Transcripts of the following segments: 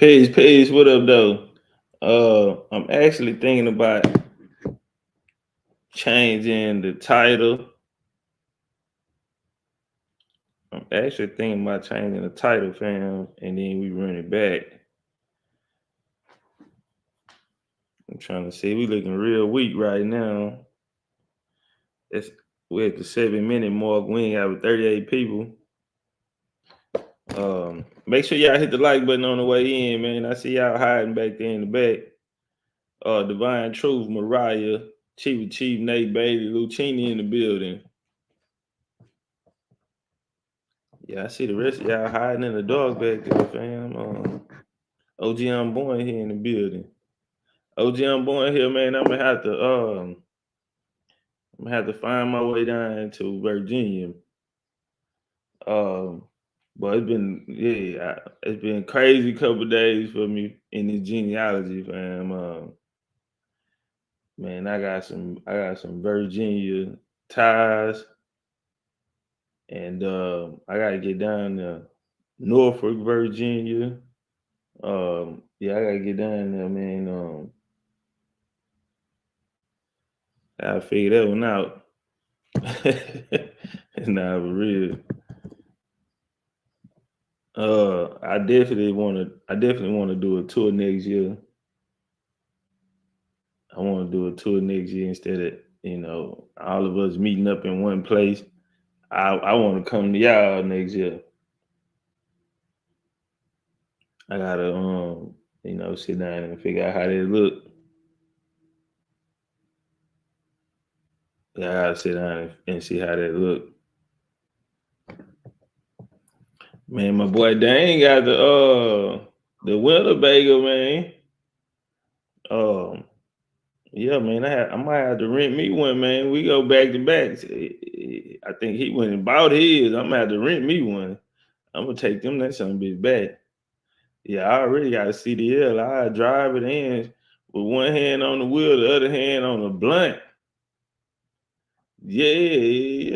Peace. What up, though? I'm actually thinking about changing the title. I'm actually thinking about changing the title, fam, and then we run it back. I'm trying to see. We looking real weak right now. It's we're at the 7 minute mark. We ain't have 38 people. Make sure y'all hit the like button on the way in, man. I see y'all hiding back there in the back. Divine Truth, Mariah, Chief, Nate Bailey, Lucini in the building. Yeah, I see the rest of y'all hiding in the dark back there, fam. OG Unborn here in the building. OG Unborn here, man. I'm gonna have to find my way down to Virginia. Um, but it's been crazy couple days for me in this genealogy, fam. Man, I got some Virginia ties, and I gotta get down to Norfolk, Virginia. Yeah, I gotta get down there, man. I figure that one out. Nah, for real. I definitely want to do a tour next year. I want to do a tour next year instead of all of us meeting up in one place. I want to come to y'all next year. I gotta sit down and figure out how they look. Yeah, I gotta sit down and see how they look. Man, my boy Dane got the Winnebago, man. Um, yeah, man, I might have to rent me one, man. We go back to back. I think he went and bought his. I'm gonna have to rent me one. I'm gonna take them that some bitch back. Yeah, I already got a CDL. I drive it in with one hand on the wheel, the other hand on the blunt. Yeah.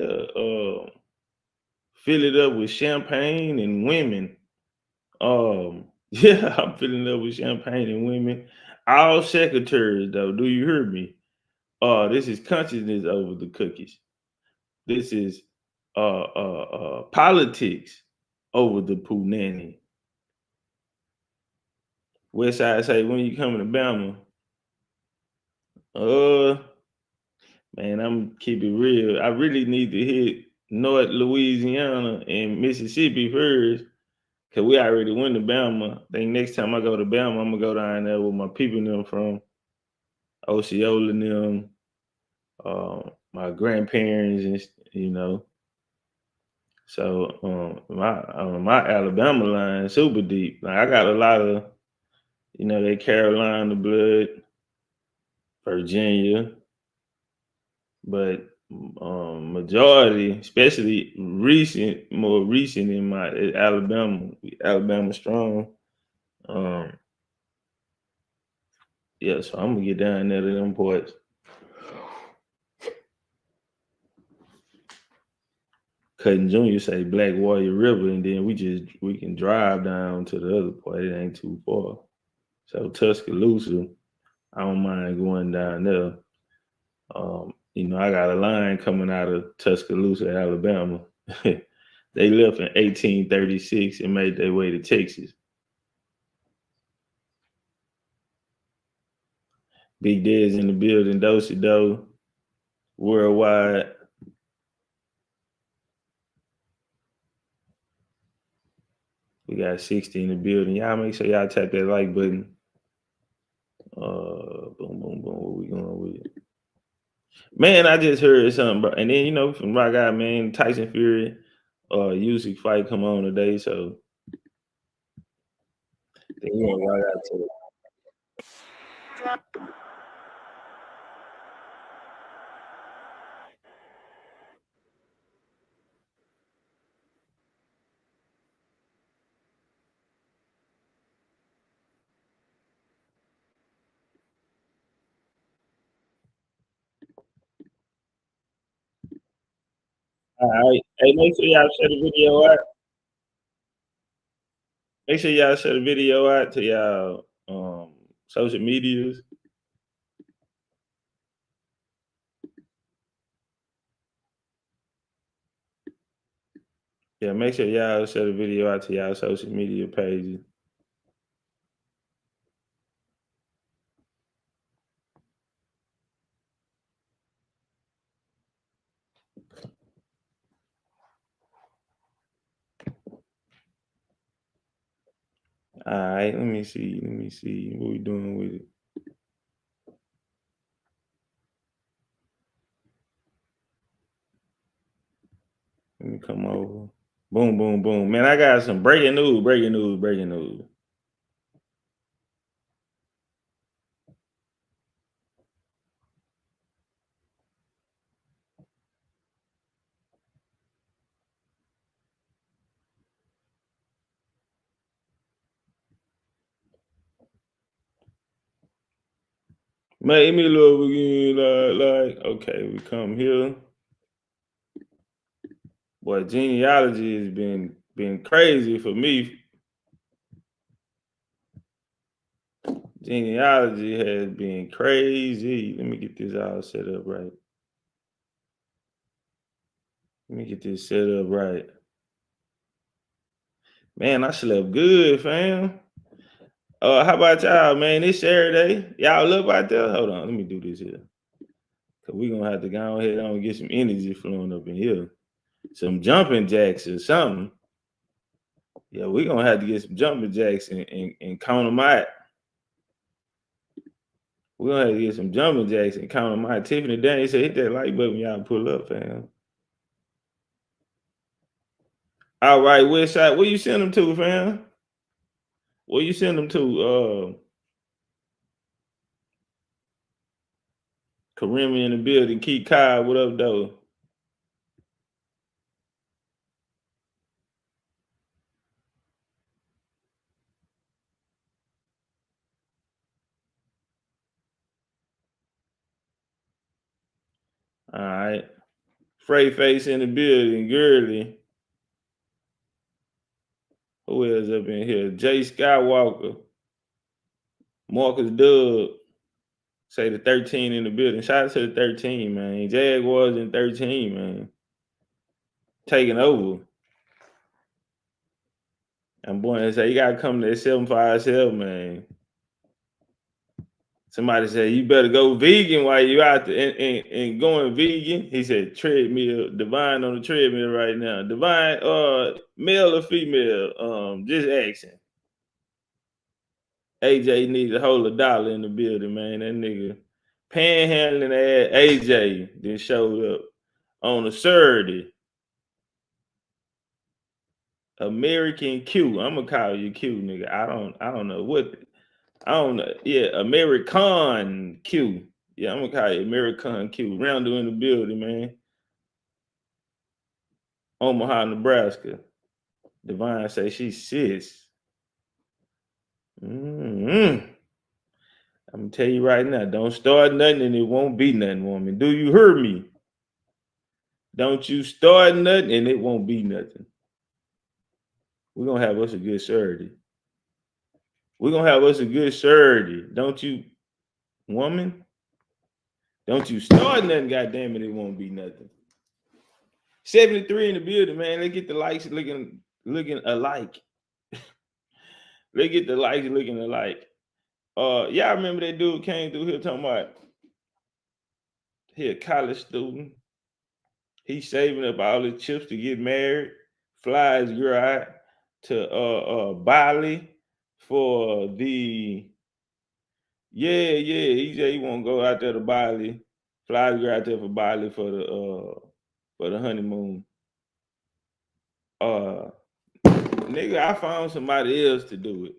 Fill it up with champagne and women. Yeah, I'm filling up with champagne and women. All secretaries, though. Do you hear me? This is consciousness over the cookies. This is politics over the poo nanny. Westside say, when you coming to Bama? Uh, Man, I'm keep it real. I really need to hit North Louisiana and Mississippi first, cause we already went to Bama. I think next time I go to Bama, I'm gonna go down there with my people and them from Osceola and them, my grandparents, and you know. So my Alabama line super deep. Like I got a lot of that Carolina blood, Virginia, but majority, especially more recent in my Alabama strong. Um, yeah, so I'm gonna get down there to them parts. Cutting Junior say Black Warrior River, and then we can drive down to the other part. It ain't too far. So Tuscaloosa, I don't mind going down there. I got a line coming out of Tuscaloosa, Alabama. They left in 1836 and made their way to Texas. Big Dad's in the building, Dosey Do, worldwide. We got 60 in the building. Y'all make sure y'all tap that like button. Boom, boom, boom. What we going with? Man, I just heard something, bro. And then from Rock Out, man, Tyson Fury, Usyk fight come on today, so then you want Rock Out to. All right. Hey, make sure y'all share the video out. Make sure y'all share the video out to y'all social medias. Yeah, make sure y'all share the video out to y'all social media pages. All right, let me see. Let me see what we doing with it. Let me come over. Boom, boom, boom. Man, I got some breaking news, breaking news, breaking news. Make me love again, okay, we come here. Boy, genealogy has been crazy for me. Genealogy has been crazy. Let me get this all set up right. Let me get this set up right. Man, I slept good, fam. How about y'all, man? It's Saturday. Y'all up out there? Hold on, let me do this here. Cause we gonna have to go ahead and get some energy flowing up in here. Some jumping jacks or something. Yeah, we gonna have to get some jumping jacks and count them out. We're gonna have to get some jumping jacks and count them out. Tiffany Danny said hit that like button, y'all pull up, fam. All right, Westside, where you send them to, fam? Where you send them to? Karimi in the building. Keep Kyle, what up, though? All right. Freight Face in the building. Girly. Who else up in here? Jay Skywalker. Marcus Dub. Say the 13 in the building. Shout out to the 13, man. Jaguars in 13, man. Taking over. And boy, say you gotta come to that 757, man. Somebody said you better go vegan while you out there and going vegan. He said treadmill, Divine on the treadmill right now. Divine, male or female? Just asking. AJ needs to hold $1 in the building, man. That nigga panhandling ass AJ then showed up on a Saturday. American Q. I'm gonna call you Q, nigga. I don't know what. I don't know. Yeah, American Q. Yeah, I'm gonna call you American Q. Rounder in the building, man. Omaha, Nebraska. Divine say she sis. Mm-hmm. I'm gonna tell you right now, don't start nothing and it won't be nothing, woman. Do you hear me? Don't you start nothing and it won't be nothing. We're gonna have us a good Saturday. We're gonna have us a good Saturday. Don't you, woman? Don't you start nothing, goddamn it, it won't be nothing. 73 in the building, man. Let's get the likes looking alike. Let's get the likes looking alike. Y'all remember that dude came through here talking about he a college student. He's saving up all his chips to get married, fly his girl out to Bali for the yeah. He said he won't go out there to Bali, fly his girl out there for Bali for the honeymoon. Nigga, I found somebody else to do it.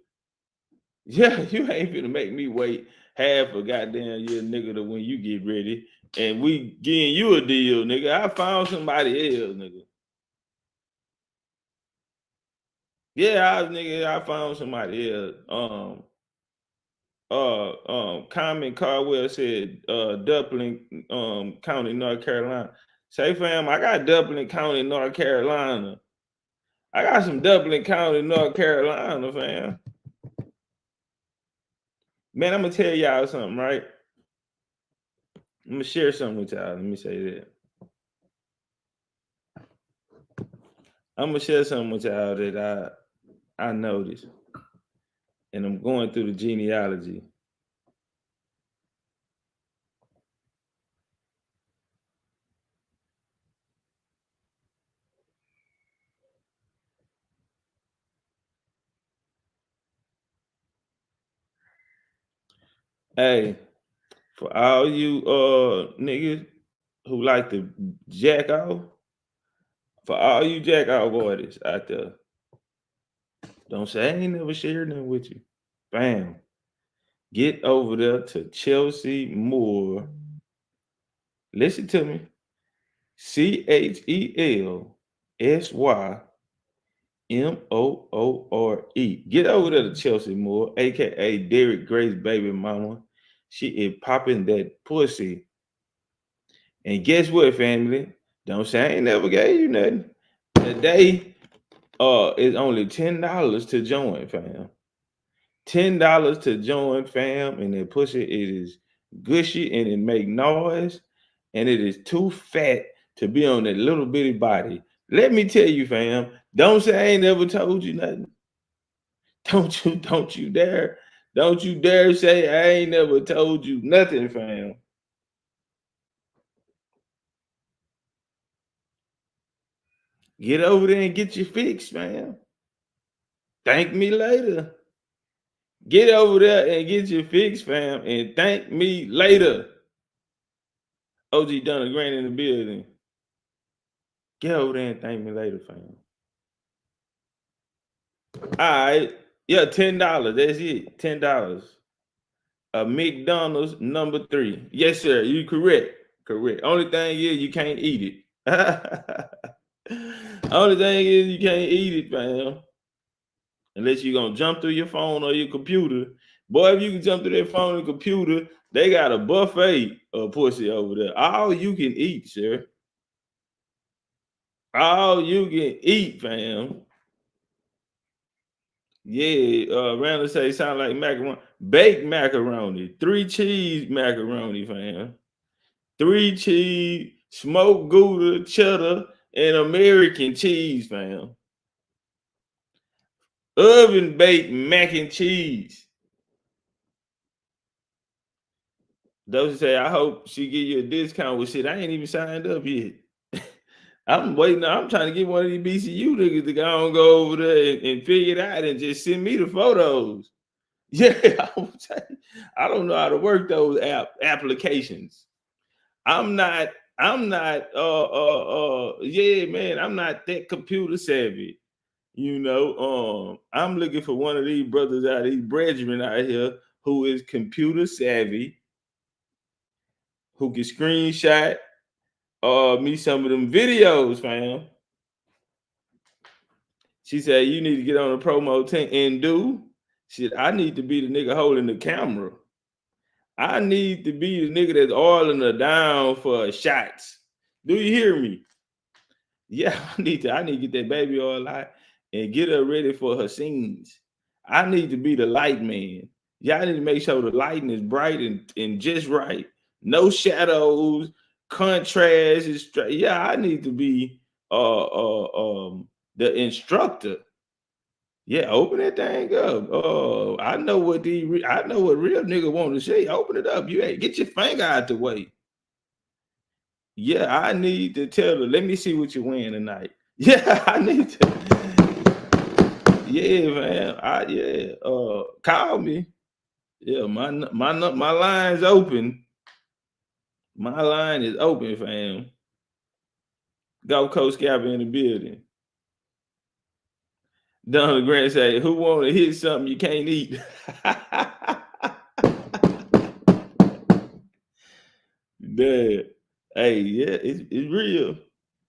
Yeah, you ain't gonna make me wait half a goddamn year, nigga, to when you get ready. And we getting you a deal, nigga. I found somebody else, nigga. Yeah, I found somebody else. Common Caldwell said Dublin County, North Carolina. Say fam, I got Dublin County, North Carolina. I got some Dublin County, North Carolina, fam. Man, I'm gonna tell y'all something, right? I'm gonna share something with y'all. Let me say that. I'm gonna share something with y'all that I noticed, and I'm going through the genealogy. Hey, for all you niggas who like to jack off, for all you jack off artists out there, don't say I ain't never shared nothing with you. Bam. Get over there to Chelsea Moore. Listen to me. CHELSYMOORE. Get over there to Chelsea Moore, aka Derek Grace baby mama. She is popping that pussy. And guess what, family? Don't say I ain't never gave you nothing. Today, it's only $10 to join, fam. $10 to join, fam, and that pussy it is gushy and it make noise, and it is too fat to be on that little bitty body. Let me tell you, fam. Don't say I ain't never told you nothing. Don't you dare say I ain't never told you nothing, fam. Get over there and get your fix, fam. Thank me later. Get over there and get your fix, fam, and thank me later. OG Donna Grant in the building. Get over there and thank me later, fam. All right. Yeah, $10. That's it. $10. A McDonald's number 3. Yes, sir. You correct. Correct. Only thing is you can't eat it. Only thing is you can't eat it, fam. Unless you're gonna jump through your phone or your computer. Boy, if you can jump through that phone and computer, they got a buffet of pussy over there. All you can eat, sir. All you can eat, fam. Yeah, Randall say sound like macaroni. Baked macaroni. 3 cheese macaroni, fam. 3 cheese, smoked Gouda, cheddar, and American cheese, fam. Oven baked mac and cheese. Those say, I hope she give you a discount with shit. I ain't even signed up yet. I'm waiting. I'm trying to get one of these BCU niggas to go over there and figure it out and just send me the photos. Yeah, I don't know how to work those applications. I'm not, yeah, man, I'm not that computer savvy. You know, I'm looking for one of these brothers out, these brethren out here who is computer savvy, who can screenshot me some of them videos, fam. She said, you need to get on a promo team and do shit. I need to be the nigga holding the camera. I need to be the nigga that's oiling her down for shots. Do you hear me? Yeah, I need to get that baby oil out and get her ready for her scenes. I need to be the light man. Yeah, I need to make sure the lighting is bright and just right. No shadows, contrast is straight. Yeah, I need to be the instructor. Yeah, open that thing up. Oh, I know what real nigga want to say. Open it up. You hey, get your finger out the way. Yeah, I need to tell her. Let me see what you're wearing tonight. Yeah, I need to. Yeah, man. Call me. Yeah, my line's open. My line is open, fam. Go Coach Scabber in the building. Donald Grant say, who want to hit something you can't eat? Dad. Hey, yeah, it's real.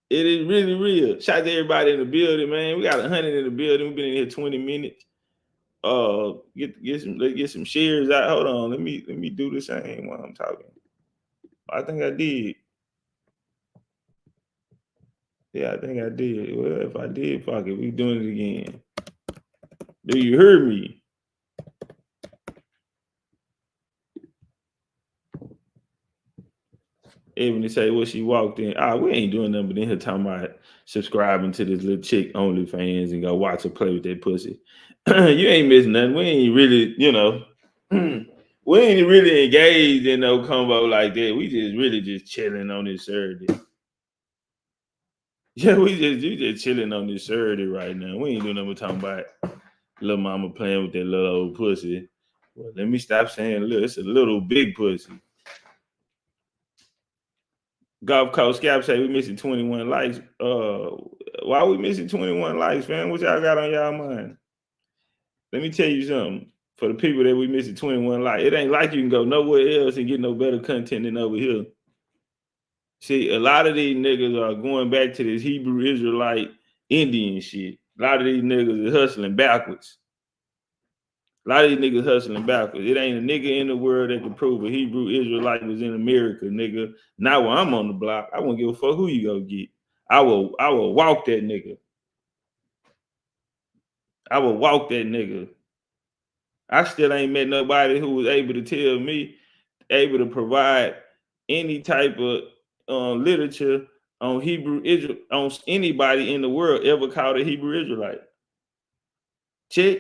It is really real. Shout out to everybody in the building, man. We got 100 in the building. We've been in here 20 minutes. Let's get some shares out. Hold on, let me do the same while I'm talking. I think I did. Yeah, I think I did. Well, if I did, fuck it. We doing it again. Do you hear me? Ebony say what she walked in. We ain't doing nothing but in here talking about subscribing to this little chick OnlyFans and go watch her play with that pussy. You ain't missing nothing. We ain't really, we ain't really engaged in no combo like that. We just really just chilling on this Saturday. Yeah, you just chilling on this Saturday right now. We ain't doing nothing but talking about little mama playing with that little old pussy. Well, let me stop saying little. It's a little big pussy. Golf Coast Scap say we missing 21 likes. Why we missing 21 likes, fam? What y'all got on y'all mind? Let me tell you something. For the people that we missing 21 likes, it ain't like you can go nowhere else and get no better content than over here. See, a lot of these niggas are going back to this Hebrew Israelite Indian shit. A lot of these niggas are hustling backwards. A lot of these niggas hustling backwards. It ain't a nigga in the world that can prove a Hebrew Israelite was in America, nigga. Not when I'm on the block. I won't give a fuck who you go get. I will walk that nigga. I will walk that nigga. I still ain't met nobody who was able to tell me, able to provide any type of literature on Hebrew Israel, on anybody in the world ever called a Hebrew Israelite. Check.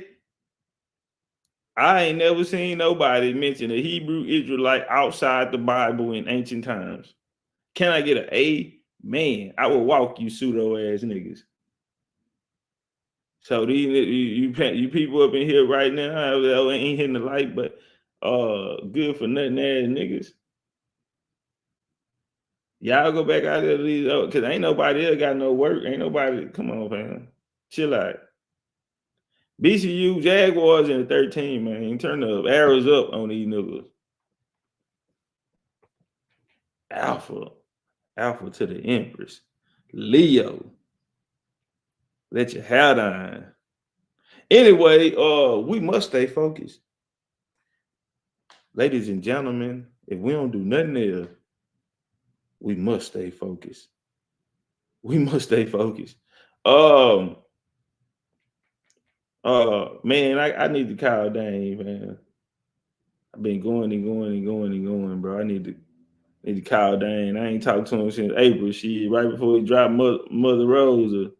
I ain't never seen nobody mention a Hebrew Israelite outside the Bible in ancient times. Can I get an A? Man, I will walk you pseudo ass niggas. So these you people up in here right now ain't hitting the light, but good for nothing ass niggas. Y'all go back out there to these because ain't nobody else got no work. Ain't nobody. Come on, fam. Chill out. BCU Jaguars in the 13, man. Turn the arrows up on these niggas. Alpha to the Empress. Leo. Let your hair down. Anyway, we must stay focused. Ladies and gentlemen, if we don't do nothing else, we must stay focused. We must stay focused. Man, I need to call Dane, man. I've been going, bro. I need to call Dane. I ain't talked to him since April. Right before he dropped Mother Rosa.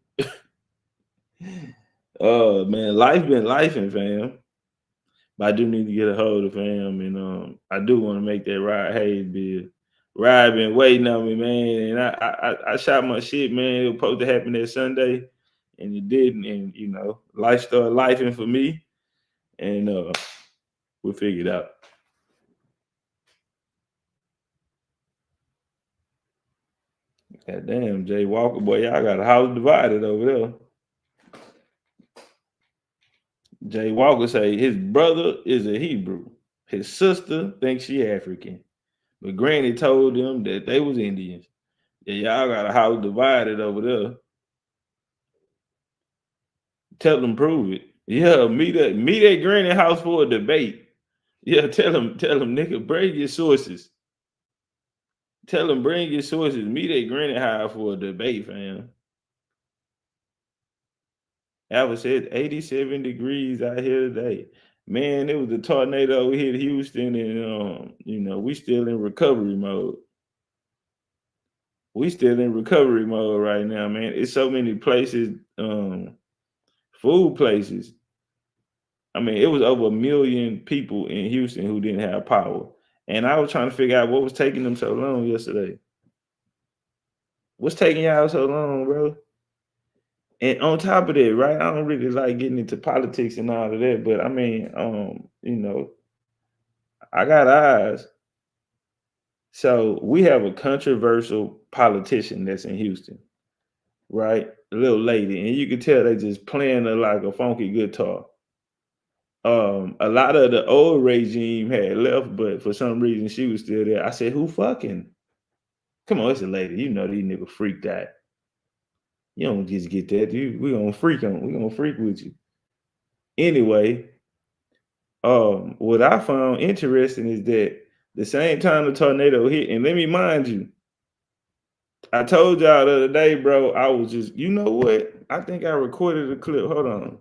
Man, life been lifing, fam. But I do need to get a hold of fam, and I do want to make that Rod Hayes bill. Rod been waiting on me, man, and I shot my shit, man. It was supposed to happen that Sunday, and it didn't. And life started lifing for me, and we'll figure it out. God damn, Jay Walker, boy, y'all got a house divided over there. Jay Walker say his brother is a Hebrew. His sister thinks she African. But Granny told them that they was Indians. Yeah, y'all got a house divided over there. Tell them prove it. Yeah, meet at Granny house for a debate. Yeah, tell them, nigga, bring your sources. Tell them, bring your sources. Meet at Granny house for a debate, fam. Alva said 87 degrees out here today. Man, it was a tornado hit Houston, and we still in recovery mode. We still in recovery mode right now, man. It's so many places, food places. I mean, it was over 1 million people in Houston who didn't have power. And I was trying to figure out what was taking them so long yesterday. What's taking y'all so long, bro? And on top of that, right? I don't really like getting into politics and all of that, but I mean, I got eyes. So we have a controversial politician that's in Houston, right? A little lady, and you can tell they just playing her like a funky guitar. A lot of the old regime had left, but for some reason she was still there. I said, who fucking? Come on, it's a lady. You know these niggas freaked out. You don't just get that. We gonna freak with you. Anyway, what I found interesting is that the same time the tornado hit, and let me mind you, I told y'all the other day, bro. I was just, you know what? I think I recorded a clip. Hold on.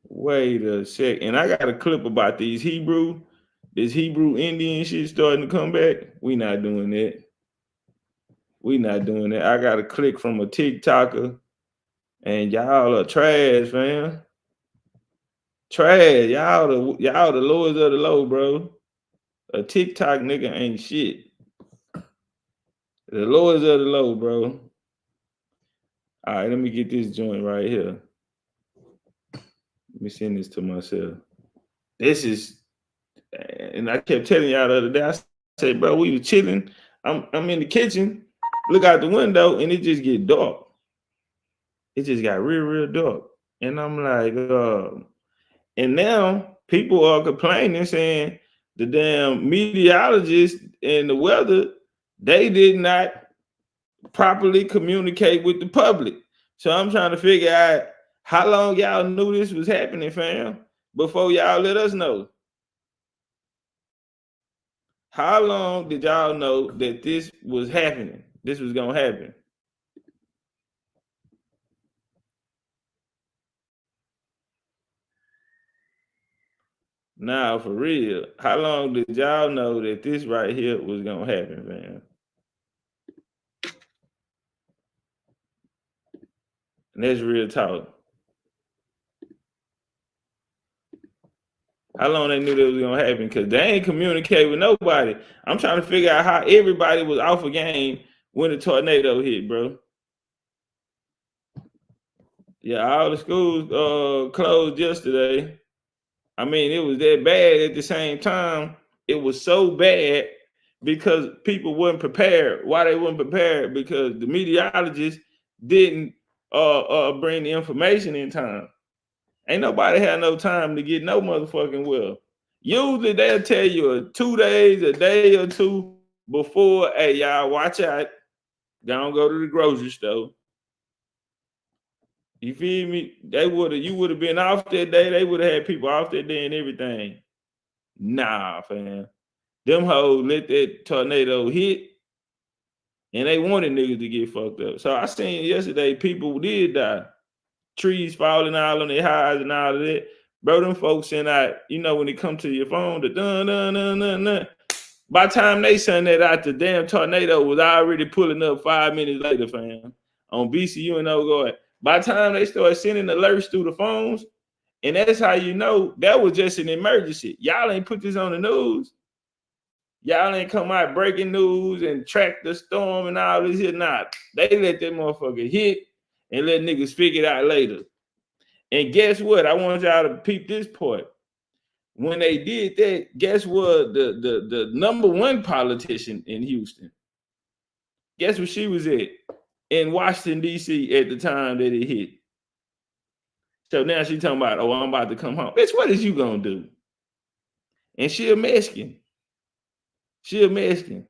Wait a sec. And I got a clip about this Hebrew Indian shit starting to come back. We not doing that. We not doing that. I got a clip from a TikToker, and y'all are trash, fam. Trash. Y'all the lowest of the low, bro. A TikTok nigga ain't shit. The lowest of the low, bro. All right, let me get this joint right here. Let me send this to myself. This is, and I kept telling y'all the other day. I said, bro, we was chilling. I'm in the kitchen, look out the window, and it just get dark. It just got real dark, and I'm like, and now people are complaining, saying the damn meteorologists and the weather, they did not properly communicate with the public. So I'm trying to figure out how long y'all knew this was happening, fam, before y'all let us know. How long did y'all know that this was happening? This was gonna happen. Now, for real, how long did y'all know that this right here was gonna happen, man? And that's real talk. How long they knew that was gonna happen? Because they ain't communicate with nobody. I'm trying to figure out how everybody was off a game when the tornado hit, bro. Yeah, all the schools closed yesterday. I mean, it was that bad. At the same time, it was so bad because people weren't prepared. Why they weren't prepared? Because the meteorologists didn't bring the information in time. Ain't nobody had no time to get no motherfucking well. Usually they'll tell you 2 days, a day or two before, hey, y'all, watch out. Don't go to the grocery store. You feel me? You would have been off that day. They would have had people off that day and everything. Nah, fam. Them hoes let that tornado hit, and they wanted niggas to get fucked up. So I seen yesterday people did die. Trees falling all on their highs and all of that. Bro, them folks send out, you know, when it come to your phone, the dun dun dun dun dun. By the time they send that out, the damn tornado was already pulling up 5 minutes later, fam. On BCU and Ogoy. By the time they started sending alerts through the phones, and that's how you know that was just an emergency. Y'all ain't put this on the news. Y'all ain't come out breaking news and track the storm and all this shit. Nah, they let that motherfucker hit and let niggas figure it out later. And guess what? I want y'all to peep this part. When they did that, guess what? The number one politician in Houston, guess where she was at? In Washington, D.C. at the time that it hit. So now she talking about, oh, I'm about to come home. Bitch, what is you gonna do? And she a Mexican. She a Mexican.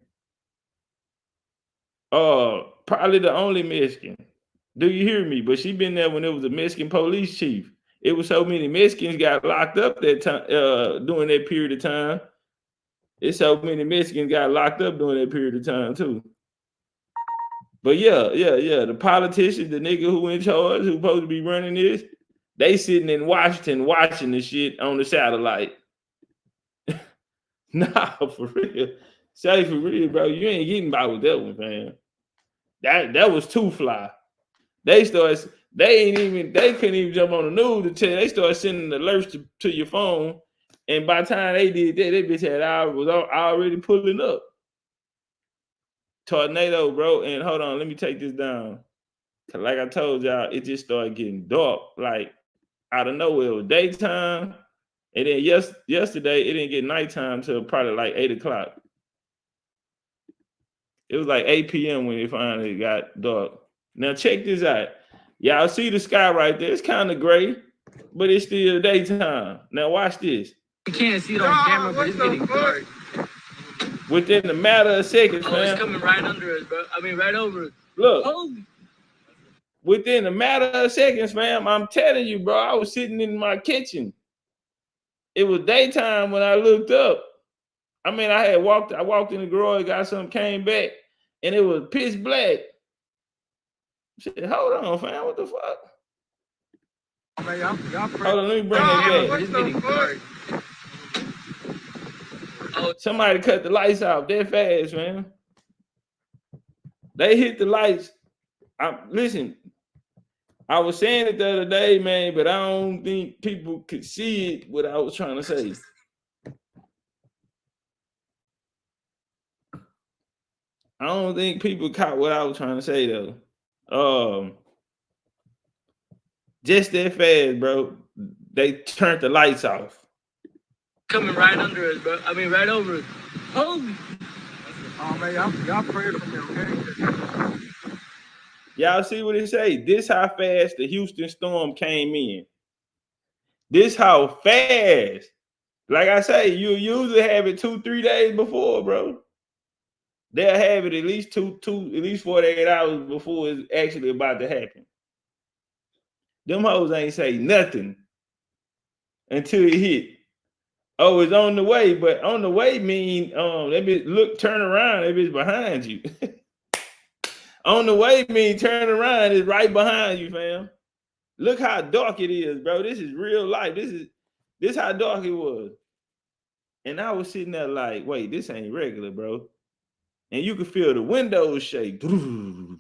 Probably the only Mexican. Do you hear me? But she been there when it was a Mexican police chief. It was so many Mexicans got locked up that time during that period of time. It's so many Mexicans got locked up during that period of time too. But yeah. The politician, the nigga who in charge, who supposed to be running this, they sitting in Washington watching the shit on the satellite. Nah, for real. Say for real, bro. You ain't getting by with that one, man. That was too fly. They couldn't even jump on the news to tell you. They started sending alerts to your phone. And by the time they did that, bitch was already pulling up. Tornado, bro. And hold on, let me take this down. Cause like I told y'all, it just started getting dark. Like out of nowhere. It was daytime. And then yesterday, it didn't get nighttime till probably like 8 o'clock. It was like 8 p.m. when it finally got dark. Now check this out. Y'all see the sky right there. It's kind of gray, but it's still daytime. Now watch this. You can't see it on camera, but it's getting dark. Within a matter of seconds, man. It's coming right under us, bro. I mean, right over us. Look. Within a matter of seconds, fam, I'm telling you, bro, I was sitting in my kitchen. It was daytime when I looked up. I mean, I walked in the garage, got something, came back, and it was pitch black. Shit, hold on, fam, what the fuck? Man, y'all Hold on, let me bring it back. It's getting dark. Oh, somebody cut the lights off that fast, man. They hit the lights. Listen, I was saying it the other day, man, but I don't think people could see it what I was trying to say. I don't think people caught what I was trying to say though. Just that fast, bro. They turned the lights off. Coming right under us, bro. I mean, right over us. Holy. Oh man, y'all pray for me, okay? Y'all see what it say? This how fast the Houston storm came in. This how fast. Like I say, you usually have it 2-3 days before, bro. They'll have it at least at least 48 hours before it's actually about to happen. Them hoes ain't say nothing until it hit. Oh, it's on the way, but on the way mean that bitch turn around, that bitch behind you. On the way mean turn around, is right behind you, fam. Look how dark it is, bro. This is real life. This how dark it was. And I was sitting there like, wait, this ain't regular, bro. And you could feel the windows shake. I'm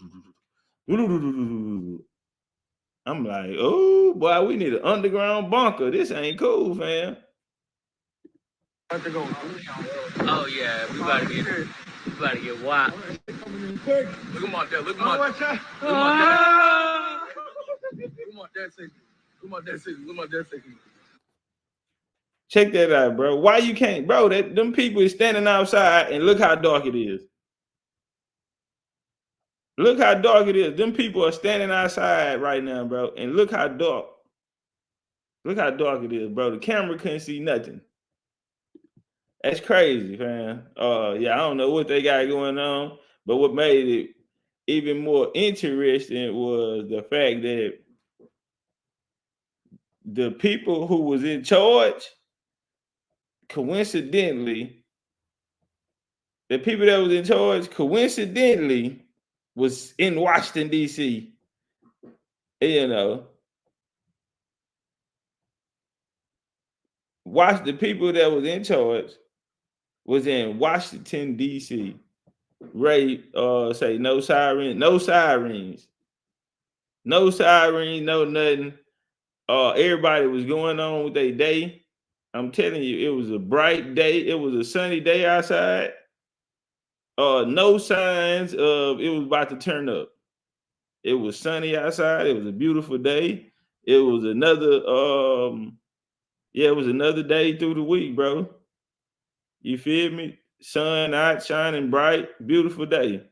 like, oh boy, we need an underground bunker. This ain't cool, fam. Oh yeah, we about to get wild. Look at my dad. Look at my dad. Look at my dad. Look at my dad. Check that out, bro. Why you can't, bro? Them people is standing outside and look how dark it is. Look how dark it is. Them people are standing outside right now, bro. And look how dark. Look how dark it is, bro. The camera couldn't see nothing. That's crazy, man. Yeah, I don't know what they got going on, but what made it even more interesting was the fact that the people who was in charge, coincidentally, was in Washington, D.C. You know, the people that was in charge was in Washington, D.C. Ray say no sirens, no nothing. Everybody was going on with their day. I'm telling you, it was a bright day. It was a sunny day outside. No signs of it was about to turn up. It was sunny outside. It was a beautiful day. It was another it was another day through the week, bro. You feel me? Sun out, shining bright, beautiful day.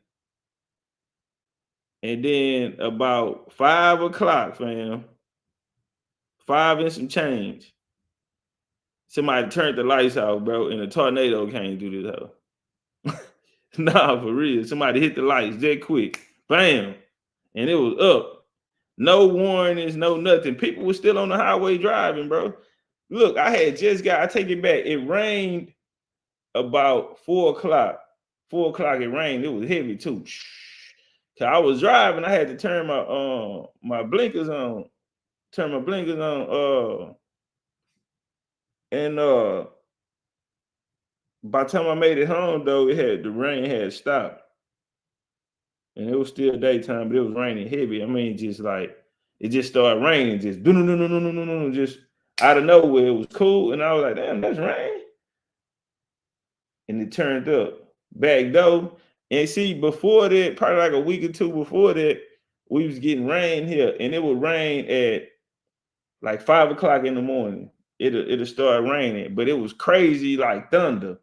And then about 5 o'clock, fam, 5 and some change, somebody turned the lights off, bro, and a tornado came through this house. Nah, for real. Somebody hit the lights that quick. Bam. And it was up. No warnings, no nothing. People were still on the highway driving, bro. Look, I take it back. It rained about 4 o'clock. 4 o'clock it rained. It was heavy too. So I was driving. I had to turn my blinkers on. And by the time I made it home, though, the rain had stopped. And it was still daytime, but it was raining heavy. I mean, just like it just started raining, just out of nowhere. It was cool, and I was like, "Damn, that's rain." And it turned up back though. And see, before that, probably like a week or two before that, we was getting rain here, and it would rain at like 5 o'clock in the morning. It'll start raining, but it was crazy like thunder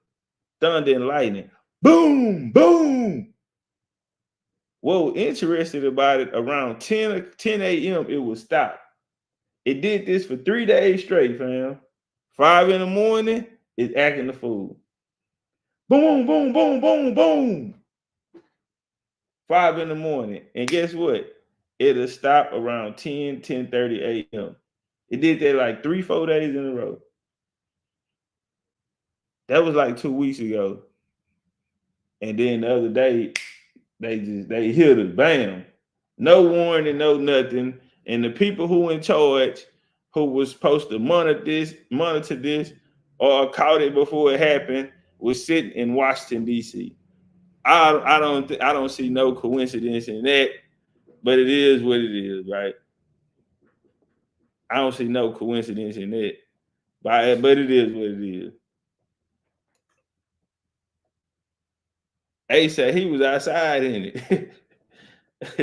and lightning, boom, boom. Whoa, interested about it, around 10 a.m. it would stop. It did this for 3 days straight, fam. 5 in the morning, it's acting the fool. Boom, boom, boom, boom, boom. 5 in the morning. And guess what? It'll stop around 10:30 a.m. It did that like 3-4 days in a row. That was like 2 weeks ago. And then the other day, they hit us, bam. No warning, no nothing. And the people who in charge, who was supposed to monitor this, or caught it before it happened, was sitting in Washington D.C. I don't see no coincidence in that, but it is what it is, right? I don't see no coincidence in that, but it is what it is. A said he was outside in it.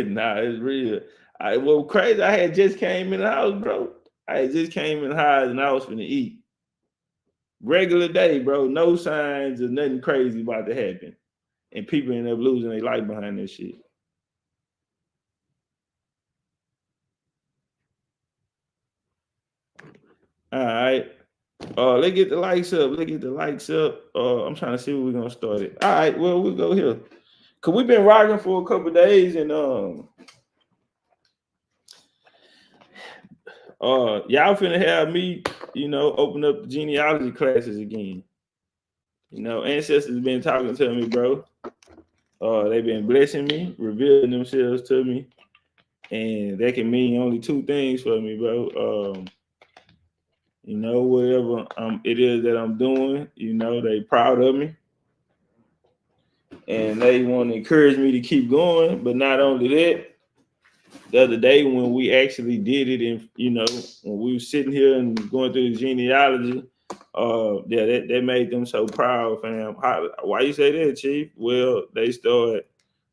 Nah, it's real. Well, crazy. I had just came in the house, bro. I had just came in the house and I was finna eat. Regular day, bro. No signs of nothing crazy about to happen. And people end up losing their life behind this shit. All right. Let's get the lights up. Let's get the lights up. I'm trying to see where we're gonna start it. All right, well, we'll go here. Cause we've been rocking for a couple days and y'all finna have me, open up the genealogy classes again. Ancestors have been talking to me, bro. They've been blessing me, revealing themselves to me, and that can mean only two things for me, bro. Whatever it is that I'm doing, they proud of me, and they want to encourage me to keep going. But not only that, the other day when we actually did it, and when we were sitting here and going through the genealogy, that made them so proud, fam. Why you say that, Chief? Well, they started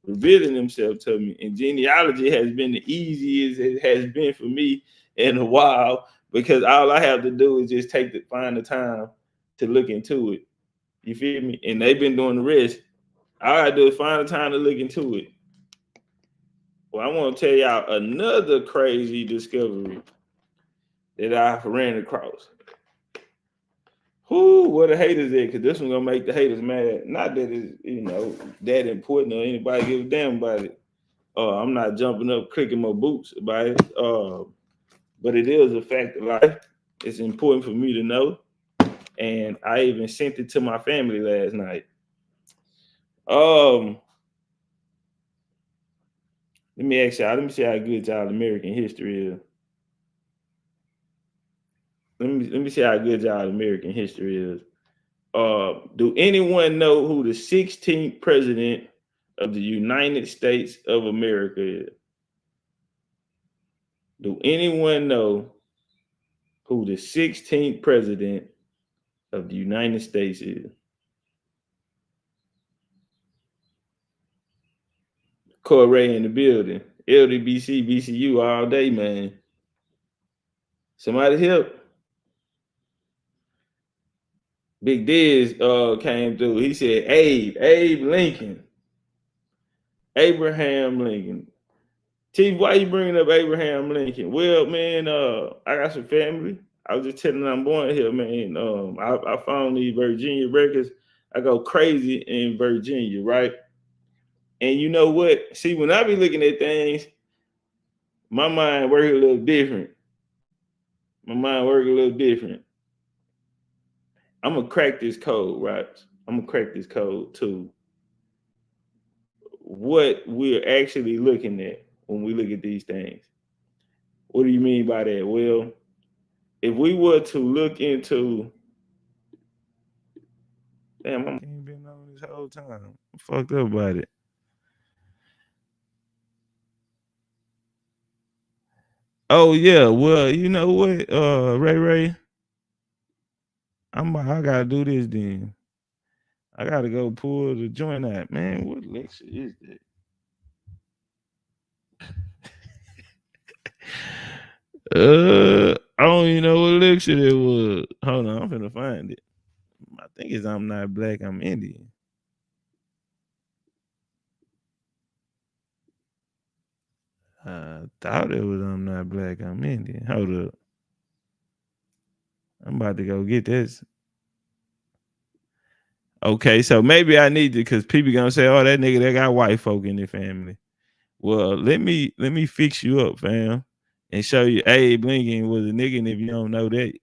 revealing themselves to me, and genealogy has been the easiest it has been for me in a while, because all I have to do is just find the time to look into it. You feel me? And they've been doing the rest. All I do is find the time to look into it. Well, I want to tell y'all another crazy discovery that I ran across. Who, where the haters at? Because this one's gonna make the haters mad. Not that it's that important or anybody give a damn about it. I'm not jumping up, clicking my boots about it. But it is a fact of life. It's important for me to know. And I even sent it to my family last night. Let me ask y'all. Let me see how good y'all American history is. Let me see how good y'all American history is. Do anyone know who the 16th president of the United States of America is? Do anyone know who the 16th president of the United States is? Corey in the building. LDBC, BCU all day, man. Somebody help. Big Diz came through. He said, Abe Lincoln. Abraham Lincoln. Chief, why you bringing up Abraham Lincoln? Well, man, I got some family. I was just telling them I'm born here, man. I found these Virginia records. I go crazy in Virginia, right? And you know what? See, when I be looking at things, my mind work a little different. I'm gonna crack this code, right? I'm gonna crack this code to what we're actually looking at when we look at these things. What do you mean by that? Well, if we were to look into, damn, I'm been on this whole time. I'm fucked up about it. Oh yeah, well, you know what, Ray, I gotta do this then. I gotta go pull the joint out, man. What lecture is that? I don't even know what lecture it was. Hold on, I'm finna find it. I think it's I'm not black, I'm Indian. I thought it was I'm not black, I'm Indian. Hold up. I'm about to go get this. Okay, so maybe I need to, because people gonna say, "Oh, that nigga, that got white folk in their family." Well, let me fix you up, fam, and show you Abe Lincoln was a nigga. And if you don't know that,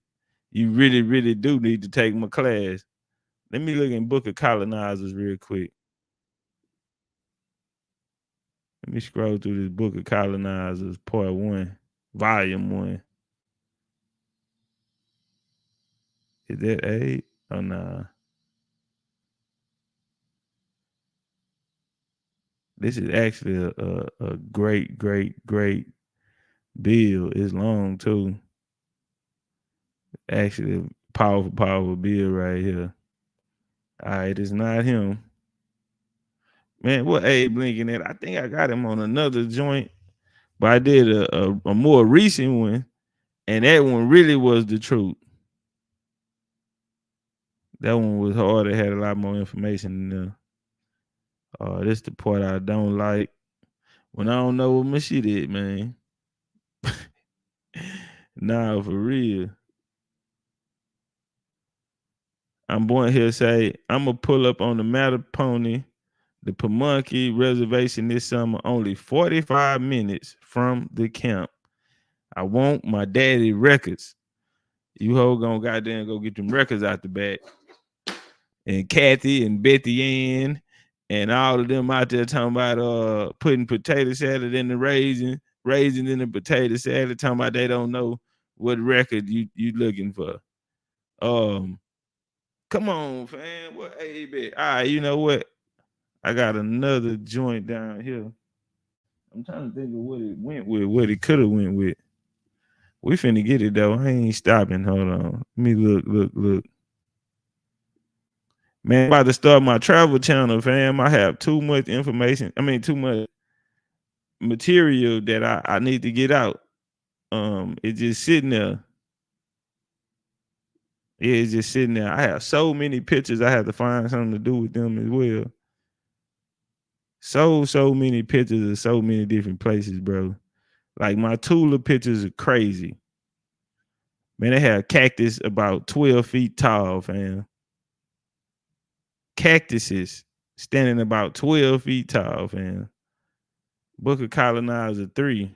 you really, really do need to take my class. Let me look in Book of Colonizers real quick. Let me scroll through this Book of Colonizers, Part 1, Volume 1. Is that 8? Oh, nah. This is actually a great bill. It's long, too. Actually, a powerful bill right here. All right, it's not him. Man, what Abe Lincoln at? I think I got him on another joint, but I did a more recent one, and that one really was the truth. That one was hard. It had a lot more information in there. This the part I don't like. When I don't know what my shit is, man. Nah, for real. I'm born here say, I'm going to pull up on the Mattapony, the Pamunkey Reservation this summer, only 45 minutes from the camp. I want my daddy records. You ho gonna goddamn go get them records out the back. And Kathy and Betty Ann and all of them out there talking about putting potato salad in the raisins in the potato salad, talking about they don't know what record you looking for. Come on, fam. What Abe? All right, you know what? I got another joint down here. I'm trying to think of what it went with, what it could have went with. We finna get it though. I ain't stopping. Hold on. Let me look. Man, I'm about to start my travel channel, fam. I have too much information. I mean, too much material that I need to get out. It's just sitting there. Yeah, it's just sitting there. I have so many pictures. I have to find something to do with them as well. So many pictures of so many different places, bro. Like my Tula pictures are crazy. Man, they have cactus about 12 feet tall, fam. Cactuses standing about 12 feet tall, fam. Book of Colonizer 3.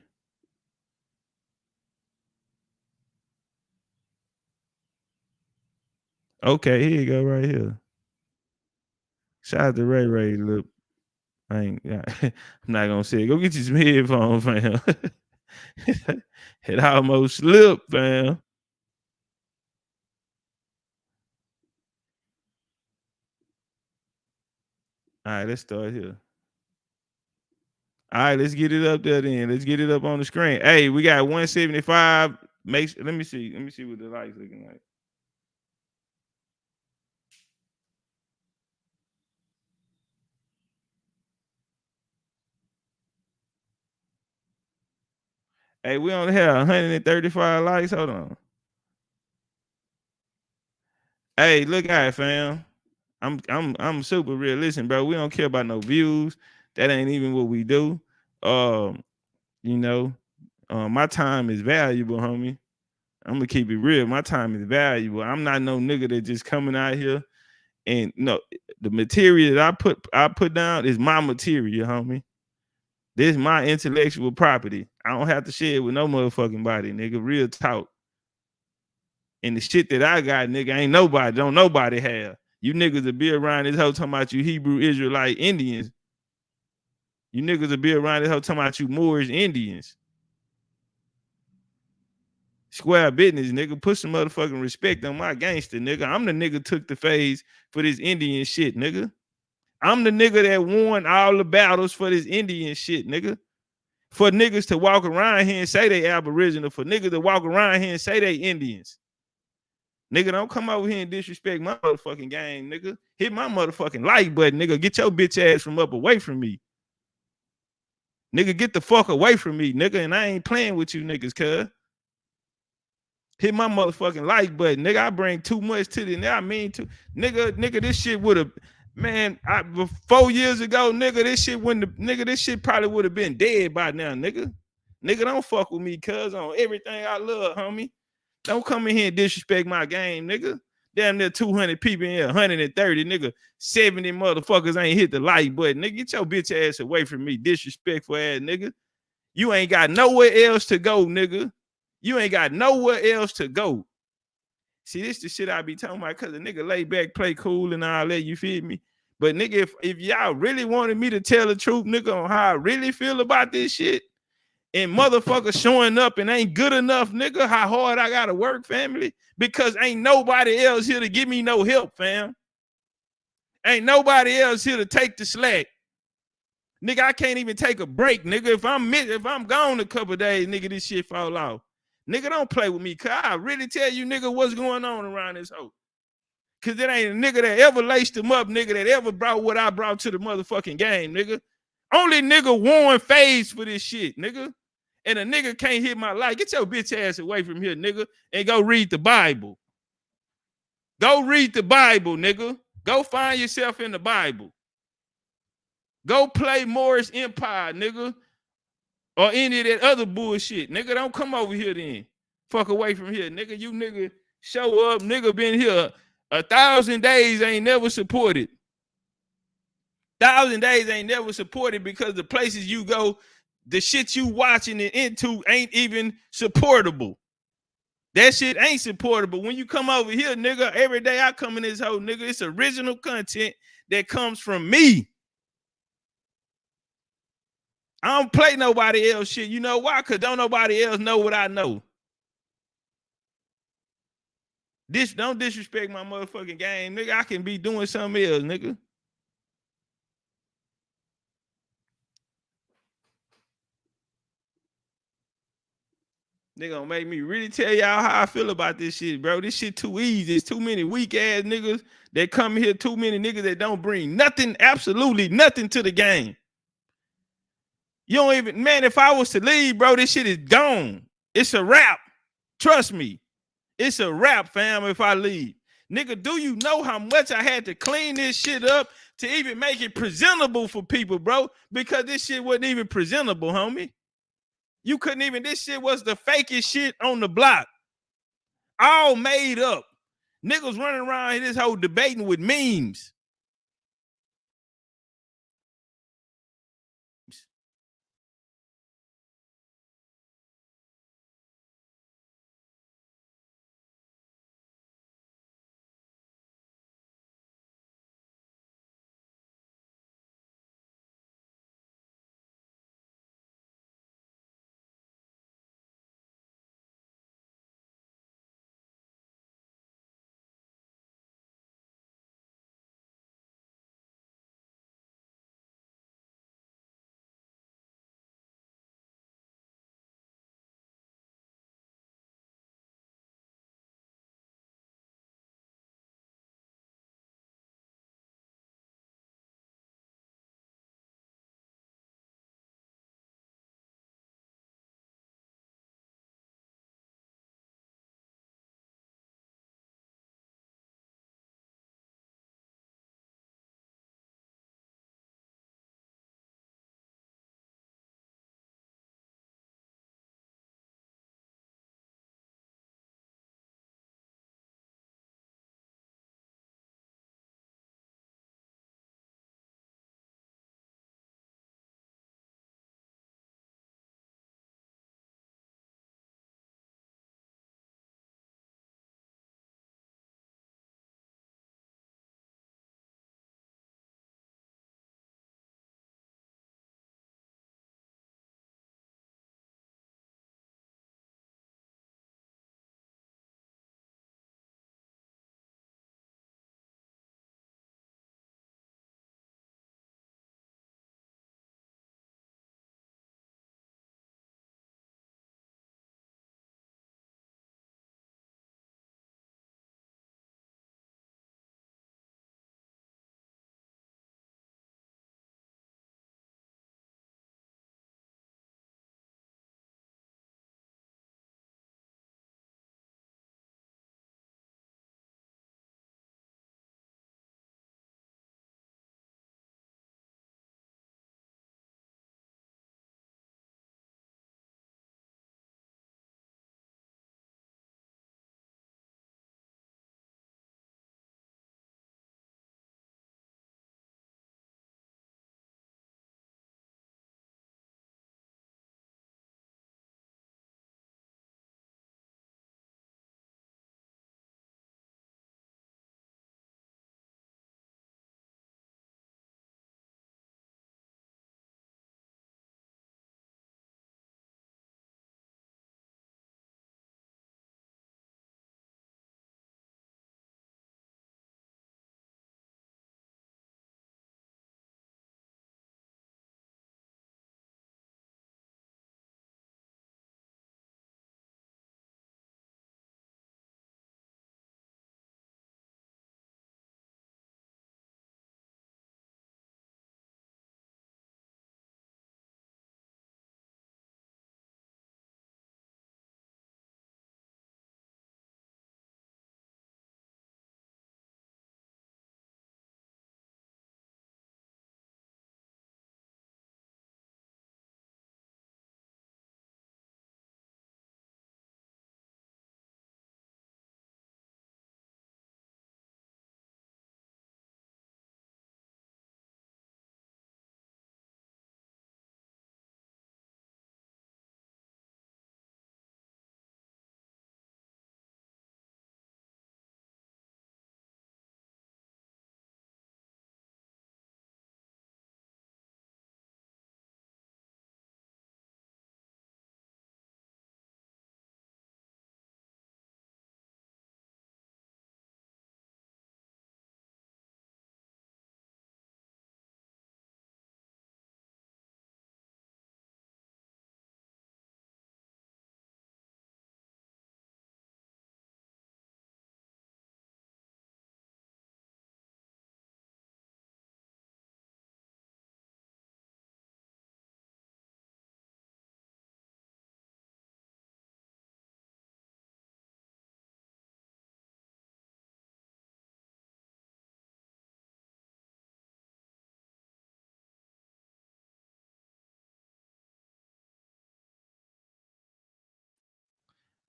Okay, here you go, right here. Shout out to Ray. Look, I'm not gonna say it. Go get you some headphones, fam. It almost slipped, fam. All right, let's start here. All right, let's get it up there then. Let's get it up on the screen. Hey, we got 175. Let me see what the lights looking like. Hey, we only have 135 likes. Hold on. Hey, look at it, fam. I'm super real. Listen, bro, we don't care about no views. That ain't even what we do. You know, my time is valuable, homie. I'm gonna keep it real. My time is valuable. I'm not no nigga that just coming out here and no, the material that I put down is my material, homie. This is my intellectual property. I don't have to share it with no motherfucking body, nigga. Real talk. And the shit that I got, nigga, ain't nobody, don't nobody have. You niggas will be around this whole talking about you Hebrew, Israelite, Indians. You niggas will be around this whole talking about you Moorish Indians. Square business, nigga. Put some motherfucking respect on my gangster, nigga. I'm the nigga took the phase for this Indian shit, nigga. I'm the nigga that won all the battles for this Indian shit, nigga. For niggas to walk around here and say they Aboriginal, for niggas to walk around here and say they Indians. Nigga, don't come over here and disrespect my motherfucking game, nigga. Hit my motherfucking like button, nigga. Get your bitch ass from up away from me. Nigga, get the fuck away from me, nigga. And I ain't playing with you niggas, cuz. Hit my motherfucking like button, nigga. I bring too much to the. I mean, nigga. This shit would have, man. 4 years ago, nigga. This shit wouldn't. Nigga, this shit probably would have been dead by now, nigga. Nigga, don't fuck with me, cuz on everything I love, homie. Don't come in here and disrespect my game, nigga. Damn near 200 people in here, 130, nigga. 70 motherfuckers ain't hit the like button, nigga. Get your bitch ass away from me, disrespectful ass, nigga. You ain't got nowhere else to go, nigga. You ain't got nowhere else to go. See, this the shit I be talking about, cause a nigga lay back, play cool and all that, you feel me? But nigga, if y'all really wanted me to tell the truth, nigga, on how I really feel about this shit, and motherfuckers showing up and ain't good enough, nigga, how hard I gotta work, family, because ain't nobody else here to give me no help, fam. Ain't nobody else here to take the slack. Nigga, I can't even take a break, nigga. If I'm gone a couple days, nigga, this shit fall off. Nigga, don't play with me, cause I really tell you, nigga, what's going on around this hoe. Cause it ain't a nigga that ever laced them up, nigga, that ever brought what I brought to the motherfucking game, nigga. Only nigga Warren phase for this shit, nigga. And a nigga can't hit my life. Get your bitch ass away from here, nigga, and go read the Bible. Go read the Bible, nigga. Go find yourself in the Bible. Go play Morris Empire, nigga. Or any of that other bullshit. Nigga, don't come over here then. Fuck away from here. Nigga, you nigga show up. Nigga been here 1,000 days, ain't never supported. 1,000 days ain't never supported because the places you go, the shit you watching and into ain't even supportable. That shit ain't supportable. When you come over here, nigga, every day I come in this hole, nigga, it's original content that comes from me. I don't play nobody else shit. You know why? Because don't nobody else know what I know. Don't disrespect my motherfucking game, nigga. I can be doing something else, nigga. They gonna make me really tell y'all how I feel about this shit, bro. This shit too easy. It's too many weak ass niggas that come here. Too many niggas that don't bring nothing, absolutely nothing to the game. You don't even, man, if I was to leave, bro, this shit is gone. It's a wrap. Trust me. It's a wrap, fam, if I leave. Nigga, do you know how much I had to clean this shit up to even make it presentable for people, bro? Because this shit wasn't even presentable, homie. You couldn't even, this shit was the fakest shit on the block. All made up. Niggas running around here this whole debating with memes.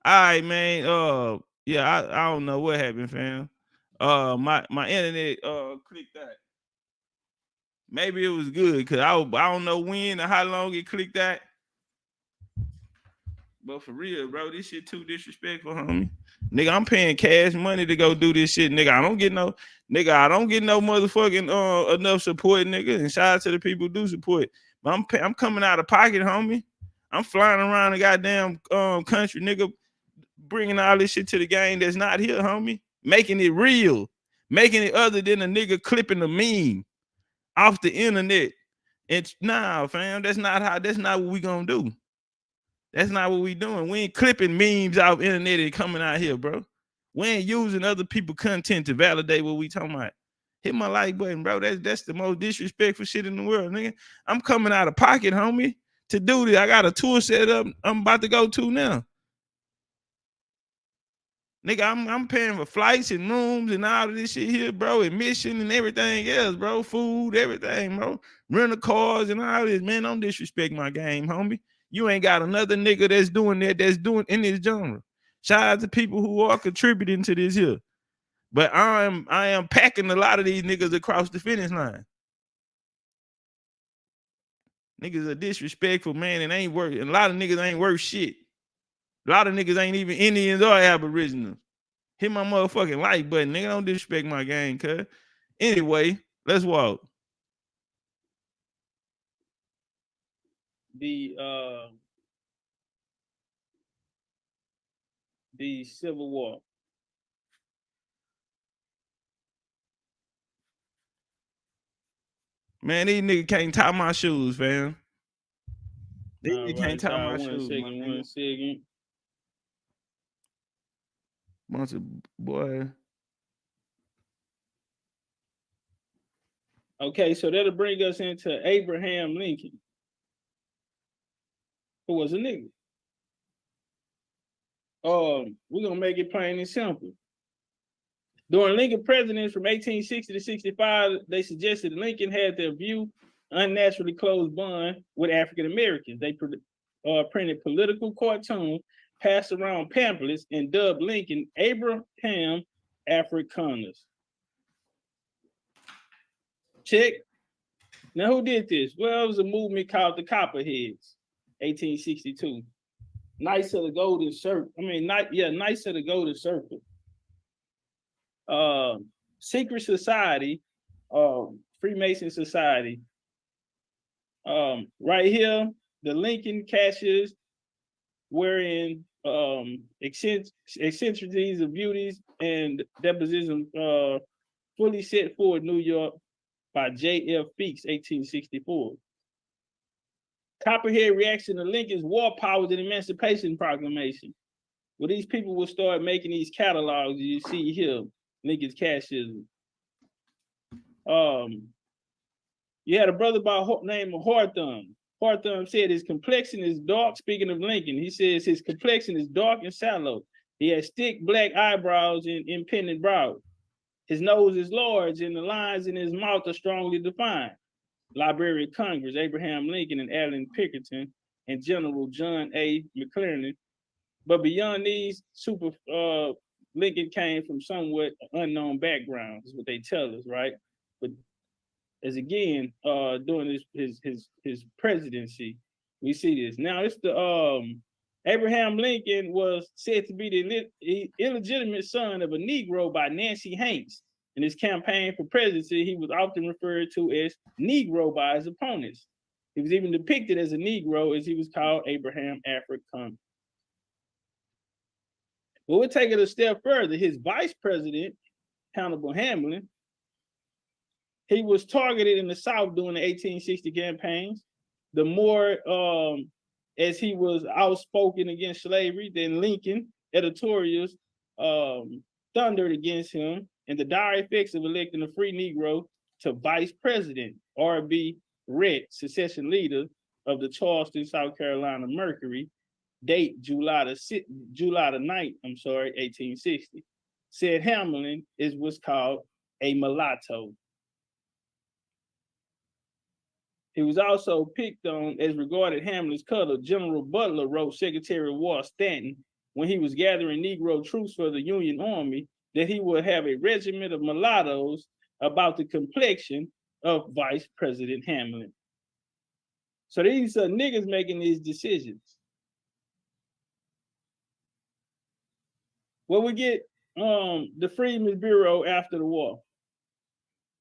right, man. Yeah, I don't know what happened, fam. My internet clicked out. Maybe it was good because I don't know when or how long it clicked out. But for real, bro, this shit too disrespectful, homie. Nigga, I'm paying cash money to go do this shit, nigga. I don't get no motherfucking enough support, nigga. And shout out to the people who do support. But I'm coming out of pocket, homie. I'm flying around the goddamn country, nigga, bringing all this shit to the game that's not here, homie. Making it real, making it other than a nigga clipping a meme off the internet. And nah, fam, that's not what we gonna do. That's not what we doing. We ain't clipping memes off internet and coming out here, bro. We ain't using other people's content to validate what we talking about. Hit my like button, bro. That's the most disrespectful shit in the world, nigga. I'm coming out of pocket, homie, to do this. I got a tour set up I'm about to go to now. Nigga, I'm paying for flights and rooms and all of this shit here, bro. Admission and everything else, bro. Food, everything, bro. Rental cars and all this. Man, don't disrespect my game, homie. You ain't got another nigga that's doing in this genre. Shout out to people who are contributing to this here. But I am packing a lot of these niggas across the finish line. Niggas are disrespectful, man, and ain't worth. And a lot of niggas ain't worth shit. A lot of niggas ain't even Indians or Aboriginals. Hit my motherfucking like button, nigga. Don't disrespect my game, cuz. Anyway, let's walk. The Civil War. Man, these niggas can't tie my shoes, fam. These niggas can't tie my shoes. One second. Bunch of boy. Okay, so that'll bring us into Abraham Lincoln, who was a nigga. We're gonna make it plain and simple. During Lincoln presidency from 1860 to 65, they suggested Lincoln had their view unnaturally close bond with African Americans. They printed political cartoons, passed around pamphlets, and dubbed Lincoln Abraham Africanus. Check. Now, who did this? Well, it was a movement called the Copperheads, 1862. Knights of the Golden Circle. Knights of the Golden Circle. Secret Society, Freemason Society. Right here, the Lincoln caches wherein eccentricities of beauties and deposition fully set forward New York by J.F. Feeks, 1864. Copperhead reaction to Lincoln's War Powers and Emancipation Proclamation. Well, these people will start making these catalogs you see here, Lincoln's Cashism. You had a brother by name of Hawthorne. Hawthorne said his complexion is dark. Speaking of Lincoln, he says his complexion is dark and sallow. He has thick black eyebrows and impending brows. His nose is large and the lines in his mouth are strongly defined. Library of Congress, Abraham Lincoln and Allen Pinkerton and General John A. McClernand. But beyond these, Lincoln came from somewhat unknown backgrounds, is what they tell us, right? But as again, during his presidency, we see this. Now it's the Abraham Lincoln was said to be the illegitimate son of a Negro by Nancy Hanks. In his campaign for presidency, he was often referred to as Negro by his opponents. He was even depicted as a Negro, as he was called Abraham African. But we'll take it a step further. His vice president, Hannibal Hamlin, he was targeted in the South during the 1860 campaigns. The more as he was outspoken against slavery, then Lincoln editorials thundered against him, and the dire effects of electing a free Negro to vice president, R.B. Rhett, secession leader of the Charleston, South Carolina Mercury, date July the 9th, 1860, said Hamlin is what's called a mulatto. He was also picked on as regarded Hamlin's color. General Butler wrote Secretary of War Stanton when he was gathering Negro troops for the Union Army, that he would have a regiment of mulattoes about the complexion of Vice President Hamlin. So these are niggas making these decisions. Well, we get the Freedmen's Bureau after the war.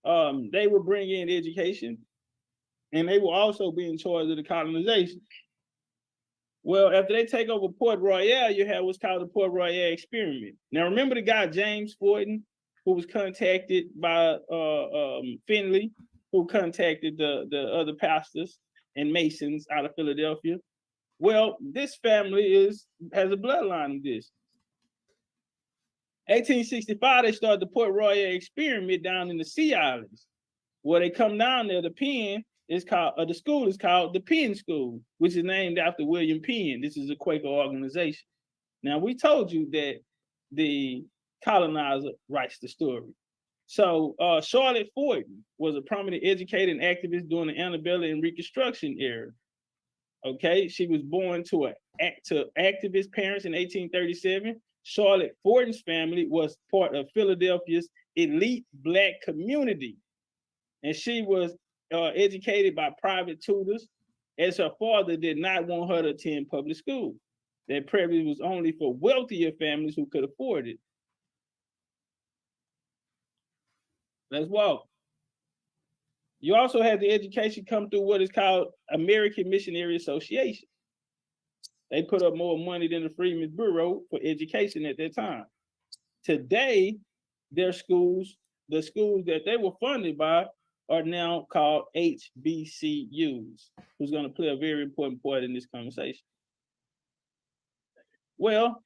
They will bring in education, and they will also be in charge of the colonization. Well, after they take over Port Royal, you have what's called the Port Royal experiment. Now, remember the guy James Fortin, who was contacted by Finley, who contacted the other pastors and Masons out of Philadelphia? Well, this family has a bloodline of this. 1865, they started the Port Royal experiment down in the Sea Islands. Where they come down there, the pen is called, the school is called the Penn School, which is named after William Penn. This is a Quaker organization. Now, we told you that the colonizer writes the story. So Charlotte Fortin was a prominent educator and activist during the antebellum and Reconstruction era. Okay, she was born to activist parents in 1837. Charlotte Fortin's family was part of Philadelphia's elite Black community, and she was educated by private tutors, as her father did not want her to attend public school. That privilege was only for wealthier families who could afford it. Let's walk. You also had the education come through what is called American Missionary Association. They put up more money than the Freedmen's Bureau for education at that time. Today, their schools, the schools that they were funded by, are now called HBCUs, who's going to play a very important part in this conversation. Well,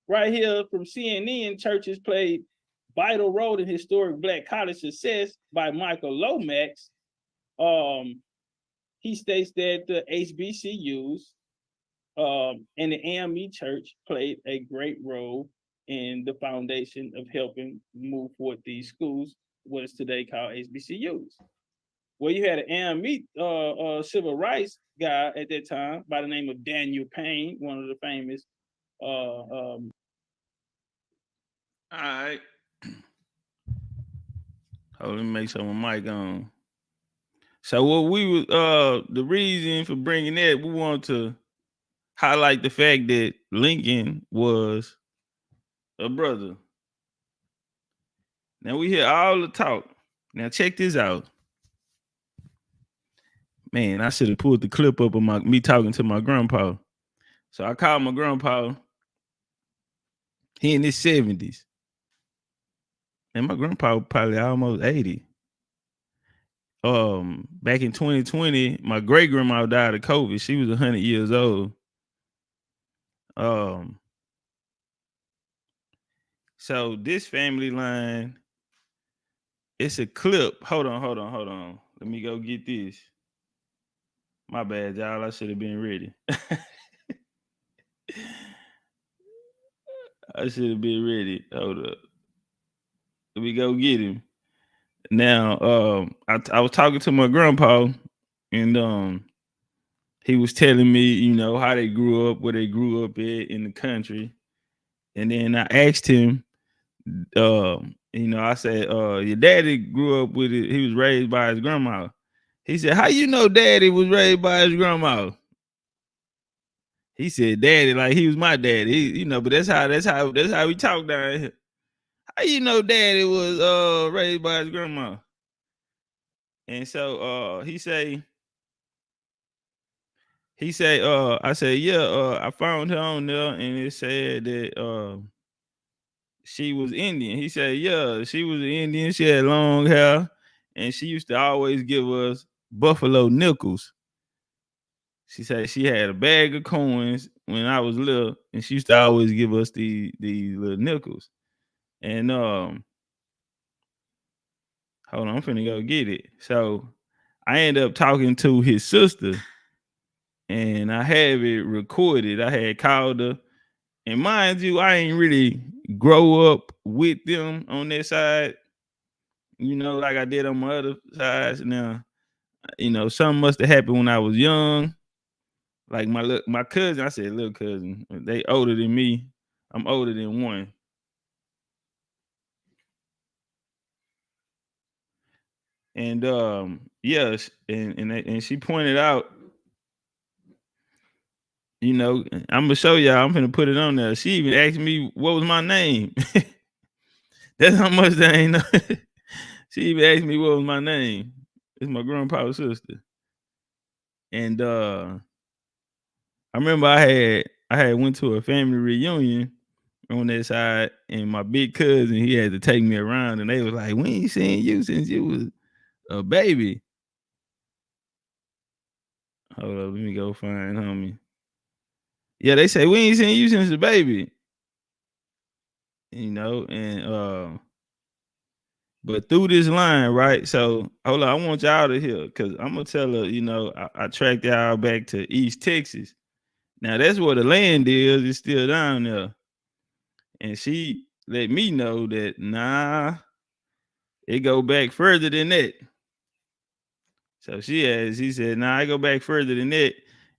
right here from CNN, churches played vital role in historic Black college success by Michael Lomax. He states that the HBCUs and the AME Church played a great role in the foundation of helping move forward these schools, what is today called HBCUs. Well, you had an AME civil rights guy at that time by the name of Daniel Payne, one of the famous. All right. Hold on, let me make sure my mic on. So what we was the reason for bringing that, we want to highlight the fact that Lincoln was a brother. Now we hear all the talk. Now check this out. Man, I should have pulled the clip up of me talking to my grandpa. So I called my grandpa. He in his 70s. And my grandpa probably almost 80. Back in 2020, my great grandma died of COVID. She was 100 years old. So this family line, it's a clip. Hold on. Let me go get this. My bad, y'all. I should have been ready. I should have been ready. Hold up. Let me go get him. Now, I was talking to my grandpa, and he was telling me, you know, how they grew up, where they grew up at in the country. And then I asked him, you know, I said, your daddy grew up with it. He was raised by his grandma. He said, how you know daddy was raised by his grandma? He said, daddy, like he was my daddy. You know, but that's how we talk down here. How you know daddy was raised by his grandma? And so he say, I said, yeah, I found her on there and it said that she was Indian. He said, yeah, she was an Indian. She had long hair and she used to always give us buffalo nickels. She said she had a bag of coins when I was little, and she used to always give us the little nickels. And hold on, I'm finna go get it. So I ended up talking to his sister, and I have it recorded. I had called her, and mind you, I ain't really grow up with them on that side, you know, like I did on my other sides. Now, you know, something must have happened when I was young. Like my cousin, I said little cousin, they older than me. I'm older than one. And yes, and she pointed out, you know, I'm gonna show y'all. I'm gonna put it on there. She even asked me what was my name. That's how much they ain't know. She even asked me what was my name. It's my grandpa's sister. And I remember I had went to a family reunion on that side, and my big cousin, he had to take me around, and they was like, "We ain't seen you since you was a baby." Hold up, let me go find homie. Yeah, they say we ain't seen you since a baby. You know, and but through this line, right? So hold on, I want y'all to hear, because I'm gonna tell her, you know, I tracked y'all back to East Texas. Now that's where the land is. It's still down there. And she let me know that nah, it go back further than that. So she said, nah, I go back further than that.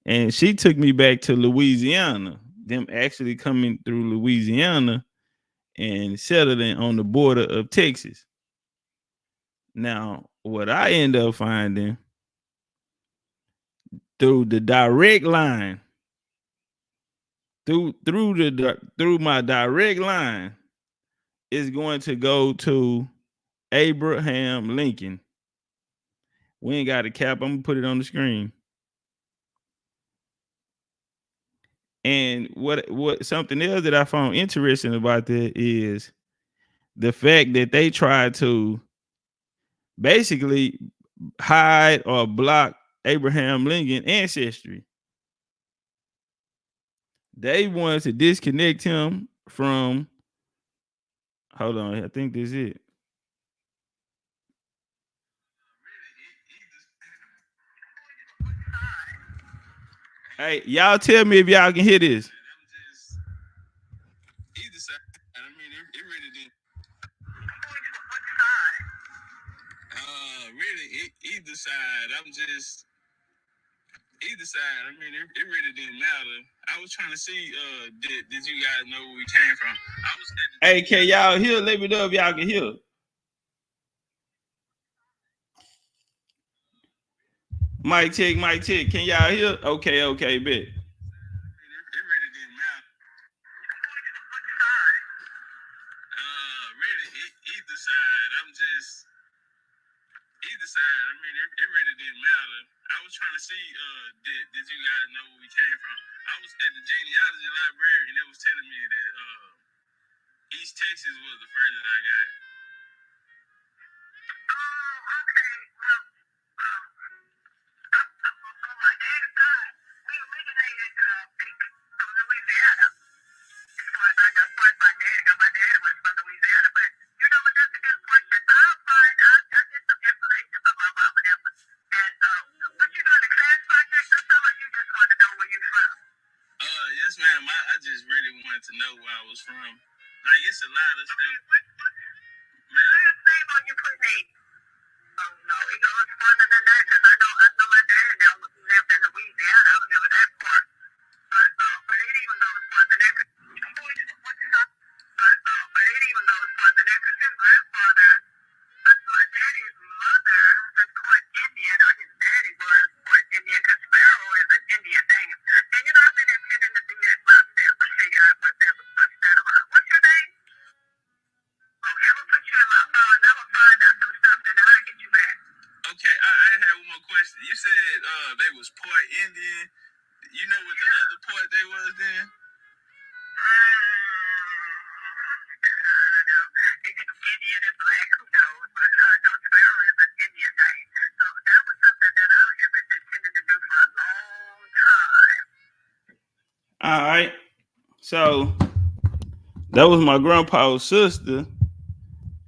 And she took me back to Louisiana. Them actually coming through Louisiana and settling on the border of Texas. Now, what I end up finding through the direct line, through my direct line, is going to go to Abraham Lincoln. We ain't got a cap. I'm gonna put it on the screen. And what something else that I found interesting about that is the fact that they tried to basically hide or block Abraham Lincoln ancestry. They wanted to disconnect him from. Hold on, I think this is it. Hey, y'all tell me if y'all can hear this. Either side. I mean, it really did. Really, either side. I'm just either side. I mean, it really didn't matter. I was trying to see, did you guys know where we came from? Hey, can y'all hear? Let me know if y'all can hear. Mic check, mic check. Can y'all hear? Okay, bet. It really didn't matter. Really, either side. I'm just either side. I mean, it really didn't matter. I was trying to see, did you guys know where we came from? I was at the genealogy library, and it was telling me that East Texas was the furthest I got. Oh, okay. Well, on my dad's side, we originated from Louisiana. As far as I know, as far as my dad was from Louisiana. But you know what? That's a good question. I get some information from my mom and them. And what you doing, a class project or something? Or you just want to know where you're from? Yes, ma'am. I just really wanted to know where I was from. Like, it's a lot of stuff. What last name are you putting in? Oh no, it goes further than that, because I know my dad and them lived in Louisiana. I remember that part. But it even goes further than that. But it even goes further than that, because his grandfather, my daddy's mother, was part Indian, or his daddy was part Indian, because Sparrow is an Indian name. And you know, I've been intending to do that myself to figure out what's that about. What's your name? Okay, I'm gonna put you in my phone, and I'm gonna find out some stuff, and I'll get you back. Okay, I had one more question. You said they was part Indian. You know what the other part they was then? I don't know. It's Indian and black, who knows? But I know Sparrow is an Indian name. So that was something that I have been intending to do for a long time. All right. So that was my grandpa's sister.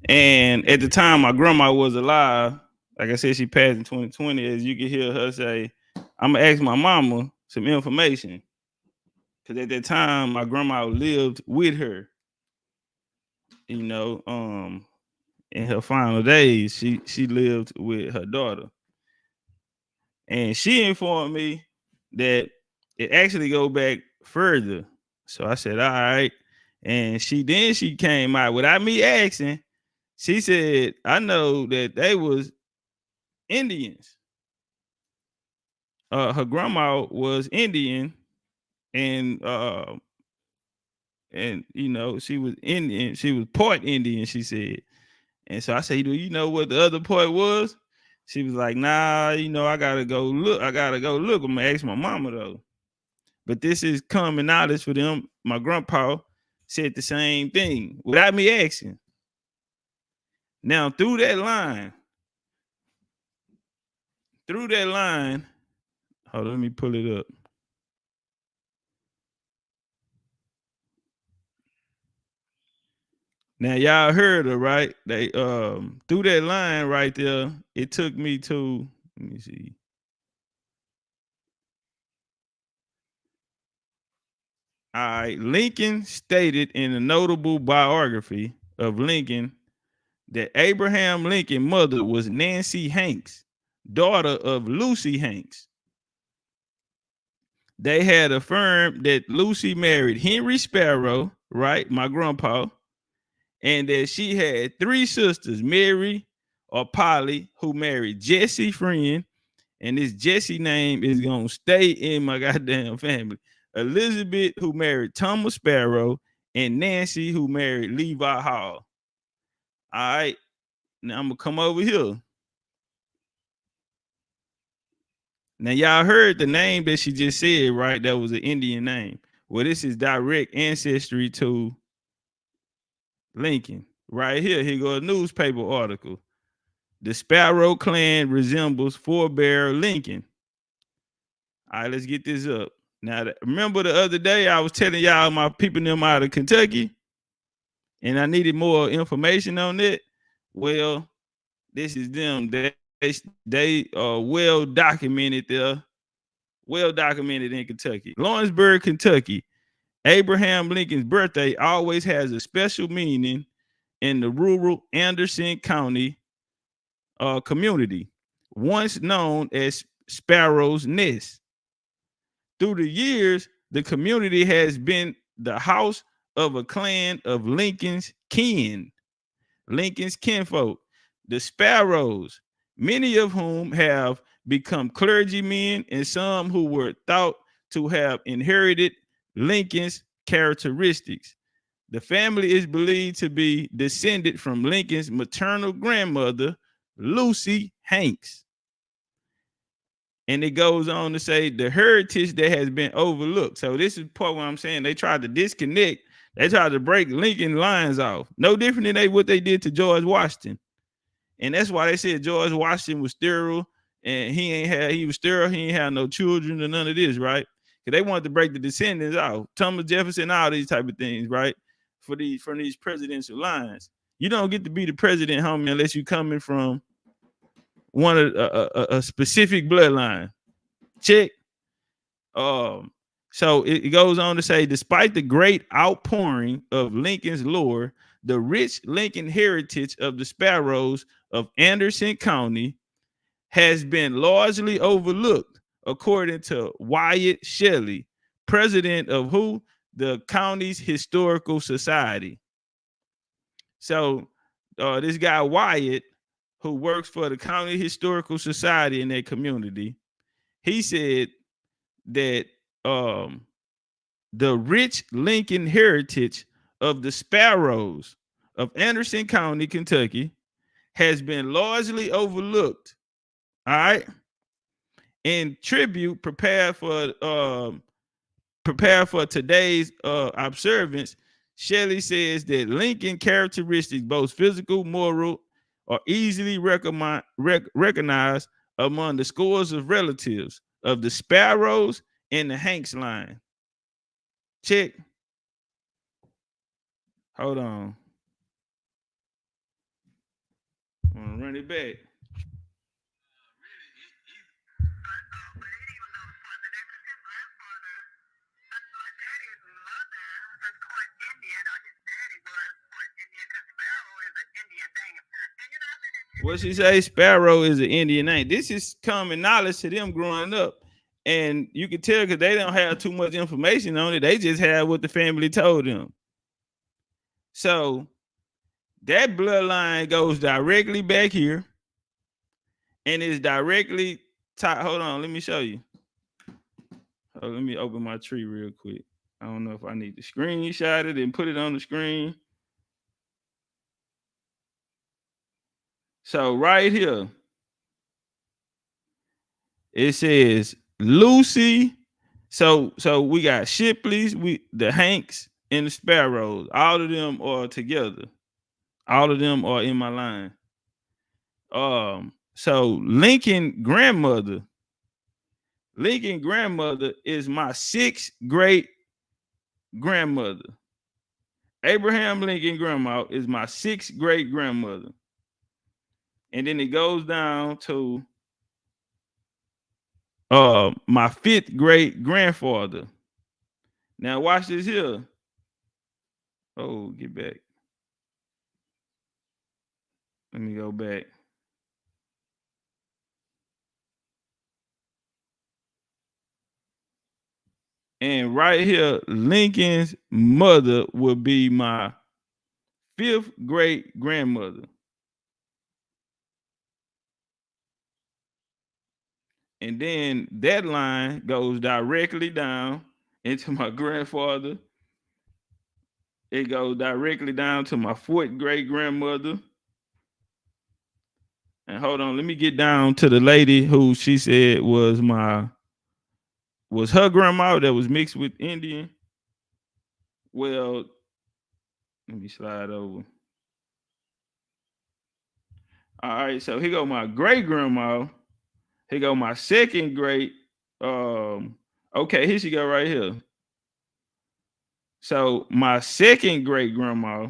And at the time, my grandma was alive. Like I said, she passed in 2020. As you can hear her say, I'm going to ask my mama some information. Because at that time, my grandma lived with her. You know, in her final days, she lived with her daughter. And she informed me that it actually go back further. So I said, all right. And she came out without me asking. She said, I know that they was Indians. Her grandma was Indian, and you know, she was Indian. She was part Indian, she said. And so I said, do you know what the other part was? She was like, nah, you know, I gotta go look. I'm gonna ask my mama though. But this is common knowledge for them. My grandpa said the same thing without me asking. Now through that line, hold on, let me pull it up. Now y'all heard her, right? They through that line right there, it took me to, let me see. All right, Lincoln stated in a notable biography of Lincoln that Abraham Lincoln's mother was Nancy Hanks, daughter of Lucy Hanks. They had affirmed that Lucy married Henry Sparrow, right, my grandpa, and that she had 3 sisters, Mary or Polly, who married Jesse Friend, and this Jesse name is gonna stay in my goddamn family. Elizabeth, who married Thomas Sparrow, and Nancy, who married Levi Hall. All right, now I'm gonna come over here. Now y'all heard the name that she just said, right? That was an Indian name. Well, this is direct ancestry to Lincoln. Right here, here go a newspaper article. The Sparrow clan resembles forebear Lincoln. All right, let's get this up. Now, remember the other day I was telling y'all my people them out of Kentucky, and I needed more information on it. Well, this is them. They are well documented there, well documented in Kentucky. Lawrenceburg, Kentucky. Abraham Lincoln's birthday always has a special meaning in the rural Anderson County community, once known as Sparrow's Nest. Through the years, the community has been the house of a clan of Lincoln's kinfolk, the Sparrows, many of whom have become clergymen and some who were thought to have inherited Lincoln's characteristics. The family is believed to be descended from Lincoln's maternal grandmother, Lucy Hanks. And it goes on to say the heritage that has been overlooked. So this is part where I'm saying they tried to disconnect. They tried to break Lincoln lines off. No different than what they did to George Washington. And that's why they said George Washington was sterile and he was sterile. He ain't had no children or none of this, right? Because they wanted to break the descendants out. Thomas Jefferson, all these type of things, right? From these presidential lines. You don't get to be the president, homie, unless you're coming from one of a specific bloodline. Check. So it goes on to say, despite the great outpouring of Lincoln's lore, the rich Lincoln heritage of the Sparrows of Anderson County has been largely overlooked, according to Wyatt Shelley, president of the county's historical society. So this guy Wyatt, who works for the County Historical Society in their community, he said that the rich Lincoln heritage of the Sparrows of Anderson County, Kentucky, has been largely overlooked. All right. In tribute, prepared for today's observance, Shelley says that Lincoln characteristics, both physical, moral, are easily recognized among the scores of relatives of the Sparrows and the Hanks line. Check. Hold on. I'm gonna run it back. What she say? Sparrow is an Indian name. This is common knowledge to them growing up. And you can tell because they don't have too much information on it. They just have what the family told them. So that bloodline goes directly back here and is directly tied. Hold on, let me show you. Let me open my tree real quick. I don't know if I need to screenshot it and put it on the screen. So right here, it says Lucy. So we got Shipleys, the Hanks, and the Sparrows. All of them are together. All of them are in my line. So Lincoln grandmother is my sixth great grandmother. Abraham Lincoln grandma is my sixth great grandmother. And then it goes down to my fifth great grandfather. Now watch this here. Oh, get back. Let me go back. And right here, Lincoln's mother will be my fifth great grandmother. And then that line goes directly down into my grandfather. It goes directly down to my fourth great grandmother. And hold on, let me get down to the lady who she said was her grandma that was mixed with Indian. Well, let me slide over. All right, so here go my great grandma. Here go my second great. Okay, here she go right here. So my second great grandma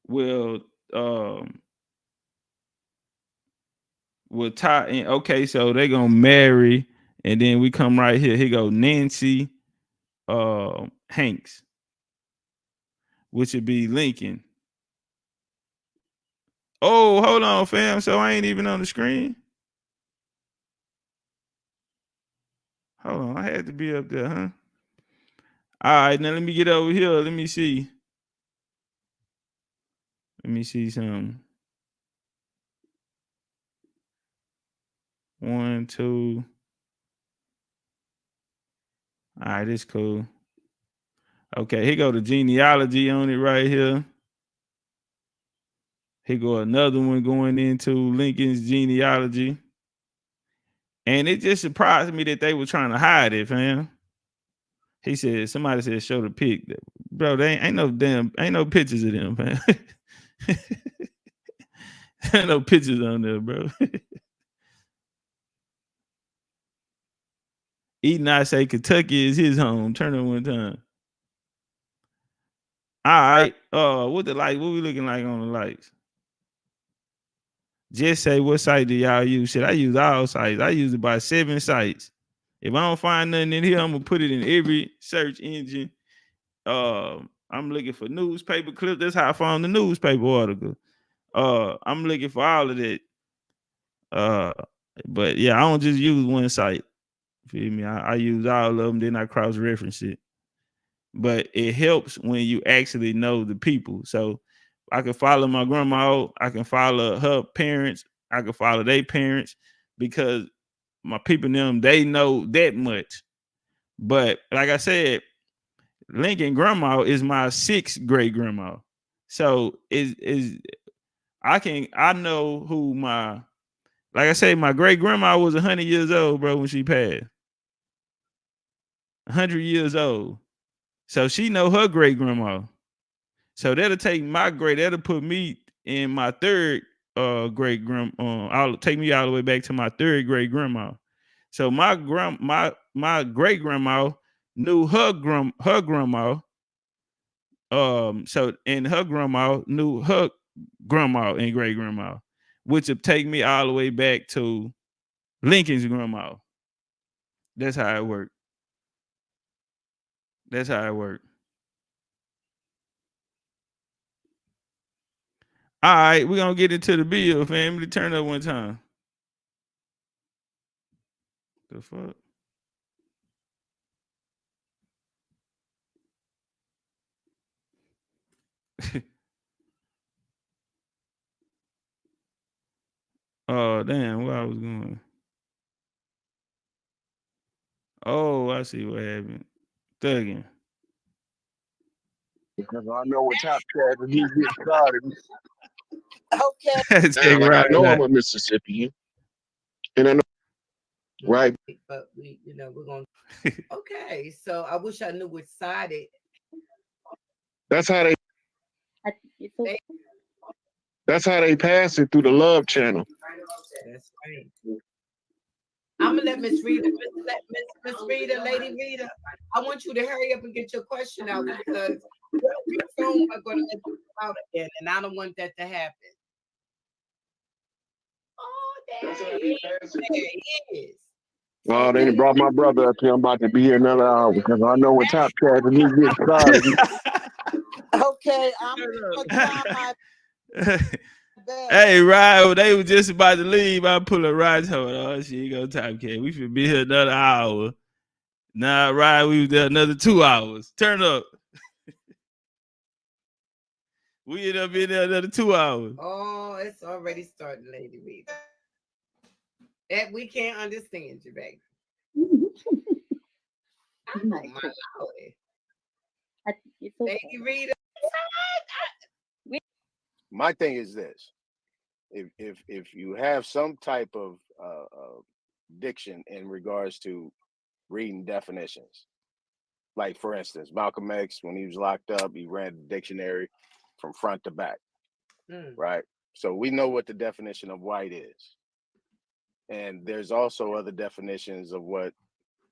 will tie in. Okay, so they gonna marry, and then we come right here. Here go Nancy Hanks, which would be Lincoln. Oh, hold on, fam. So I ain't even on the screen. Hold on, I had to be up there, huh? All right, now let me get over here. Let me see. Let me see something. 1, 2. All right, it's cool. Okay, here go the genealogy on it right here. Here go another one going into Lincoln's genealogy. And it just surprised me that they were trying to hide it, fam. He said, somebody said, show the pic. Bro, they ain't no pictures of them, man. Ain't no pictures on there, bro. Enoch say Kentucky is his home. Turn it one time. All right. What the light? What we looking like on the lights? Just say what site do y'all use? Shit, I use all sites. I use about 7 sites. If I don't find nothing in here, I'm gonna put it in every search engine. I'm looking for newspaper clips. That's how I found the newspaper article. I'm looking for all of that. But yeah, I don't just use one site. Feel me? I use all of them, then I cross-reference it. But it helps when you actually know the people. So I can follow my grandma, I can follow her parents, I can follow their parents, because my people them, they know that much. But like I said, Lincoln grandma is my sixth great grandma. So I know who my, like I say, my great grandma was 100 years old, bro, when she passed. 100 years old. So she know her great grandma. So that'll put me in my third great grandma. I'll take me all the way back to my third great grandma. So my great grandma knew her grandma. So and her grandma knew her grandma and great grandma, which would take me all the way back to Lincoln's grandma. That's how it worked. That's how it worked. All right, we're gonna get into the bill, family. Turn up one time. The fuck? Oh, damn, where I was going. Oh, I see what happened. Thugging. Because I know what Topcatz and he get started. Okay. Now, like I know I'm a Mississippian, and I know right. But we, we're gonna. Okay, so I wish I knew which side it. That's how they. They- That's how they pass it through the Love Channel. That's right. I'm gonna let Miss Rita, Miss Rita, Lady Rita. I want you to hurry up and get your question out because your phone are gonna let you out again, and I don't want that to happen. Oh, there he is. Oh, they brought my brother up here. I'm about to be here another hour because I know what Topcatz and he get started. Okay, I'm gonna try my best. Hey, Ryan, they were just about to leave. I pull a Ryan's hold on. She go Topcatz. We should be here another hour. Nah, Ryan, we was there another 2 hours. Turn up. We ended up being there another 2 hours. Oh, it's already starting, Lady Rita. That we can't understand you, baby. Oh my Lord. Lady Rita. My thing is this: if you have some type of diction in regards to reading definitions, like for instance, Malcolm X, when he was locked up, he read the dictionary from front to back, right? So we know what the definition of white is, and there's also other definitions of what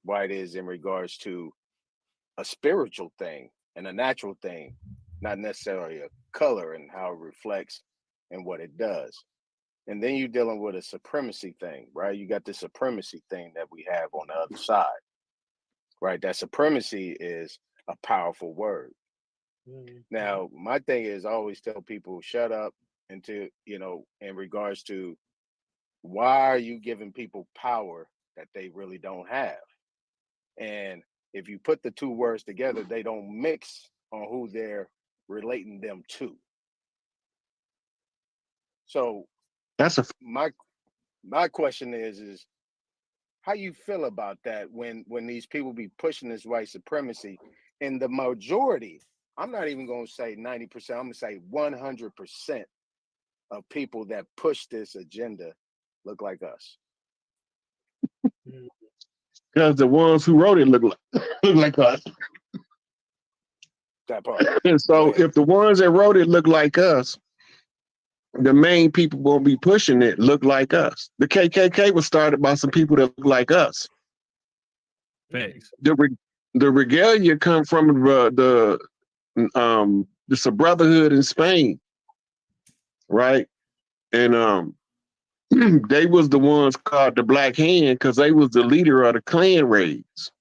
white is in regards to a spiritual thing and a natural thing, not necessarily a color and how it reflects and what it does. And then you're dealing with a supremacy thing, right? You got the supremacy thing that we have on the other side, right? That supremacy is a powerful word. Now, my thing is I always tell people, shut up until, in regards to why are you giving people power that they really don't have? And if you put the two words together, they don't mix on who they're relating them to. So That's my question is how you feel about that when these people be pushing this white supremacy, and the majority, I'm not even going to say 90%, I'm going to say 100% of people that push this agenda look like us. because the ones who wrote it look like us. That part. And so if the ones that wrote it look like us, the main people won't be pushing it look like us. The KKK was started by some people that look like us. Thanks. The regalia come from it's a brotherhood in Spain, right? And they was the ones called the Black Hand because they was the leader of the Klan raids.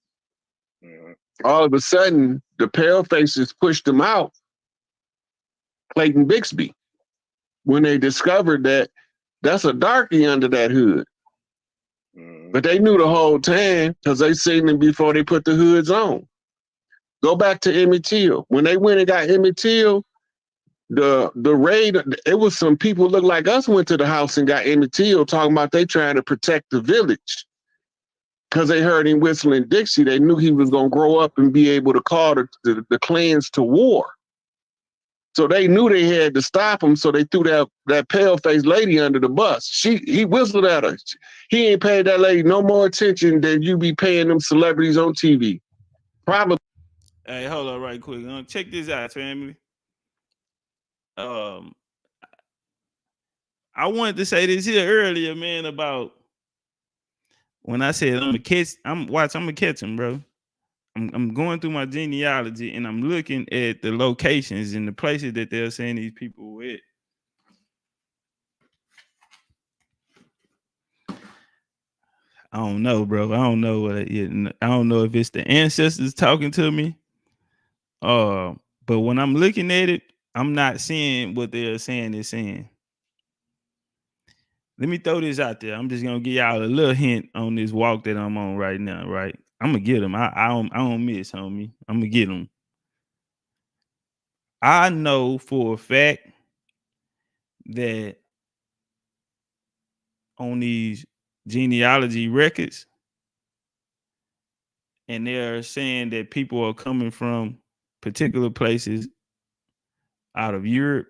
All of a sudden, the pale faces pushed them out, Clayton Bixby, when they discovered that that's a darky under that hood. But they knew the whole time because they seen them before they put the hoods on. Go back to Emmett Till. When they went and got Emmett Till, the raid, it was some people look like us went to the house and got Emmett Till talking about they trying to protect the village. Because they heard him whistling Dixie, they knew he was going to grow up and be able to call the clans to war. So they knew they had to stop him, so they threw that pale-faced lady under the bus. He whistled at her. He ain't paid that lady no more attention than you be paying them celebrities on TV. Probably. Hey, hold on right quick. Check this out, family. I wanted to say this here earlier, man, about when I said I'm gonna catch him, bro. I'm going through my genealogy and I'm looking at the locations and the places that they're saying these people were at. I don't know, bro. I don't know I don't know if it's the ancestors talking to me. But when I'm looking at it, I'm not seeing what they're saying they're saying. Let me throw this out there. I'm just gonna give y'all a little hint on this walk that I'm on right now, right? I'm gonna get them. I don't miss, homie. I'm gonna get them. I know for a fact that on these genealogy records, and they're saying that people are coming from particular places out of Europe.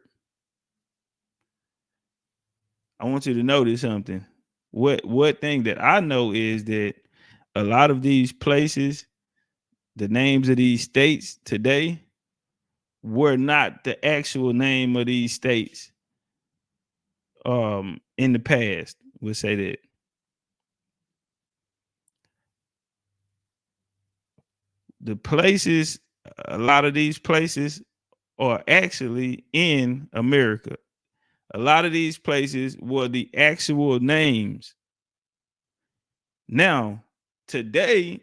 I want you to notice something. What thing that I know is that a lot of these places, the names of these states today, were not the actual name of these states in the past. We'll say that. The places, a lot of these places are actually in America. A lot of these places were the actual names. Now, today,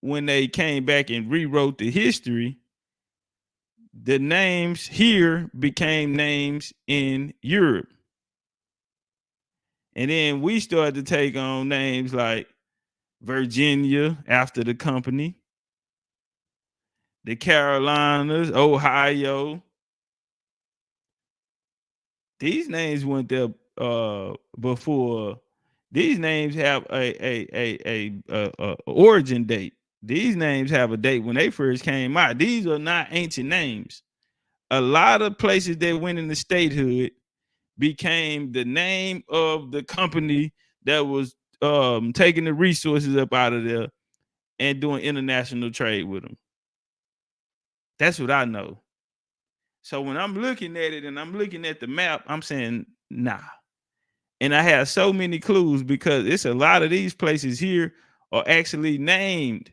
when they came back and rewrote the history, the names here became names in Europe. And then we started to take on names like Virginia after the company, the Carolinas, Ohio. These names went there before. These names have a origin date. These names have a date when they first came out. These are not ancient names. A lot of places that went into statehood became the name of the company that was taking the resources up out of there and doing international trade with them. That's what I know. So when I'm looking at it and I'm looking at the map, I'm saying, nah. And I have so many clues because it's a lot of these places here are actually named.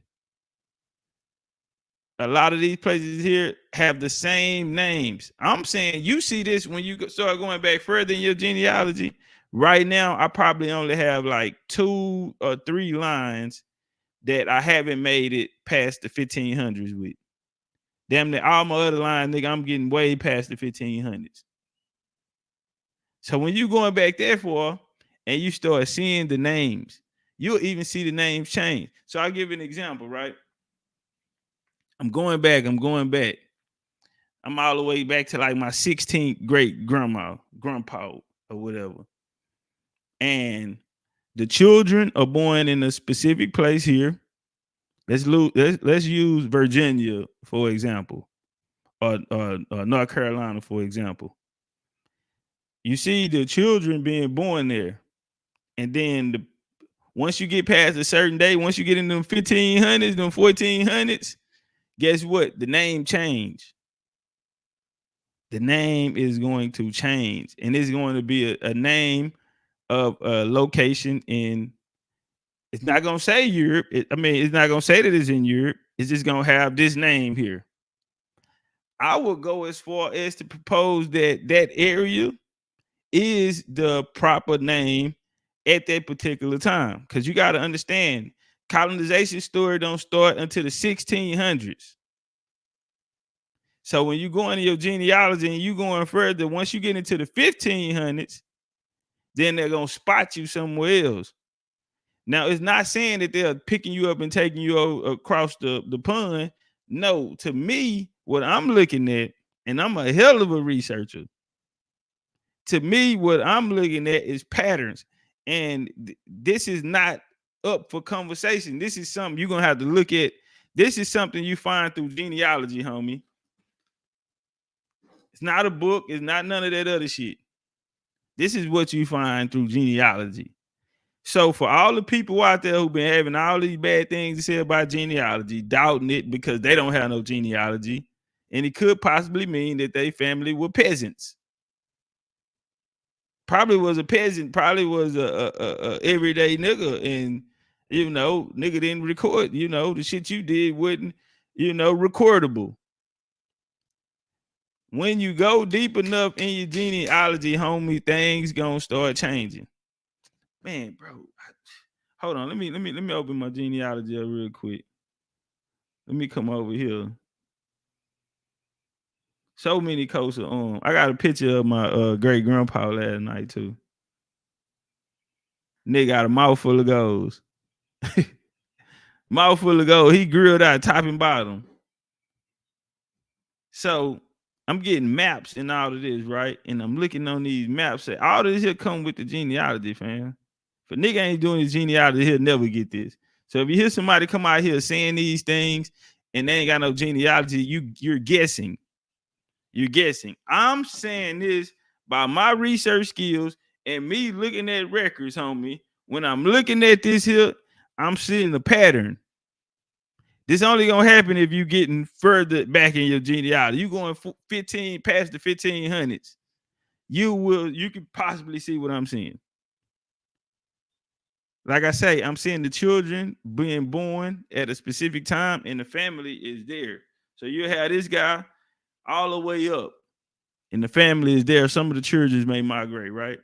A lot of these places here have the same names. I'm saying you see this when you start going back further in your genealogy. Right now, I probably only have like 2 or 3 lines that I haven't made it past the 1500s with. Damn near all my other lines, nigga, I'm getting way past the 1500s. So when you going back there for and you start seeing the names, you'll even see the names change. So I'll give you an example, right? I'm going back. I'm all the way back to like my 16th great grandpa, or whatever. And the children are born in a specific place here. Let's use Virginia, for example, or North Carolina, for example. You see the children being born there. And then once you get past a certain day, once you get in them 1500s, them 1400s, guess what? The name changed. The name is going to change. And it's going to be a name of a location in, it's not going to say Europe. It's not going to say that it's in Europe. It's just going to have this name here. I will go as far as to propose that that area is the proper name at that particular time. Because you got to understand, colonization story don't start until the 1600s. So when you go into your genealogy and you going further, once you get into the 1500s, then they're going to spot you somewhere else. Now, it's not saying that they're picking you up and taking you across the pond. No, to me, what I'm looking at, and I'm a hell of a researcher, to me, what I'm looking at is patterns. And this is not up for conversation. This is something you're going to have to look at. This is something you find through genealogy, homie. It's not a book. It's not none of that other shit. This is what you find through genealogy. So for all the people out there who've been having all these bad things to say about genealogy, doubting it because they don't have no genealogy, and it could possibly mean that their family were peasants. Probably was a peasant, probably was a everyday nigga, and nigga didn't record, the shit you did wasn't, recordable. When you go deep enough in your genealogy, homie, things gonna start changing. Man, bro, hold on. Let me open my genealogy up real quick. Let me come over here. So many coats of I got a picture of my great grandpa last night too. Nigga got a mouthful of goals. Mouthful of gold. He grilled out top and bottom. So I'm getting maps and all of this, right? And I'm looking on these maps. Say, all this here come with the genealogy, fam. If a nigga ain't doing his genealogy, he'll never get this. So if you hear somebody come out here saying these things and they ain't got no genealogy, you're guessing. You're guessing. I'm saying this by my research skills and me looking at records, homie. When I'm looking at this here, I'm seeing the pattern. This only gonna happen if you getting further back in your genealogy. You going 15 past the 1500s. You could possibly see what I'm seeing. Like I say, I'm seeing the children being born at a specific time, and the family is there. So you have this guy all the way up, and the family is there. Some of the children may migrate, right?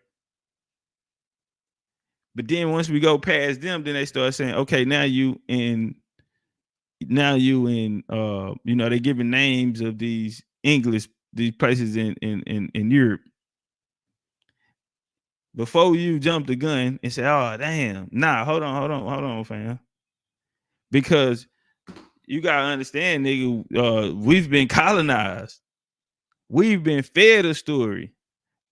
But then once we go past them, then they start saying, okay, now you in they're giving names of these places in Europe. Before you jump the gun and say, oh damn, nah, hold on, fam. Because you gotta understand, nigga, we've been colonized. We've been fed a story.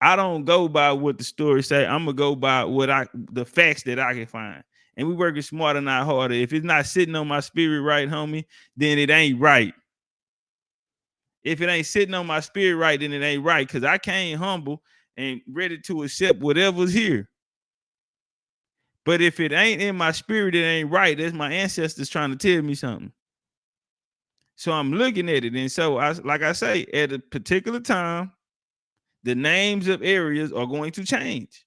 I don't go by what the story say. I'm gonna go by the facts that I can find. And we working smarter, not harder. If it's not sitting on my spirit right, homie, then it ain't right. If it ain't sitting on my spirit right, then it ain't right. Cause I came humble and ready to accept whatever's here. But if it ain't in my spirit, it ain't right. That's my ancestors trying to tell me something. So I'm looking at it. And so like I say, at a particular time, the names of areas are going to change.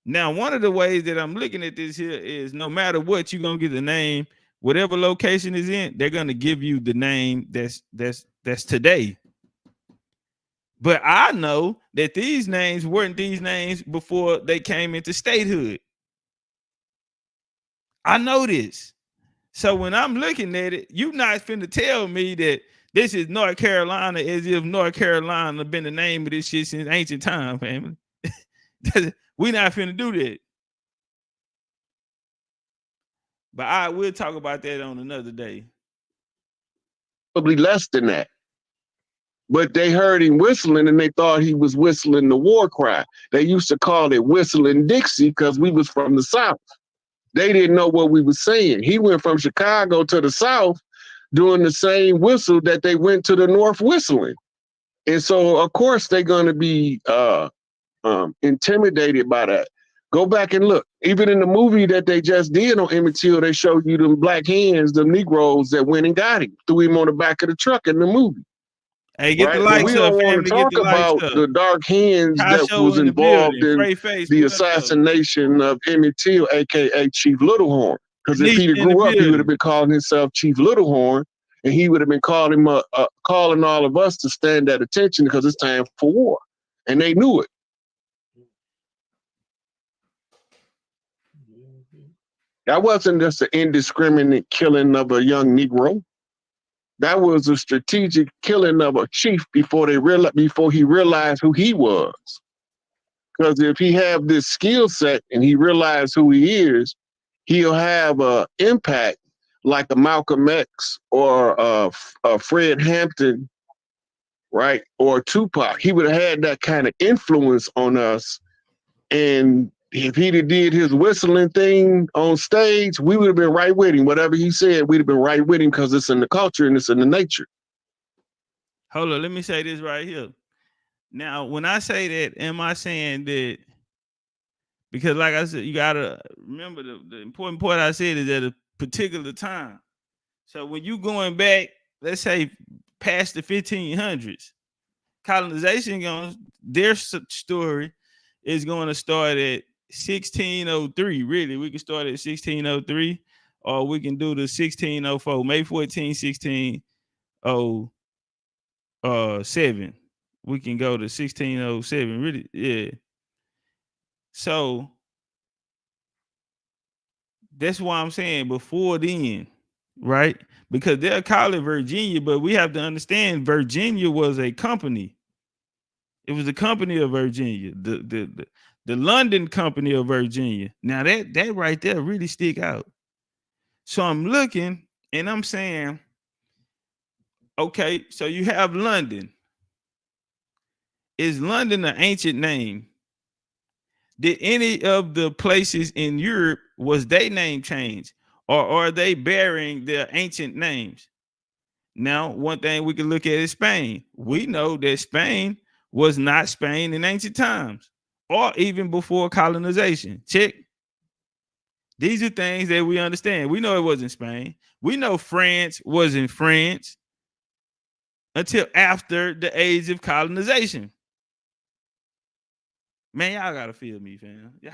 Now, one of the ways that I'm looking at this here is no matter what, you're gonna get the name, whatever location is in, they're gonna give you the name that's today. But I know that these names weren't these names before they came into statehood. I know this. So when I'm looking at it, you're not finna tell me that this is North Carolina as if North Carolina been the name of this shit since ancient time, family. We not finna do that. But I will talk about that on another day. Probably less than that. But they heard him whistling and they thought he was whistling the war cry. They used to call it whistling Dixie because we was from the South. They didn't know what we were saying. He went from Chicago to the South doing the same whistle that they went to the North whistling. And so, of course, they're going to be intimidated by that. Go back and look. Even in the movie that they just did on Emmett Till, they showed you them black hands, the Negroes that went and got him, threw him on the back of the truck in the movie. Hey, get right? the lights we don't up, want to talk about the dark hands that was involved in the assassination of Emmett Till, aka Chief Littlehorn. Because if he'd grew up, he would have been calling himself Chief Littlehorn, and he would have been calling all of us to stand at attention because it's time for war, and they knew it. That wasn't just an indiscriminate killing of a young Negro. That was a strategic killing of a chief before he realized who he was. Because if he have this skill set and he realized who he is, he'll have an impact like a Malcolm X or a Fred Hampton, right? Or Tupac. He would have had that kind of influence on us. And if he'd have did his whistling thing on stage, we would have been right with him. Whatever he said, we'd have been right with him because it's in the culture and it's in the nature. Hold on, let me say this right here. Now, when I say that, am I saying that? Because like I said, you gotta remember the important point I said is at a particular time. So when you going back, let's say past the 1500s, colonization their story is going to start at 1603. Really, we can start at 1603, or we can do the 1604, May 14, 1607. We can go to 1607. Really, yeah. So that's why I'm saying before then, right? Because they'll call it Virginia, but we have to understand Virginia was a company. It was the company of Virginia, the London company of Virginia. Now that right there really stick out. So I'm looking and I'm saying Okay, so you have London. Is London an ancient name? Did any of the places in Europe was their name changed, or are they bearing their ancient names? Now, one thing we can look at is Spain. We know that Spain was not Spain in ancient times, or even before colonization. Check. These are things that we understand. We know it wasn't Spain. We know France wasn't France until after the age of colonization. Man, y'all gotta feel me, fam. Y'all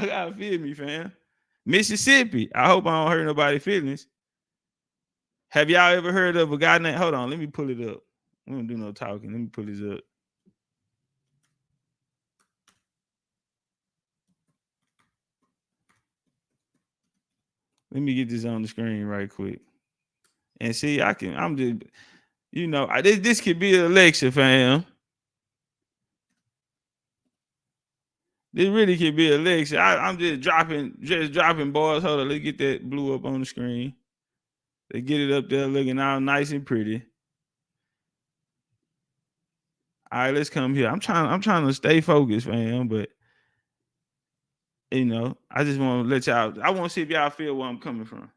gotta feel me, fam. Mississippi. I hope I don't hurt nobody's feelings. Have y'all ever heard of a guy named? Hold on, let me pull it up. We don't do no talking. Let me pull this up. Let me get this on the screen right quick. And see, I'm just, this could be a lecture, fam. This really could be a lecture. I'm just dropping bars. Hold on, let's get that blue up on the screen. They get it up there looking all nice and pretty. All right, let's come here. I'm trying to stay focused, fam, but I just want to let y'all. I want to see if y'all feel where I'm coming from.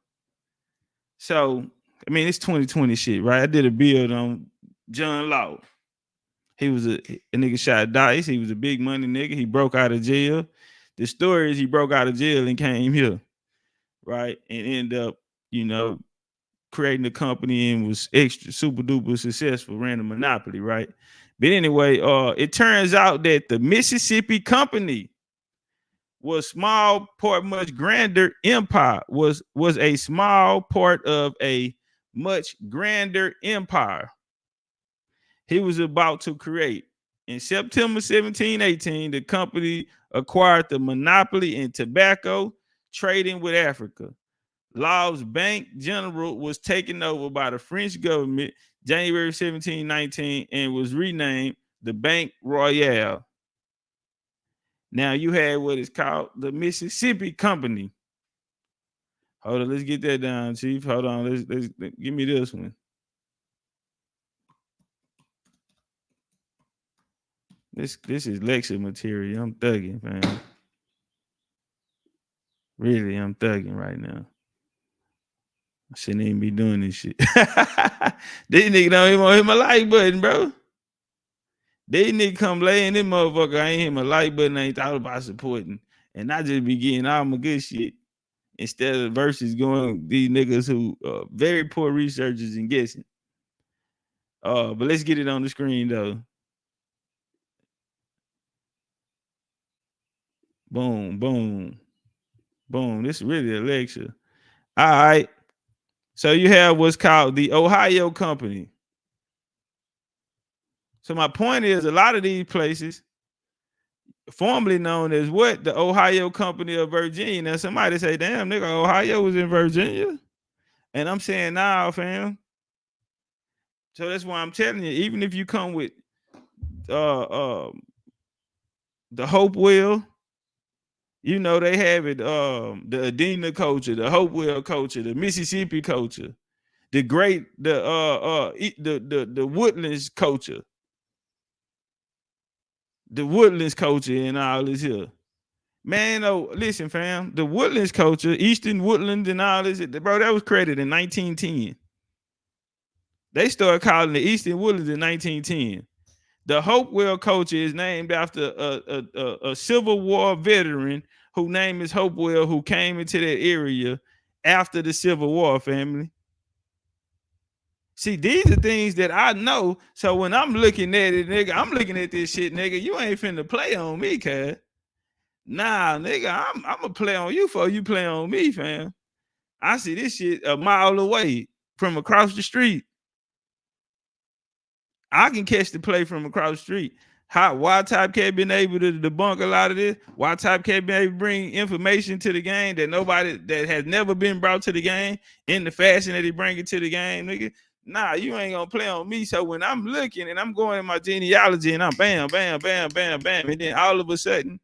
So, I mean, it's 2020 shit, right? I did a build on John Law. He was a nigga shot dice. He was a big money nigga. He broke out of jail. The story is he broke out of jail and came here, right? And ended up, creating a company and was extra super duper successful, ran a monopoly, right? But anyway, it turns out that the Mississippi Company was small part much grander empire, was a small part of a much grander empire he was about to create. In September 1718, the company acquired the monopoly in tobacco trading with Africa. Law's Bank General was taken over by the French government January 1719 and was renamed the Bank Royale. Now you had what is called the Mississippi Company. Hold on, let's get that down, Chief. Hold on, let's give me this one. This is lecture material. I'm thugging, man. Really, I'm thugging right now. I shouldn't even be doing this shit. These niggas don't even want to hit my like button, bro. These niggas come lay in this motherfucker. I ain't hit my like button. I ain't thought about supporting. And I just be getting all my good shit. Instead of versus going these niggas who very poor researchers and guessing. But let's get it on the screen though. Boom, boom, boom. This is really a lecture. All right. So you have what's called the Ohio Company. So my point is a lot of these places, formerly known as what? The Ohio Company of Virginia. Now somebody say, damn, nigga, Ohio was in Virginia. And I'm saying, nah, fam. So that's why I'm telling you, even if you come with the Hopewell, they have it, the Adena culture, the Hopewell culture, the Mississippi culture, the Woodlands culture. The Woodlands culture and all this here. Man, listen, fam. The Woodlands culture, Eastern Woodlands and all this, bro, that was created in 1910. They started calling the Eastern Woodlands in 1910. The Hopewell culture is named after a Civil War veteran whose name is Hopewell, who came into that area after the Civil War, family. See, these are things that I know. So when I'm looking at it, nigga, I'm looking at this shit, nigga. You ain't finna play on me, cuz. Nah, nigga, I'm gonna play on you before you play on me, fam. I see this shit a mile away from across the street. I can catch the play from across the street. Why Topcatz been able to debunk a lot of this? Why Topcatz been able to bring information to the game that has never been brought to the game in the fashion that he bring it to the game, nigga? Nah, you ain't gonna play on me. So when I'm looking and I'm going in my genealogy and I'm bam, bam, bam, bam, bam, and then all of a sudden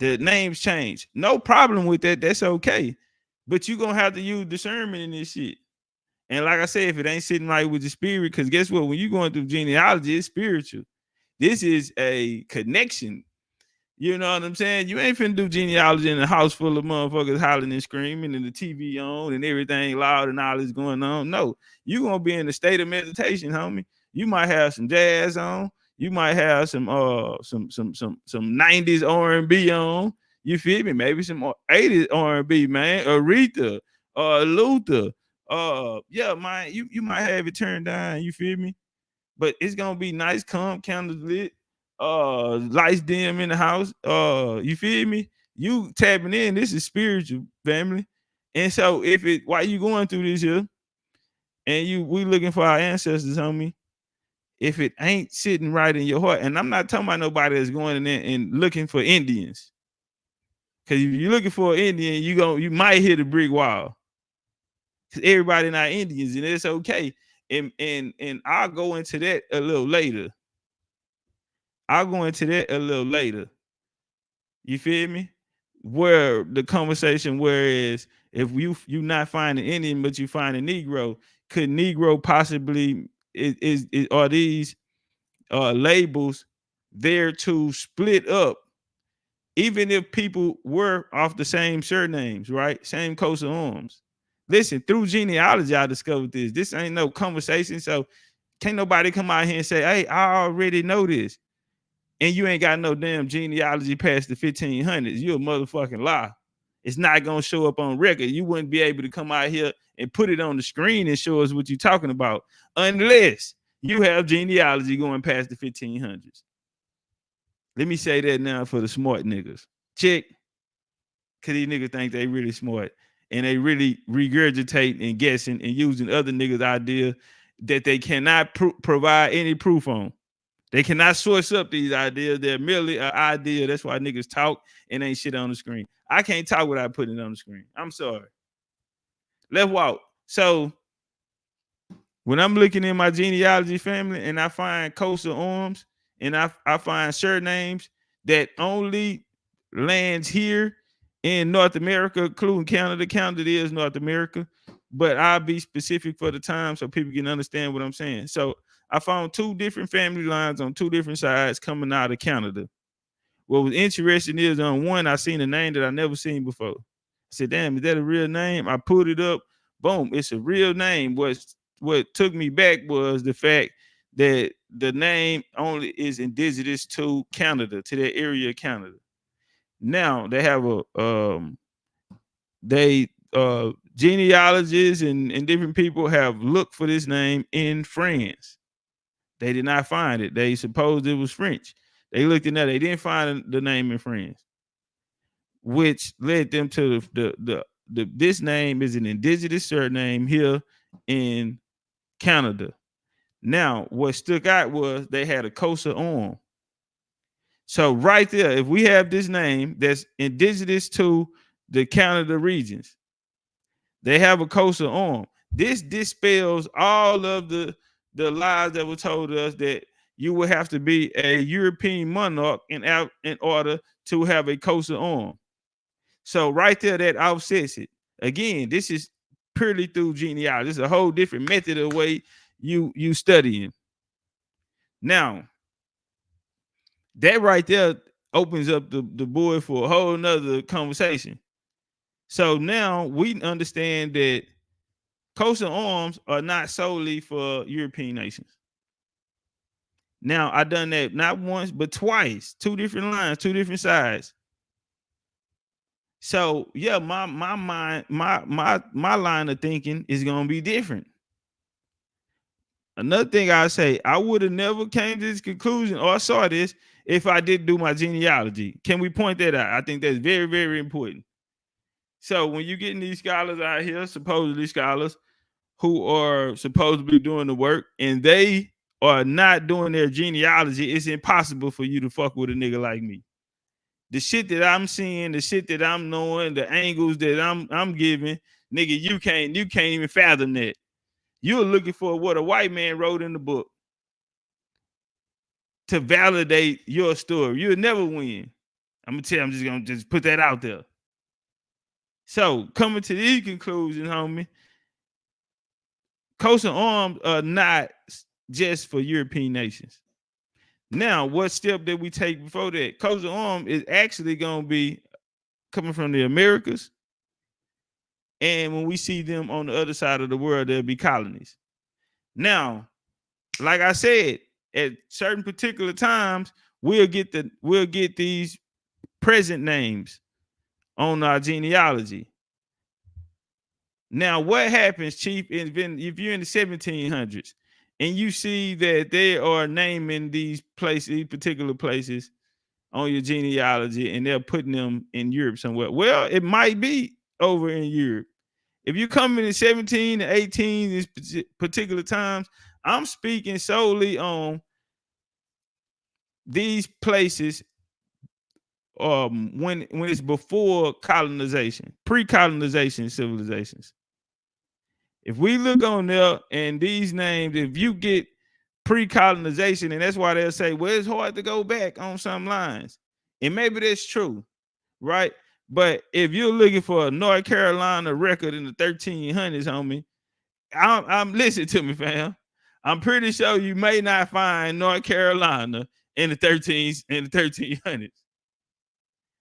the names change. No problem with that. That's okay. But you're gonna have to use discernment in this shit. And like I said, if it ain't sitting right with the spirit, because guess what? When you're going through genealogy, it's spiritual. This is a connection. You know what I'm saying? You ain't finna do genealogy in a house full of motherfuckers hollering and screaming and the TV on and everything loud and all this going on. No, you gonna be in a state of meditation, homie. You might have some jazz on. You might have some 90s R&B on. You feel me? Maybe some 80s R&B, man. Aretha, Luther. Yeah, man. You might have it turned down. You feel me? But it's gonna be nice, calm, candles lit, lights dim in the house. You feel me? You tapping in. This is spiritual, family. And so if it while you going through this here, and we looking for our ancestors, homie. If it ain't sitting right in your heart, and I'm not talking about nobody that's going in there and looking for Indians. Cause if you're looking for an Indian, you might hit a brick wall. Cause everybody not Indians, and it's okay. And I'll go into that a little later. You feel me? Where the conversation, whereas if you not finding Indian, but you find a Negro, could Negro possibly are these labels there to split up, even if people were off the same surnames, right? Same coat of arms. Listen, through genealogy, I discovered this. This ain't no conversation, so can't nobody come out here and say, hey, I already know this. And you ain't got no damn genealogy past the 1500s. You a motherfucking lie. It's not going to show up on record. You wouldn't be able to come out here and put it on the screen and show us what you're talking about unless you have genealogy going past the 1500s. Let me say that now for the smart niggas. Check. Because these niggas think they really smart. And they really regurgitate and guessing and using other niggas' idea that they cannot provide any proof on. They cannot source up these ideas. They're merely an idea. That's why niggas talk and ain't shit on the screen. I can't talk without putting it on the screen. I'm sorry. Let's walk. So when I'm looking in my genealogy family and I find coats of arms and I find surnames that only lands here in North America, including Canada. Canada is North America, but I'll be specific for the time so people can understand what I'm saying. So I found two different family lines on two different sides coming out of Canada. What was interesting is on one, I seen a name that I never seen before. I said, damn, is that a real name? I pulled it up. Boom, it's a real name. What took me back was the fact that the name only is indigenous to Canada, to that area of Canada. Now they have genealogists and different people have looked for this name in France. They did not find it. They supposed it was French. They looked in there. They didn't find the name in France, which led them to this name is an indigenous surname here in Canada. Now, what stuck out was they had a coastal arm. So right there, if we have this name that's indigenous to the Canada regions, they have a coastal arm. This dispels all of the lies that were told us that you would have to be a European monarch in order to have a coastal arm. So right there, that offsets it. Again, this is purely through genealogy. This is a whole different method of way you studying. Now, that right there opens up the board for a whole nother conversation. So now we understand that coastal arms are not solely for European nations. Now I done that not once but twice, two different lines, two different sides. So yeah, my mind, my line of thinking is gonna be different. Another thing I say, I would have never came to this conclusion or saw this if I didn't do my genealogy. Can we point that out? I think that's very, very important. So when you're getting these scholars out here, supposedly scholars, who are supposed to be doing the work, and they are not doing their genealogy, it's impossible for you to fuck with a nigga like me. The shit that I'm seeing, the shit that I'm knowing, the angles that I'm giving, nigga, you can't even fathom that. You're looking for what a white man wrote in the book to validate your story. You'll never win. I'm just gonna put that out there. So coming to these conclusions, homie, coats of arms are not just for European nations. Now, what step did we take before that? Coats of arms is actually going to be coming from the Americas. And when we see them on the other side of the world, there'll be colonies. Now, like I said, at certain particular times, we'll get these present names on our genealogy. Now, what happens, Chief, if you're in the 1700s and you see that they are naming these places, these particular places on your genealogy, and they're putting them in Europe somewhere? Well, it might be over in Europe. If you come in the 17 to 18, these particular times, I'm speaking solely on these places when it's before colonization, pre-colonization civilizations. If we look on there and these names, if you get pre-colonization, and that's why they'll say, well, it's hard to go back on some lines. And maybe that's true, right? But if you're looking for a North Carolina record in the 1300s, homie, I'm listen to me, fam. I'm pretty sure you may not find North Carolina in the 1300s.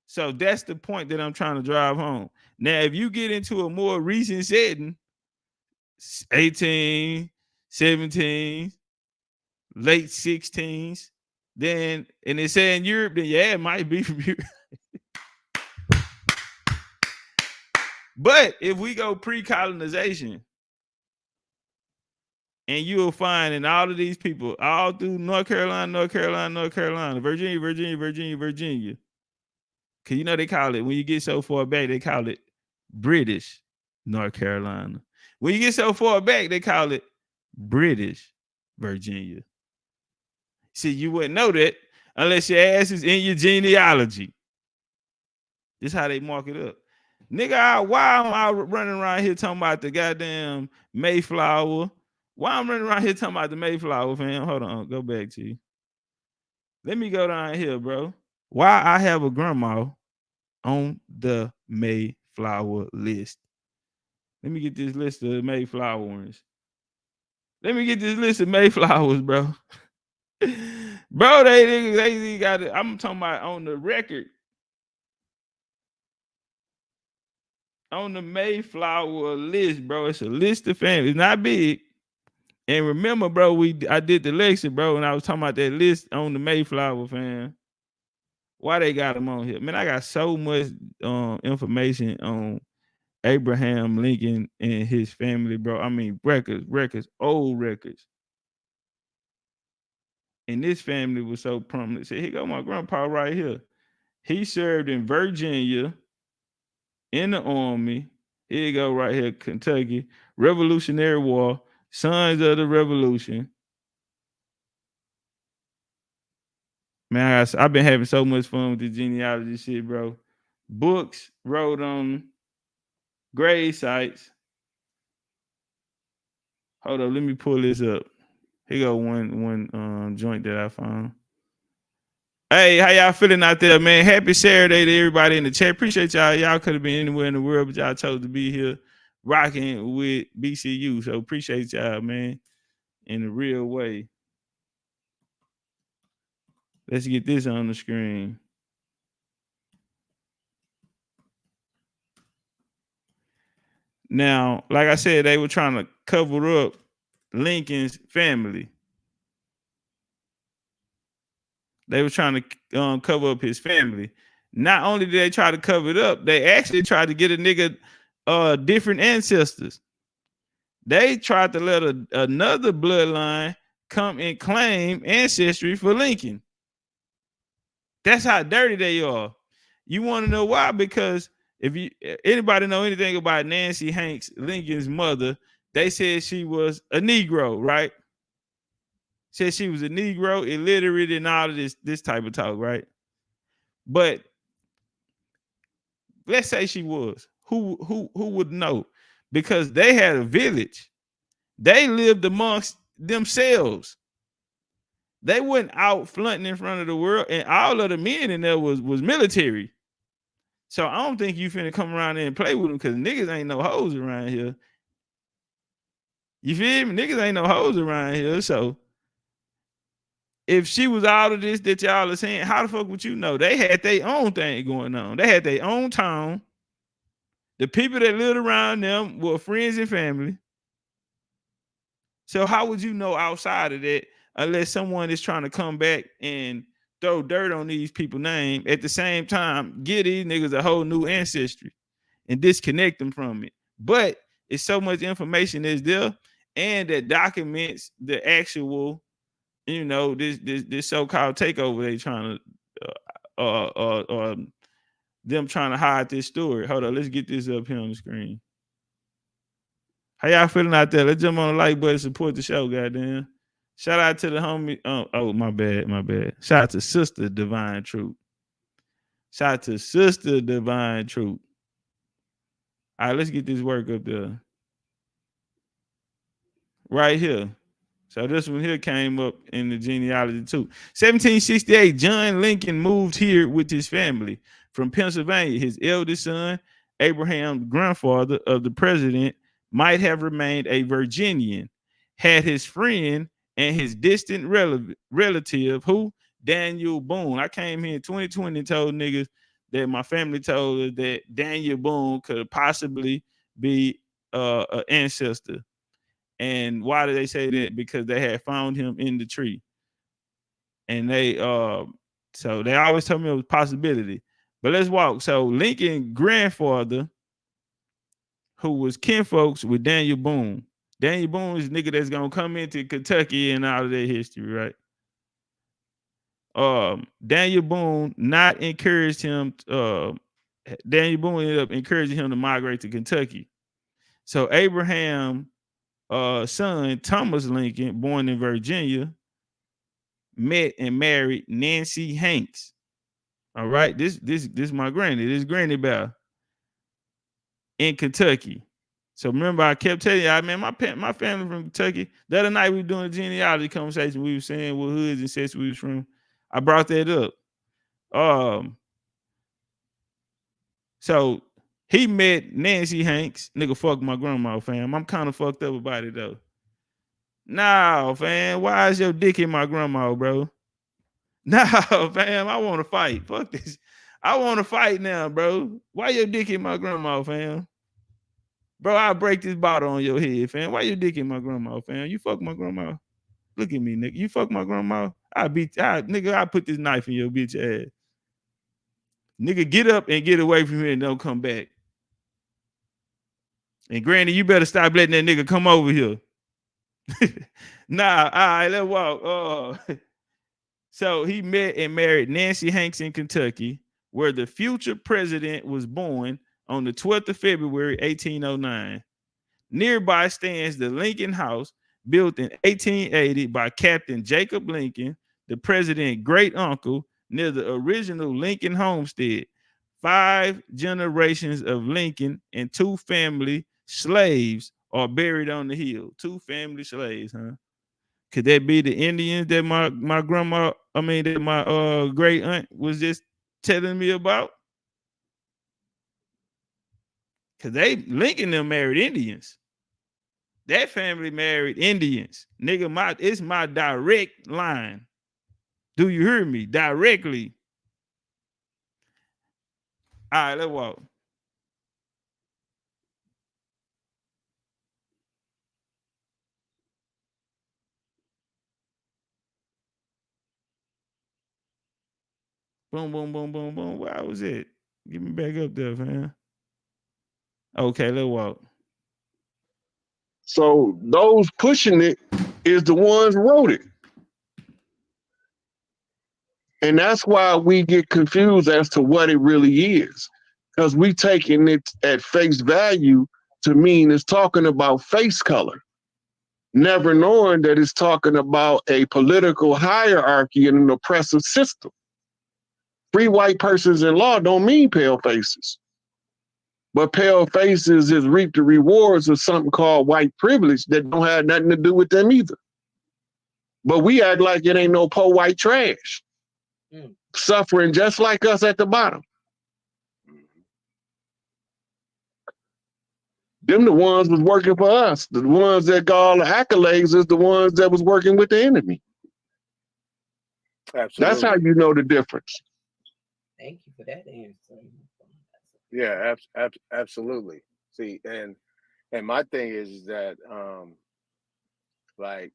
So that's the point that I'm trying to drive home. Now, if you get into a more recent setting, 18, 17, late 16s, then, and it's saying Europe, then yeah, it might be from Europe. But if we go pre-colonization, and you'll find in all of these people, all through North Carolina, Virginia. Because you know they call it, when you get so far back, they call it British North Carolina. When you get so far back, they call it British Virginia. See, you wouldn't know that unless your ass is in your genealogy. This is how they mark it up. Nigga, why am I running around here talking about the goddamn Mayflower? Why I'm running around here talking about the Mayflower, fam? Hold on, go back to you. Let me go down here, bro. Why I have a grandma on the Mayflower list. Let me get this list of Mayflowers. Let me get this list of Mayflowers, bro. Bro, they got it. I'm talking about on the record. On the Mayflower list, bro. It's a list of families. It's not big. And remember, bro, I did the lecture, bro, and I was talking about that list on the Mayflower, fam. Why they got them on here? Man, I got so much information on Abraham Lincoln and his family, bro. I mean, records, old records. And this family was so prominent. See, here go my grandpa right here. He served in Virginia in the Army. Here you go right here, Kentucky. Revolutionary War. Sons of the Revolution. Man, I've been having so much fun with the genealogy shit, bro. Books wrote on grave sites. Hold up, let me pull this up. Here go one joint that I found. Hey, how y'all feeling out there, man? Happy Saturday to everybody in the chat. Appreciate y'all. Y'all could have been anywhere in the world, but y'all chose to be here rocking with BCU. So appreciate y'all, man, in a real way. Let's get this on the screen. Now, like I said, they were trying to cover up Lincoln's family. They were trying to cover up his family. Not only did they try to cover it up, they actually tried to get a nigga different ancestors. They tried to let another bloodline come and claim ancestry for Lincoln. That's how dirty they are. You want to know why? Because if anybody know anything about Nancy Hanks, Lincoln's mother, they said she was a Negro, right? Said she was a Negro, illiterate, and all of this type of talk, right? But let's say she was. Who would know? Because they had a village. They lived amongst themselves. They went out flaunting in front of the world, and all of the men in there was military. So I don't think you finna come around there and play with them, because niggas ain't no hoes around here. You feel me? Niggas ain't no hoes around here. So if she was all of this that y'all are saying, how the fuck would you know? They had their own thing going on. They had their own town. The people that lived around them were friends and family. So how would you know outside of that unless someone is trying to come back and throw dirt on these people's name at the same time, give these niggas a whole new ancestry and disconnect them from it. But it's so much information that's there and that documents the actual, you know, this so-called takeover they trying to them trying to hide this story. Hold on, let's get this up here on the screen. How y'all feeling out there? Let's jump on the like button, support the show, goddamn. Shout out to the homie. Oh, my bad. Shout out to Sister Divine Truth. Shout out to Sister Divine Truth. All right, let's get this work up there. Right here. So this one here came up in the genealogy too. 1768, John Lincoln moved here with his family from Pennsylvania. His eldest son, Abraham, grandfather of the president, might have remained a Virginian, had his friend and his distant relative, who? Daniel Boone. I came here in 2020 and told niggas that my family told us that Daniel Boone could possibly be an ancestor. And why did they say that? Because they had found him in the tree. And they so they always told me it was a possibility. But let's walk. So Lincoln grandfather, who was kinfolks with Daniel Boone. Daniel Boone is a nigga that's gonna come into Kentucky and all of their history, right? Daniel Boone not encouraged him. Daniel Boone ended up encouraging him to migrate to Kentucky. So Abraham, son Thomas Lincoln, born in Virginia, met and married Nancy Hanks. All right, this my granny. This Granny Bell in Kentucky. So remember, I kept telling you, man, my family from Kentucky. The other night we were doing a genealogy conversation. We were saying what hoods and sets we was from. I brought that up. So he met Nancy Hanks. Nigga, fuck my grandma, fam. I'm kind of fucked up about it though. Nah, fam. Why is your dick in my grandma, bro? Nah, fam. I want to fight. Fuck this. I want to fight now, bro. Why your dick in my grandma, fam? Bro, I'll break this bottle on your head, fam. Why you dick in my grandma, fam? You fuck my grandma. Look at me, nigga. You fuck my grandma. I put this knife in your bitch ass. Nigga, get up and get away from here and don't come back. And Granny, you better stop letting that nigga come over here. Nah, all right, let's walk. So he met and married Nancy Hanks in Kentucky, where the future president was born on the 12th of February, 1809. Nearby stands the Lincoln House, built in 1880 by Captain Jacob Lincoln, the president's great uncle, near the original Lincoln homestead. 5 generations of Lincoln and 2 family slaves are buried on the hill. 2 family slaves, huh? Could that be the Indians that my grandma, that my great aunt was just telling me about? Cause Lincoln them married Indians. That family married Indians. Nigga, it's my direct line. Do you hear me? Directly. All right, let's walk. Boom, boom, boom, boom, boom. Where was it? Get me back up there, fam. Okay, let's walk. So those pushing it is the ones who wrote it. And that's why we get confused as to what it really is. Because we taking it at face value to mean it's talking about face color, never knowing that it's talking about a political hierarchy and an oppressive system. Free white persons in law don't mean pale faces. But pale faces is reap the rewards of something called white privilege that don't have nothing to do with them either. But we act like it ain't no poor white trash. Suffering just like us at the bottom. Them the ones was working for us. The ones that got all the accolades is the ones that was working with the enemy. That's how Absolutely. you know the difference. Thank you for that answer. Yeah, absolutely. See, and my thing is that like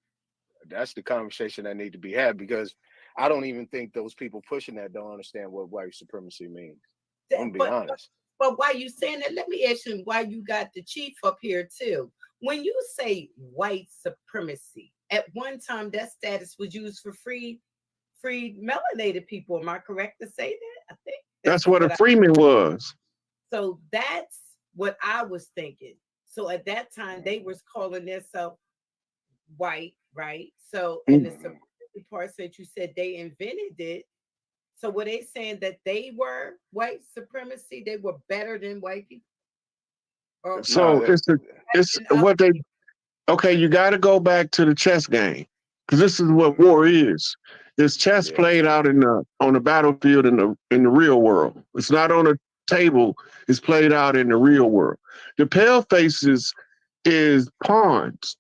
that's the conversation that need to be had, because I don't even think those people pushing that don't understand what white supremacy means. I'm gonna be But honest. why you saying that? Let me ask you why you got the chief up here too. When you say white supremacy, at one time that status was used for free melanated people. Am I correct to say that? I think That's that's what a what I. Freeman was. So that's what I was thinking. So at that time they was calling themselves white, right? So and the Mm. supremacy part that you said they invented it. So were they saying that they were white supremacy? They were better than white people? Or No, So it's and what they okay, you gotta go back to the chess game. Because this is what war is. It's chess yeah, played out in the on the battlefield in the real world. It's not on a table, it's played out in the real world. The pale faces is pawns.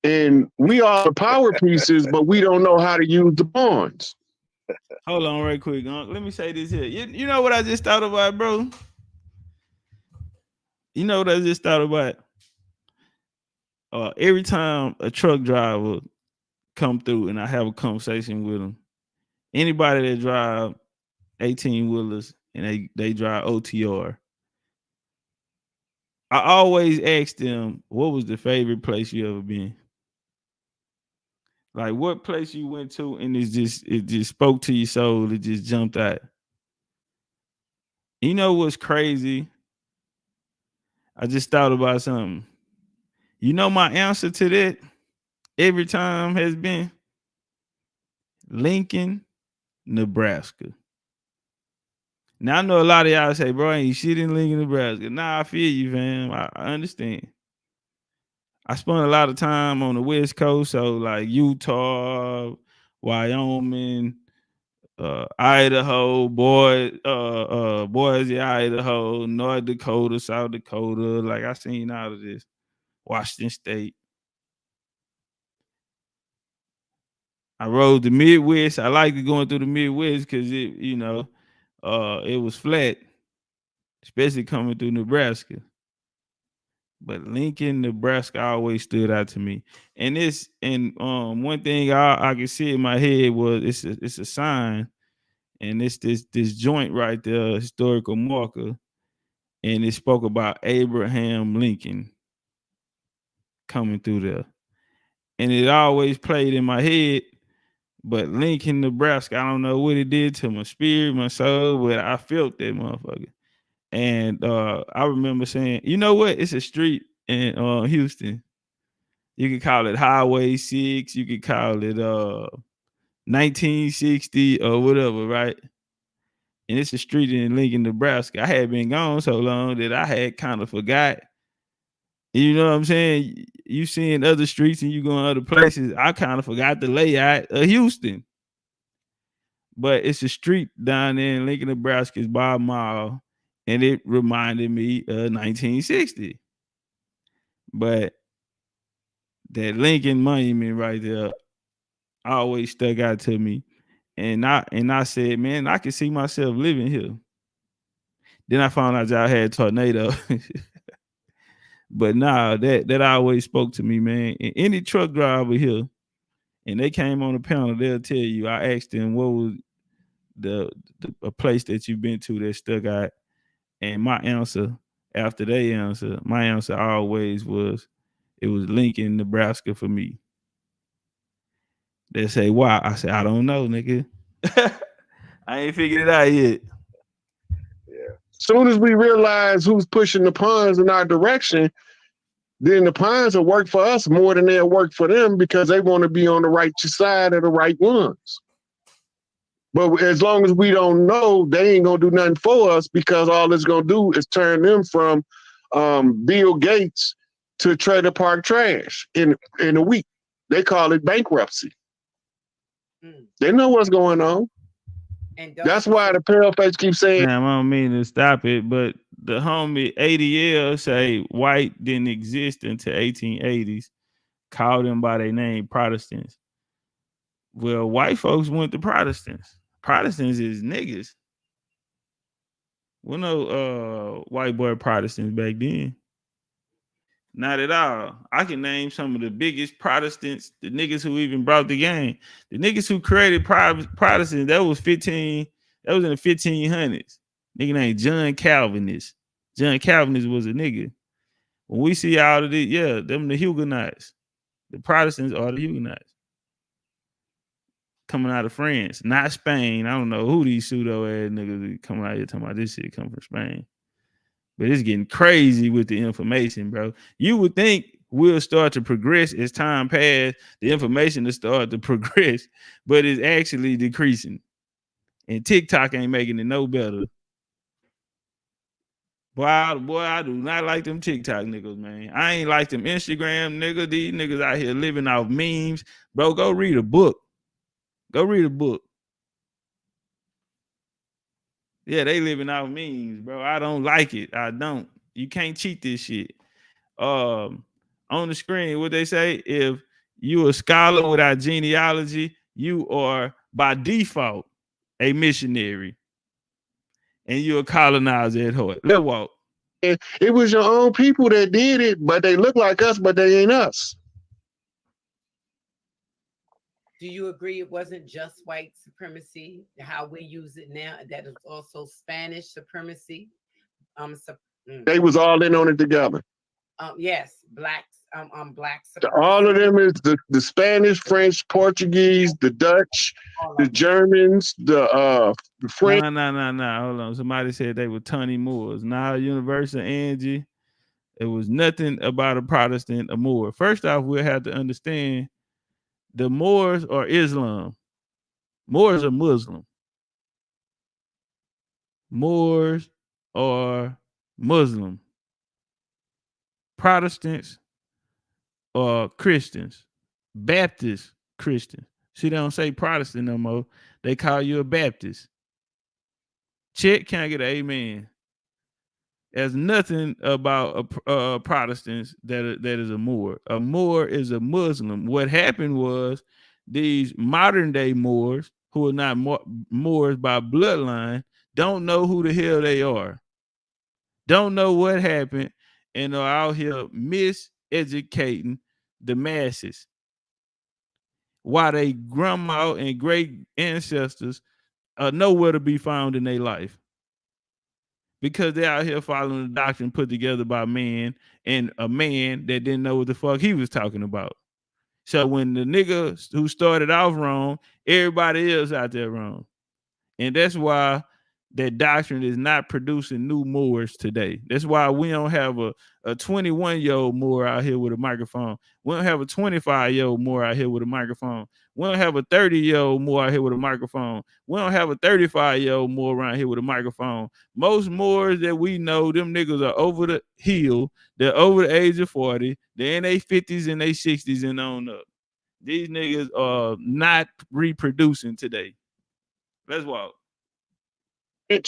And we are the power pieces, but we don't know how to use the pawns. Hold on, right quick. Let me say this here. You know what I just thought about, bro? You know what I just thought about? Every time a truck driver come through and I have a conversation with them, anybody that drive 18 wheelers and they drive OTR, I always ask them, what was the favorite place you ever been? Like what place you went to and it just spoke to your soul, it just jumped out. You know what's crazy? I just thought about something. You know my answer to that every time has been Lincoln, Nebraska. Now I know a lot of y'all say, bro, ain't shit in Lincoln, Nebraska. Nah, I feel you, fam. I understand. I spent a lot of time on the West Coast, so like Utah, Wyoming, Idaho, Boise, Idaho, North Dakota, South Dakota. Like I seen all of this. Washington State. I rode the Midwest. I liked going through the Midwest because it was flat, especially coming through Nebraska. But Lincoln, Nebraska always stood out to me. And one thing I could see in my head was it's a sign, and it's this joint right there, historical marker, and it spoke about Abraham Lincoln coming through there. And it always played in my head. But Lincoln, Nebraska, I don't know what it did to my spirit, my soul, but I felt that motherfucker. And I remember saying, you know what? It's a street in Houston. You could call it Highway 6. You could call it 1960 or whatever, right? And it's a street in Lincoln, Nebraska. I had been gone so long that I had kind of forgot. You know what I'm saying? You seeing other streets and you going other places. I kind of forgot the layout of Houston. But it's a street down there in Lincoln, Nebraska. It's by a mile. And it reminded me of 1960. But that Lincoln Monument right there always stuck out to me. And I said, man, I can see myself living here. Then I found out y'all had tornado. But nah, that always spoke to me, man. And any truck driver here, and they came on the panel, they'll tell you. I asked them what was a place that you've been to that stuck out, and my answer after they answer, my answer always was it was Lincoln, Nebraska for me. They say why? I said I don't know, nigga. I ain't figured it out yet. yeah. Soon as we realize who's pushing the pawns in our direction, then the pawns will work for us more than they'll work for them because they want to be on the right side of the right ones. But as long as we don't know, they ain't gonna do nothing for us because all it's gonna do is turn them from Bill Gates to trailer park trash in a week. They call it bankruptcy. Mm. They know what's going on. And That's why the pale face keeps saying. Now, I don't mean to stop it, but the homie ADL say white didn't exist until 1880s. Called them by their name Protestants. Well, white folks went to Protestants. Protestants is niggas. We no white boy Protestants back then. Not at all. I can name some of the biggest Protestants, the niggas who even brought the game. The niggas who created Protestants, that was in the 1500s. Nigga named John Calvinist. John Calvinist was a nigga. When we see all of it, yeah, them the Huguenots. The Protestants are the Huguenots. Coming out of France, not Spain. I don't know who these pseudo ass niggas coming out here talking about this shit come from Spain. But it's getting crazy with the information, bro. You would think we'll start to progress as time passes, the information will start to progress, but it's actually decreasing. And TikTok ain't making it no better. Boy, I do not like them TikTok niggas, man. I ain't like them Instagram niggas. These niggas out here living off memes. Bro, go read a book. Go read a book. Yeah, they living off memes, bro. I don't like it. I don't. You can't cheat this shit. On the screen, what they say, if you a scholar without genealogy, you are by default a missionary. And you're a colonizer at heart. Let's walk. It was your own people that did it, but they look like us, but they ain't us. Do you agree it wasn't just white supremacy, how we use it now, that is also Spanish supremacy? They was all in on it together. Yes, black supremacy. All of them is the Spanish, French, Portuguese, the Dutch, the Germans, the French. No. Hold on. Somebody said they were Tony Moors. Now, Universal Angie, it was nothing about a Protestant or Moor. First off, we'll have to understand the Moors are Islam. Moors are Muslim. Moors are Muslim. Protestants are Christians. Baptist Christians. See, they don't say Protestant no more. They call you a Baptist. Check, can I get an amen? There's nothing about Protestants that is a Moor. A Moor is a Muslim. What happened was these modern day Moors, who are not Moors by bloodline, don't know who the hell they are. Don't know what happened, and are out here miseducating the masses. While they grandma and great ancestors are nowhere to be found in their life. Because they're out here following the doctrine put together by man and a man that didn't know what the fuck he was talking about. So when the nigga who started off wrong, everybody else out there wrong. And that's why that doctrine is not producing new Moors today. That's why we don't have a 21-year-old Moor out here with a microphone. We don't have a 25-year-old Moor out here with a microphone. We don't have a 30-year-old Moor out here with a microphone. We don't have a 35-year-old Moor around here with a microphone. Most Moors that we know, them niggas are over the hill. They're over the age of 40. They're in their 50s and their 60s and on up. These niggas are not reproducing today. Let's walk. In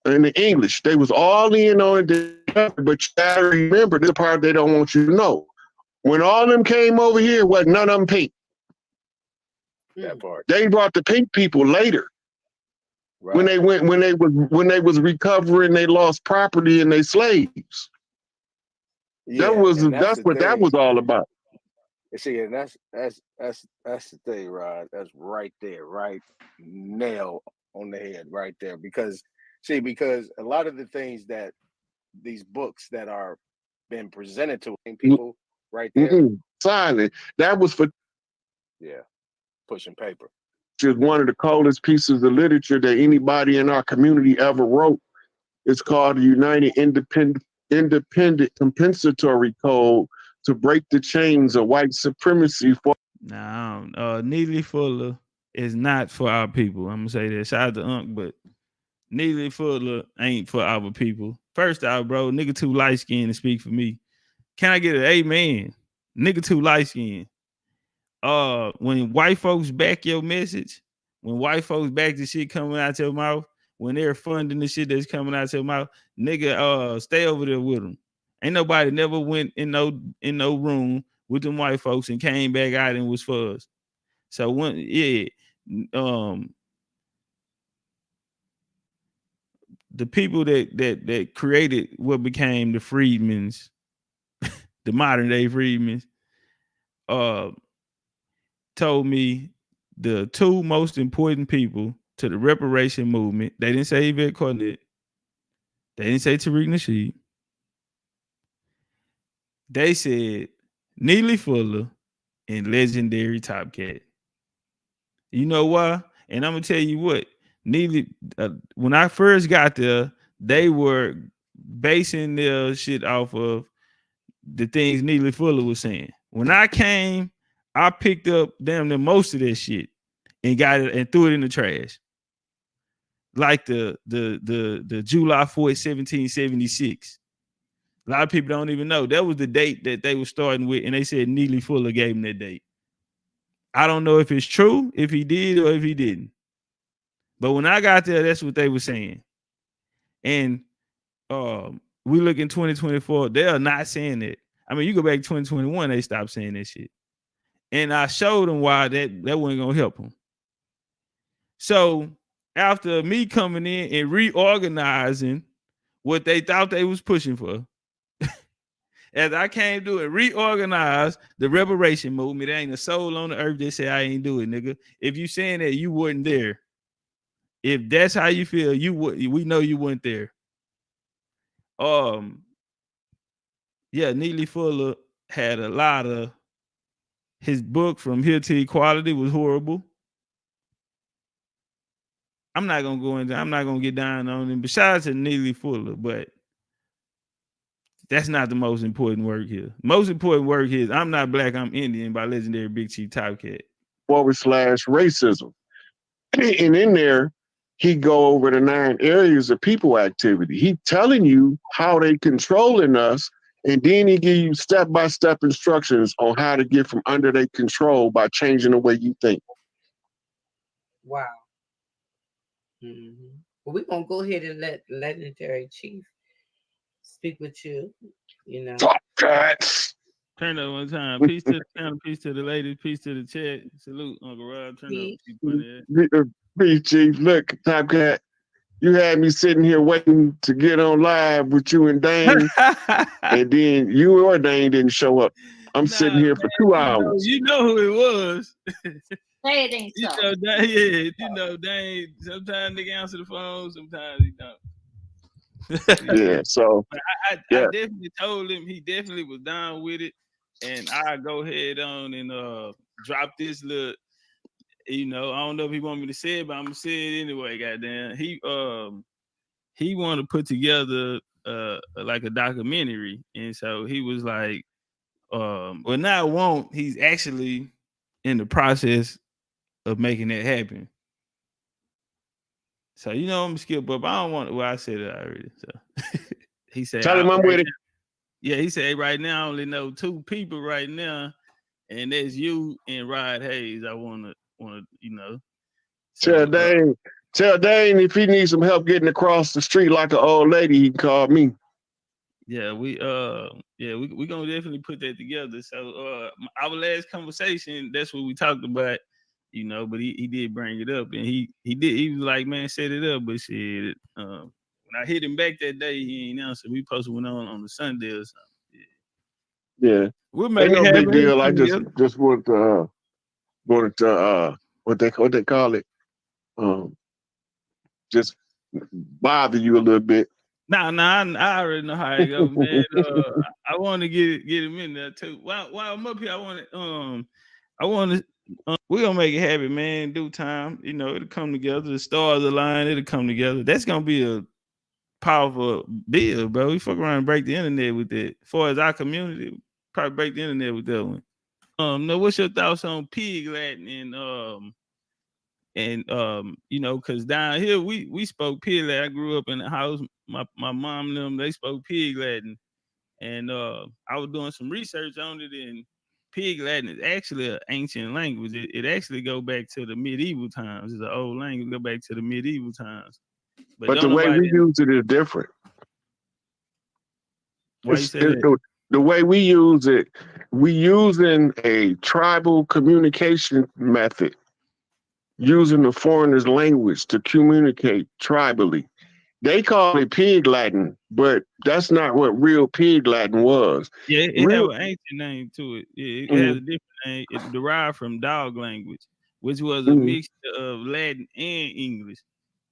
the English, they was all in on it, but you gotta remember this part they don't want you to know. When all of them came over here, what none of them pink. That part. They brought the pink people later. Right. When they was recovering they lost property and they slaves. Yeah, that's what that was all about. See, and that's the thing, Rod. That's right there, right nail on the head, right there. Because a lot of the things that these books that are been presented to people, right there, silent. That was for pushing paper. Which is one of the coldest pieces of literature that anybody in our community ever wrote. It's called the United Independent Compensatory Code to break the chains of white supremacy. Neely Fuller is not for our people. I'm gonna say that. Shout out to Unc, but Neely Fuller ain't for our people. First off, bro, nigga too light skinned to speak for me. Can I get an amen? Nigga too light skinned. When white folks back your message, when white folks back the shit coming out your mouth, when they're funding the shit that's coming out your mouth, nigga, stay over there with them. Ain't nobody never went in no room with them white folks and came back out and was for us. So when the people that created what became the freedmen's, the modern day freedmen's, told me the two most important people to the reparation movement. They didn't say Yvette Cornett. They didn't say Tariq Nasheed. They said Neely Fuller and Legendarytopcatz. You know why? And I'm gonna tell you what. Neely, when I first got there, they were basing their shit off of the things Neely Fuller was saying. When I came, I picked up damn near most of that shit and got it and threw it in the trash. Like the July 4th, 1776. A lot of people don't even know. That was the date that they were starting with, and they said Neely Fuller gave them that date. I don't know if it's true, if he did or if he didn't. But when I got there, that's what they were saying. And we look in 2024, they are not saying that. I mean, you go back to 2021, they stopped saying that shit. And I showed them why that wasn't gonna help them. So after me coming in and reorganizing what they thought they was pushing for, as I came to it, reorganize the reparation movement, there ain't a soul on the earth that say I ain't do it, nigga. If you saying that, you wasn't there. If that's how you feel, we know you weren't there. Yeah, Neely Fuller had a lot of his book From Here to Equality was horrible. I'm not gonna get down on him. Besides to Neely Fuller, but that's not the most important work here. Most important work here is I'm Not Black, I'm Indian by legendary Big Chief Topcatz. /racism. And in there, he go over the 9 areas of people activity. He telling you how they controlling us, and then he give you step-by-step instructions on how to get from under their control by changing the way you think. Wow. Well, we're gonna go ahead and let Legendary Chief speak with you. You know. Topcatz. Turn up one time. Peace to the channel, peace to the ladies, peace to the chat. Salute, Uncle Rob. Turn up. Peace, Chief. Look, Topcatz, you had me sitting here waiting to get on live with you and Dane, and then you or Dane didn't show up. I'm sitting here for 2 hours. You know who it was. Say it ain't so. You know, Dane. Sometimes nigga answer the phone, sometimes he don't. Yeah, so I definitely told him he definitely was down with it, and I go ahead on and drop this little. You know, I don't know if he want me to say it, but I'm gonna say it anyway. Goddamn, he want to put together like a documentary, and so he was like, well, now won't. He's actually in the process of making that happen. So you know I'm gonna skip up. I don't want. Well, I said it already. So he said, tell him I'm with it. Yeah, he said right now I only know 2 people right now, and that's you and Rod Hayes. I wanna, you know. So, tell Dane if he needs some help getting across the street like an old lady, he can call me. Yeah, we gonna definitely put that together. So our last conversation, that's what we talked about, you know, but he did bring it up, and he was like, man, set it up, but shit, when I hit him back that day, he ain't answered. We supposed to went on the Sunday or something. Yeah. We'll make it no big deal. I just wanted to what they call it, just bother you a little bit. Nah, I already know how it goes, man. I want to get him in there too. While I'm up here, we're gonna make it happen, man. Due time, you know, it'll come together. The stars align, it'll come together. That's gonna be a powerful bill, bro. We fuck around and break the internet with it. As far as our community, probably break the internet with that one. Now what's your thoughts on pig Latin and you know, cause down here we spoke pig Latin. I grew up in the house. My mom and them, they spoke pig Latin, and I was doing some research on it, and Pig Latin is actually an ancient language. It actually go back to the medieval times. It's an old language. Go back to the medieval times. But the way we use it is different. Why you say that? The way we use it, we using a tribal communication method, using the foreigner's language to communicate tribally. They call it Pig Latin, but that's not what real Pig Latin was. Yeah, it have an ancient name to it. It has a different name. It derived from dog language, which was a mixture of Latin and English.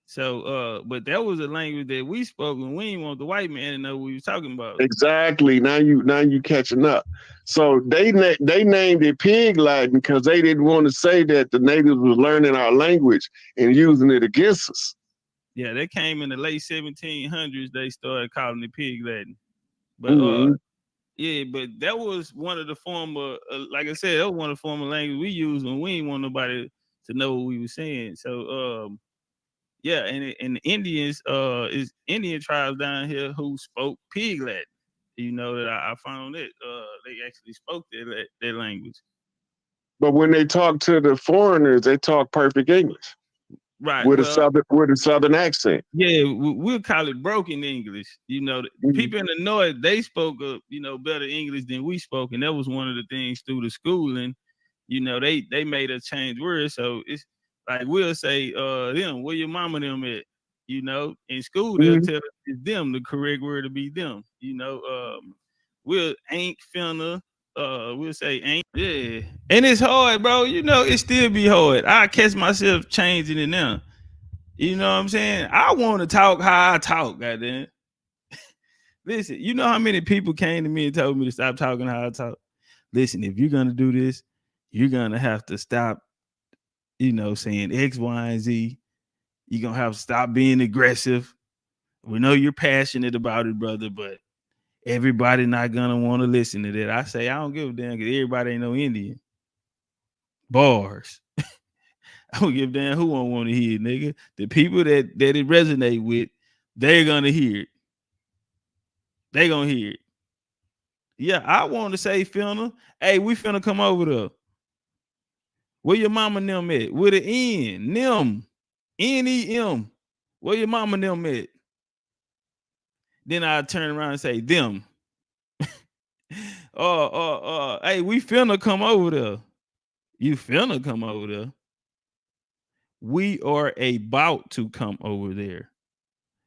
So, but that was a language that we spoke, and we didn't want the white man to know what we was talking about. Exactly. Now you catching up. So they named it Pig Latin because they didn't want to say that the natives was learning our language and using it against us. Yeah, they came in the late 1700s. They started calling it Pig Latin. But yeah, but that was one of the former, like I said, that was one of the former languages we used when we didn't want nobody to know what we were saying. So yeah, and the Indians, is Indian tribes down here who spoke Pig Latin. You know that I found it. They actually spoke their language. But when they talk to the foreigners, they talk perfect English, right? With a southern accent. Yeah, we'll call it broken English. You know, people in the north, they spoke better English than we spoke, and that was one of the things through the schooling. You know, they made us change words, so it's. Like we'll say, them, where your mama them at? You know, in school they'll tell us it's them, the correct word to be them. You know, we'll ain't finna, we'll say ain't, yeah. And it's hard, bro. You know, it still be hard. I catch myself changing it now. You know what I'm saying? I want to talk how I talk, goddamn. Listen, you know how many people came to me and told me to stop talking how I talk? Listen, if you're gonna do this, you're gonna have to stop. You know, saying X, Y, and Z. You're going to have to stop being aggressive. We know you're passionate about it, brother, but everybody not going to want to listen to that. I say, I don't give a damn because everybody ain't no Indian. Bars. I don't give a damn who won't want to hear it, nigga. The people that it resonate with, they're going to hear it. They going to hear it. Yeah, I want to say, Finna, hey, we finna come over there. Where your mama and them at? With an N, them, N-E-M. Where your mama and them at? Then I turn around and say, them. Hey, we finna come over there. You finna come over there. We are about to come over there.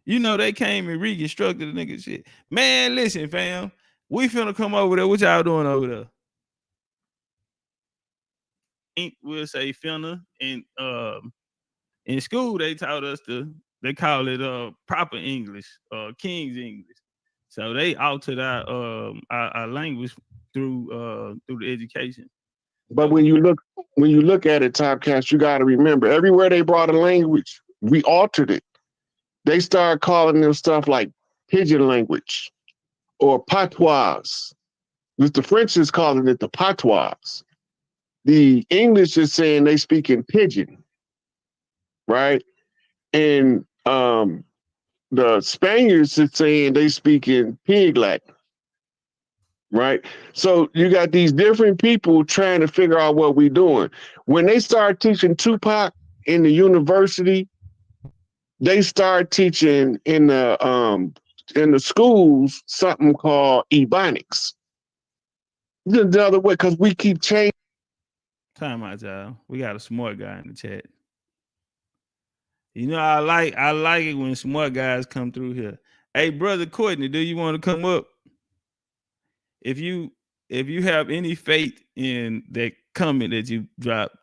You know, they came and reconstructed the nigga shit. Man, listen, fam. We finna come over there. What y'all doing over there? We'll say finna, and in school they taught us they call it proper English, King's English. So they altered our language through the education. But when you look at it, Topcatz, you got to remember everywhere they brought a language, we altered it. They started calling them stuff like pidgin language or patois. The French is calling it the patois. The English is saying they speak in pidgin, right? And the Spaniards is saying they speak in Pig Latin, right? So you got these different people trying to figure out what we're doing. When they start teaching Tupac in the university, they start teaching in the schools something called Ebonics. The other way, because we keep changing. Time out, y'all. We got a smart guy in the chat. You know, I like it when smart guys come through here. Hey, brother Courtney, do you want to come up? If you have any faith in that comment that you dropped,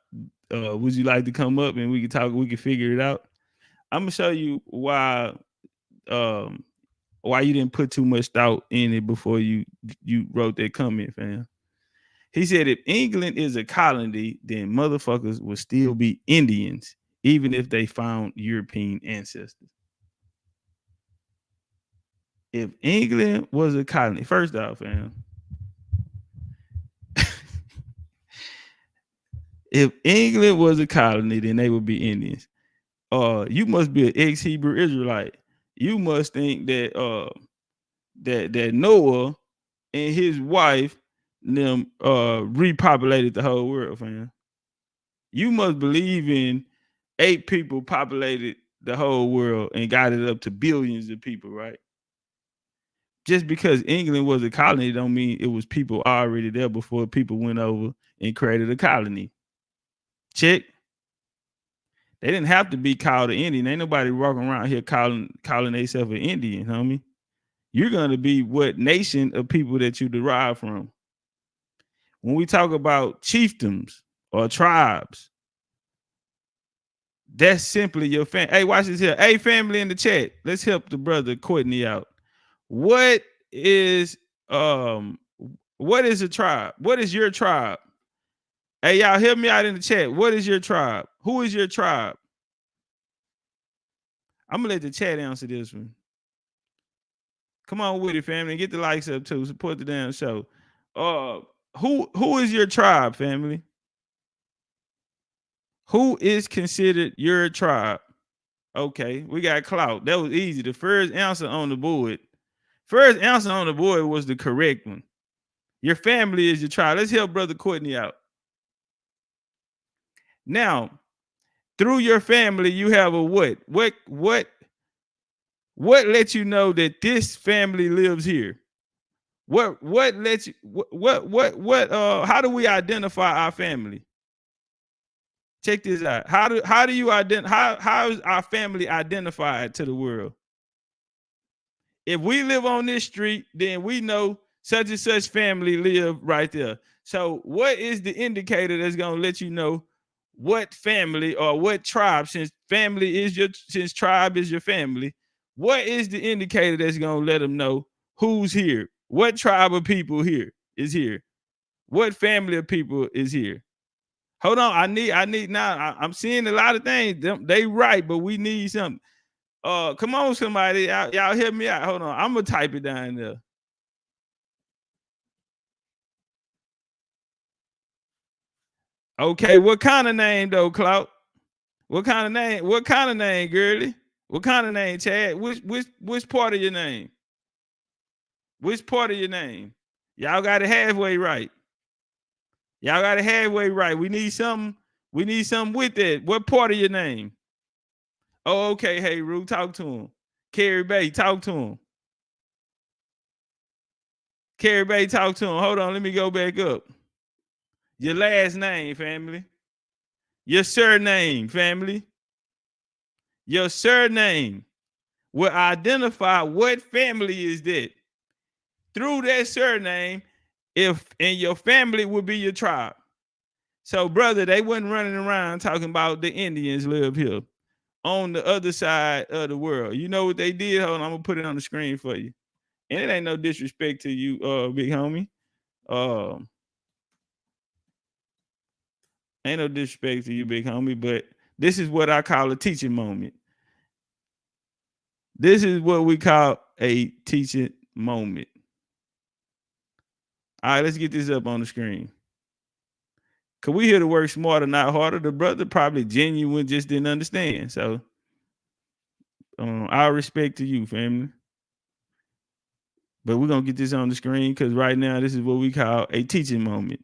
would you like to come up and we can talk? We can figure it out. I'm gonna show you why you didn't put too much thought in it before you wrote that comment, fam. He said if England is a colony, then motherfuckers would still be Indians, even if they found European ancestors. If England was a colony, first off, fam, if England was a colony, then they would be Indians. You must be an ex-Hebrew Israelite. You must think that that Noah and his wife them repopulated the whole world, fam. You must believe in 8 people populated the whole world and got it up to billions of people, right? Just because England was a colony don't mean it was people already there before people went over and created a colony. Check. They didn't have to be called an Indian. Ain't nobody walking around here calling themselves an Indian, homie. You're gonna be what nation of people that you derive from. When we talk about chiefdoms or tribes, that's simply your family. Hey, watch this here. Hey, family in the chat. Let's help the brother Courtney out. What is a tribe? What is your tribe? Hey, y'all, help me out in the chat. What is your tribe? Who is your tribe? I'm gonna let the chat answer this one. Come on with it, family. Get the likes up too. Support the damn show. Who is your tribe, family? Who is considered your tribe? Okay, we got clout. That was easy. The first answer on the board. First answer on the board was the correct one. Your family is your tribe. Let's help Brother Courtney out. Now, through your family, you have a what? What lets you know that this family lives here? What lets you how do we identify our family? Check this out. How do you identify how is our family identified to the world? If we live on this street, then we know such and such family live right there. So what is the indicator that's gonna let you know what family or what tribe, since tribe is your family, what is the indicator that's gonna let them know who's here? What tribe of people here is here? What family of people is here? Hold on, I need now. I'm seeing a lot of things. They right, but we need something. Come on, somebody, y'all help me out. Hold on, I'm gonna type it down there. Okay, what kind of name though, Clout? What kind of name? What kind of name, girly? What kind of name, Chad? Which part of your name? Which part of your name? Y'all got it halfway right. Y'all got it halfway right. We need something. We need something with that. What part of your name? Oh, okay. Hey, Rue, talk to him. Carrie Bay, talk to him. Carrie Bay, talk to him. Hold on, let me go back up. Your last name, family. Your surname, family. Your surname will identify what family is that. Through that surname, and your family would be your tribe. So, brother, they wasn't running around talking about the Indians live here on the other side of the world. You know what they did? Hold on, I'm gonna put it on the screen for you. And it ain't no disrespect to you, big homie. Ain't no disrespect to you, big homie, but this is what I call a teaching moment. This is what we call a teaching moment. All right, let's get this up on the screen. Cause we here to work smarter, not harder. The brother probably genuine, just didn't understand. So, our respect to you, family. But we're gonna get this on the screen because right now this is what we call a teaching moment.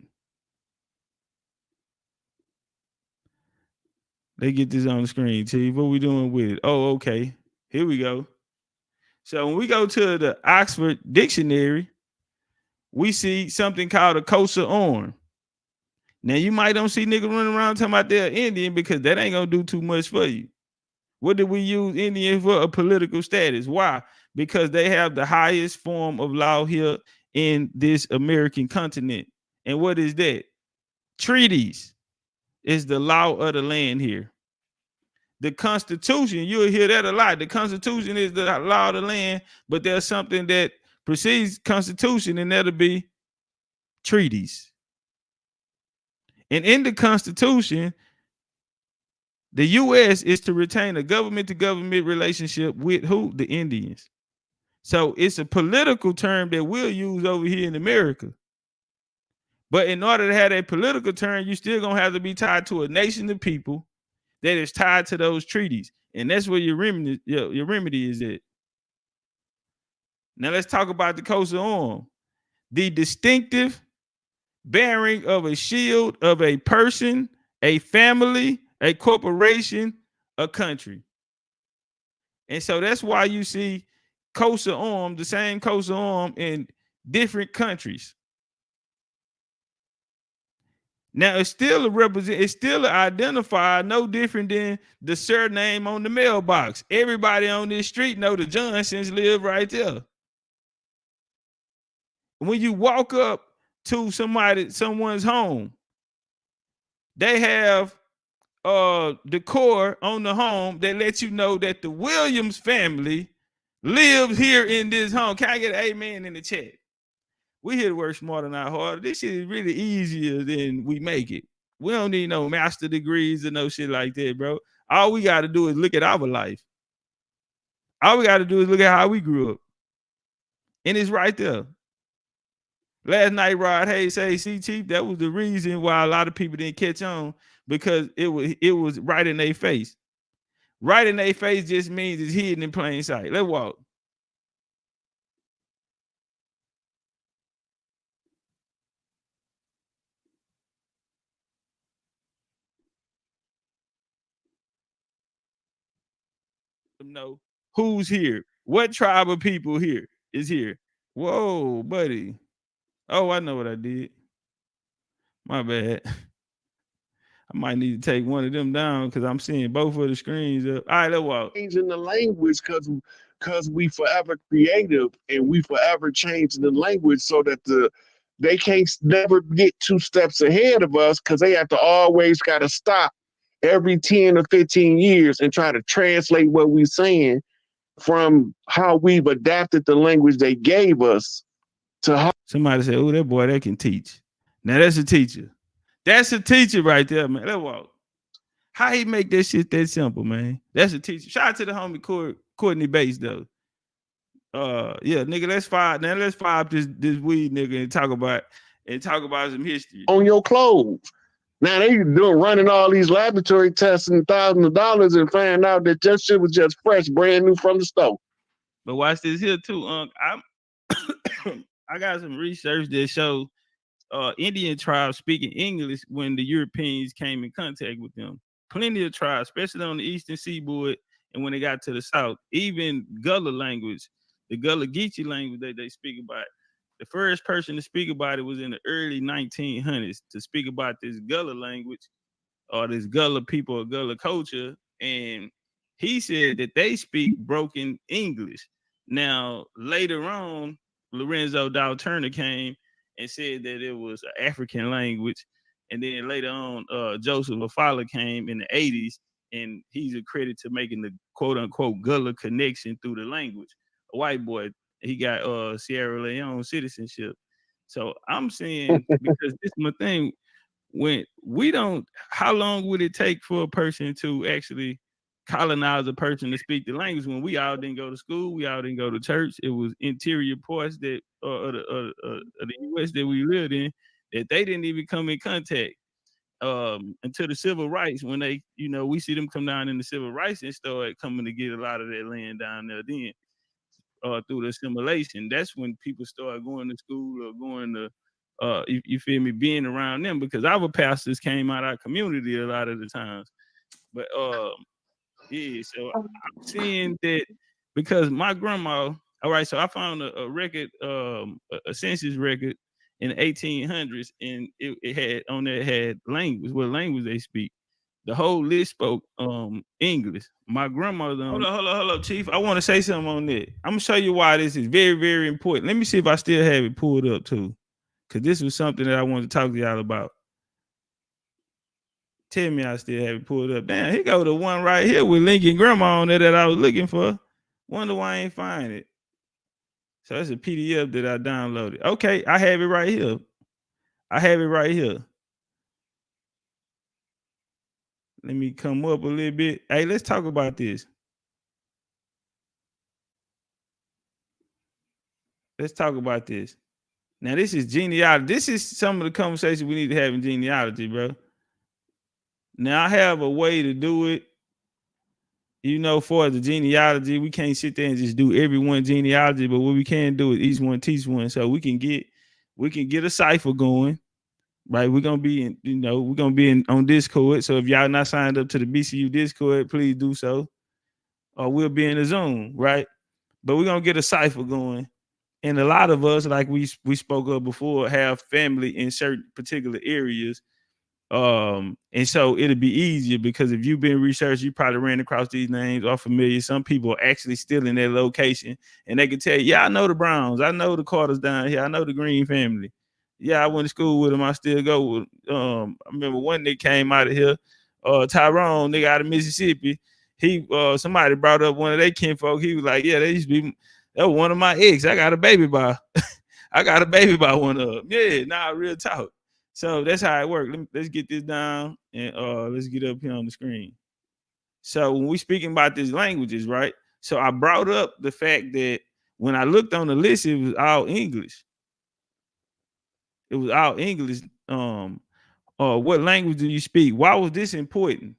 They get this on the screen, Chief. What we doing with it? Oh, okay. Here we go. So when we go to the Oxford Dictionary, we see something called a coastal arm. Now you might don't see niggas running around talking about they're Indian because that ain't gonna do too much for you. What did we use Indian for? A political status. Why? Because they have the highest form of law here in this American continent. And what is that? Treaties is the law of the land here. The Constitution, you'll hear that a lot. The Constitution is the law of the land, but there's something that precedes Constitution, and that'll be treaties. And in the Constitution, the U.S. is to retain a government-to-government relationship with who? The Indians. So it's a political term that we'll use over here in America. But in order to have a political term, you still gonna have to be tied to a nation of people that is tied to those treaties. And that's where your remedy is at. Now let's talk about the coastal arm. The distinctive bearing of a shield of a person, a family, a corporation, a country. And so that's why you see coats of arms, the same coats of arms in different countries. Now it's still a it's still an identifier, no different than the surname on the mailbox. Everybody on this street know the Johnsons live right there. When you walk up to someone's home, they have decor on the home that lets you know that the Williams family lives here in this home. Can I get an amen in the chat? We here to work smarter, not harder. This shit is really easier than we make it. We don't need no master degrees or no shit like that, bro. All we got to do is look at our life. All we got to do is look at how we grew up. And it's right there. Last night, Rod Hayes said, see, Chief, that was the reason why a lot of people didn't catch on, because it was right in their face. Right in their face just means it's hidden in plain sight. Let's walk. Know who's here. What tribe of people here is here? Whoa, buddy. Oh, I know what I did. My bad. I might need to take one of them down because I'm seeing both of the screens up. All right, let's walk. Changing the language because we forever creative and we forever changing the language so that they can't never get 2 steps ahead of us, because they have to always got to stop every 10 or 15 years and try to translate what we're saying from how we've adapted the language they gave us to how. Somebody said, oh, that boy, that can teach. Now that's a teacher. That's a teacher right there, man. Let's walk. How he make that shit that simple, man? That's a teacher. Shout out to the homie Courtney Bates, though. Yeah, nigga, let's fire up this weed nigga and talk about some history. On your clothes. Now they running all these laboratory tests and thousands of dollars and find out that that shit was just fresh, brand new from the store. But watch this here too. I got some research that shows Indian tribes speaking English when the Europeans came in contact with them. Plenty of tribes, especially on the eastern seaboard, and when they got to the south, even Gullah language, the Gullah Geechee language that they speak about. The first person to speak about it was in the early 1900s to speak about this Gullah language or this Gullah people or Gullah culture. And he said that they speak broken English. Now, later on, Lorenzo Dow Turner came and said that it was an African language. And then later on, Joseph Afala came in the 80s, and he's a credit to making the quote unquote Gullah connection through the language. A white boy. He got Sierra Leone citizenship. So I'm saying, because this is my thing, when we don't, how long would it take for a person to actually colonize a person to speak the language when we all didn't go to school, we all didn't go to church? It was interior parts that of the U.S. that we lived in that they didn't even come in contact until the civil rights, when they, we see them come down in the civil rights and start coming to get a lot of that land down there then. Through the assimilation, that's when people start going to school or going to, you feel me, being around them, because our pastors came out of our community a lot of the times. But yeah, so I'm seeing that because my grandma, all right, so I found a record, a census record in the 1800s, and it had on there had language, what language they speak. The whole list spoke English. My grandmother. Hold up, Chief. I want to say something on that. I'm gonna show you why this is very, very important. Let me see if I still have it pulled up too, because this was something that I wanted to talk to y'all about. Tell me I still have it pulled up. Damn, here go the one right here with Lincoln Grandma on there that I was looking for. Wonder why I ain't find it. So that's a PDF that I downloaded. Okay, I have it right here. Let me come up a little bit. Hey, let's talk about this. Let's talk about this. Now, this is genealogy. This is some of the conversations we need to have in genealogy, bro. Now, I have a way to do it. For the genealogy, we can't sit there and just do every one genealogy, but what we can do is each one teach one. So we can get a cipher going. right? We're gonna be in, we're gonna be on Discord. So if y'all not signed up to the BCU Discord, please do so. Or we'll be in the Zoom, right? But we're gonna get a cipher going. And a lot of us, like we spoke of before, have family in certain particular areas. And so it'll be easier because if you've been researched, you probably ran across these names, are familiar. Some people are actually still in their location and they can tell you, yeah, I know the Browns, I know the Carters down here, I know the Green family. Yeah, I went to school with them. I still go with I remember one that came out of here, Tyrone, nigga out of Mississippi. He somebody brought up one of their kinfolk. He was like, yeah, they used to be that was one of my ex. I got a baby by I got a baby by one of them. Yeah, nah, real talk. So that's how it works. Let's get this down and let's get up here on the screen. So when we speaking about these languages, right? So I brought up the fact that when I looked on the list, it was all English. It was all English. What language do you speak? Why was this important?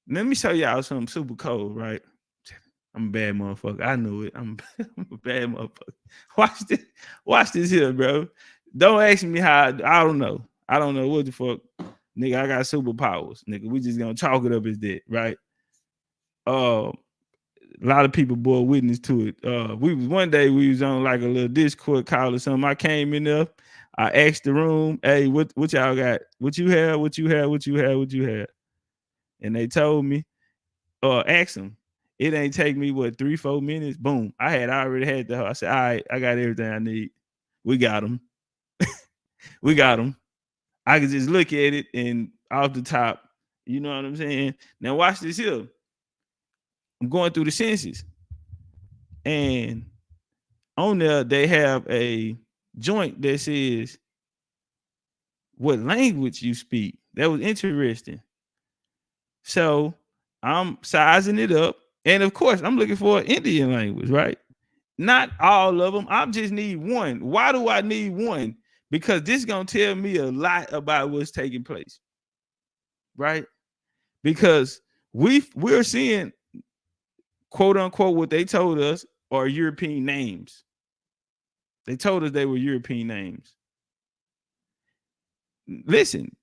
Let me show y'all something super cool, right? I'm a bad motherfucker. I knew it. I'm a bad motherfucker. Watch this here, bro. Don't ask me how. I don't know. I don't know what the fuck, nigga. I got superpowers, nigga. We just gonna chalk it up as that, right? A lot of people bore witness to it. One day we was on like a little Discord call or something. I came in there. I asked the room, "Hey, what y'all got? What you have? What you have? What you have? What you have?" And they told me, ask them. It ain't take me 3-4 minutes. Boom. I already had the. I said, all right, I got everything I need. We got them. We got them. I could just look at it and off the top, you know what I'm saying? Now watch this here. I'm going through the census. And on there, they have a joint that says what language you speak. That was interesting. So I'm sizing it up. And of course, I'm looking for an Indian language, right? Not all of them. I just need one. Why do I need one? Because this is going to tell me a lot about what's taking place, right? Because we're seeing, quote unquote, what they told us are European names. They told us they were European names. Listen,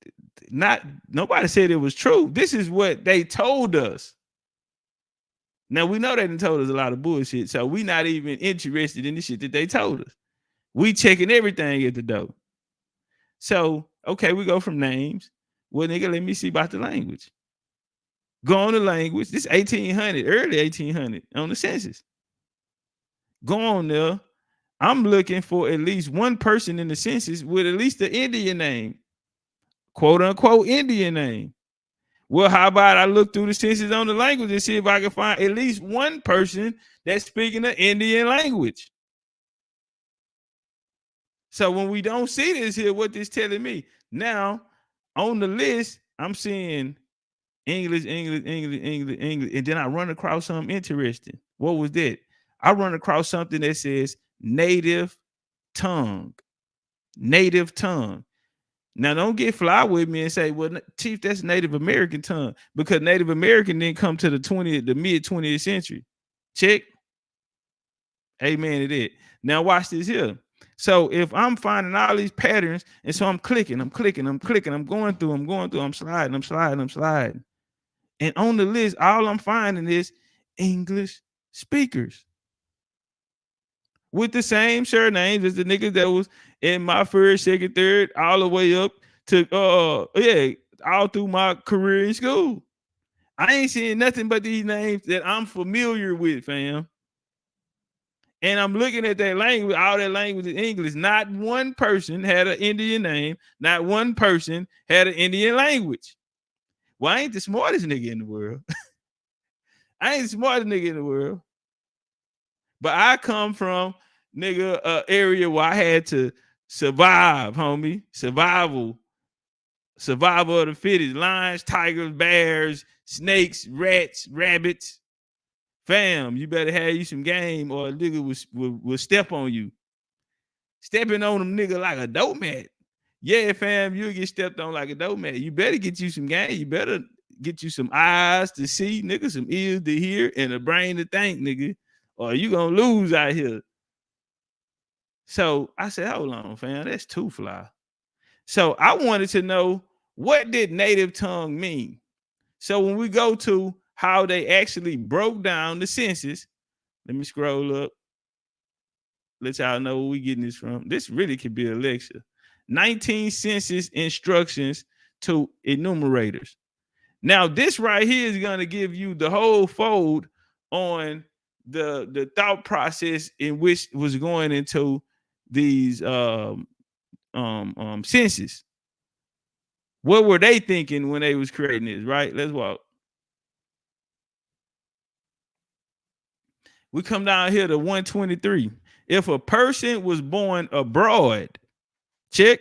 nobody said it was true. This is what they told us. Now, we know they done told us a lot of bullshit, so we not even interested in the shit that they told us. We checking everything at the door. So, okay, we go from names. Well, nigga, let me see about the language. Go on the language. This 1800, early 1800 on the census. Go on there. I'm looking for at least one person in the census with at least the Indian name. Quote unquote Indian name. Well, how about I look through the census on the language and see if I can find at least one person that's speaking the Indian language. So when we don't see this here, what this telling me? Now, on the list, I'm seeing English, and then I run across something interesting. What was that? I run across something that says native tongue. Native tongue. Now, don't get fly with me and say, well, Chief, that's Native American tongue, because Native American didn't come to the mid 20th century. Check. Amen to that. Now, watch this here. So if I'm finding all these patterns, and so I'm clicking, I'm going through, I'm sliding. And on the list, all I'm finding is English speakers with the same surnames as the niggas that was in my first, second, third, all the way up to all through my career in school. I ain't seeing nothing but these names that I'm familiar with, fam. And I'm looking at that language, all that language is English. Not one person had an Indian name. Not one person had an Indian language. Well, I ain't the smartest nigga in the world. I ain't the smartest nigga in the world. But I come from, nigga, area where I had to survive, homie. Survival of the fittest. Lions, tigers, bears, snakes, rats, rabbits. Fam, you better have you some game or a nigga will step on you. Stepping on them nigga like a dope mat. Yeah, fam, you'll get stepped on like a dope mat. You better get you some game. You better get you some eyes to see, nigga, some ears to hear, and a brain to think, nigga, or you gonna lose out here. So I said, hold on, fam, that's too fly. So I wanted to know, what did native tongue mean? So when we go to how they actually broke down the census, let me scroll up. Let y'all know where we getting this from. This really could be a lecture. 19 census instructions to enumerators. Now, this right here is going to give you the whole fold on the thought process in which was going into these census. What were they thinking when they was creating this, right? Let's walk. We come down here to 123. If a person was born abroad, check.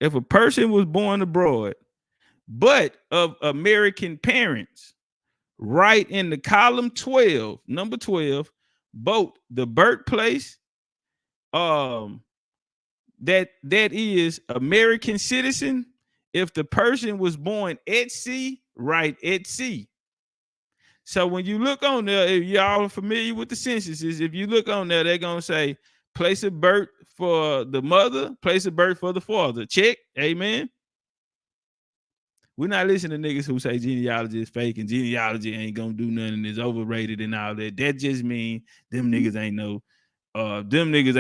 If a person was born abroad, but of American parents, right in the column 12, number 12, both the birthplace, that is American citizen. If the person was born at sea, right at sea. So when you look on there, if y'all are familiar with the censuses, if you look on there, they're gonna say place of birth for the mother, place of birth for the father. Check, amen. We're not listening to niggas who say genealogy is fake and genealogy ain't gonna do nothing, is overrated and all that. That just means them niggas ain't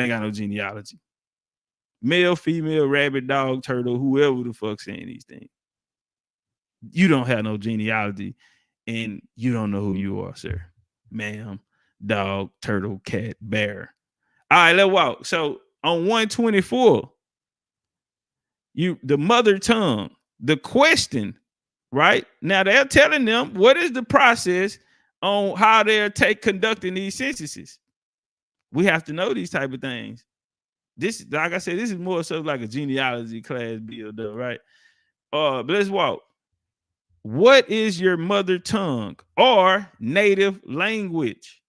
got no genealogy. Male, female, rabbit, dog, turtle, whoever the fuck saying these things. You don't have no genealogy and you don't know who you are, sir. Ma'am, dog, turtle, cat, bear. All right, let's walk. So on 124, the mother tongue, the question, right? Now they're telling them what is the process on how they're conducting these censuses. We have to know these type of things. This, like I said, this is more so like a genealogy class build up, right? But let's walk. What is your mother tongue or native language?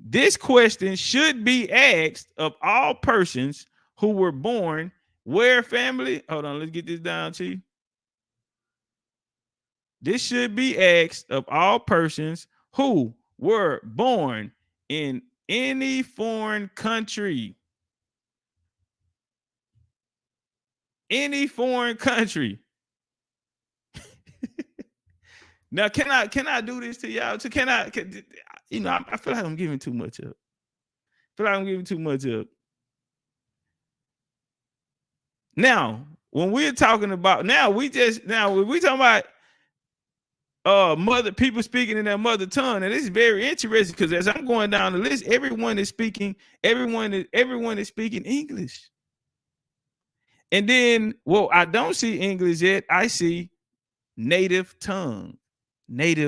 This question should be asked of all persons who were born where family. Hold on, let's get this down to you. This should be asked of all persons who were born in any foreign country. Any foreign country. Now, can I do this to y'all? I feel like I'm giving too much up. Now, when we're talking about when we talking about mother people speaking in their mother tongue, and this is very interesting because as I'm going down the list, everyone is speaking English. And then, well, I don't see English yet. I see native tongue. Now,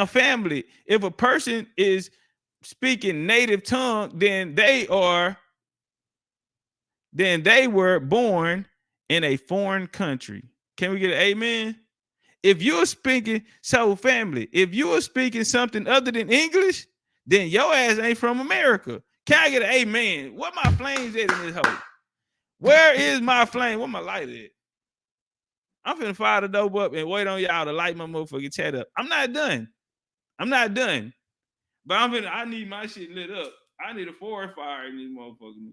family, if a person is speaking native tongue, then they were born in a foreign country. Can we get an amen? If you're speaking, so family, if you are speaking something other than English, then your ass ain't from America. Can I get an amen? What my flames at in this hole? Where is my flame? Where my light at? I'm finna fire the dope up and wait on y'all to light my motherfucking chat up. I'm not done. But I need my shit lit up. I need a forest fire in this motherfucker.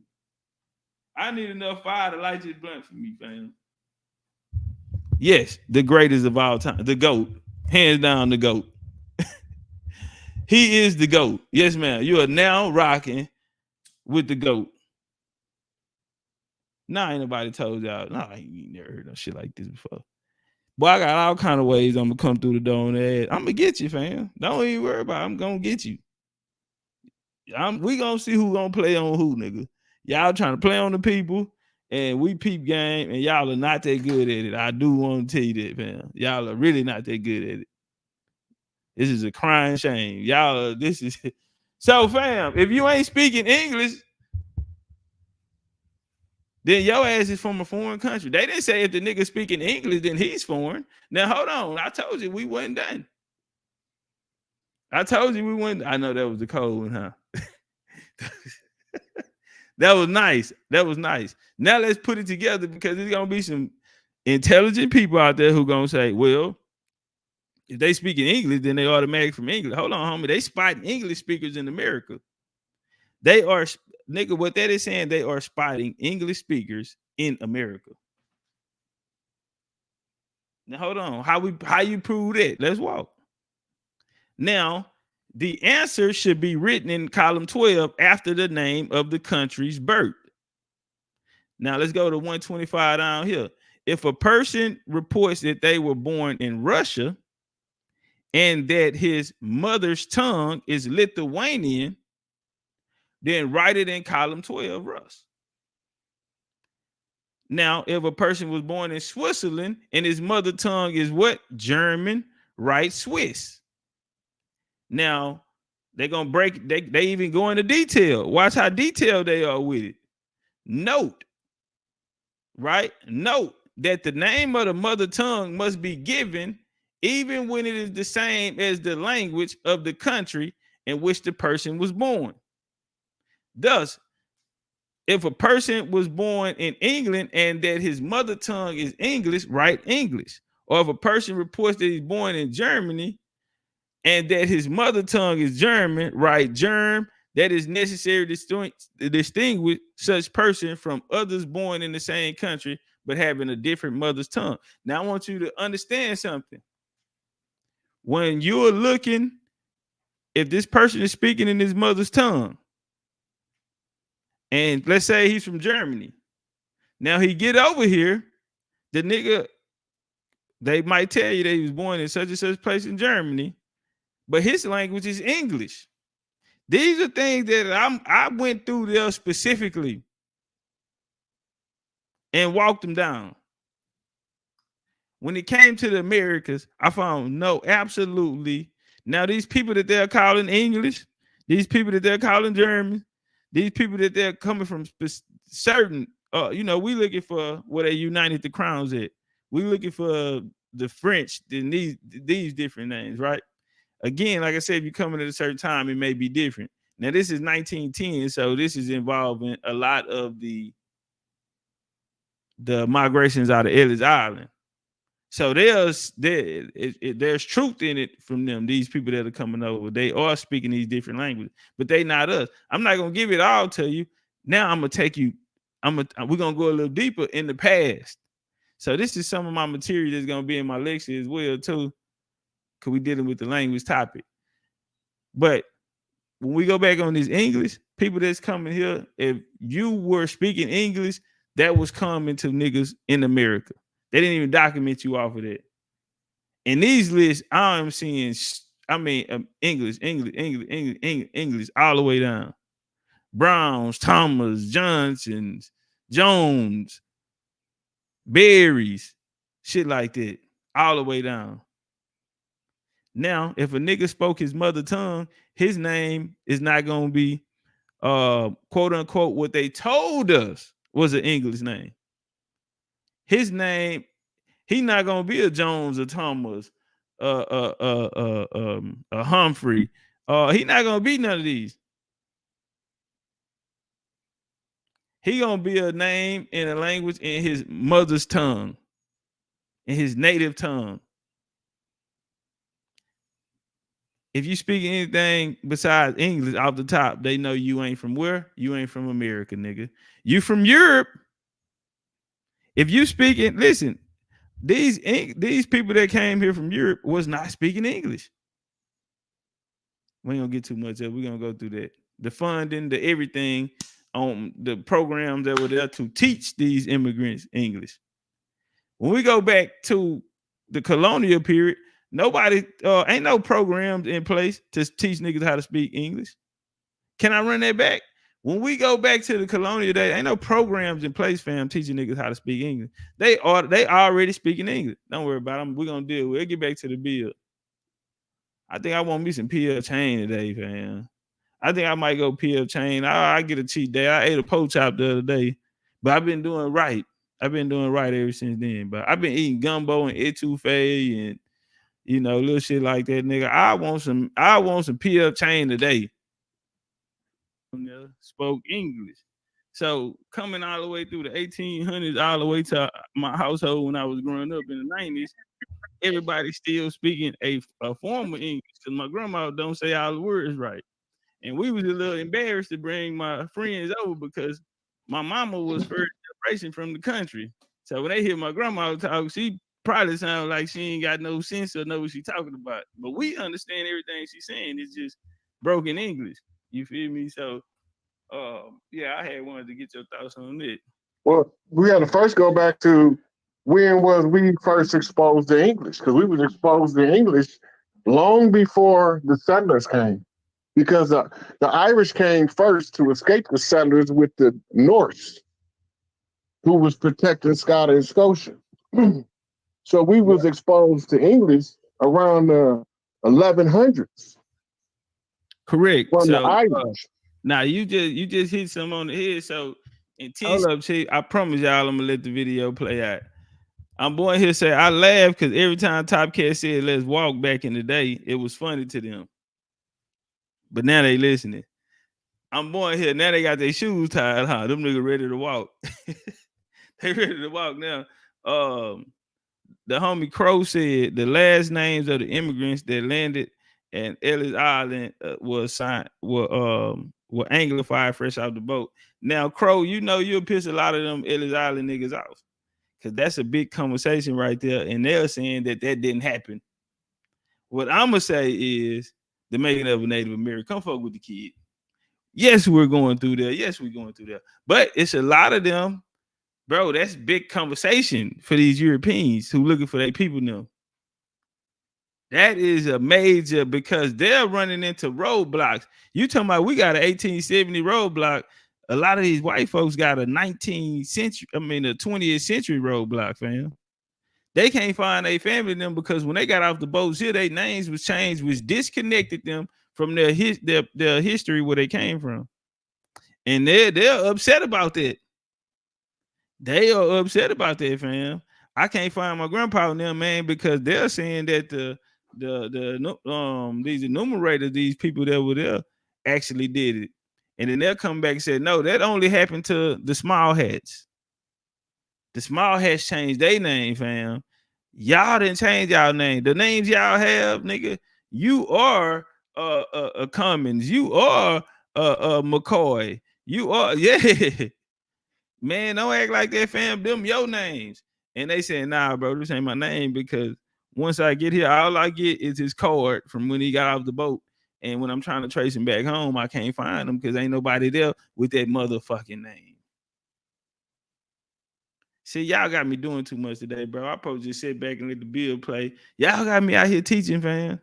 I need enough fire to light this blunt for me, fam. Yes, the greatest of all time. The GOAT. Hands down, the GOAT. He is the GOAT. Yes, ma'am. You are now rocking with the GOAT. Nah, ain't nobody told y'all. Nah, I ain't never heard no shit like this before. Boy, I got all kind of ways I'm gonna come through the door on that. I'm gonna get you, fam. Don't even worry about it. I'm gonna get you. We gonna see who gonna play on who, nigga. Y'all trying to play on the people, and we peep game, and y'all are not that good at it. I do want to tell you that, fam. Y'all are really not that good at it. This is a crying shame. This is so, fam. If you ain't speaking English, then your ass is from a foreign country. They didn't say if the nigga speaking English, then he's foreign. Now, hold on. I told you we wasn't done. I know that was the cold one, huh? That was nice. Now let's put it together because there's going to be some intelligent people out there who going to say, well, if they speak in English, then they automatic from English. Hold on, homie. They spotting English speakers in America. They are nigga, what that is saying, they are spotting English speakers in America. Now hold on, how you prove that? Let's walk. Now, the answer should be written in column 12 after the name of the country's birth. Now let's go to 125 down here. If a person reports that they were born in Russia and that his mother's tongue is Lithuanian, then write it in column 12, Russ. Now, if a person was born in Switzerland and his mother tongue is what? German, write Swiss. Now, they're going to break, they even go into detail. Watch how detailed they are with it. Note, right? Note that the name of the mother tongue must be given even when it is the same as the language of the country in which the person was born. Thus, if a person was born in England and that his mother tongue is English, write English. Or if a person reports that he's born in Germany and that his mother tongue is German, write Germ. That is necessary to distinguish such person from others born in the same country but having a different mother's tongue. Now, I want you to understand something. When you're looking, if this person is speaking in his mother's tongue, and let's say he's from Germany, now he get over here, the nigga, they might tell you that he was born in such and such place in Germany, but his language is English. These are things that I went through there specifically and walked them down. When it came to the Americas, I found no, absolutely. Now, these people that they're calling English, these people that they're calling German, these people that they're coming from certain, we looking for where they united the crowns at. We looking for the French, these different names, right? Again, like I said, if you're coming at a certain time, it may be different. Now, this is 1910, so this is involving a lot of the migrations out of Ellis Island. So there's truth in it from them. These people that are coming over, they are speaking these different languages, but they not us. I'm not gonna give it all to you. Now I'm gonna take you. We're gonna go a little deeper in the past. So this is some of my material that's gonna be in my lecture as well too, because we dealing with the language topic. But when we go back on this English, people that's coming here, if you were speaking English, that was coming to niggas in America. They didn't even document you off of that. In these lists, I'm seeing, English, all the way down. Browns, Thomas, Johnsons, Jones, Berries, shit like that, all the way down. Now, if a nigga spoke his mother tongue, his name is not going to be, quote unquote, what they told us was an English name. His name, he not gonna be a Jones or Thomas, a Humphrey. He not gonna be none of these. He gonna be a name in a language in his mother's tongue, in his native tongue. If you speak anything besides English off the top, they know you ain't from where? You ain't from America, nigga. You from Europe. If you speaking, listen, these people that came here from Europe was not speaking English. We ain't gonna get too much of it. We're gonna go through that. The funding, the everything on the programs that were there to teach these immigrants English. When we go back to the colonial period, ain't no programs in place to teach niggas how to speak English. Can I run that back? When we go back to the colonial day, ain't no programs in place, fam, teaching niggas how to speak English. They already speaking English. Don't worry about them. We're gonna deal with it. Get back to the bill. I think I want me some PL chain today, fam. I think I might go PL chain. I get a cheat day. I ate a pork chop the other day, but I've been doing right. I've been doing right ever since then. But I've been eating gumbo and etouffee and little shit like that, nigga. I want some PL chain today. Spoke English. So coming all the way through the 1800s, all the way to my household when I was growing up in the 90s, everybody still speaking a form of English because my grandma don't say all the words right. And we was a little embarrassed to bring my friends over because my mama was first generation from the country. So when they hear my grandma talk, she probably sound like she ain't got no sense or know what she talking about. But we understand everything she's saying. It's just broken English. You feel me? So yeah, I had wanted to get your thoughts on it. Well, we got to first go back to when was we first exposed to English? Because we was exposed to English long before the settlers came. Because the Irish came first to escape the settlers with the Norse, who was protecting Scotland and Scotia. So we was exposed to English around the 1100s. Correct. From the So Irish. now you just hit some on the head. So hold up, Chief. I promise y'all I'm gonna let the video play out. I'm born here say I laugh because every time Topcatz said let's walk back in the day, it was funny to them. But now they listening. I'm born here. Now they got their shoes tied, huh? Them niggas ready to walk. They ready to walk now. The homie Crow said the last names of the immigrants that landed at Ellis Island were anglified fresh out the boat. Now, Crow, you know you'll piss a lot of them Ellis Island niggas off. Because that's a big conversation right there. And they're saying that didn't happen. What I'm going to say is the making of a Native American. Come fuck with the kid. Yes, we're going through there. Yes, we're going through there. But it's a lot of them. Bro, that's big conversation for these Europeans who looking for their people now. That is a major because they're running into roadblocks. You talking about we got an 1870 roadblock. A lot of these white folks got a 20th century roadblock, fam. They can't find a family them because when they got off the boats here, their names was changed, which disconnected them from their history where they came from. And they're upset about that. They are upset about that, fam. I can't find my grandpa and them, man, because they're saying that these enumerators, these people that were there, actually did it. And then they'll come back and say, no, that only happened to the small hats. The small hats changed their name, fam. Y'all didn't change y'all name. The names y'all have, nigga, you are Cummins. You are McCoy. You are, yeah. Man, don't act like that, fam. Them your names. And they said, nah, bro, this ain't my name because once I get here, all I get is his card from when he got off the boat. And when I'm trying to trace him back home, I can't find him because ain't nobody there with that motherfucking name. See, y'all got me doing too much today, bro. I probably just sit back and let the bill play. Y'all got me out here teaching, fam.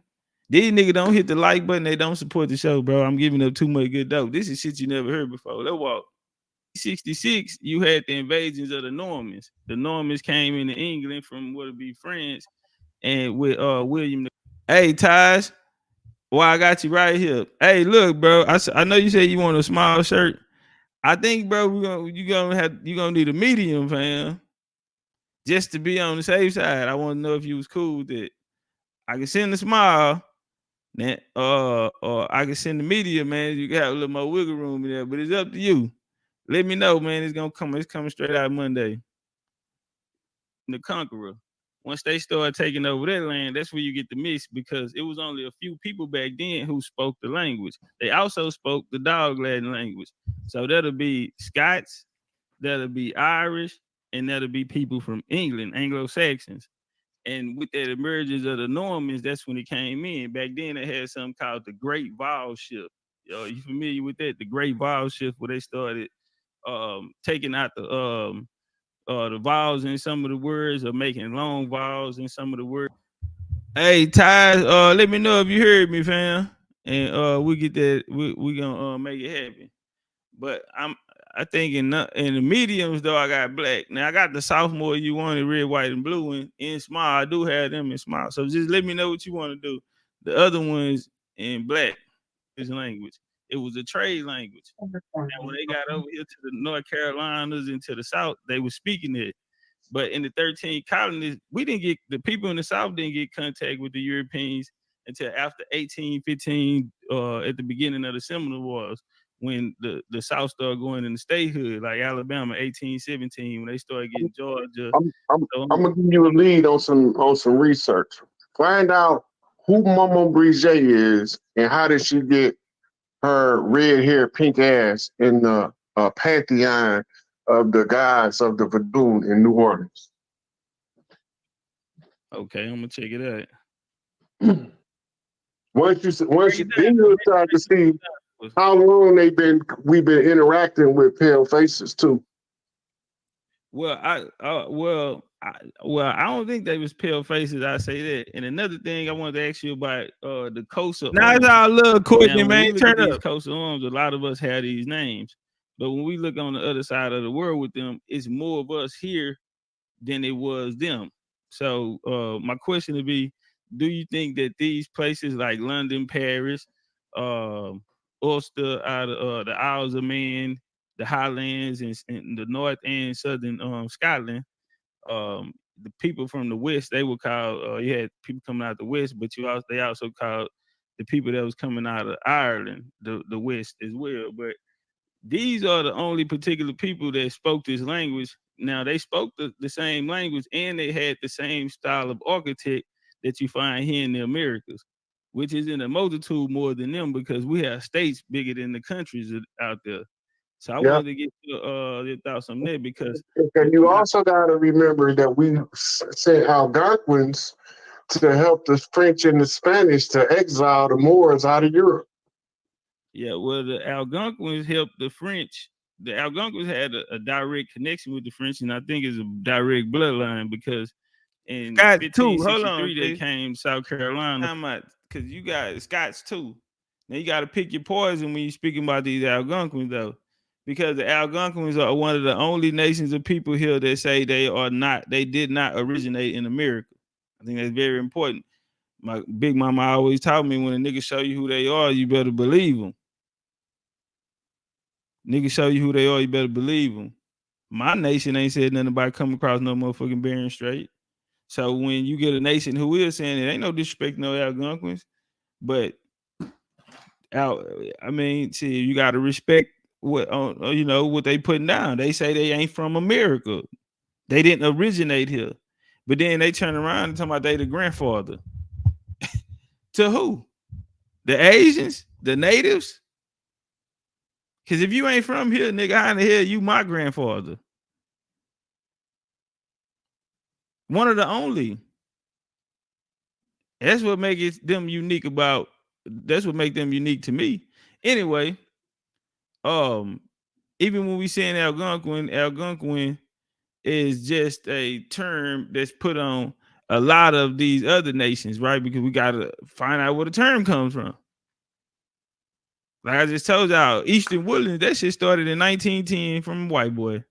These niggas don't hit the like button. They don't support the show, bro. I'm giving up too much good dope. This is shit you never heard before. Let's walk. 66, you had the invasions of the Normans. The Normans came into England from what would be France, and with William. Hey, Taj, well, I got you right here. Hey, look, bro. I know you said you want a small shirt. I think, bro, you're gonna need a medium, fam. Just to be on the safe side. I want to know if you was cool with it. I can send the small, or I can send the medium, man. You can have a little more wiggle room in there, but it's up to you. Let me know, man. It's coming straight out Monday. The Conqueror. Once they start taking over that land, that's where you get the mix because it was only a few people back then who spoke the language. They also spoke the dog Latin language. So that'll be Scots, that'll be Irish, and that'll be people from England, Anglo-Saxons. And with that emergence of the Normans, that's when it came in. Back then, they had something called the Great Vowel Shift. Yo, you familiar with that? The Great Vowel Shift, where they started taking out the vowels in some of the words or making long vowels in some of the words. Hey, Ty, let me know if you heard me, fam. And we get that, we gonna make it happen. But I think in the mediums though, I got black. Now I got the sophomore you wanted red, white, and blue and in small. I do have them in small. So just let me know what you want to do. The other ones in black is language. It was a trade language. And when they got over here to the North Carolinas and to the South, they were speaking it. But in the 13 colonies, the people in the South didn't get contact with the Europeans until after 1815, at the beginning of the Seminole Wars, when the South started going into statehood, like Alabama, 1817, when they started getting Georgia. I'm gonna give you a lead on some research. Find out who Momo Brise is and how did she get her red hair, pink ass in the pantheon of the gods of the Voodoo in New Orleans. Okay, I'm gonna check it out. Then you'll start to see how long we've been interacting with pale faces too. Well, I don't think they was pale faces. I say that. And another thing I wanted to ask you about the Kosa. Now it's our little Courtney, man. Turn these up. Kosa arms, a lot of us have these names. But when we look on the other side of the world with them, it's more of us here than it was them. So my question would be, do you think that these places like London, Paris, Ulster, out of the Isles of Man, the Highlands, and the North and Southern Scotland, the people from the West, they were called, you had people coming out the West, but they also called the people that was coming out of Ireland, the West as well. But these are the only particular people that spoke this language. Now they spoke the same language and they had the same style of architect that you find here in the Americas, which is in a multitude more than them because we have states bigger than the countries out there. So I wanted to get your thoughts on that because and you also got to remember that we sent Algonquins to help the French and the Spanish to exile the Moors out of Europe. Yeah, well, the Algonquins helped the French. The Algonquins had a direct connection with the French, and I think it's a direct bloodline because in 1563 they came to South Carolina. Because you got Scots too. Now you got to pick your poison when you're speaking about these Algonquins, though, because the Algonquins are one of the only nations of people here that say they did not originate in America. I think that's very important. My big mama always taught me when a nigga show you who they are, you better believe them. Niggas show you who they are, you better believe them. My nation ain't said nothing about coming across no motherfucking Bering Strait. So when you get a nation who is saying it, ain't no disrespect no Algonquins, but see, you got to respect what what they putting down. They say they ain't from America. They didn't originate here, but then they turn around and talk about they the grandfather. To who? The Asians, the natives. Because if you ain't from here, nigga, how in the hell you my grandfather? One of the only. That's what makes them unique that's what make them unique to me. Anyway, even when we saying Algonquin is just a term that's put on a lot of these other nations, right? Because we got to find out where the term comes from. Like I just told y'all, Eastern Woodlands, that shit started in 1910 from a white boy.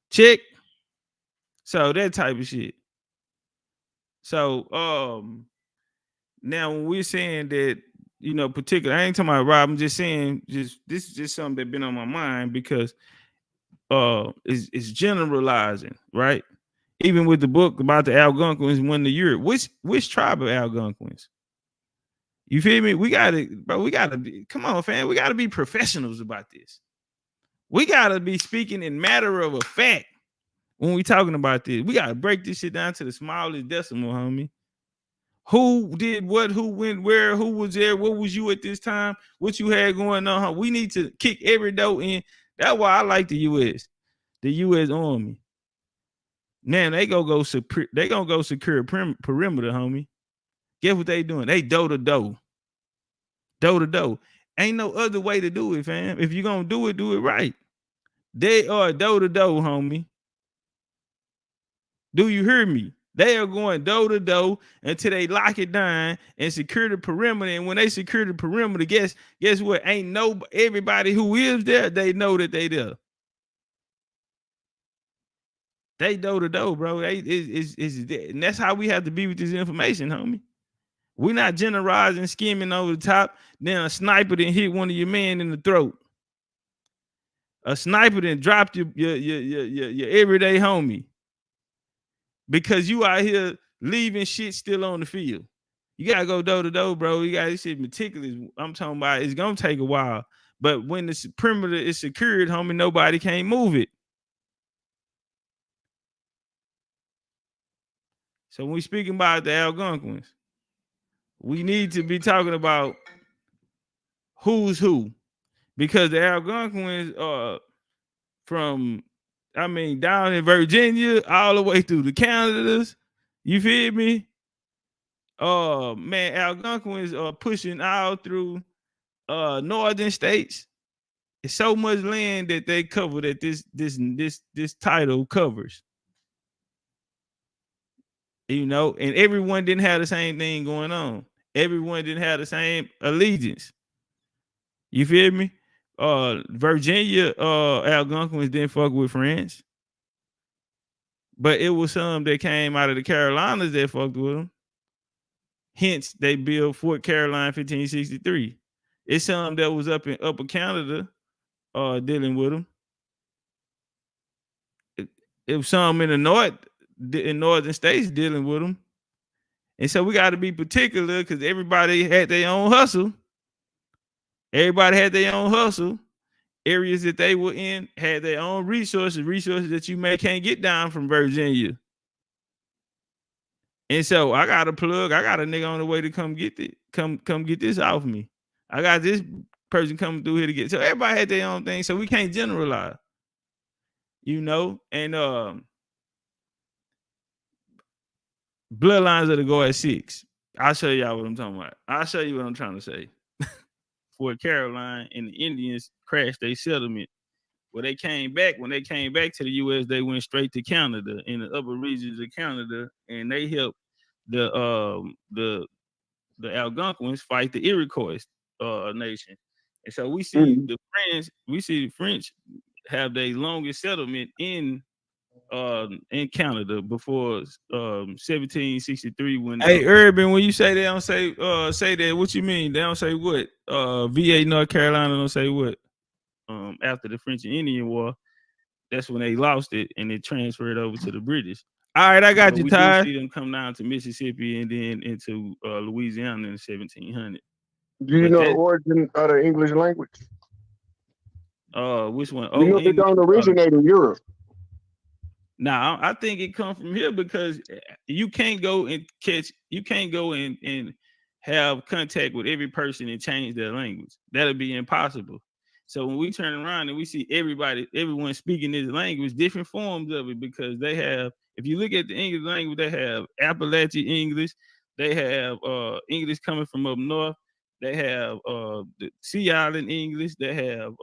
Check. So that type of shit. So now when we're saying that, particular, I ain't talking about Rob, I'm just saying this is just something that's been on my mind because it's generalizing, right? Even with the book about the Algonquins went to Europe. Which tribe of Algonquins? You feel me? We gotta be, come on, fam. We gotta be professionals about this. We gotta be speaking in matter of a fact when we talking about this. We gotta break this shit down to the smallest decimal, homie. Who did what? Who went where? Who was there? What was you at this time? What you had going on? We need to kick every door in. That's why I like the U.S. The U.S. Army. Now they gonna go secure perimeter, homie. Guess what they doing? They door to door. Ain't no other way to do it, fam. If you're gonna do it right. They are door to door, homie. Do you hear me? They are going door to door until they lock it down and secure the perimeter. And when they secure the perimeter, guess what? Everybody who is there, they know that they there. They door to door, bro. And that's how we have to be with this information, homie. We're not generalizing, skimming over the top. Then a sniper then hit one of your men in the throat. A sniper then dropped your everyday homie. Because you out here leaving shit still on the field. You gotta go door to door, bro. You got this shit meticulous. I'm talking about it's gonna take a while. But when the perimeter is secured, homie, nobody can't move it. So when we speaking about the Algonquins, we need to be talking about who's who. because the Algonquins from down in Virginia all the way through the Canadas. You feel me? Man, Algonquins are pushing all through northern states. It's so much land that they cover that this title covers. You know, and everyone didn't have the same thing going on. Everyone didn't have the same allegiance. You feel me? Virginia Algonquins didn't fuck with France. But it was some that came out of the Carolinas that fucked with them. Hence, they built Fort Caroline 1563. It's some that was up in Upper Canada dealing with them. It was some in the north, in northern states dealing with them. And so we got to be particular because everybody had their own hustle. Everybody had their own hustle. Areas that they were in had their own resources that you can't get down from Virginia. And so I got a plug. I got a nigga on the way to come get it. Come get this off me. I got this person coming through here to get. So everybody had their own thing. So we can't generalize. You know, and bloodlines are to go at 6. I'll show y'all what I'm talking about. I'll show you what I'm trying to say. Fort Caroline and the Indians crashed their settlement. When they came back to the U.S., they went straight to Canada in the upper regions of Canada, and they helped the Algonquins fight the Iroquois nation. And so we see the French have their longest settlement in Canada before 1763. When Urban, when you say they don't say that, what you mean? They don't say what? VA North Carolina don't say what? After the French and Indian War, that's when they lost it and it transferred over to the British. All right, I got you, Ty. We see them come down to Mississippi and then into Louisiana in 1700. Do you know the origin of the English language? Which one? You know they don't originate in Europe. Nah, I think it comes from here because you can't go and have contact with every person and change their language. That'll be impossible. So when we turn around and we see everyone speaking this language, different forms of it, because they have, if you look at the English language, they have Appalachian English, they have English coming from up north, they have the Sea Island English, they have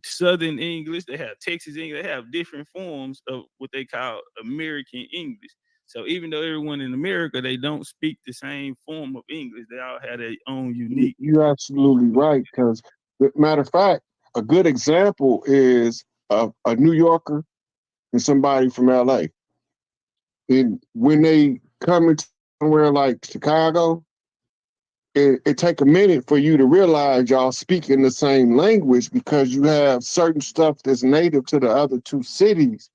Southern English, they have Texas English, they have different forms of what they call American English. So even though everyone in America, they don't speak the same form of English, they all have their own unique. You're absolutely right, because matter of fact, a good example is a New Yorker and somebody from LA. And when they come into somewhere like Chicago, it take a minute for you to realize y'all speaking the same language because you have certain stuff that's native to the other two cities,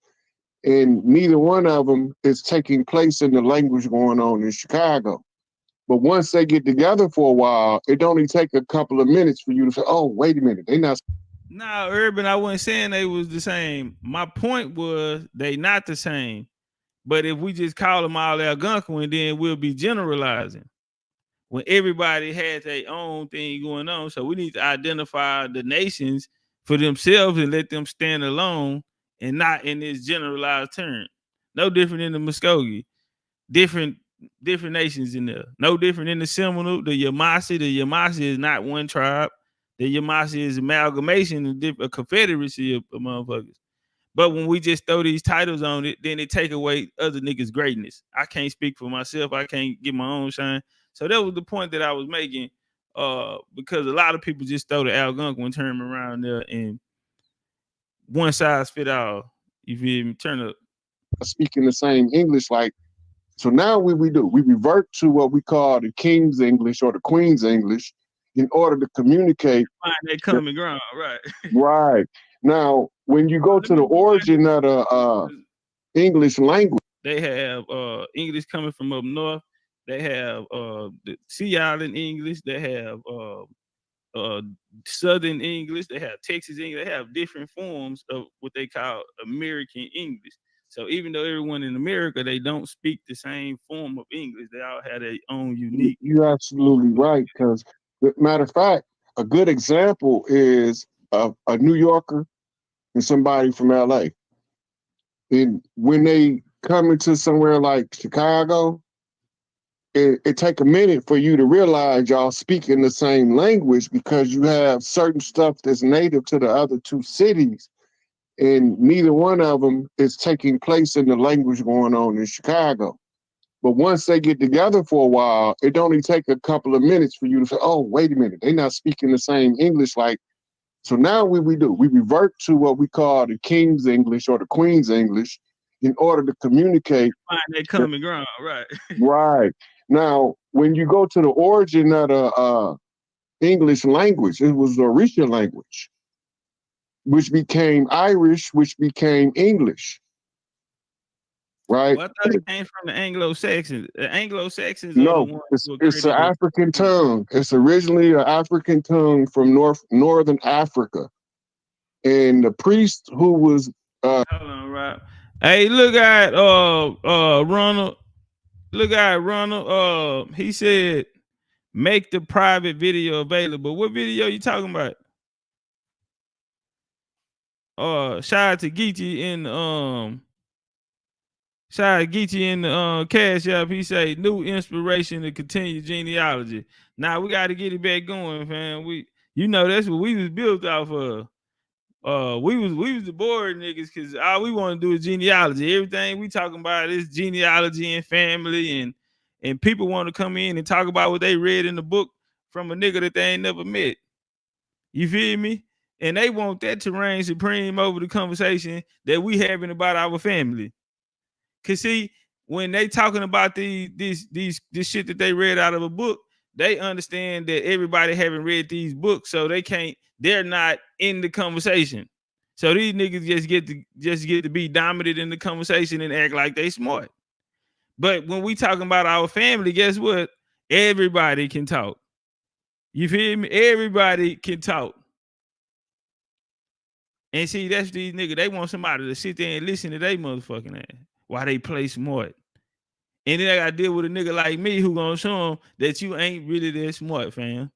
and neither one of them is taking place in the language going on in Chicago. But once they get together for a while, it only take a couple of minutes for you to say, oh, wait a minute, they not. Nah, Urban, I wasn't saying they was the same. My point was they not the same. But if we just call them all Algonquin, then we'll be generalizing. When everybody has their own thing going on. So we need to identify the nations for themselves and let them stand alone and not in this generalized term. No different than the Muskogee. Different nations in there. No different than the Seminole, the Yamasee. The Yamasee is not one tribe. The Yamasee is amalgamation of a confederacy of motherfuckers. But when we just throw these titles on it, then it take away other niggas' greatness. I can't speak for myself. I can't get my own shine. So that was the point that I was making, because a lot of people just throw the Algonquin term around there and one size fit all. You feel me? Turn up. Speaking the same English, like, so now we do? We revert to what we call the King's English or the Queen's English in order to communicate. Find that common ground, right? Right. Now, when you go to the origin of the English language, they have English coming from up north. They have the Sea Island English. They have Southern English. They have Texas English. They have different forms of what they call American English. So even though everyone in America, they don't speak the same form of English, they all have their own unique. You're absolutely right, because matter of fact, A good example is a New Yorker and somebody from LA. And when they come into somewhere like Chicago, it take a minute for you to realize y'all speaking the same language because you have certain stuff that's native to the other two cities, and neither one of them is taking place in the language going on in Chicago. But once they get together for a while, it only take a couple of minutes for you to say, oh, wait a minute, they're not speaking the same English. Like, so now what we do, we revert to what we call the King's English or the Queen's English in order to communicate. Find that common ground, right? Right. Now, when you go to the origin of the English language, it was the Orisha language, which became Irish, which became English. Right? Well, I thought it came from the Anglo-Saxons. The Anglo-Saxons are the No, ones who it's an credited. African tongue. It's originally an African tongue from northern Africa. And the priest who was Hold on, right. Hey, look at Ronald. Look at Ronald. He said make the private video available. What video you talking about? Shout out to Geechee in Cash App. He say new inspiration to continue genealogy. Now we got to get it back going, fam. You know that's what we was built off of. We was the bored niggas because all we want to do is genealogy. Everything we talking about is genealogy and family, and people want to come in and talk about what they read in the book from a nigga that they ain't never met. You feel me? And they want that to reign supreme over the conversation that we having about our family. Cause see, when they talking about this shit that they read out of a book, they understand that everybody haven't read these books, so they're not in the conversation. So these niggas just get to be dominant in the conversation and act like they smart. But when we talking about our family, guess what? Everybody can talk. You feel me? Everybody can talk. And see, that's these niggas. They want somebody to sit there and listen to their motherfucking ass while they play smart. And then I gotta deal with a nigga like me who gonna show them that you ain't really that smart, fam.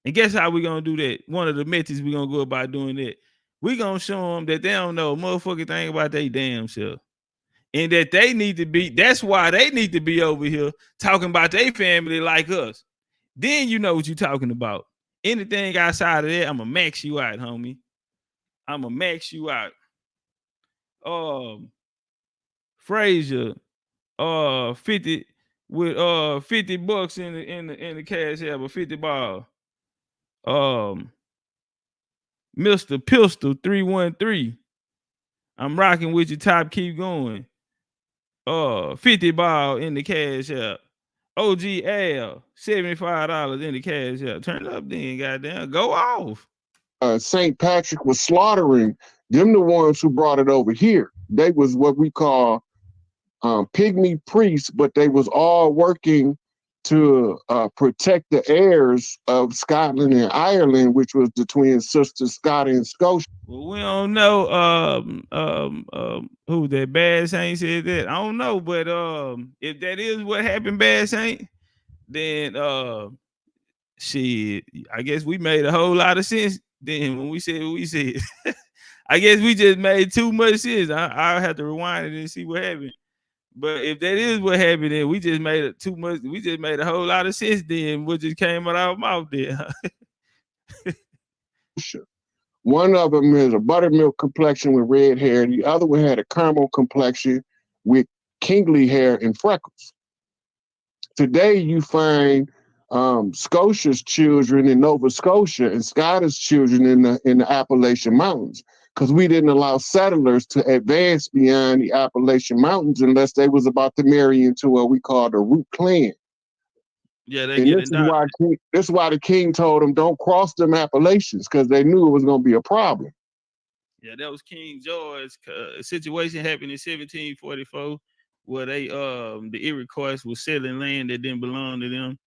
And guess how we gonna do that? One of the methods we gonna go about doing that. We gonna show them that they don't know a motherfucking thing about their damn self. And that they need to be, that's why they need to be over here talking about their family like us. Then you know what you're talking about. Anything outside of that, I'ma max you out, homie. I'ma max you out. Frazier, 50 with $50 in the cash app, a 50 ball. Mr. Pistol 313. I'm rocking with you, top, keep going. 50 ball in the cash app. OGL, $75 in the cash app. Turn it up then, goddamn. Go off. St. Patrick was slaughtering them, the ones who brought it over here. They was what we call pygmy priests, but they was all working to protect the heirs of Scotland and Ireland, which was the twin sisters, Scott and Scotia. Well, we don't know who that Bad Saint said that. I don't know, but if that is what happened, Bad Saint, then shit, I guess we made a whole lot of sense then when we said what we said. I guess we just made too much sense. I'll have to rewind it and see what happened. But if that is what happened, then we just made it too much. We just made a whole lot of sense then, what just came out of our mouth there. One of them is a buttermilk complexion with red hair. The other one had a caramel complexion with kingly hair and freckles. Today, you find Scotia's children in Nova Scotia and Scottish children in the Appalachian Mountains, because we didn't allow settlers to advance beyond the Appalachian Mountains unless they was about to marry into what we call the root clan. Yeah, they and get this is why the king told them don't cross them Appalachians, because they knew it was going to be a problem. Yeah, that was King George. Situation happened in 1744 where the Iroquois was selling land that didn't belong to them,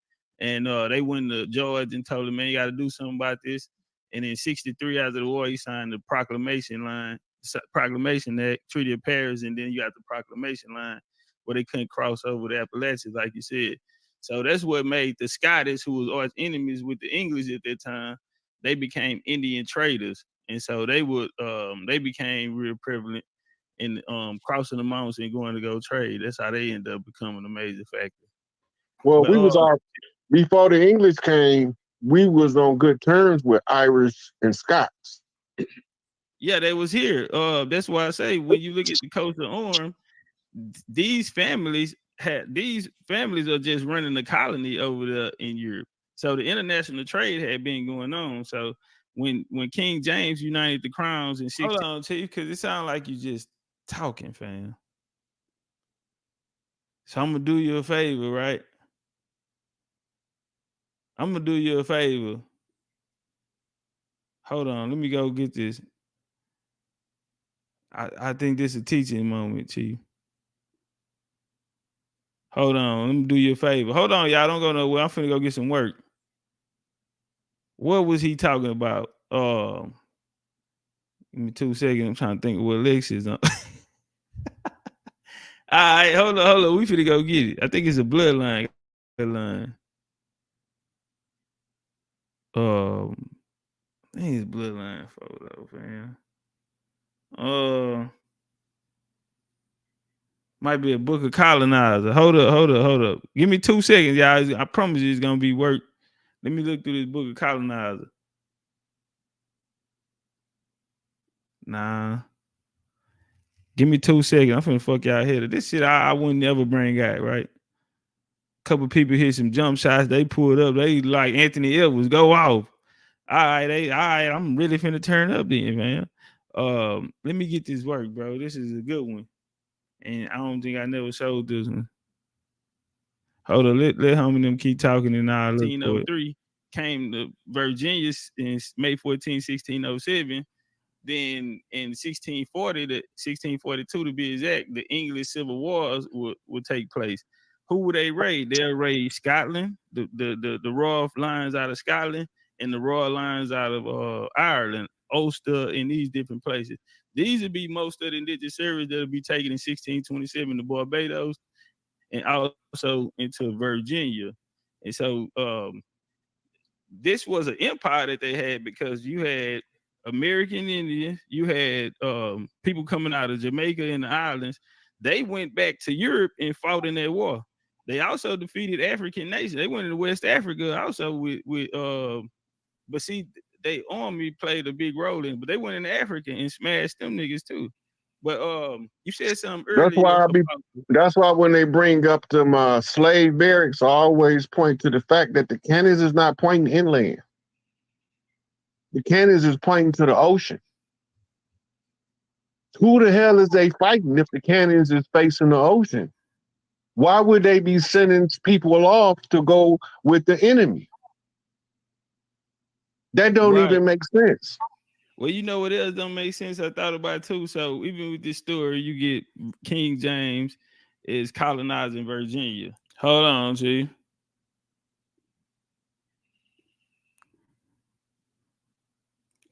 and they went to George and told him, man, you got to do something about this. And in 63, after the war, he signed the Proclamation Act, Treaty of Paris, and then you got the Proclamation line where they couldn't cross over the Appalachians, like you said. So that's what made the Scottish, who was arch enemies with the English at that time, they became Indian traders, and so they became real prevalent in crossing the mountains and going to go trade. That's how they ended up becoming a major factor. Well, But, we was all before the English came. We was on good terms with Irish and Scots. Yeah, they was here. That's why I say when you look at the coast of Orm, these families are just running the colony over there in Europe. So the international trade had been going on. So when King James united the crowns in 16... Hold on, Chief, because it sounds like you just talking, fam. So I'm gonna do you a favor, right? I'm gonna do you a favor. Hold on, let me go get this. I think this is a teaching moment, Chief. Hold on, let me do you a favor. Hold on, y'all, don't go nowhere. I'm finna go get some work. What was he talking about? Give me 2 seconds. I'm trying to think of what Lex is on. All right, hold on. We finna go get it. I think it's a bloodline. I think it's bloodline photo, fam. Might be a book of colonizer. Hold up. Give me 2 seconds, y'all. I promise you it's gonna be work. Let me look through this book of colonizer. Nah. Give me 2 seconds. I'm finna fuck y'all head. This shit I wouldn't ever bring out, right? Couple people hit some jump shots. They pulled up. They like Anthony Edwards go off. All right. I'm really finna turn up then, man. Let me get this work, bro. This is a good one. And I don't think I never showed this one. Hold on, let homie them keep talking and I'll look for it. 1603 came to Virginia in May 14, 1607. Then in 1642 to be exact, the English Civil Wars would take place. Who would they raid? They'll raid Scotland, the royal lines out of Scotland, and the royal lines out of Ireland, Ulster, and these different places. These would be most of the indigenous service that'll be taken in 1627 to Barbados and also into Virginia. And so this was an empire that they had because you had American Indians, you had people coming out of Jamaica and the islands. They went back to Europe and fought in that war. They also defeated African nations. They went into West Africa also with but see, they army played a big role in it, but they went into Africa and smashed them niggas too. But you said something earlier. That's why when they bring up them slave barracks, I always point to the fact that the cannons is not pointing inland. The cannons is pointing to the ocean. Who the hell is they fighting if the cannons is facing the ocean? Why would they be sending people off to go with the enemy? That don't even make sense. Well, you know what else don't make sense? I thought about it too. So even with this story, you get King James is colonizing Virginia. Hold on, G.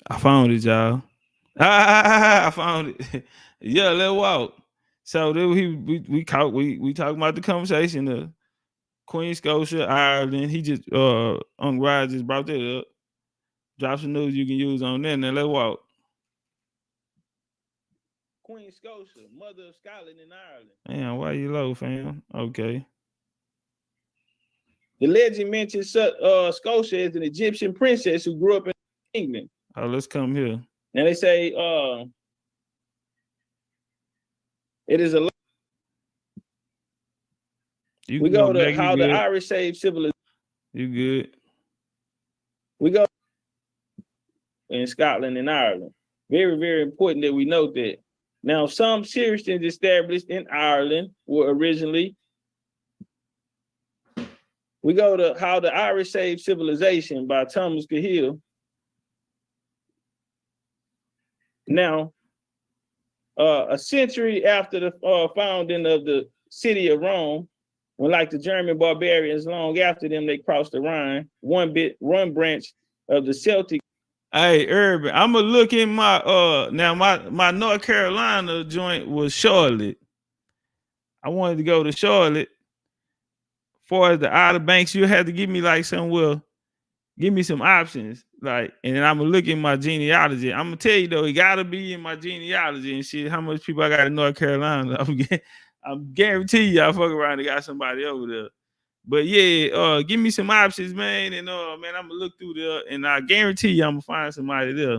I found it, y'all. I found it. Yeah, let's walk. So then we talking about the conversation of Queen Scotia, Ireland. He just Unc Ride just brought that up. Drop some news you can use on there. Now let's walk. Queen Scotia, mother of Scotland and Ireland. Damn, why you low, fam? Okay. The legend mentions Scotia as an Egyptian princess who grew up in England. Oh, let's come here. Now they say it is a. We go to how the Irish saved civilization. You good? We go in Scotland and Ireland. Very, very important that we note that. Now, some chieftains established in Ireland were originally. We go to How the Irish Saved Civilization by Thomas Cahill. Now, a century after the founding of the city of Rome, when like the German barbarians, long after them, they crossed the Rhine, one branch of the Celtic. Hey, Urban, I'm gonna look in my now my North Carolina joint was Charlotte. I wanted to go to Charlotte far as the Outer Banks, you have to give me like give me some options. Like, and then I'm gonna look in my genealogy. I'm gonna tell you though, it gotta be in my genealogy and shit. How much people I got in North Carolina? I'm guarantee you, I fuck around and got somebody over there. But yeah, give me some options, man. And man, I'm gonna look through there, and I guarantee you, I'm gonna find somebody there.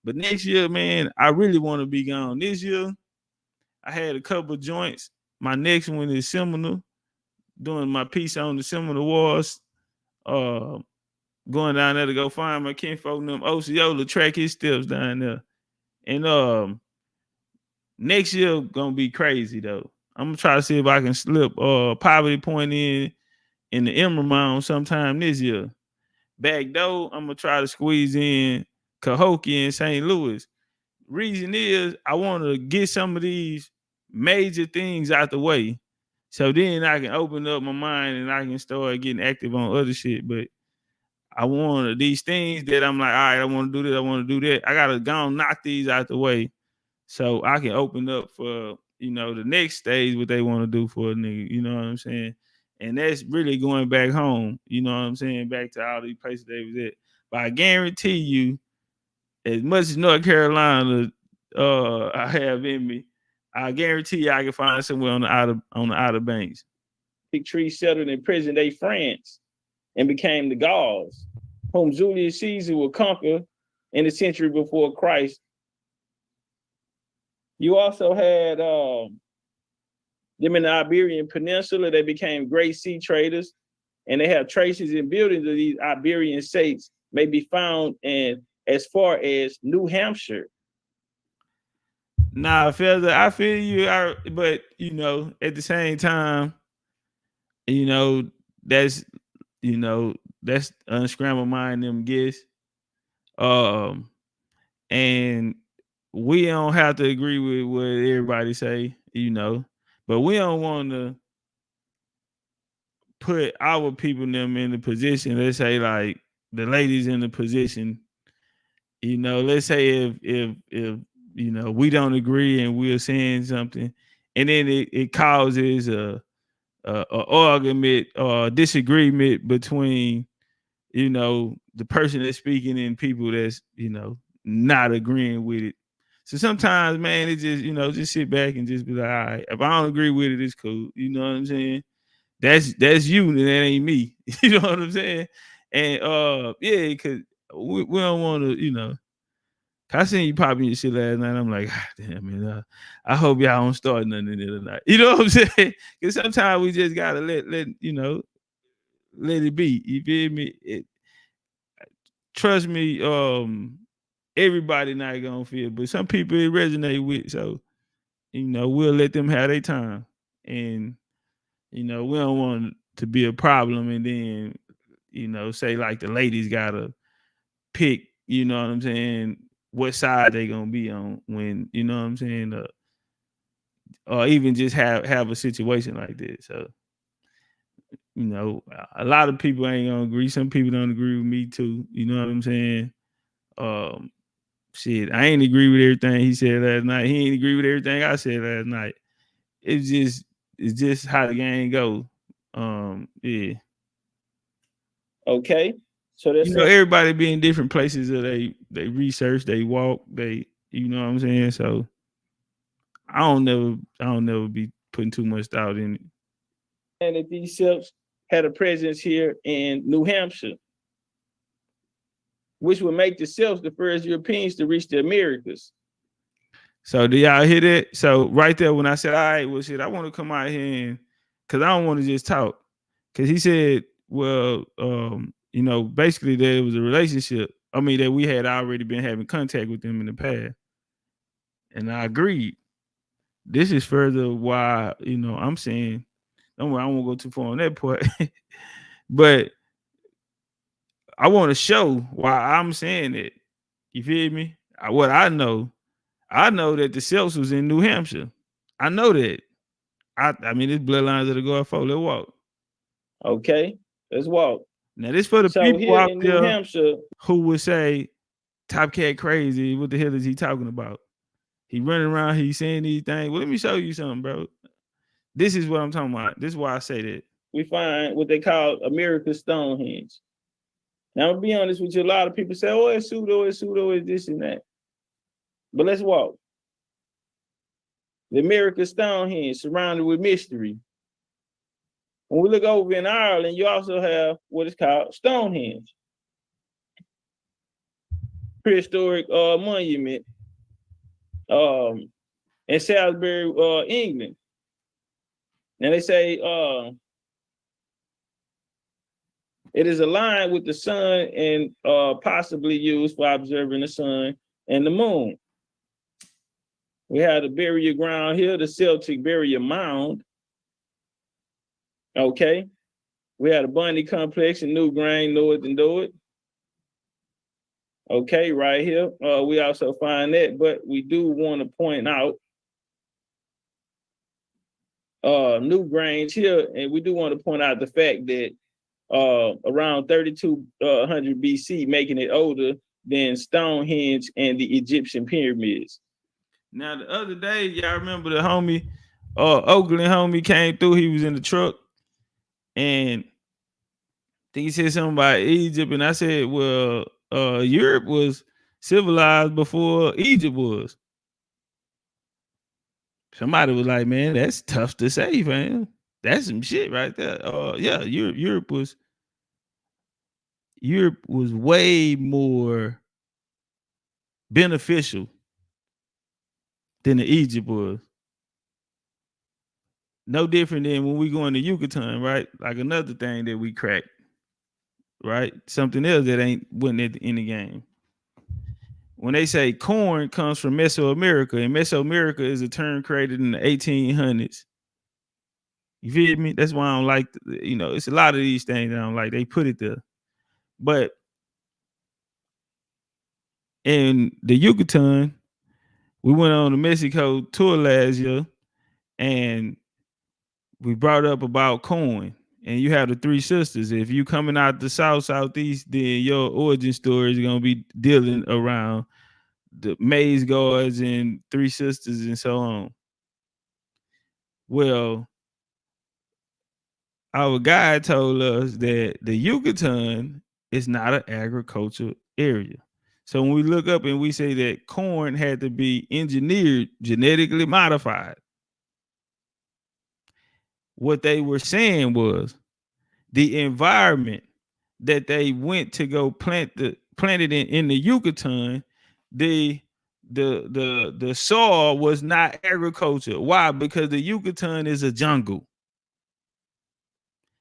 But next year, man, I really want to be gone. This year, I had a couple joints. My next one is Seminole, doing my piece on the Seminole Wars. Going down there to go find my kinfolk and them Osceola track his steps down there. And next year gonna be crazy though. I'm gonna try to see if I can slip Poverty Point in the Emerald Mound sometime this year. Back though, I'm gonna try to squeeze in Cahokia and St. Louis. Reason is I want to get some of these major things out the way, so then I can open up my mind and I can start getting active on other shit. But I want these things that I'm like, all right, I want to do this, I want to do that. I gotta go and knock these out the way, so I can open up for the next stage what they want to do for a nigga. You know what I'm saying? And that's really going back home. You know what I'm saying? Back to all these places they was at. But I guarantee you, as much as North Carolina I have in me, I guarantee you I can find somewhere on the Outer Banks. Big tree settled in present-day France and became the Gauls, whom Julius Caesar would conquer in the century before Christ. You also had them in the Iberian Peninsula. They became great sea traders, and they have traces and buildings of these Iberian states may be found in as far as New Hampshire. Nah, Feather, I feel you. But at the same time, that's that's unscrambled mind them guess. And we don't have to agree with what everybody say, but we don't want to put our people them in the position. Let's say like the ladies in the position. Let's say if we don't agree and we're saying something, and then it causes a argument or disagreement between the person that's speaking and people that's not agreeing with it. So sometimes, man, it just just sit back and just be like, all right, if I don't agree with it, it's cool. You know what I'm saying? That's you, and that ain't me. You know what I'm saying? And yeah, because we don't want to, I seen you popping your shit last night. I'm like, damn, man, I hope y'all don't start nothing in there tonight. You know what I'm saying? Because sometimes we just gotta let it be. You feel me? Trust me, everybody not gonna feel, but some people it resonate with. So, we'll let them have their time, and we don't want to be a problem, and then say like the ladies gotta pick. You know what I'm saying? What side they gonna be on when what I'm saying, or even just have a situation like that. So, a lot of people ain't gonna agree. Some people don't agree with me too. You know what I'm saying? Shit, I ain't agree with everything he said last night. He ain't agree with everything I said last night. It's just how the game go. Yeah. Okay. So that's everybody be in different places that they research, they walk, they what I'm saying. So I don't never be putting too much thought in it. And that these Celts had a presence here in New Hampshire, which would make the Celts the first Europeans to reach the Americas. So do y'all hear that? So right there, when I said, all right, well, shit, I want to come out here and because I don't want to just talk. Because he said, well, basically there was a relationship. I mean, that we had already been having contact with them in the past. And I agreed. This is further why, I'm saying, don't worry, I won't go too far on that part. But I want to show why I'm saying it. You feel me? What I know that the Celts was in New Hampshire. I know that. I mean, it's bloodlines of the God folk. Let's walk. Okay, let's walk. Now, this for the people here out in there New Hampshire who would say, Topcatz crazy. What the hell is he talking about? He running around, he saying these things. Well, let me show you something, bro. This is what I'm talking about. This is why I say that. we find what they call America's Stonehenge. Now, I'm gonna be honest with you, a lot of people say, oh, it's pseudo, it's this and that. But let's walk. The America's Stonehenge, surrounded with mystery. When we look over in Ireland, you also have what is called Stonehenge, prehistoric monument in Salisbury, England. Now they say it is aligned with the sun and possibly used for observing the sun and the moon. We have the burial ground here, the Celtic burial mound. Okay. We had a Bundy complex in Newgrange, North and Dorset. Okay, right here. We also find that, but we do want to point out Newgrange here, and we do want to point out the fact that around 3200 BC, making it older than Stonehenge and the Egyptian pyramids. Now, the other day, y'all remember the homie, Oakland homie came through. He was in the truck, and he said something about Egypt, and I said, well, Europe was civilized before Egypt was. Somebody was like, man, that's tough to say, man. That's some shit right there. Yeah, Europe was way more beneficial than the Egypt was. No different than when we go into Yucatan, right? Like another thing that we cracked, right? Something else that wasn't in the game. When they say corn comes from Mesoamerica, and Mesoamerica is a term created in the 1800s. You feel me? That's why I don't like, it's a lot of these things I don't like. They put it there. But in the Yucatan, we went on the Mexico tour last year, and we brought up about corn, and you have the three sisters. If you coming out the south, southeast, then your origin story is going to be dealing around the maize guards and three sisters and so on. Well, our guide told us that the Yucatan is not an agricultural area. So when we look up and we say that corn had to be engineered, genetically modified, what they were saying was the environment that they went to go plant it in the Yucatan, the soil was not agriculture. Why? Because the Yucatan is a jungle.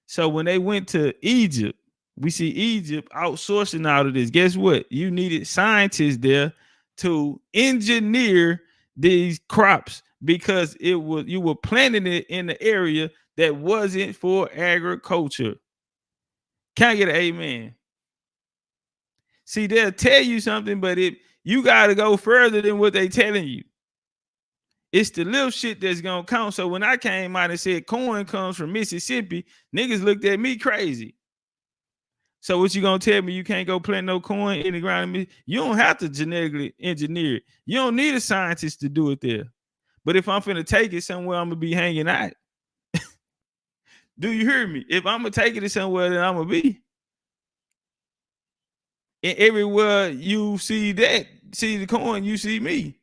So when they went to Egypt, we see Egypt outsourcing all of this. Guess what? You needed scientists there to engineer these crops because you were planting it in the area that wasn't for agriculture. Can I get an amen? See, they'll tell you something, but you got to go further than what they telling you. It's the little shit that's going to count. So when I came out and said corn comes from Mississippi, niggas looked at me crazy. So what you going to tell me you can't go plant no corn in the ground? You don't have to genetically engineer it. You don't need a scientist to do it there. But if I'm finna take it somewhere, I'm going to be hanging out. Do you hear me? If I'm going to take it somewhere, then I'm going to be. And everywhere you see the corn, you see me.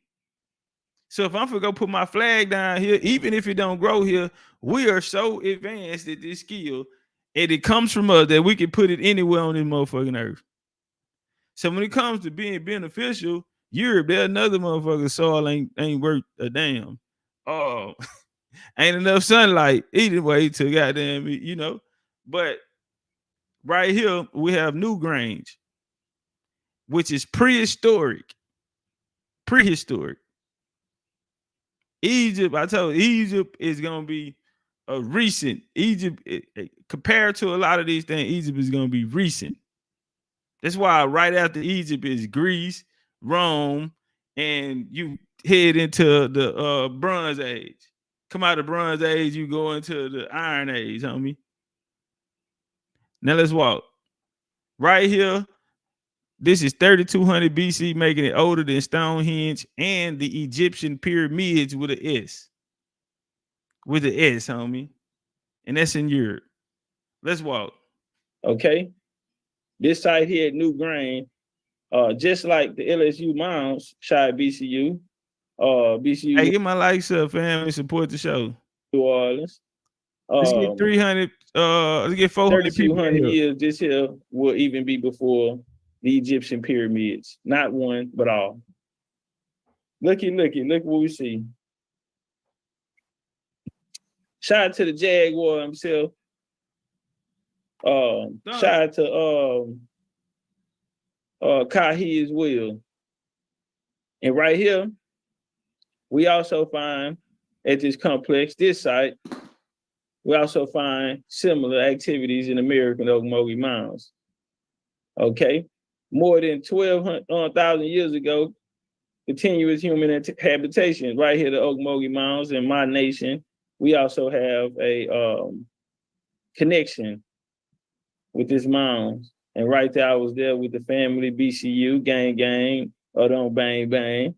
So if I'm gonna go put my flag down here, even if it don't grow here, we are so advanced at this skill, and it comes from us that we can put it anywhere on this motherfucking earth. So when it comes to being beneficial, Europe, there's another motherfucker soil ain't worth a damn. Oh, ain't enough sunlight either way to goddamn, But right here we have Newgrange, which is prehistoric. Egypt, I told you, Egypt is going to be a recent. Egypt, compared to a lot of these things, Egypt is going to be recent. That's why right after Egypt is Greece, Rome, and you head into the Bronze Age. Come out of the Bronze Age, you go into the Iron Age, homie. Now let's walk. Right here, this is 3200 BC, making it older than Stonehenge and the Egyptian pyramids with an S. With the S, homie. And that's in Europe. Let's walk. Okay. This site here at New Grain, just like the LSU Mounds shot BCU, BCU. Hey, get my likes up, fam, and support the show. New Orleans. Let's get 300. Let's get 400 people. 3,200 years. This here will even be before the Egyptian pyramids. Not one, but all. Look what we see. Shout out to the Jaguar himself. Shout out to Kahi as well. And right here, we also find at this complex, this site, we also find similar activities in American Okeechobee Mounds. Okay, more than 12,000 years ago, continuous human habitation right here, the Okeechobee Mounds. In my nation, we also have a connection with this mounds. And right there, I was there with the family, BCU, gang, or don't bang.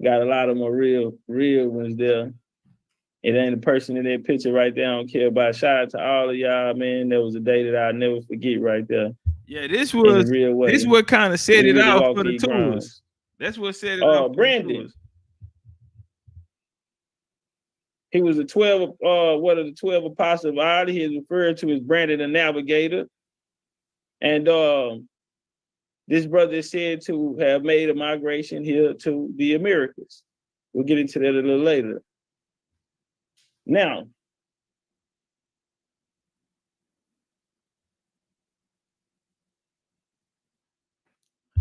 Got a lot of my real ones there. It ain't a person in that picture right there I don't care about. Shout out to all of y'all, man. There was a day that I'll never forget right there. Yeah, this was real way. This what kind of set it off for the tours. That's what set it off. Brandon. He was a 12, one of the 12 apostles of Allah. He is referred to as Brandon the Navigator. And this brother is said to have made a migration here to the Americas. We'll get into that a little later. Now,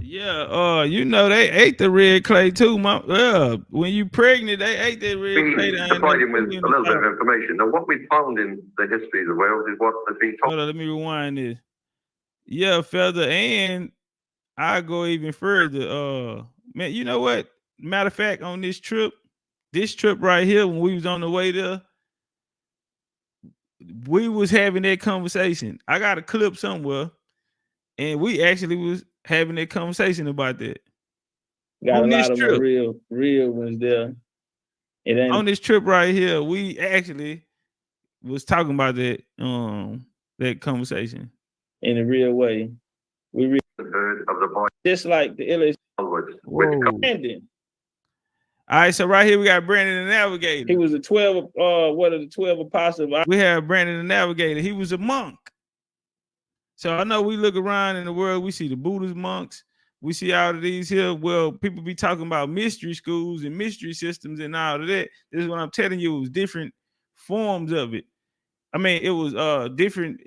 yeah, you know they ate the red clay too, when you pregnant, they ate that red clay. Provide him with a little bit of information. Now, what we found in the history of the world is what has been told. Hold on, let me rewind this. Yeah, Feather, and I go even further. Man, you know what? Matter of fact, on this trip right here, when we was on the way there, we was having that conversation. I got a clip somewhere, and we actually was having that conversation about that. Got on a lot of real ones there. On this trip right here, we actually was talking about that that conversation in a real way. We heard of the boy, just like the LSU. Brandon. All right, so right here we got Brandon the Navigator. He was a 12, one of the 12 apostles. We have Brandon the Navigator. He was a monk. So I know we look around in the world, we see the Buddhist monks, we see all of these here. Well, people be talking about mystery schools and mystery systems and all of that. This is what I'm telling you, it was different forms of it. I mean, it was different.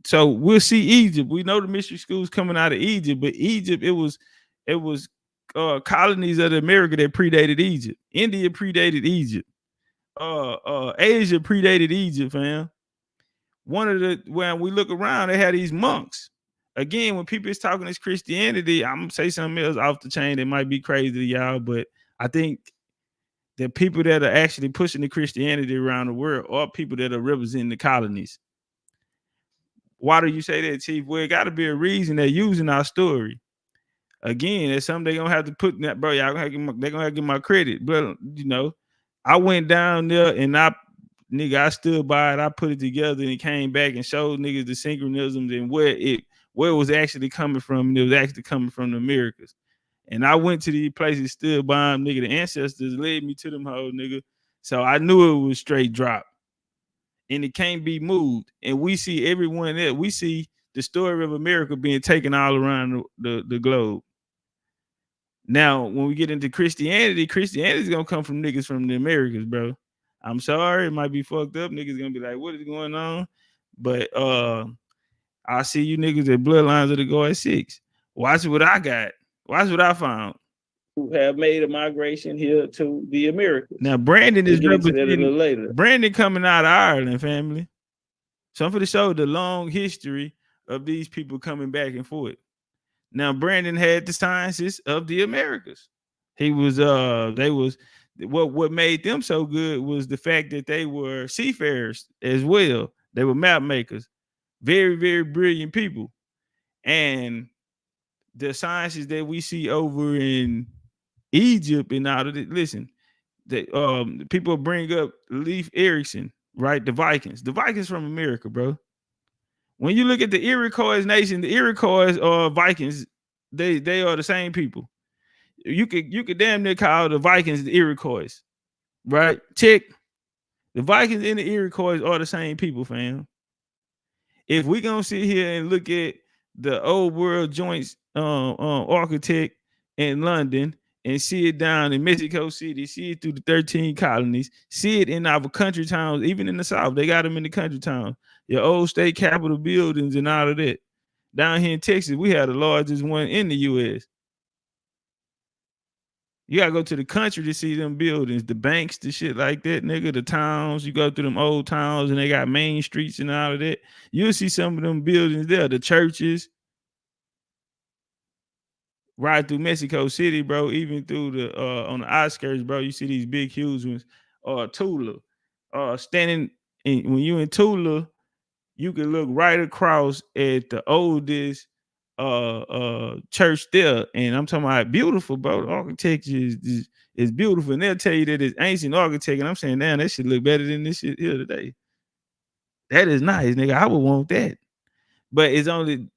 So we'll see Egypt. We know the mystery schools coming out of Egypt, but Egypt, it was colonies of America that predated Egypt. India predated Egypt. Asia predated Egypt, fam. When we look around, they had these monks. Again, when people is talking this Christianity, I'm gonna say something else off the chain that might be crazy to y'all, but I think the people that are actually pushing the Christianity around the world are people that are representing the colonies. Why do you say that, Chief? Well, it got to be a reason they're using our story. Again, it's something they're gonna have to put in that, bro. Y'all they're gonna have to give my credit. But you know, I went down there and I stood by it. I put it together and it came back and showed niggas the synchronisms and where it was actually coming from. And it was actually coming from the Americas. And I went to these places, stood by them, nigga. The ancestors led me to them whole nigga. So I knew it was straight drop. And it can't be moved. And we see everyone there. We see the story of America being taken all around the globe. Now, when we get into Christianity is gonna come from niggas from the Americas, bro. I'm sorry, it might be fucked up. Niggas gonna be like, what is going on? But I see you niggas at Bloodlines of the Go at 6. Watch what I got. Watch what I found. Who have made a migration here to the Americas. Now, Brandon is representing Brandon coming out of Ireland, family. So I'm for to show the long history of these people coming back and forth. Now, Brandon had the sciences of the Americas. He was, what made them so good was the fact that they were seafarers as well. They were map makers, very, very brilliant people. And the sciences that we see over in Egypt and all of it, listen, the people bring up Leif Erikson, right? The Vikings from America, bro. When you look at the Iroquois nation, the Iroquois are Vikings. They are the same people. You could damn near call the Vikings the Iroquois, right? Check. The Vikings and the Iroquois are the same people, fam. If we gonna sit here and look at the old world joints architect in London and see it down in Mexico City, see it through the 13 colonies, see it in our country towns, even in the South, they got them in the country towns, your old state capitol buildings and all of that. Down here in Texas, we have the largest one in the U.S. You gotta go to the country to see them buildings, the banks, the shit like that, nigga. The towns, you go through them old towns and they got main streets and all of that. You'll see some of them buildings there, the churches. Right through Mexico City, bro. Even through the on the outskirts, bro. You see these big, huge ones. Tula, standing when you in Tula, you can look right across at the oldest church there, and I'm talking about beautiful, bro. The architecture is beautiful, and they'll tell you that it's ancient architecture. And I'm saying, damn, that should look better than this shit here today. That is nice, nigga. I would want that, but it's only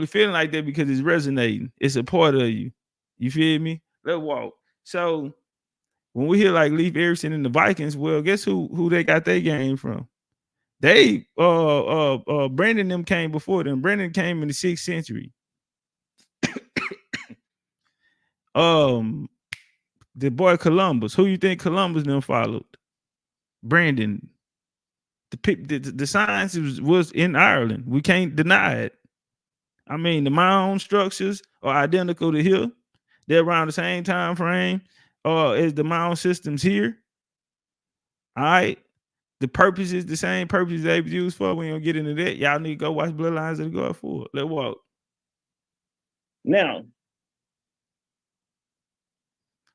feeling like that because it's resonating. It's a part of you. You feel me? Let's walk. So when we hear like Leif Erikson and the Vikings, well, guess who they got their game from? They Brandon them came before them. Brandon came in the 6th century. The boy Columbus. Who you think Columbus them followed? Brandon. The science was in Ireland. We can't deny it. I mean, the mound structures are identical to here. They're around the same time frame as the mound systems here. All right. The purpose is the same purpose they was used for. We don't get into that. Y'all need to go watch Bloodlines of the God for it. Let's walk. Now,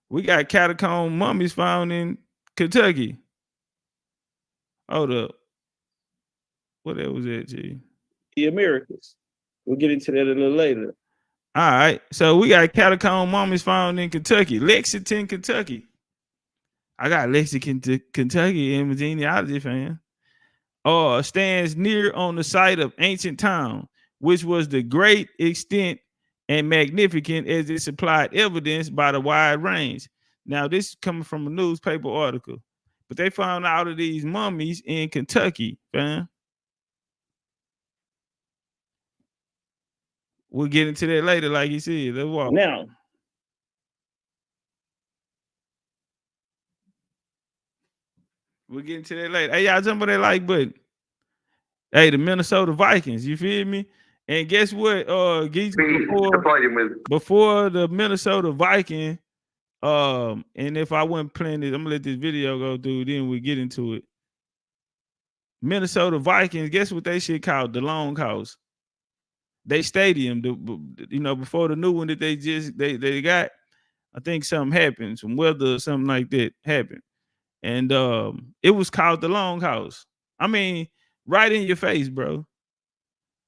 we got catacomb mummies found in Kentucky. Hold up. What else was that, G? The Americas. We'll get into that a little later. All right. So we got catacomb mummies found in Kentucky. Lexington, Kentucky. I got Lexington, Kentucky in my genealogy, fam. Stands near on the site of ancient town, which was the great extent and magnificent as it supplied evidence by the wide range. Now, this is coming from a newspaper article, but they found out of these mummies in Kentucky, fam. We'll get into that later, like you said. Let's walk. Now, we'll get into that later. Hey, y'all jump on that like button. Hey, the Minnesota Vikings, you feel me? And guess what? Before the Minnesota Viking, and if I wasn't playing this, I'm gonna let this video go through, then we get into it. Minnesota Vikings, guess what they shit called? The Long House. They stadium, before the new one that they got, I think something happened, some weather or something like that happened. And it was called the Long House. I mean, right in your face, bro.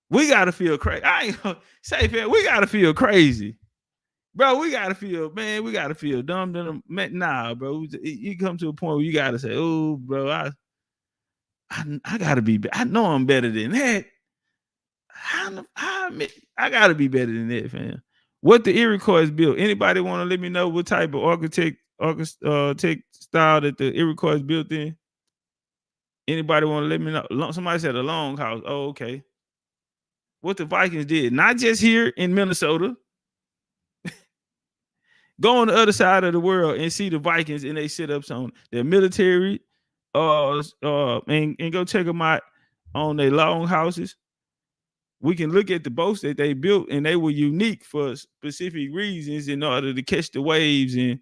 We gotta feel crazy. I ain't gonna say, man, we gotta feel crazy. Bro, we gotta feel dumb. Nah, bro. You come to a point where you gotta say, oh, bro, I gotta be, I know I'm better than that. I gotta be better than that, fam. What the Iroquois built? Anybody want to let me know what type of architect style that the Iroquois built in? Anybody want to let me know? Somebody said a long house. Oh, okay. What the Vikings did, not just here in Minnesota. Go on the other side of the world and see the Vikings and they sit ups on their military, and go check them out on their long houses. We can look at the boats that they built, and they were unique for specific reasons in order to catch the waves and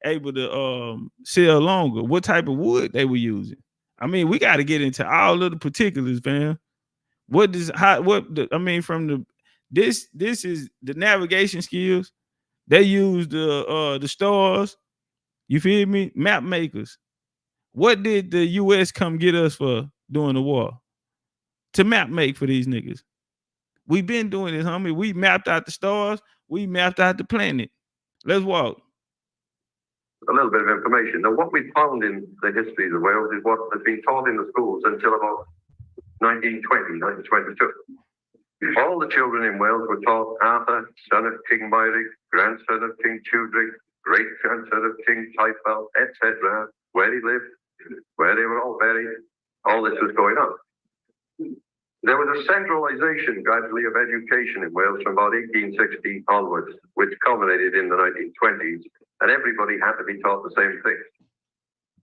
able to sail longer. What type of wood they were using? I mean, we got to get into all of the particulars, fam. This is the navigation skills. They use the stars. You feel me? Map makers. What did the U.S. come get us for during the war? To map make for these niggas. We've been doing this, homie. We mapped out the stars. We mapped out the planet. Let's walk. A little bit of information. Now, what we found in the history of the world is what has been taught in the schools until about 1920, 1922. All the children in Wales were taught Arthur, son of King Meurig, grandson of King Tudrig, great-grandson of King Typhel, etc., where he lived, where they were all buried. All this was going on. There was a centralisation gradually of education in Wales from about 1860 onwards, which culminated in the 1920s, and everybody had to be taught the same thing.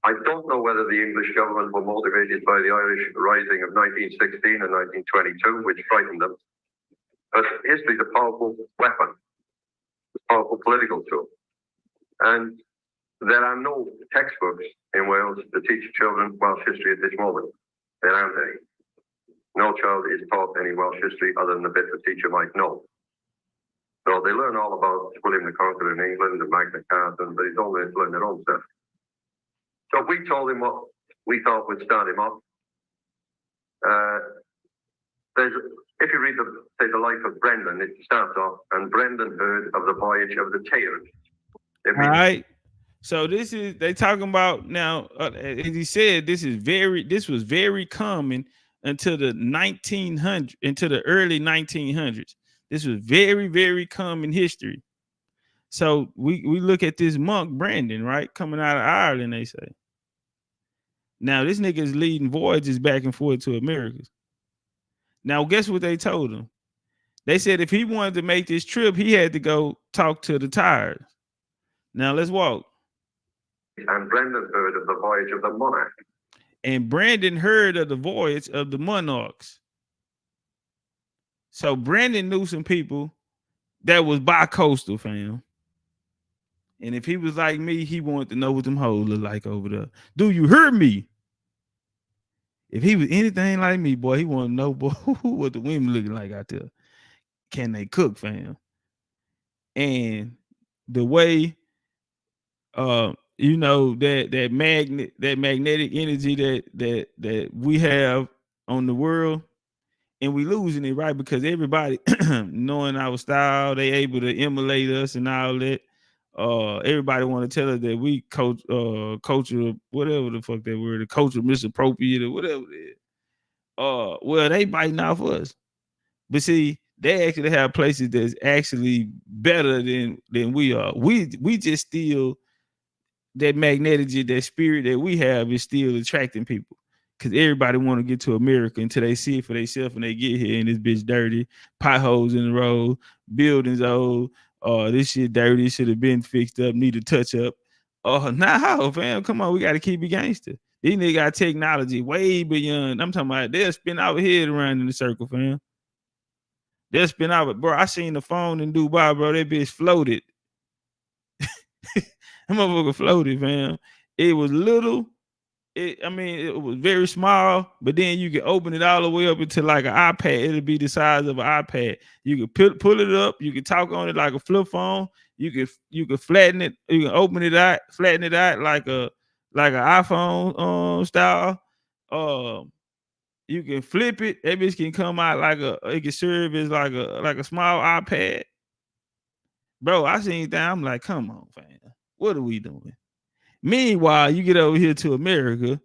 I don't know whether the English government were motivated by the Irish Rising of 1916 and 1922, which frightened them, but history is a powerful weapon, a powerful political tool. And there are no textbooks in Wales to teach children Welsh history at this moment. There aren't any. No child is taught any Welsh history other than the bit the teacher might know. So they learn all about William the Conqueror in England and Magna Carta, but they don't learn their own stuff. So we told him what we thought would start him off. If you read the life of Brendan, it starts off, and Brendan heard of the voyage of the Tears. All right. So this is they talking about now. As he said, this was very common until the 1900s, into the early 1900s. This was very, very common history. So we look at this monk Brandon, right, coming out of Ireland. They say now this nigga is leading voyages back and forth to Americas. Now guess what they told him? They said if he wanted to make this trip, he had to go talk to the tires. Now let's walk. And Brendan heard of the voyage of the monarch. And Brandon heard of the voyage of the monarchs. So Brandon knew some people that was bi-coastal, fam. And if he was like me, he wanted to know what them hoes look like over there. Do you hear me? If he was anything like me, boy, he wanted to know, boy, what the women looking like out there. Can they cook, fam? And the way you know that magnetic energy that we have on the world, and we losing it, right? Because everybody knowing our style, they able to emulate us and all that. Everybody want to tell us that we culture, whatever the fuck that word, the culture misappropriate or whatever it is. Well, they biting off us. But see, they actually have places that's actually better than we are. We just still that magnetic, that spirit that we have is still attracting people. Cause everybody want to get to America until they see it for themselves and they get here and this bitch dirty, potholes in the road, buildings old, this shit dirty, should have been fixed up, need a touch up. Nah, fam, come on, we gotta keep it gangster. These niggas got technology way beyond. I'm talking about they'll spin our head around in the circle, fam. They'll spin out, bro. I seen the phone in Dubai, bro. That bitch floated. That motherfucker floated, fam. It was little. It was very small, but then you can open it all the way up into like an iPad. It'll be the size of an iPad. You can pull it up. You can talk on it like a flip phone. You can flatten it. You can open it out, flatten it out like an iPhone style. You can flip it. That bitch can come out it can serve as like a small iPad. Bro, I seen that. I'm like, come on, fam. What are we doing? Meanwhile, you get over here to America,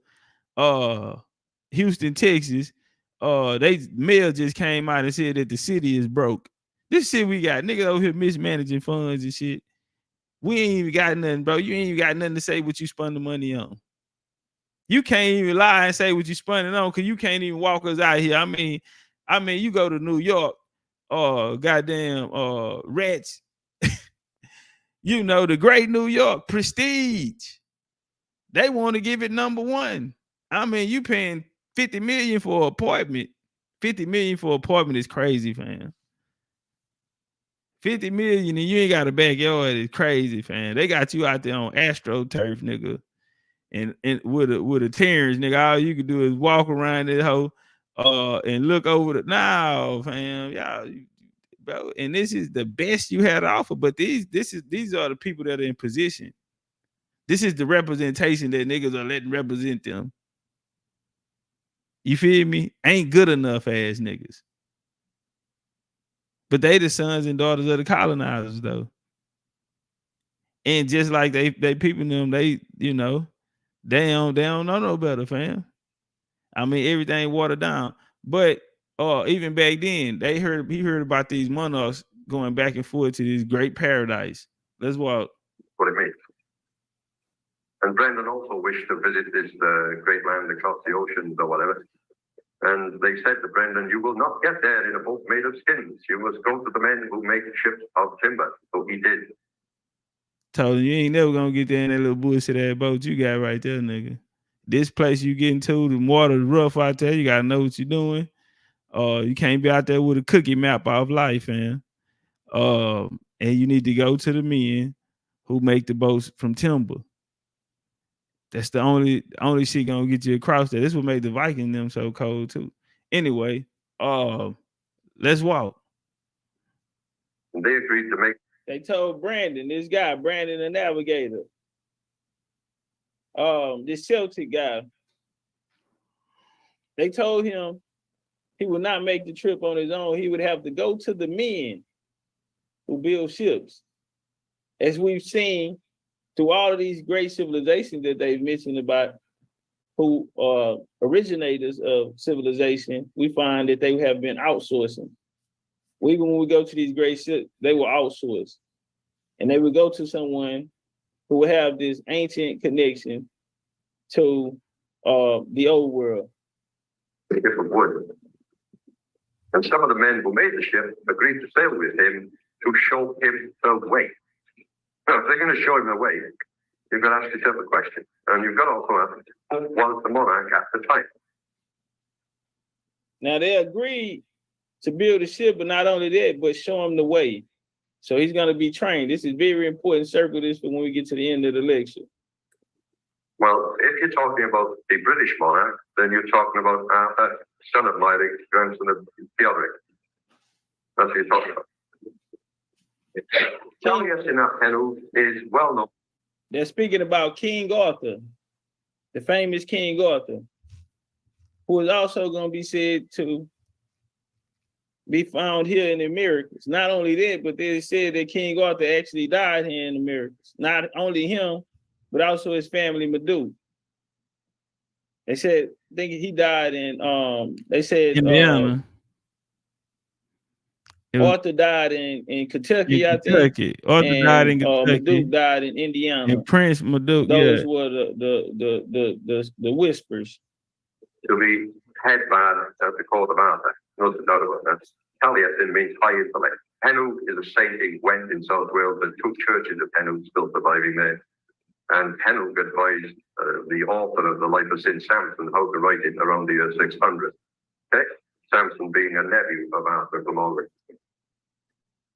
Houston, Texas. They mail just came out and said that the city is broke. This shit we got niggas over here mismanaging funds and shit. We ain't even got nothing, bro. You ain't even got nothing to say what you spend the money on. You can't even lie and say what you spend it on because you can't even walk us out here. I mean, you go to New York, goddamn Rats. You know, the great New York, Prestige. They want to give it number one. I mean, you paying $50 million for an apartment. $50 million for an apartment is crazy, fam. $50 million and you ain't got a backyard is crazy, fam. They got you out there on AstroTurf, nigga. And with a Terrence, nigga, all you can do is walk around that hoe and look over the now, fam. Y'all, bro. And this is the best you had to offer. But these are the people that are in position. This is the representation that niggas are letting represent them. You feel me? Ain't good enough ass niggas. But they the sons and daughters of the colonizers, though. And just like they people them, they don't know no better, fam. I mean, everything watered down. But even back then, he heard about these monarchs going back and forth to this great paradise. Let's walk. What it means. And Brendan also wished to visit this great land across the oceans or whatever. And they said to Brendan, you will not get there in a boat made of skins. You must go to the men who make ships of timber. So he did. Told him, you ain't never gonna get there in that little bullshit ass boat you got right there, nigga. This place you getting to, the water's rough out there. You gotta know what you're doing. You can't be out there with a cookie map of life, man. And you need to go to the men who make the boats from timber. That's the only shit gonna get you across there. This would make the Viking them so cold too. Anyway, let's walk. And they agreed to make. They told Brandon, this guy, Brandon the Navigator, this Celtic guy, they told him he would not make the trip on his own. He would have to go to the men who build ships. As we've seen through all of these great civilizations that they've mentioned about, who are originators of civilization, we find that they have been outsourcing. Even when we go to these great ships, they were outsourced. And they would go to someone who would have this ancient connection to the old world. Different wood. And some of the men who made the ship agreed to sail with him to show him the way. Now, if they're going to show him the way, you've got to ask yourself a question. And you've got to also ask, who was the monarch at the time? Now, they agreed to build a ship, but not only that, but show him the way. So he's going to be trained. This is very important. Circle this for when we get to the end of the lecture. Well, if you're talking about the British monarch, then you're talking about Arthur, son of Myrick, grandson of Theodoric. That's what you're talking about. Taliesin is well known. They're speaking about King Arthur, the famous King Arthur, who is also going to be said to be found here in the Americas. Not only that, but they said that King Arthur actually died here in the Americas. Not only him, but also his family, Medu. They said, I think he died in, they said, Indiana. Arthur died in Kentucky, I think. Arthur died in Kentucky. Medu died in Indiana. And Prince Medu, those were the whispers. To be head man at the court of Arthur. No doubt about that. Taliesin means high intellect. Henw is a saint in Gwent in South Wales. There's 2 churches of Henw still surviving there. And Henw advised the author of the Life of St. Samson how to write it around the year 600. Okay? Samson being a nephew of Arthur from Ulrich.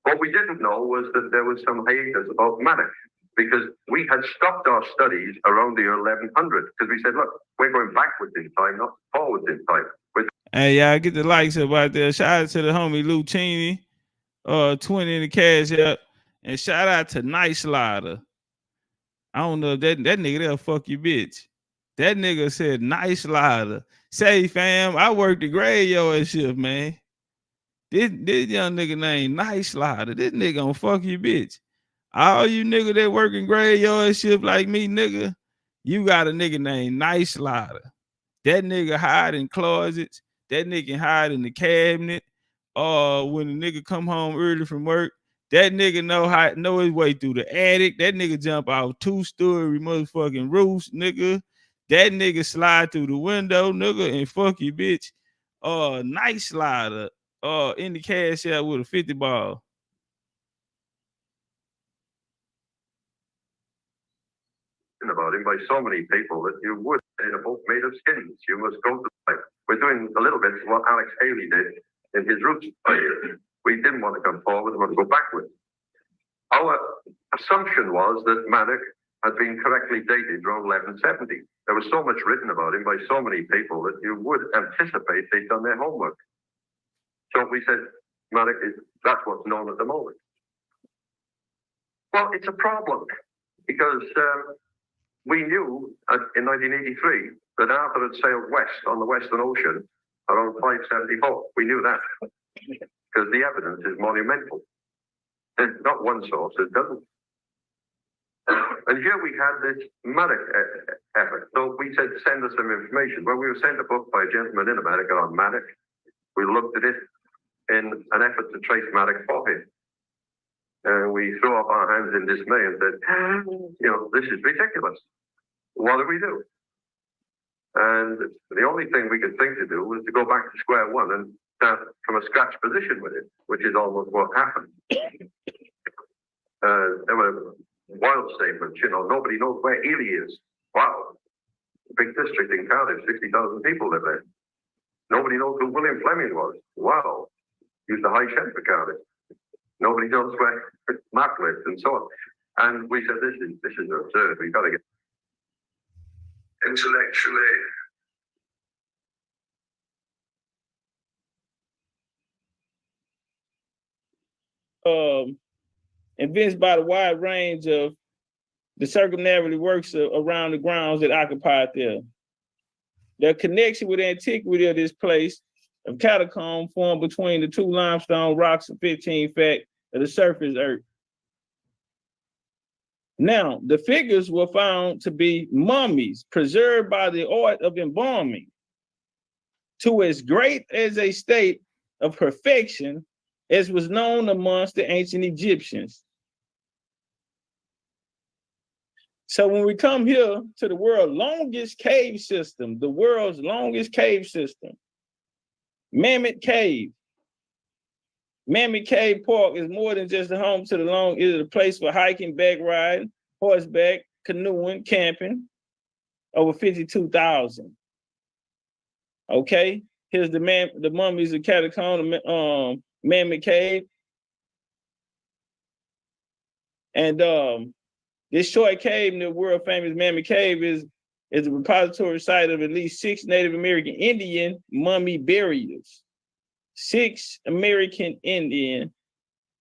What we didn't know was that there was some hiatus about Madoc, because we had stopped our studies around the year 1100, because we said, look, we're going backwards in time, not forwards in time. Hey, y'all, get the likes up out there. Shout out to the homie Lucini, 20 in the cash up, and shout out to Nice Slider. I don't know if that nigga there fuck you, bitch. That nigga said Nice Slider. Say, fam, I worked the graveyard shift, man. This young nigga named Nice Slider. This nigga gonna fuck you, bitch. All you nigga that working graveyard shift like me, nigga, you got a nigga named Nice Slider. That nigga hide in closets. That nigga hide in the cabinet. When the nigga come home early from work, that nigga know his way through the attic. That nigga jump out 2-story motherfucking roofs, nigga. That nigga slide through the window, nigga, and fuck you, bitch. Nice Slider. In the cash out with a 50 ball. About him by so many people that you would in a boat made of skins. You must go to the life. We're doing a little bit what Alex Haley did in his roots. We didn't want to come forward, we want to go backwards. Our assumption was that Madoc had been correctly dated around 1170. There was so much written about him by so many people that you would anticipate they'd done their homework. So we said, Madoc, that's what's known at the moment. Well, it's a problem because we knew in 1983 that Arthur had sailed west on the Western Ocean around 574. We knew that because the evidence is monumental. There's not one source, there's dozens. And here we had this Madoc effort. So we said, send us some information. Well, we were sent a book by a gentleman in America on Madoc. we looked at it in an effort to trace Maddox for him. And we threw up our hands in dismay and said, you know, this is ridiculous. What do we do? And the only thing we could think to do was to go back to square one and start from a scratch position with it, which is almost what happened. There were wild statements, you know, nobody knows where Ely is. Wow. Big district in Cardiff, 60,000 people live there. Nobody knows who William Fleming was. Wow. He was the High Sheriff of Cardiff. Nobody knows where Matt lived and so on. And we said, this is absurd. We've got to get intellectually. Evinced by the wide range of the circumnavigatory works around the grounds that occupied there. The connection with the antiquity of this place of catacomb formed between the two limestone rocks of 15 fact of the surface earth. Now, the figures were found to be mummies preserved by the art of embalming to as great as a state of perfection as was known amongst the ancient Egyptians. So when we come here to the world's longest cave system, the world's longest cave system, Mammoth Cave. Mammoth Cave Park is more than just a home to the long, it is a place for hiking, bike riding, horseback, canoeing, camping, over 52,000. Okay, here's the mummies of catacomb, Mammoth Cave. And this short cave near world famous Mammoth Cave is a repository site of at least 6 Native American Indian mummy burials. 6 American Indian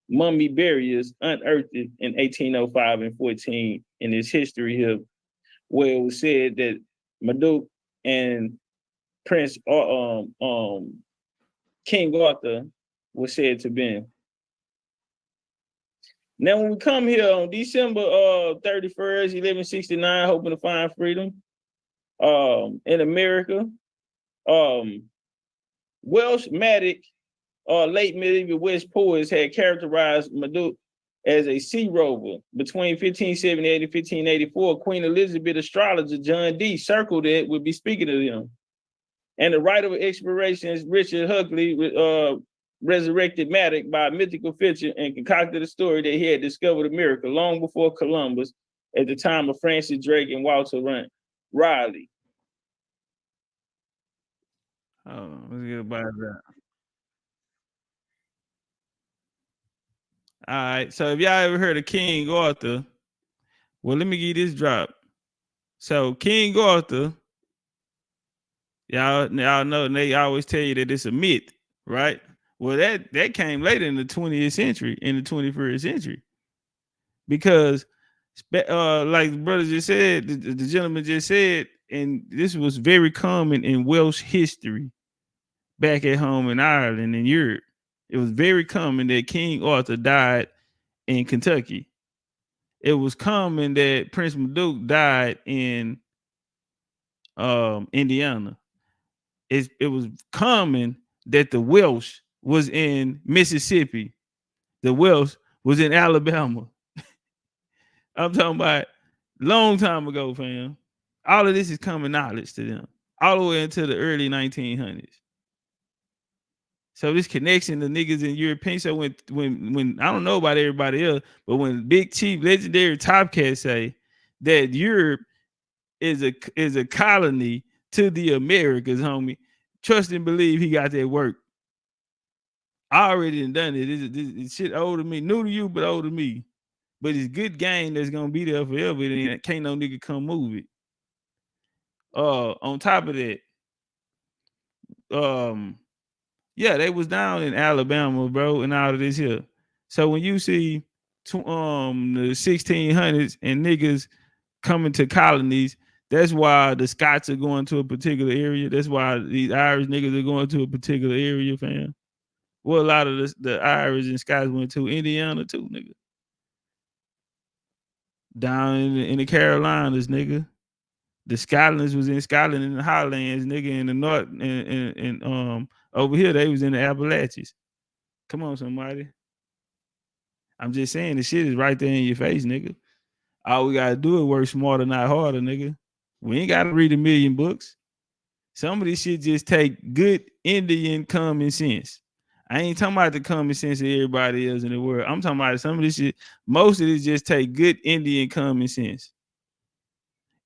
mummy burials unearthed in 1805 and 14 in this history here, where it was said that Marduk and Prince King Arthur was said to be. Now, when we come here on December 31st, 1169, hoping to find freedom in America, Welsh Matic, late medieval West poets had characterized Marduk as a sea rover. Between 1578 and 1584, Queen Elizabeth astrologer John Dee circled it, would be speaking of him. And the writer of explorations, Richard Huxley, resurrected Matic by a mythical figure and concocted a story that he had discovered America long before Columbus, at the time of Francis Drake and Walter Raleigh. Oh, let's get about that. All right. So if y'all ever heard of King Arthur, well, let me give you this drop. So King Arthur, y'all know, and they always tell you that it's a myth, right? Well, that came later in the 20th century, in the 21st century, because like the brother just said, the gentleman just said, and this was very common in Welsh history back at home in Ireland and Europe. It was very common that King Arthur died in Kentucky. It was common that Prince Marduk died in Indiana. It was common that the Welsh was in Mississippi. The Welsh was in Alabama. I'm talking about long time ago, fam. All of this is common knowledge to them, all the way into the early 1900s. So this connection to niggas in European. So when I don't know about everybody else, but when Big Chief Legendary Topcatz say that Europe is a colony to the Americas, homie, trust and believe he got that work. I already done it. This shit old to me, new to you, but old to me. But it's good game that's gonna be there forever. And can't no nigga come move it. On top of that, yeah, they was down in Alabama, bro, and all of this here. So when you see the 1600s and niggas coming to colonies, that's why the Scots are going to a particular area. That's why these Irish niggas are going to a particular area, fam. Well, a lot of the Irish and Scots went to Indiana too, nigga. Down in the Carolinas, nigga. The Scotland's was in Scotland in the Highlands, nigga, in the north, and over here they was in the Appalachians. Come on, somebody. I'm just saying the shit is right there in your face, nigga. All we gotta do is work smarter, not harder, nigga. We ain't gotta read 1,000,000 books. Some of this shit just take good Indian common sense. I ain't talking about the common sense of everybody else in the world. I'm talking about some of this shit. Most of this just take good Indian common sense.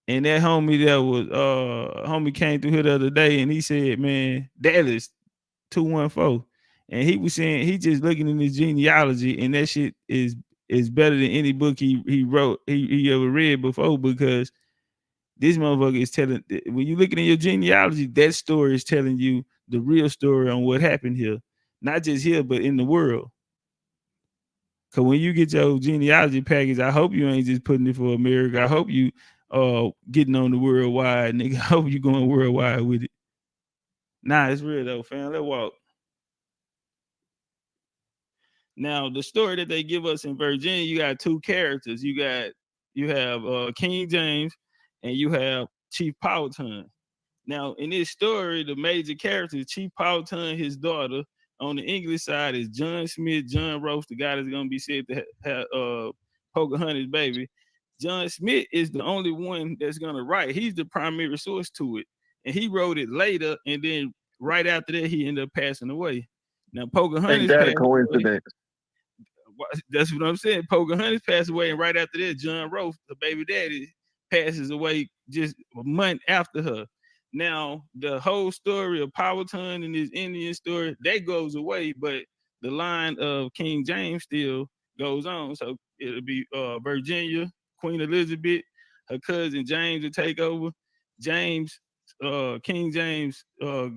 And that homie that was homie came through here the other day and he said, man, that is 214. And he was saying he just looking in his genealogy, and that shit is better than any book he wrote, he ever read before, because this motherfucker is telling, when you looking in your genealogy, that story is telling you the real story on what happened here. Not just here, but in the world. Cause when you get your genealogy package, I hope you ain't just putting it for America. I hope you getting on the worldwide, nigga. I hope you going worldwide with it. Nah, it's real though, fam. Let's walk. Now, the story that they give us in Virginia, you got two characters. You have King James and you have Chief Powhatan. Now, in this story, the major character is Chief Powhatan, his daughter. On the English side is John Smith, John Roast, the guy that's gonna be said to have Pocahontas' baby. John Smith is the only one that's gonna write. He's the primary source to it, and he wrote it later. And then right after that, he ended up passing away. Now, Pocahontas Ain't that a passed away. coincidence? That's what I'm saying. Pocahontas passed away, and right after that, John Roast, the baby daddy, passes away just a month after her. Now, the whole story of Powhatan and his Indian story, that goes away, but the line of King James still goes on. So it'll be Virginia, Queen Elizabeth, her cousin James will take over. James, King James'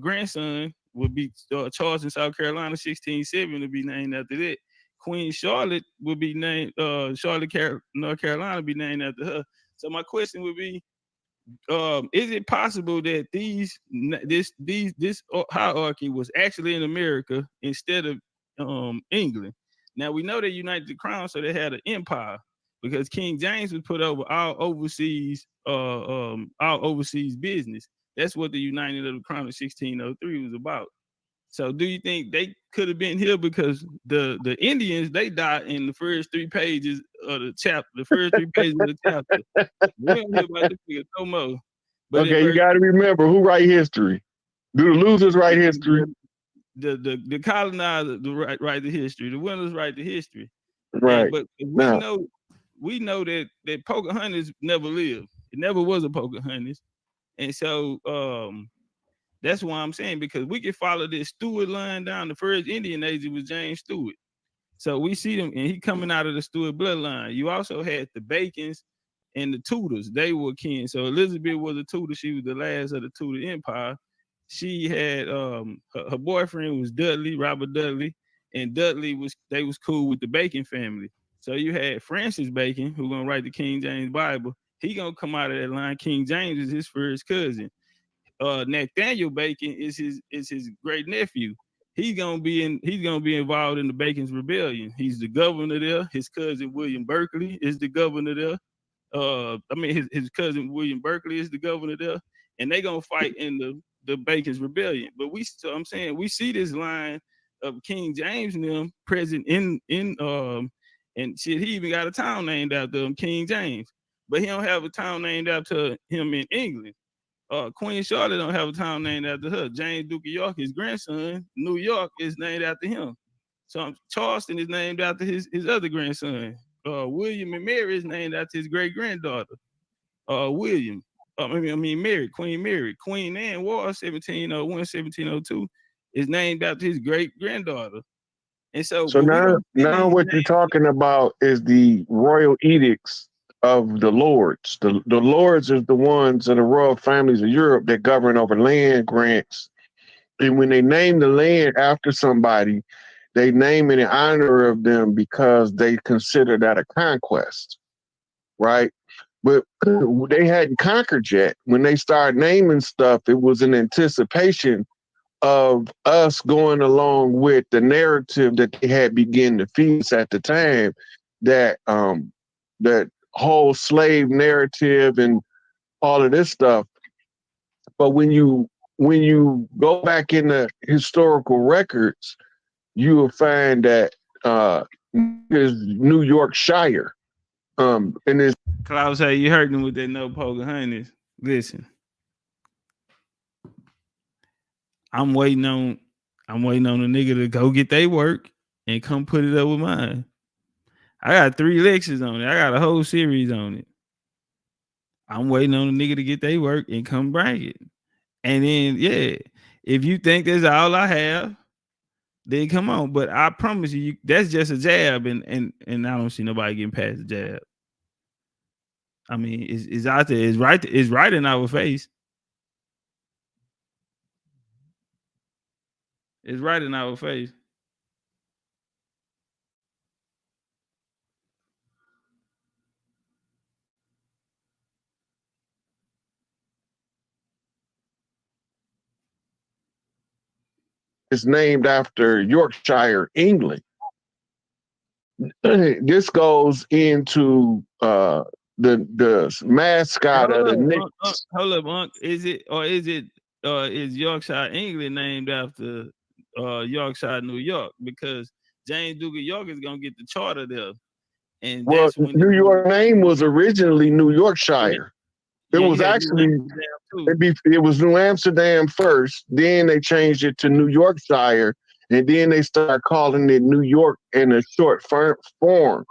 grandson would be Charles in South Carolina, 1670 to be named after that. Queen Charlotte would be named Charlotte, North Carolina, be named after her. So my question would be, is it possible that this hierarchy was actually in America instead of England? Now we know they united the crown, so they had an empire, because King James was put over all overseas business. That's what the uniting of the crown of 1603 was about. So do you think they could have been here because the Indians, they died in the first 3 pages of the chapter, the first 3 pages of the chapter. We don't hear about this nigga no more. But okay, you got to remember who write history. Do the losers write history? The colonizers write the history. The winners write the history. Right. But we know that Pocahontas never lived. It never was a Pocahontas. And so that's why I'm saying, because we can follow this Stewart line down. The first Indian agent was James Stewart. So we see them, and he coming out of the Stewart bloodline. You also had the Bacons and the Tudors. They were kin. So Elizabeth was a Tudor. She was the last of the Tudor Empire. She had her boyfriend was Dudley, Robert Dudley, and Dudley was cool with the Bacon family. So you had Francis Bacon, who gonna write the King James Bible. He gonna come out of that line. King James is his first cousin. Nathaniel Bacon is his great nephew. He's gonna be involved in the Bacon's rebellion. He's the governor there. His cousin William Berkeley is the governor there. His cousin William Berkeley is the governor there, and they gonna fight in the Bacon's rebellion. But we see this line of King James and them present in and shit. He even got a town named after him, King James, but he don't have a town named after him in England. Queen Charlotte don't have a town named after her. James Duke of York, his grandson, New York, is named after him. So Charleston is named after his other grandson. William and Mary is named after his great granddaughter. William. Mary, Queen Mary. Queen Anne War, 1701, 1702, is named after his great granddaughter. And so now what you're talking about is the royal edicts of the lords. The lords are the ones of the royal families of Europe that govern over land grants. And when they name the land after somebody, they name it in honor of them because they consider that a conquest, right? But they hadn't conquered yet. When they started naming stuff, it was in anticipation of us going along with the narrative that they had begun to feed us at the time, that that whole slave narrative and all of this stuff. But when you go back in the historical records, you will find that is New Yorkshire. And it's Klaus, hey, you heard him with that no Pocahontas. Listen, I'm waiting on a nigga to go get their work and come put it up with mine. I got 3 lectures on it. I got a whole series on it. I'm waiting on a nigga to get their work and come bring it. And then, yeah, if you think that's all I have, then come on. But I promise you, that's just a jab, and I don't see nobody getting past the jab. I mean, it's out there. It's right in our face. It's right in our face. named after Yorkshire, England. This goes into the mascot of the Knicks. Hold up, Unc. Is Yorkshire, England named after Yorkshire, New York? Because James Duke of York is gonna get the charter there. And well, that's when New York name was originally New Yorkshire. It was actually it was New Amsterdam first, then they changed it to New Yorkshire, and then they started calling it New York in a short form.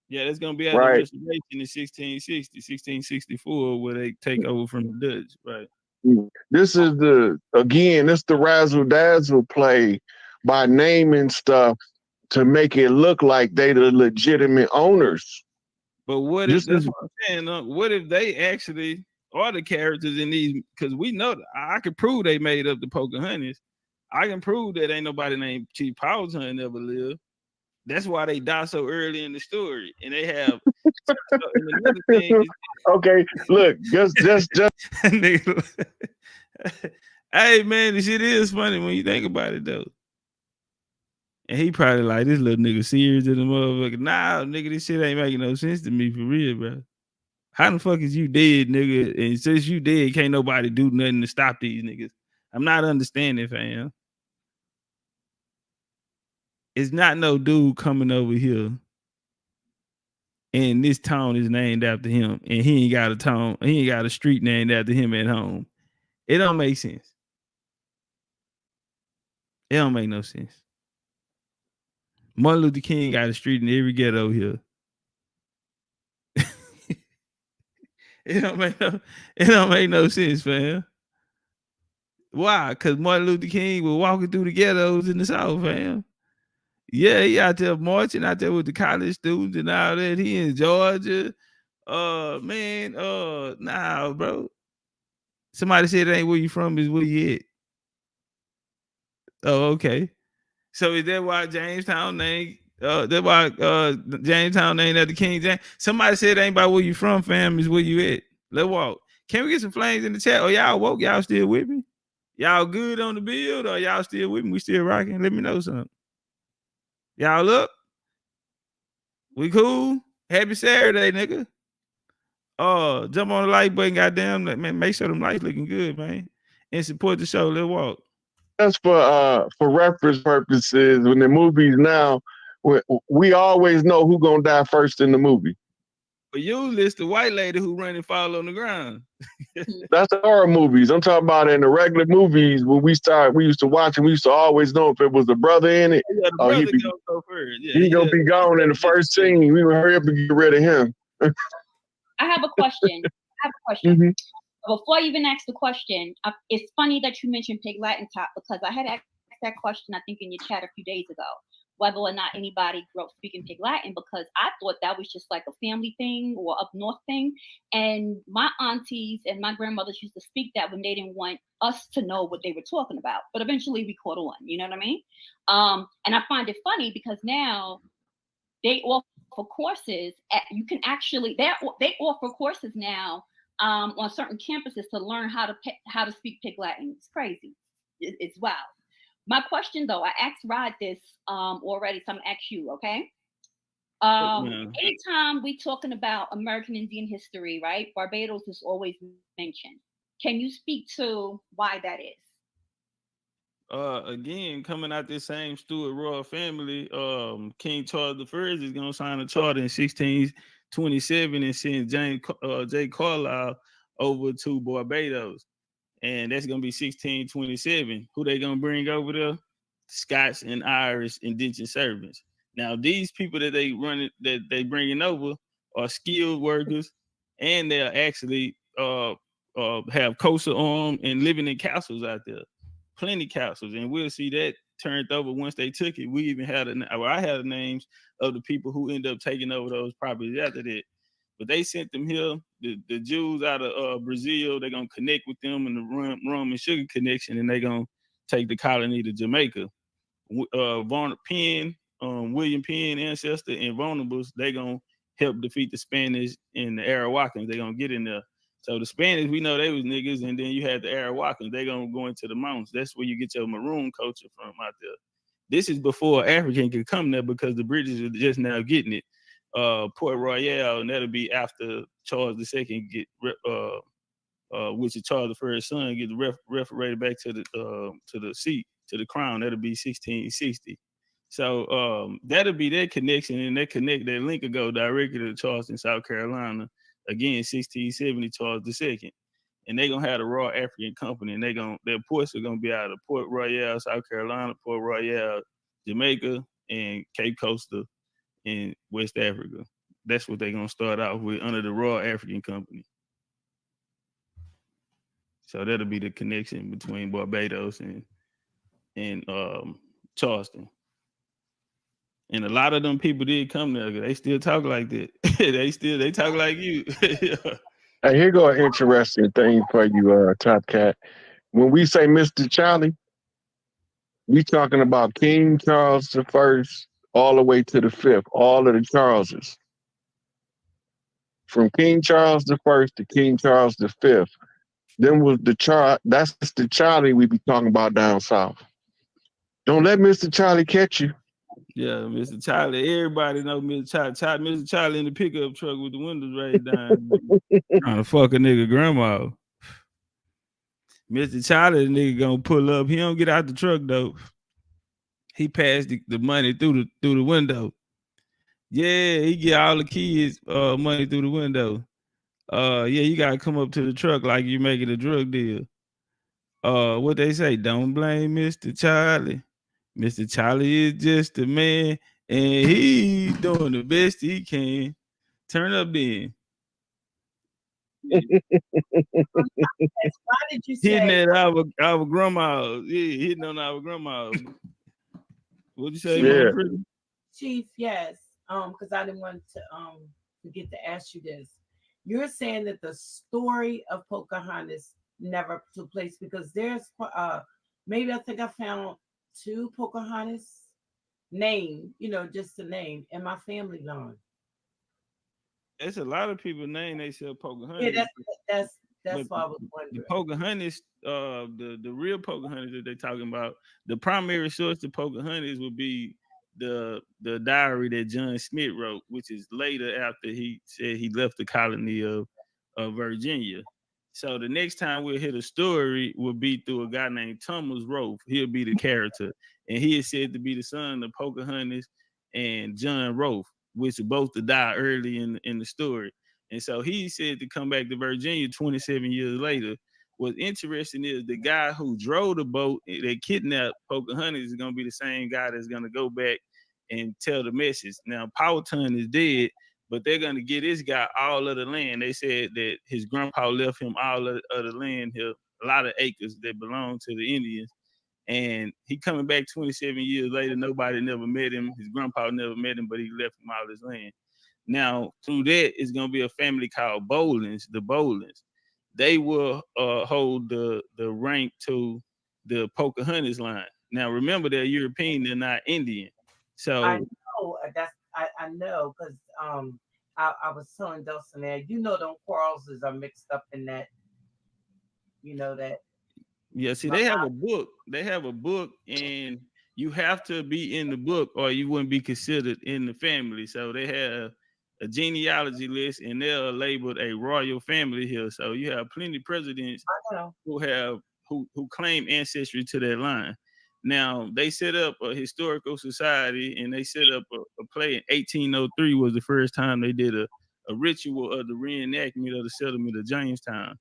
Yeah, that's gonna be at the restoration in 1664, where they take over from the Dutch, right? This is the razzle dazzle play by naming stuff to make it look like they the legitimate owners. But what if that's what I'm saying? What if they actually are the characters in these? Because we know I can prove they made up the Pocahontas. I can prove that ain't nobody named Chief Powhatan ever lived. That's why they die so early in the story, and they have. And another thing is, okay, look, just. Hey man, this shit is funny when you think about it though. And he probably like, this little nigga serious to the motherfucker. Nah, nigga, this shit ain't making no sense to me for real, bro. How the fuck is you dead, nigga? And since you dead, can't nobody do nothing to stop these niggas. I'm not understanding, fam. It's not no dude coming over here and this town is named after him, and he ain't got a street named after him at home. It don't make sense. It don't make no sense. Martin Luther King got a street in every ghetto here. It don't make no sense, fam. Why? Because Martin Luther King was walking through the ghettos in the South, fam. Yeah, he out there marching out there with the college students and all that. He in Georgia. Nah, bro. Somebody said it ain't where you from, is where you at. Oh, okay. So is that why Jamestown named Jamestown named after King James? Somebody said it ain't about where you from, fam, is where you at. Let's walk. Can we get some flames in the chat? Oh, y'all woke? Y'all still with me? Y'all good on the build, or y'all still with me? We still rocking? Let me know something. Y'all up? We cool? Happy Saturday, nigga. Jump on the like button, goddamn, man. Make sure them lights looking good, man. And support the show. Let's walk. Just for reference purposes, when the movies now, we always know who gonna die first in the movie. But you it's the white lady who run and fall on the ground. That's the horror movies. I'm talking about in the regular movies when we used to watch and we used to always know if it was a brother in it. Yeah, the brother go first. Yeah, he gonna be gone in the first scene. We would hurry up and get rid of him. I have a question. Mm-hmm. Before I even ask the question, it's funny that you mentioned Pig Latin Top, because I had asked that question, I think, in your chat a few days ago, whether or not anybody grew up speaking Pig Latin, because I thought that was just like a family thing or up north thing. And my aunties and my grandmothers used to speak that when they didn't want us to know what they were talking about. But eventually we caught on, you know what I mean? And I find it funny because now they offer courses. You can actually, they offer courses now on certain campuses to learn how to speak Pig Latin. It's crazy. It's wild. My question, though, I asked Rod this already, so I'm gonna ask you, okay? Anytime we talking about American Indian history, right? Barbados is always extinction. Can you speak to why that is? Again, coming out this same Stuart royal family, King Charles I is gonna sign a charter in 1627 and send J. Carlisle over to Barbados, and that's gonna be 1627. Who they gonna bring over there? Scots and Irish indentured servants. Now, these people that they bringing over are skilled workers, and they're actually have coastal arm and living in castles out there, plenty castles, and we'll see that turned over once they took it. We even had I had the names of the people who end up taking over those properties after that. But they sent them here. The Jews out of Brazil, they're gonna connect with them in the rum and sugar connection, and they're gonna take the colony to Jamaica. William Penn ancestor and Vulnerables, they gonna help defeat the Spanish and the Arawakan. They gonna get in there. So the Spanish, we know they was niggas, and then you had the Arawakan. They gonna go into the mountains. That's where you get your maroon culture from out there. This is before African could come there because the British are just now getting it. Port Royal, and that'll be after Charles II get which is Charles I's son, get referrated back to the seat, to the crown. That'll be 1660. So that'll be their connection, and that link will go directly to Charleston, South Carolina. Again, 1670, Charles II. And they're gonna have the Royal African Company, and their ports are gonna be out of Port Royal, South Carolina, Port Royal, Jamaica, and Cape Costa in West Africa. That's what they're gonna start out with under the Royal African Company. So that'll be the connection between Barbados and Charleston. And a lot of them people did come there. They still talk like that. they talk like you. Hey, here go an interesting thing for you, Topcatz. When we say Mr. Charlie, we talking about King Charles I all the way to the 5th, all of the Charleses. From King Charles I to King Charles V. Then was that's the Charlie we be talking about down south. Don't let Mr. Charlie catch you. Yeah, Mr. Charlie. Everybody know Mr. Charlie. Mr. Charlie in the pickup truck with the windows raised down, trying to fuck a nigga grandma. Mr. Charlie, the nigga gonna pull up. He don't get out the truck though. He passed the money through the window. Yeah, he get all the kids money through the window. Yeah, you gotta come up to the truck like you making a drug deal. What they say? Don't blame Mr. Charlie. Mr. Charlie is just a man, and he's doing the best he can. Turn up then. Why did you say hitting at our grandma? Yeah, hitting on our grandma. What'd you say, Yeah. Chief? Yes. Because I didn't want to forget to ask you this. You're saying that the story of Pocahontas never took place because there's maybe I think I found 2 Pocahontas name, just the name, and my family line. There's a lot of people name themselves Pocahontas. Yeah, that's why I was wondering. The Pocahontas, the real Pocahontas that they're talking about, the primary source of Pocahontas would be the diary that John Smith wrote, which is later after he said he left the colony of Virginia. So the next time we'll hear the story will be through a guy named Thomas Rolfe. He'll be the character, and he is said to be the son of Pocahontas and John Rolfe, which are both to die early in the story. And so he said to come back to Virginia 27 years later. What's interesting is the guy who drove the boat that kidnapped Pocahontas is going to be the same guy that's going to go back and tell the message. Now, Powhatan is dead, but they're going to get this guy all of the land. They said that his grandpa left him all of the land here, a lot of acres that belong to the Indians. And he coming back 27 years later. Nobody never met him. His grandpa never met him, but he left him all his land. Now, through that, it's going to be a family called Bolins, the Bolins. They will hold the rank to the Pocahontas line. Now, remember, they're European, they're not Indian. So I know I know because I was telling Dustin there, them quarrels are mixed up in that, that. Yeah, see, they have a book. They have a book, and you have to be in the book or you wouldn't be considered in the family. So they have a genealogy list, and they're labeled a royal family here. So you have plenty of presidents who claim ancestry to that line. Now they set up a historical society, and they set up a play in 1803 was the first time they did a ritual of the reenactment of the settlement of Jamestown.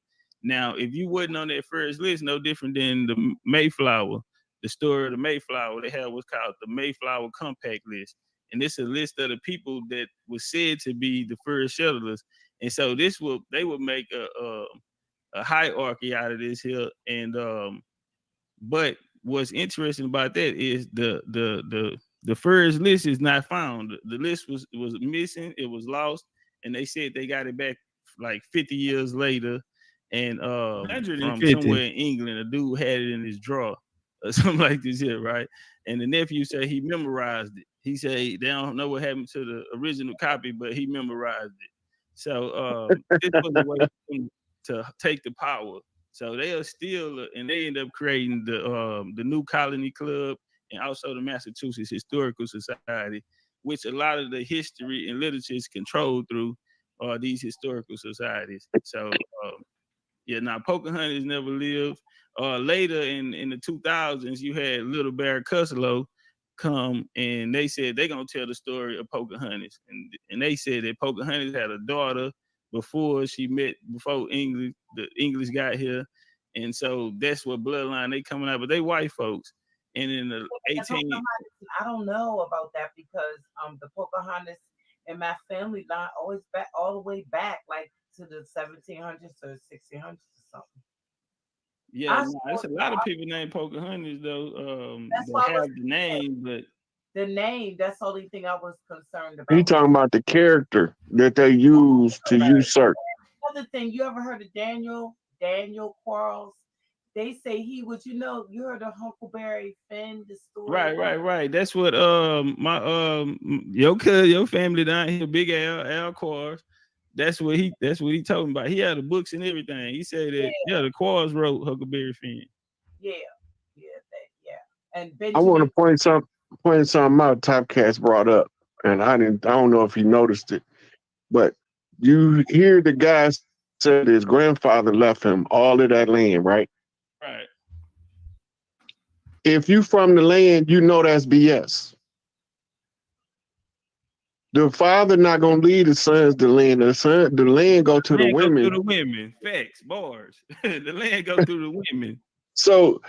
Now, if you wasn't on that first list, no different than the Mayflower, the story of the Mayflower, they have what's called the Mayflower Compact List. And this is a list of the people that was said to be the first settlers. And so they would make a hierarchy out of this here. And but what's interesting about that is the first list is not found. The list was missing, it was lost, and they said they got it back like 50 years later. And from somewhere in England, a dude had it in his drawer or something like this here, right? And the nephew said he memorized it. He said they don't know what happened to the original copy, but he memorized it. So this was a way for him to take the power. So they are still, and they end up creating the New Colony Club and also the Massachusetts Historical Society, which a lot of the history and literature is controlled through these historical societies. So yeah, now Pocahontas never lived. Later in the 2000s, you had Little Barry Cuslow come, and they said they're gonna tell the story of Pocahontas, and they said that Pocahontas had a daughter before the English got here, and so that's what bloodline they coming out, but they white folks. And in the 18, I don't know about that because the Pocahontas in my family line always back all the way back like to the 1700s or 1600s or something. Yeah, there's a lot of people named Pocahontas though. That have the name, but the name, that's the only thing I was concerned about. He talking about the character that they use to usurp. Another thing, you ever heard of Daniel Quarles? They say he was, you heard of Huckleberry Finn, the story. Right. That's what my your family down here, Big Al Quarles. That's what he told me about. He had the books and everything. He said that the Quarles wrote Huckleberry Finn. Yeah. And I want to point something out Topcatz brought up, and I don't know if he noticed it, but you hear the guy said his grandfather left him all of that land, right? Right. If you from the land, you know that's BS. The father not gonna leave the sons the land. The land go to the women. Go through the women. Facts, bars. The land go through the women. So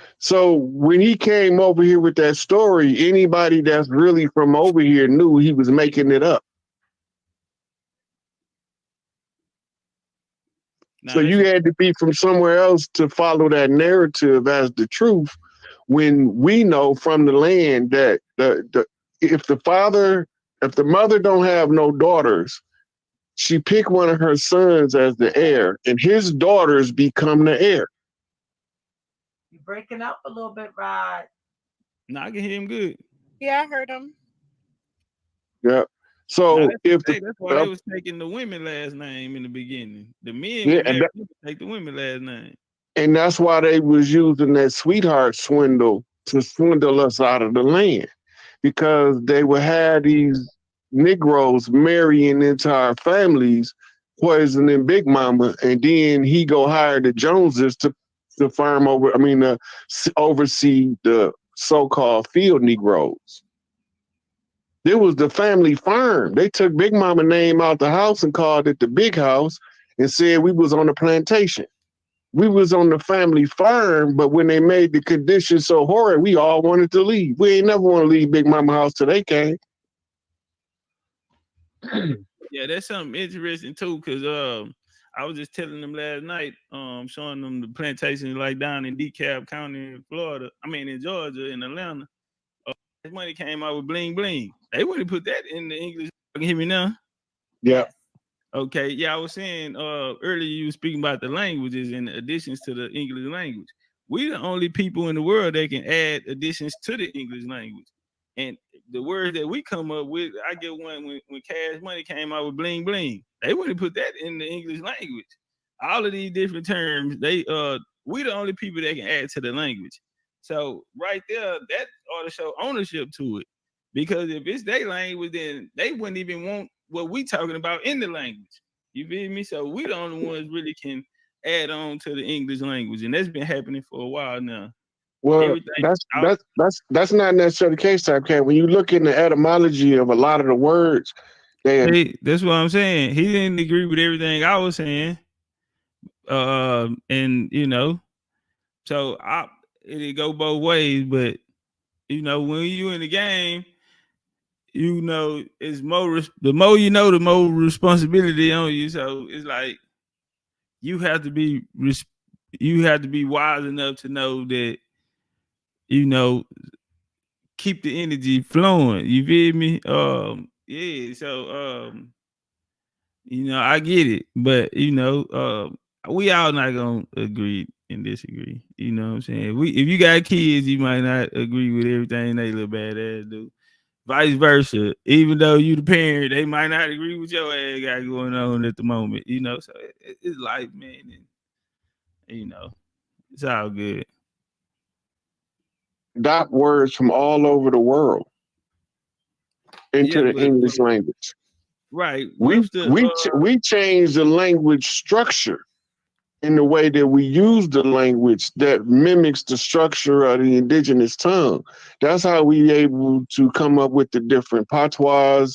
when he came over here with that story, anybody that's really from over here knew he was making it up. So you had to be from somewhere else to follow that narrative as the truth, when we know from the land that if the mother don't have no daughters, she pick one of her sons as the heir, and his daughters become the heir. You're breaking up a little bit, Rod. No, I can hear him good. Yeah, I heard him. Yeah. So that's why they was taking the women last name in the beginning. The men would take the women last name. And that's why they was using that sweetheart swindle to swindle us out of the land, because they would have these Negroes marrying entire families, poisoning Big Mama, and then he go hire the Joneses to oversee the so-called field Negroes. There was the family farm. They took Big Mama name out the house and called it the Big House and said we was on the plantation. We was on the family farm, but when they made the conditions so horrid, we all wanted to leave. We ain't never want to leave Big Mama house till they came. Yeah, that's something interesting too, because I was just telling them last night, showing them the plantations like down in DeKalb County in Florida. I mean in Georgia, in Atlanta. This money came out with bling bling. They wouldn't put that in the English. You can hear me now? Yeah. Okay. Yeah, I was saying earlier you were speaking about the languages and the additions to the English language. We the only people in the world that can add additions to the English language. And the words that we come up with, I get one when Cash Money came out with bling bling. They wouldn't put that in the English language. All of these different terms, we the only people that can add to the language. So right there, that ought to show ownership to it. Because if it's their language, then they wouldn't even want what we talking about in the language. You feel me? So we the only ones really can add on to the English language, and that's been happening for a while now. Well, that's not necessarily the case, Topcatz. When you look in the etymology of a lot of the words, that's what I'm saying. He didn't agree with everything I was saying. And you know, so it go both ways, but you know, when you in the game, you know, it's more the more you know, the more responsibility on you. So it's like you have to be wise enough to know that, you know, keep the energy flowing. You feel me? Yeah. So you know, I get it, but you know, we all not gonna agree and disagree. You know what I'm saying? If you got kids, you might not agree with everything they little badass do. Vice versa. Even though you the parent, they might not agree with your ass got going on at the moment. You know, so it's life, man, and you know, it's all good. Adopt words from all over the world into the English language. Right. We changed the language structure in the way that we use the language that mimics the structure of the indigenous tongue. That's how we able to come up with the different patois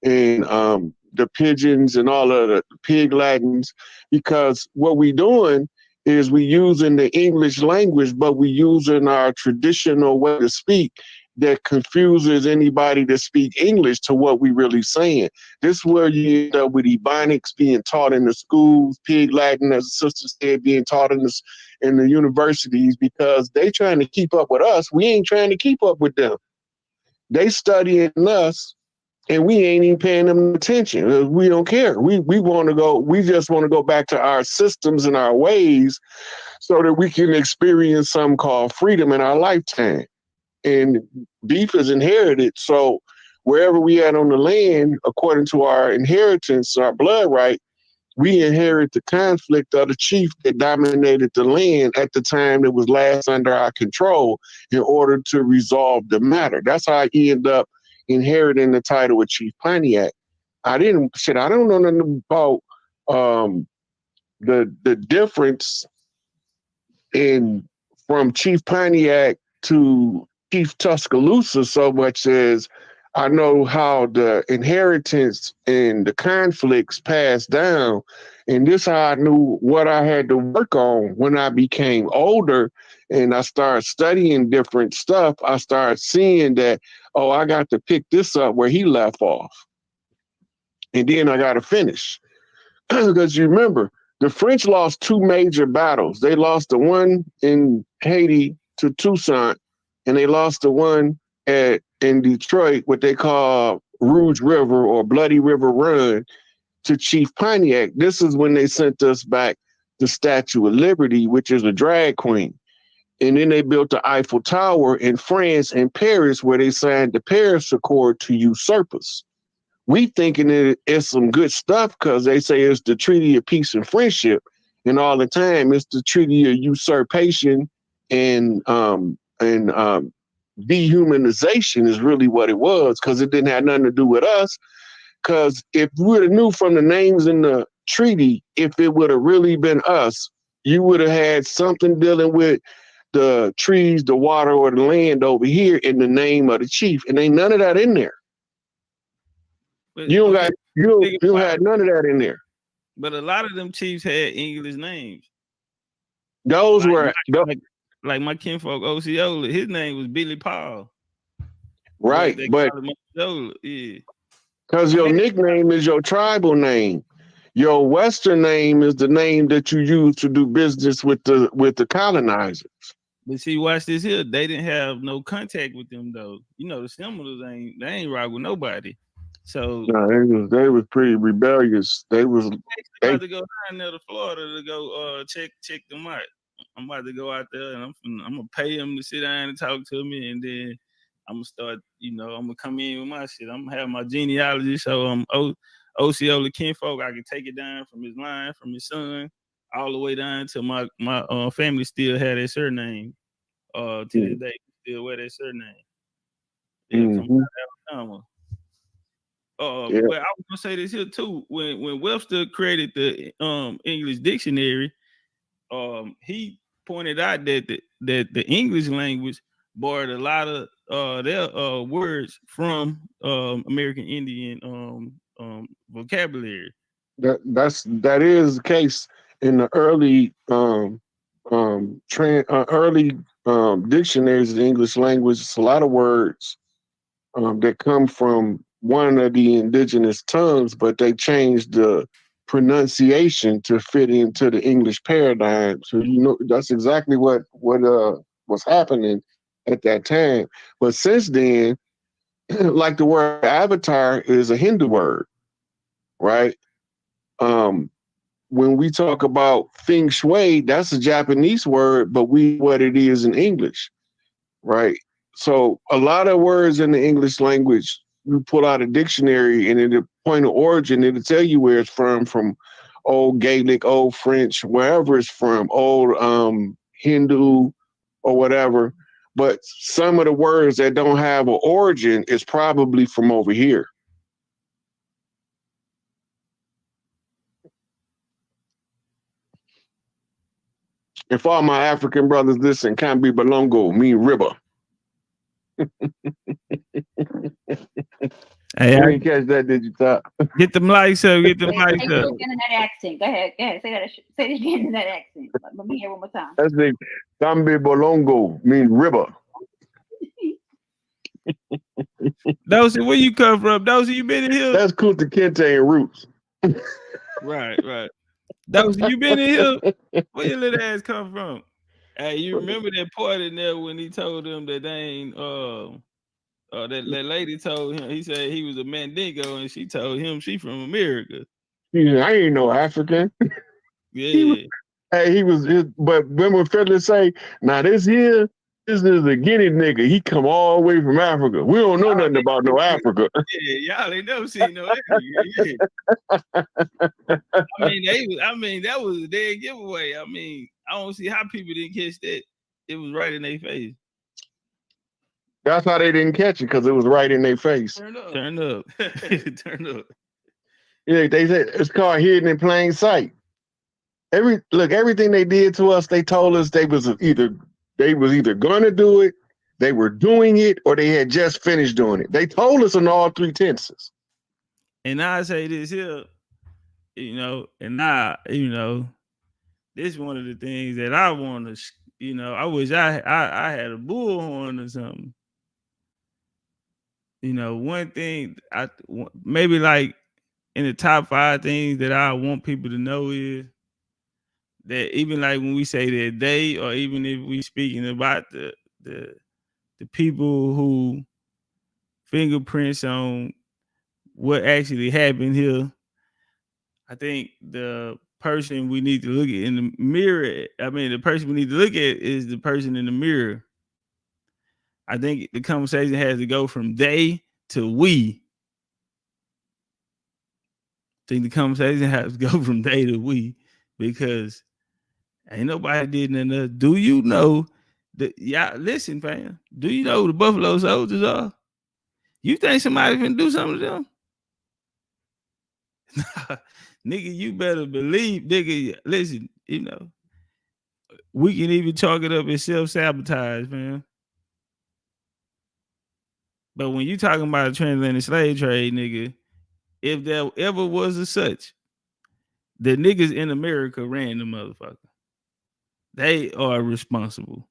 and the pigeons and all of the pig Latins, because what we doing is we using the English language, but we using our traditional way to speak that confuses anybody that speak English to what we really saying. This is where you end up with Ebonics being taught in the schools, Pig Latin, as the sister said, being taught in the universities, because they trying to keep up with us. We ain't trying to keep up with them. They studying us, and we ain't even paying them attention. We don't care. We want to go. We just want to go back to our systems and our ways so that we can experience something called freedom in our lifetime. And beef is inherited. So wherever we at on the land, according to our inheritance, our blood right, we inherit the conflict of the chief that dominated the land at the time that was last under our control in order to resolve the matter. That's how I end up inheriting the title of Chief Pontiac. I don't know nothing about the difference in from Chief Pontiac to Chief Tuscaloosa so much as I know how the inheritance and the conflicts passed down. And this how I knew what I had to work on when I became older and I started studying different stuff. I started seeing that, oh, I got to pick this up where he left off. And then I got to finish. Because you remember, the French lost two major battles. They lost the one in Haiti to Toussaint, and they lost the one in Detroit, what they call Rouge River or Bloody River Run, to Chief Pontiac. This is when they sent us back the Statue of Liberty, which is a drag queen. And then they built the Eiffel Tower in France and Paris, where they signed the Paris Accord to usurpers. We thinking it's some good stuff because they say it's the Treaty of Peace and Friendship, and all the time it's the Treaty of Usurpation and dehumanization is really what it was, because it didn't have nothing to do with us. Because if we would have knew from the names in the treaty, if it would have really been us, you would have had something dealing with the trees, the water, or the land over here in the name of the chief, and ain't none of that in there. But, you don't have none of that in there. But a lot of them chiefs had English names. Those were like my kinfolk Osceola. His name was Billy Paul. Right, but yeah, because your nickname is your tribal name. Your Western name is the name that you use to do business with the colonizers. But see, watch this here. They didn't have no contact with them though. You know, the Seminoles ain't rock with nobody. So no, they was pretty rebellious. They about to go down there to Florida to go check them out. I'm about to go out there and I'm gonna pay them to sit down and talk to me, and then I'm gonna start. I'm gonna come in with my shit. I'm gonna have my genealogy, so I'm Osceola kinfolk. I can take it down from his line, from his son, all the way down to my family still had their surname. To this day, still wear their surname. Yeah, from Alabama. Yeah. But I was gonna say this here too. When Webster created the English dictionary, he pointed out that the English language borrowed a lot of their words from American Indian vocabulary. That is the case in the early early dictionaries of the English language. It's a lot of words that come from one of the indigenous tongues, but they changed the pronunciation to fit into the English paradigm. So that's exactly what was happening at that time. But since then, like the word avatar is a Hindu word, right? Um, when we talk about feng shui, that's a Japanese word, but what it is in English, right? So a lot of words in the English language, you pull out a dictionary and in the point of origin, it'll tell you where it's from old Gaelic, old French, wherever it's from, old Hindu or whatever. But some of the words that don't have an origin is probably from over here. And for all my African brothers, listen, Kambi Balongo mean river. Hey, You didn't catch that, did you, Top? get them lights up. Get them lights Say it up. again in that accent. Go ahead. Say that. Say it again in that accent. Let me hear one more time. That's it. Kambi Balongo mean river. Dozy, where you come from? Dozy, you been in here? That's Kunta Kinte and Roots. Right. Dozy, you been in here? Where your little ass come from? Hey, you remember that part in there when he told them that they ain't that lady told him, he said he was a Mandingo, and she told him she from America. Yeah, I ain't no African. Yeah. But remember Phyllis say, now this is a Guinea nigga. He come all the way from Africa. We don't know nothing about no Africa. Yeah, y'all ain't never seen no Africa. Yeah. I mean, that was a dead giveaway. I mean, I don't see how people didn't catch that. It was right in their face. That's how they didn't catch it, because it was right in their face. Turn up. Turn up. Yeah, they said it's called hidden in plain sight. Everything they did to us, they told us they was either gonna do it, they were doing it, or they had just finished doing it. They told us in all three tenses. And I say this here, this is one of the things that I want to, I wish I had a bullhorn or something. One thing maybe like in the top 5 things that I want people to know is that even like when we say that they, or even if we speaking about the people who fingerprints on what actually happened here, I think the person we need to look at in the mirror, the person we need to look at is the person in the mirror. I think the conversation has to go from they to we. I think the conversation has to go from they to we, because ain't nobody did nothing. Do you know that? Yeah, listen, fam. Do you know who the Buffalo Soldiers are? You think somebody can do something to them? Nigga, you better believe, nigga. Listen, we can even chalk it up as self-sabotage, man. But when you talking about a transatlantic slave trade, nigga, if there ever was a such, the niggas in America ran the motherfucker. They are responsible.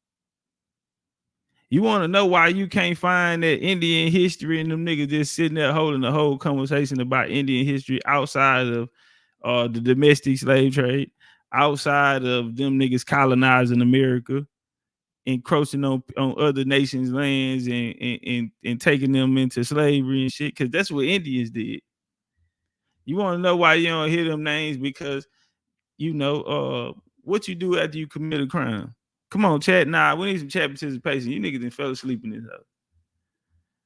You want to know why you can't find that Indian history and them niggas just sitting there holding the whole conversation about Indian history outside of the domestic slave trade, outside of them niggas colonizing America, encroaching on other nations' lands and taking them into slavery and shit, because that's what Indians did. You want to know why you don't hear them names? Because what you do after you commit a crime. Come on, chat. Nah, we need some chat participation. You niggas done fell asleep in this house.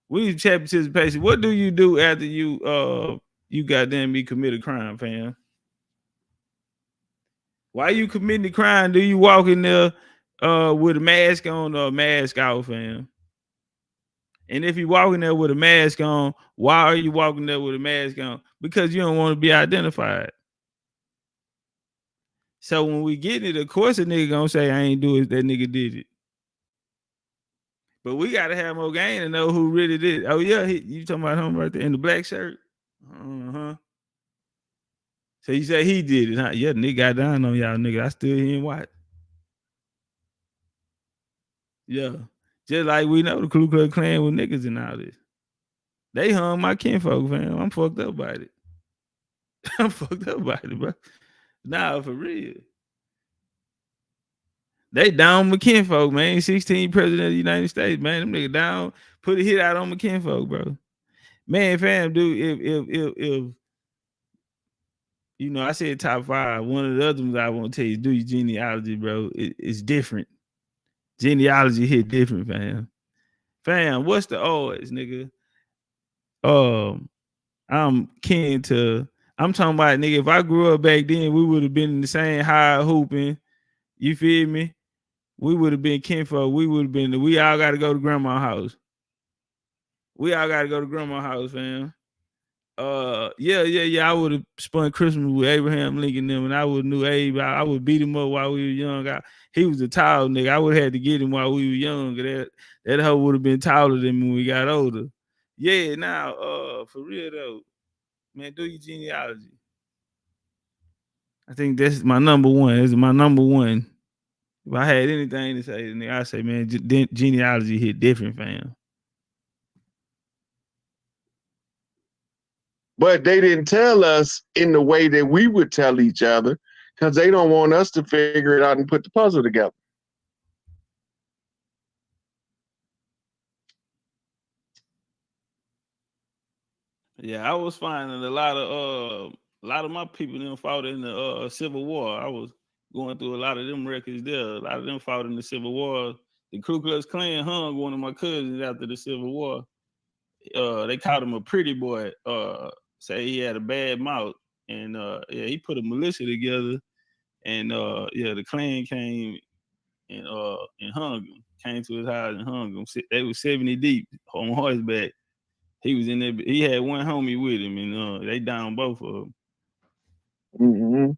We need chat participation. What do you do after you goddamn me commit a crime, fam? Why you committing the crime? Do you walk in there with a mask on or a mask out, fam? And if you walking there with a mask on, why are you walking there with a mask on? Because you don't want to be identified. So when we get it, of course a nigga gonna say I ain't do it, that nigga did it. But we gotta have more game to know who really did it. Oh yeah, you talking about him right there in the black shirt? Uh-huh. So you say he did it, huh? Yeah, nigga got down on y'all nigga. I still here and watch. Yeah. Just like we know the Ku Klux Klan with niggas and all this. They hung my kinfolk, fam. I'm fucked up by it. I'm fucked up by it, bro. Nah, for real. They down my kinfolk, man. 16 president of the United States, man. Them niggas down, put a hit out on my kinfolk, bro. Man, fam, dude, if you know, I said top 5. One of the other ones I want to tell you, do your genealogy, bro. It's different. Genealogy hit different, fam. Fam, what's the odds, nigga? I'm kin to. I'm talking about, nigga. If I grew up back then, we would have been in the same high hooping. You feel me? We would have been kinfolk. We would have been. We all got to go to grandma's house. We all got to go to grandma's house, fam. Yeah. I would have spent Christmas with Abraham Lincoln them, and I would have knew Abe. I would beat him up while we were young. He was a tall nigga. I would have had to get him while we were young. That hoe would have been taller than when we got older. Yeah, now, for real though, man, do your genealogy. I think that's my number one. This is my number one. If I had anything to say, nigga, I say, man, genealogy hit different, fam. But they didn't tell us in the way that we would tell each other because they don't want us to figure it out and put the puzzle together. Yeah, I was finding a lot of my people them fought in the Civil War. I was going through a lot of them records there. A lot of them fought in the Civil War. The Ku Klux Klan hung one of my cousins after the Civil War. They called him a pretty boy. Say he had a bad mouth, and he put a militia together, and the Klan came and hung him. Came to his house and hung him. They was 70 deep on horseback. He was in there. He had one homie with him, and they down both of them. Mm-hmm.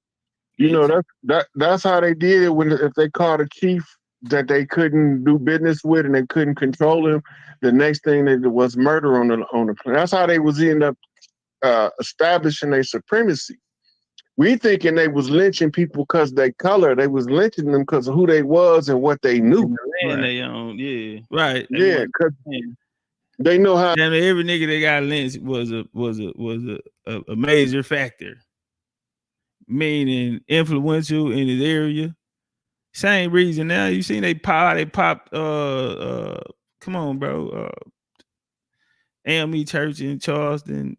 You know, that's how they did it when if they caught a chief that they couldn't do business with and they couldn't control him, the next thing that was murder on the. That's how they was end up establishing their supremacy. We thinking they was lynching people because they color. They was lynching them because of who they was and what they knew. And they own, yeah, right. Yeah, because they know how. Damn, every nigga they got lynched was a major factor, meaning influential in his area. Same reason now. You seen they popped come on, bro. AME Church in Charleston,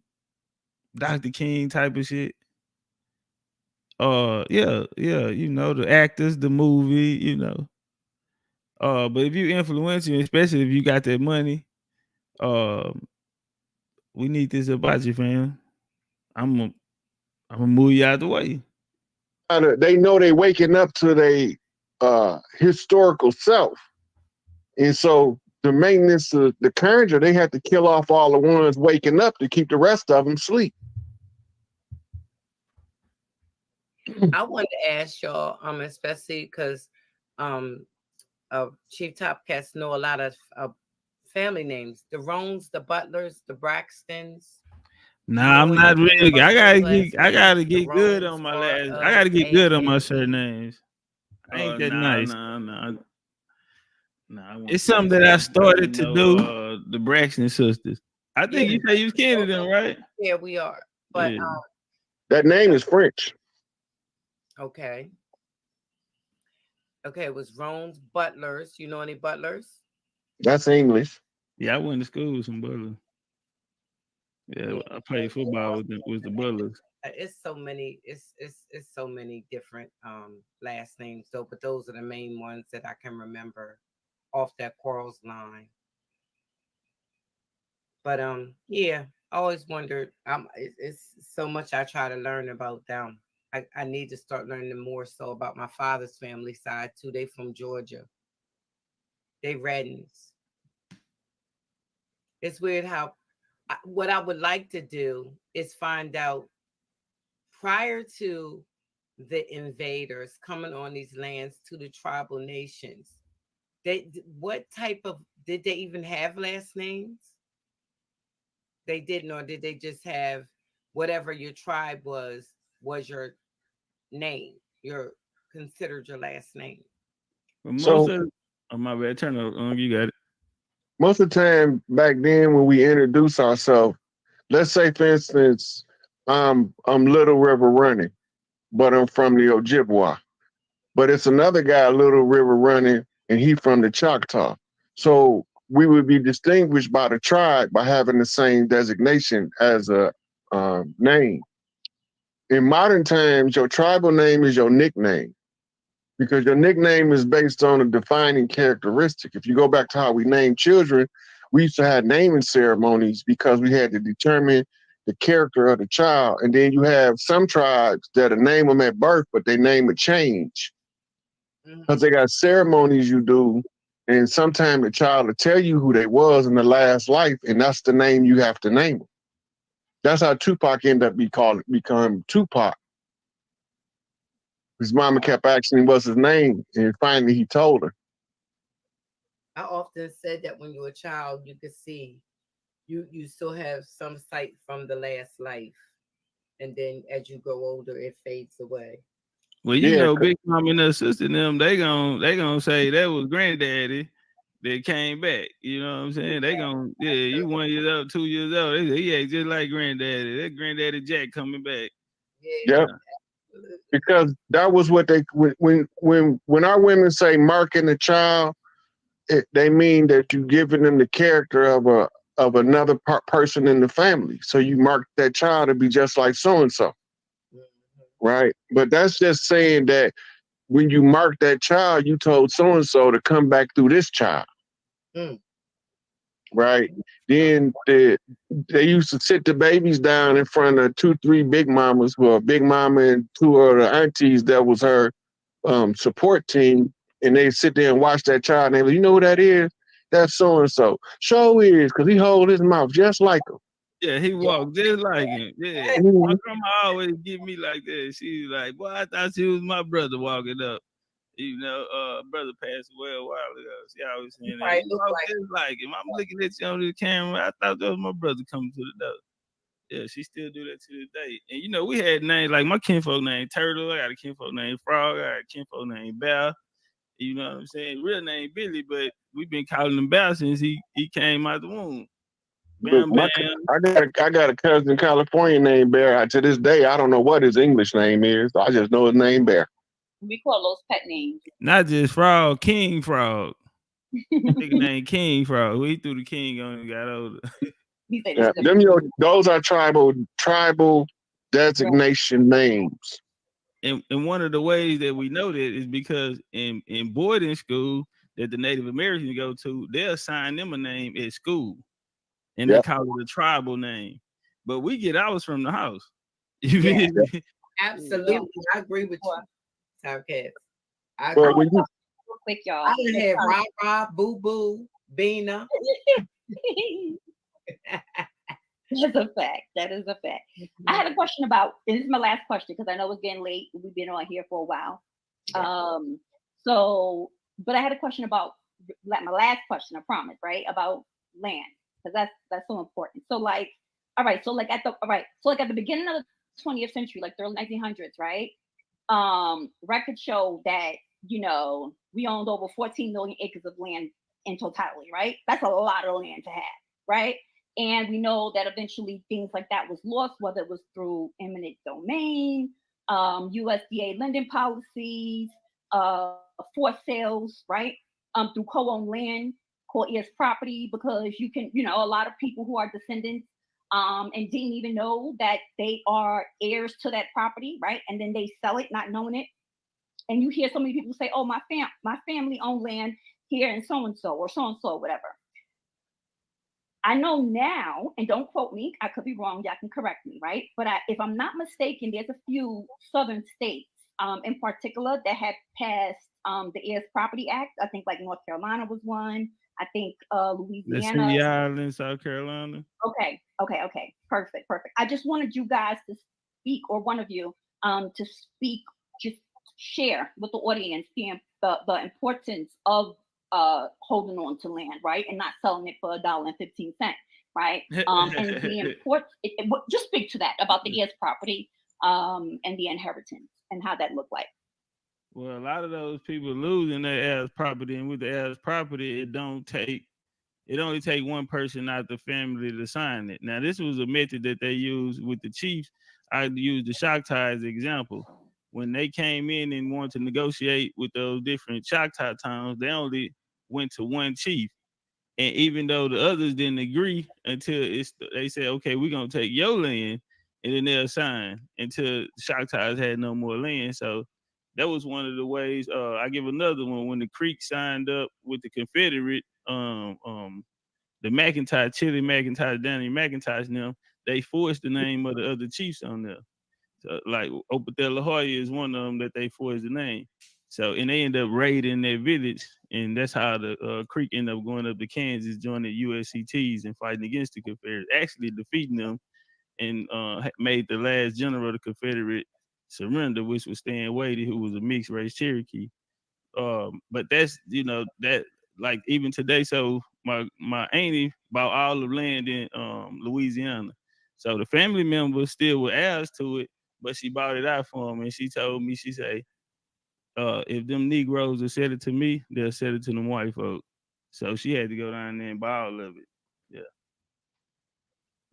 Dr. King type of shit. Yeah, you know, the actors, the movie, you know. But if you influential, especially if you got that money, we need this about you, fam. I'm gonna move you out the way. They know they waking up to their historical self. And so the maintenance of the conjure, they had to kill off all the ones waking up to keep the rest of them asleep. I wanted to ask y'all, especially because Chief Topcatz know a lot of family names. The Rones, the Butlers, the Braxtons. Nah, I'm not really. I gotta get good on my last. I gotta get good on my surnames. Ain't that nice? Nah. It's something that I started to do. The Braxton sisters. I think you say you was kin to them, right? Yeah, we are. But that name is French. Okay, it was Rones, Butlers. You know any Butlers? That's English. Yeah, I went to school with some Butlers. Yeah, I played football with the Butlers. It's so many. It's so many different last names though, but those are the main ones that I can remember off that Quarles line. But yeah, I always wondered. It's so much I try to learn about them. I need to start learning more so about my father's family side too. They from Georgia. They Reddens. It's weird how what I would like to do is find out prior to the invaders coming on these lands to the tribal nations, what type of did they even have last names? They didn't, or did they just have whatever your tribe was your name, your considered your last name? But most So of oh my bad, turn on, you got it. most of the time back then when we introduce ourselves, let's say for instance, I'm Little River Running, but I'm from the Ojibwa. But it's another guy, Little River Running, and he from the Choctaw. So we would be distinguished by the tribe by having the same designation as a name. In modern times, your tribal name is your nickname because your nickname is based on a defining characteristic. If you go back to how we name children, we used to have naming ceremonies because we had to determine the character of the child. And then you have some tribes that name them at birth, but they name it change because they got ceremonies you do. And sometimes the child will tell you who they was in the last life, and that's the name you have to name them. That's how Tupac ended up become Tupac. His mama kept asking him what's his name, and finally he told her. I often said that when you're a child, you could see you still have some sight from the last life, and then as you grow older, it fades away. Well, you know, Big Mom and her sister and them, they gonna say that was granddaddy that came back. You know what I'm saying? They gonna, yeah, you 1 year old, 2 years old. They say, yeah, just like granddaddy. That granddaddy Jack coming back. Yeah. Yep. Because that was what they when our women say marking a child, they mean that you giving them the character of another person in the family. So you mark that child to be just like so and so, right? But that's just saying that when you mark that child, you told so and so to come back through this child, right? Then they used to sit the babies down in front of 2, 3 big mamas, well, Big Mama and 2 of the aunties that was her support team, and they sit there and watch that child. And they like, you know who that is? That's so and so. Show is because he hold his mouth just like him. Yeah, he walked just like him. Yeah, my grandma always give me like that. She was like, "Boy, I thought she was my brother walking up." You know, brother passed away a while ago. She always saying that. Right, You walk just like him. I'm looking at you on the camera. I thought that was my brother coming to the door. Yeah, she still do that to this day. And you know, we had names like my kinfolk named Turtle. I got a kinfolk named Frog. I got a kinfolk named Bear. You know what I'm saying? Real name Billy, but we've been calling him Bear since he came out the womb. Bam, Look, bam. I got a cousin in California named Bear. To this day, I don't know what his English name is. I just know his name Bear. We call those pet names. Not just Frog, King Frog. Nigga named King Frog. He threw the king on and got older. Yeah, those are tribal designation names. And one of the ways that we know that is because in boarding school that the Native Americans go to, they'll assign them a name at school. And they call it a tribal name. But we get ours from the house. Yeah, absolutely. I agree with you, Topcatz. I Well, agree. Real quick, y'all. I done had Ra, Boo Boo, Bina. That's a fact. That is a fact. I had a question about, and this is my last question because I know it's getting late. We've been on here for a while. But I had a question about, like my last question, I promise, right? About land. Because that's so important. So like, all right, so like at the beginning of the 20th century, like the early 1900s, right? Records show that, you know, we owned over 14 million acres of land in totality, right? That's a lot of land to have, right? And we know that eventually things like that was lost, whether it was through eminent domain, USDA lending policies, forced sales, right? Through co-owned land called heirs property, because you can, you know, a lot of people who are descendants and didn't even know that they are heirs to that property, right? And then they sell it, not knowing it. And you hear so many people say, "Oh, my family owned land here in so and so or whatever." I know now, and don't quote me, I could be wrong, y'all can correct me, right? But if I'm not mistaken, there's a few southern states in particular that have passed the Heirs Property Act. I think like North Carolina was one. I think The Louisiana. Sea Island, South Carolina. Okay. Perfect. I just wanted you guys to speak, or one of you, to speak, just share with the audience the importance of holding on to land, right, and not selling it for $1.15, right? And the importance. Just speak to that about the heirs property, and the inheritance and how that looked like. Well, a lot of those people losing their heirs property, and with the heirs property, it only take one person out the family to sign it. Now, this was a method that they used with the chiefs. I used the Choctaw as an example. When they came in and wanted to negotiate with those different Choctaw towns, they only went to one chief. And even though the others didn't agree until they said, okay, we're going to take your land, and then they'll sign until Choctaws had no more land. So that was one of the ways. I give another one. When the Creek signed up with the Confederate, the McIntosh, Chili McIntosh, Danny McIntosh, them, they forced the name of the other chiefs on there. So, like Opethel La Hoya is one of them that they forced the name. So, and they end up raiding their village, and that's how the Creek ended up going up to Kansas, joining USCTs and fighting against the Confederates, actually defeating them, and made the last general of the Confederate surrender, which was Stan Wadey, who was a mixed race Cherokee. But that's, that, like, even today. So my auntie bought all the land in Louisiana. So the family members still were heirs to it, but she bought it out for them, and she told me, she say, if them Negroes will sell it to me, they'll sell it to them white folk. So she had to go down there and buy all of it. Yeah.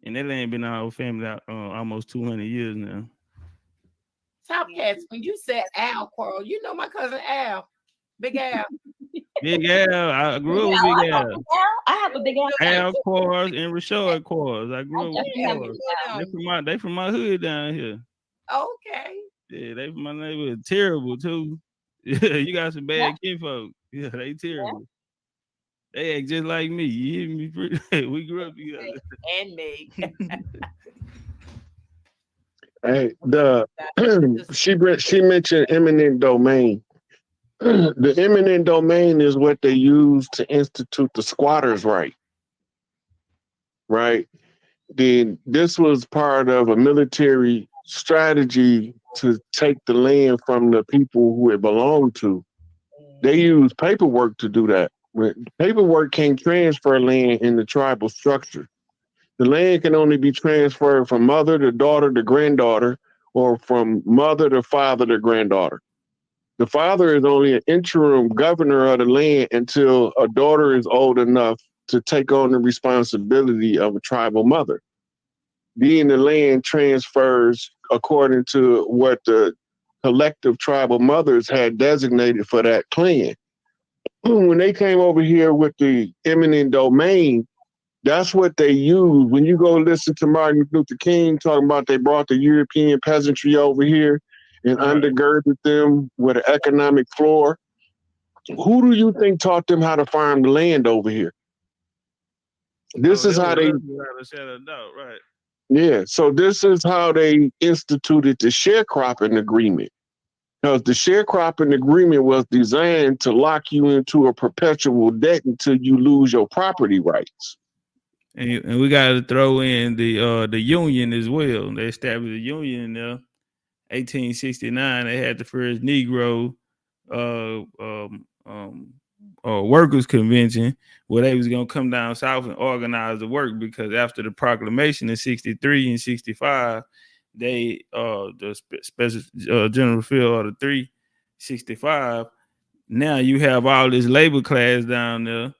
And that land been in our family out almost 200 years now. Topcatz, when you said Al Quarrel, you know my cousin Al, Big Al. Big Al, I grew up with Big Al. I have a big Al. Al Quarles and Rashard Quarles. I grew up with Quarles. They from my hood down here. Okay. Yeah, they from my neighborhood. Terrible too. Yeah, you got some bad kinfolk. Yeah, they terrible. They act just like me. You hear me? We grew up together. And me. Hey, she mentioned eminent domain. The eminent domain is what they use to institute the squatters' right. Right? Then this was part of a military strategy to take the land from the people who it belonged to. They use paperwork to do that. Paperwork can't transfer land in the tribal structure. The land can only be transferred from mother to daughter to granddaughter, or from mother to father to granddaughter. The father is only an interim governor of the land until a daughter is old enough to take on the responsibility of a tribal mother. Then the land transfers according to what the collective tribal mothers had designated for that clan. When they came over here with the eminent domain, that's what they use. When you go listen to Martin Luther King talking about they brought the European peasantry over here and undergirded them with an economic floor, who do you think taught them how to farm the land over here? This is how they... Right. Yeah, so this is how they instituted the sharecropping agreement. Because the sharecropping agreement was designed to lock you into a perpetual debt until you lose your property rights. And we got to throw in the union as well. They established a union in there. 1869, they had the first Negro workers convention where they was gonna come down south and organize the work, because after the proclamation in 63 and 65, they the special general field order 365. Now you have all this labor class down there,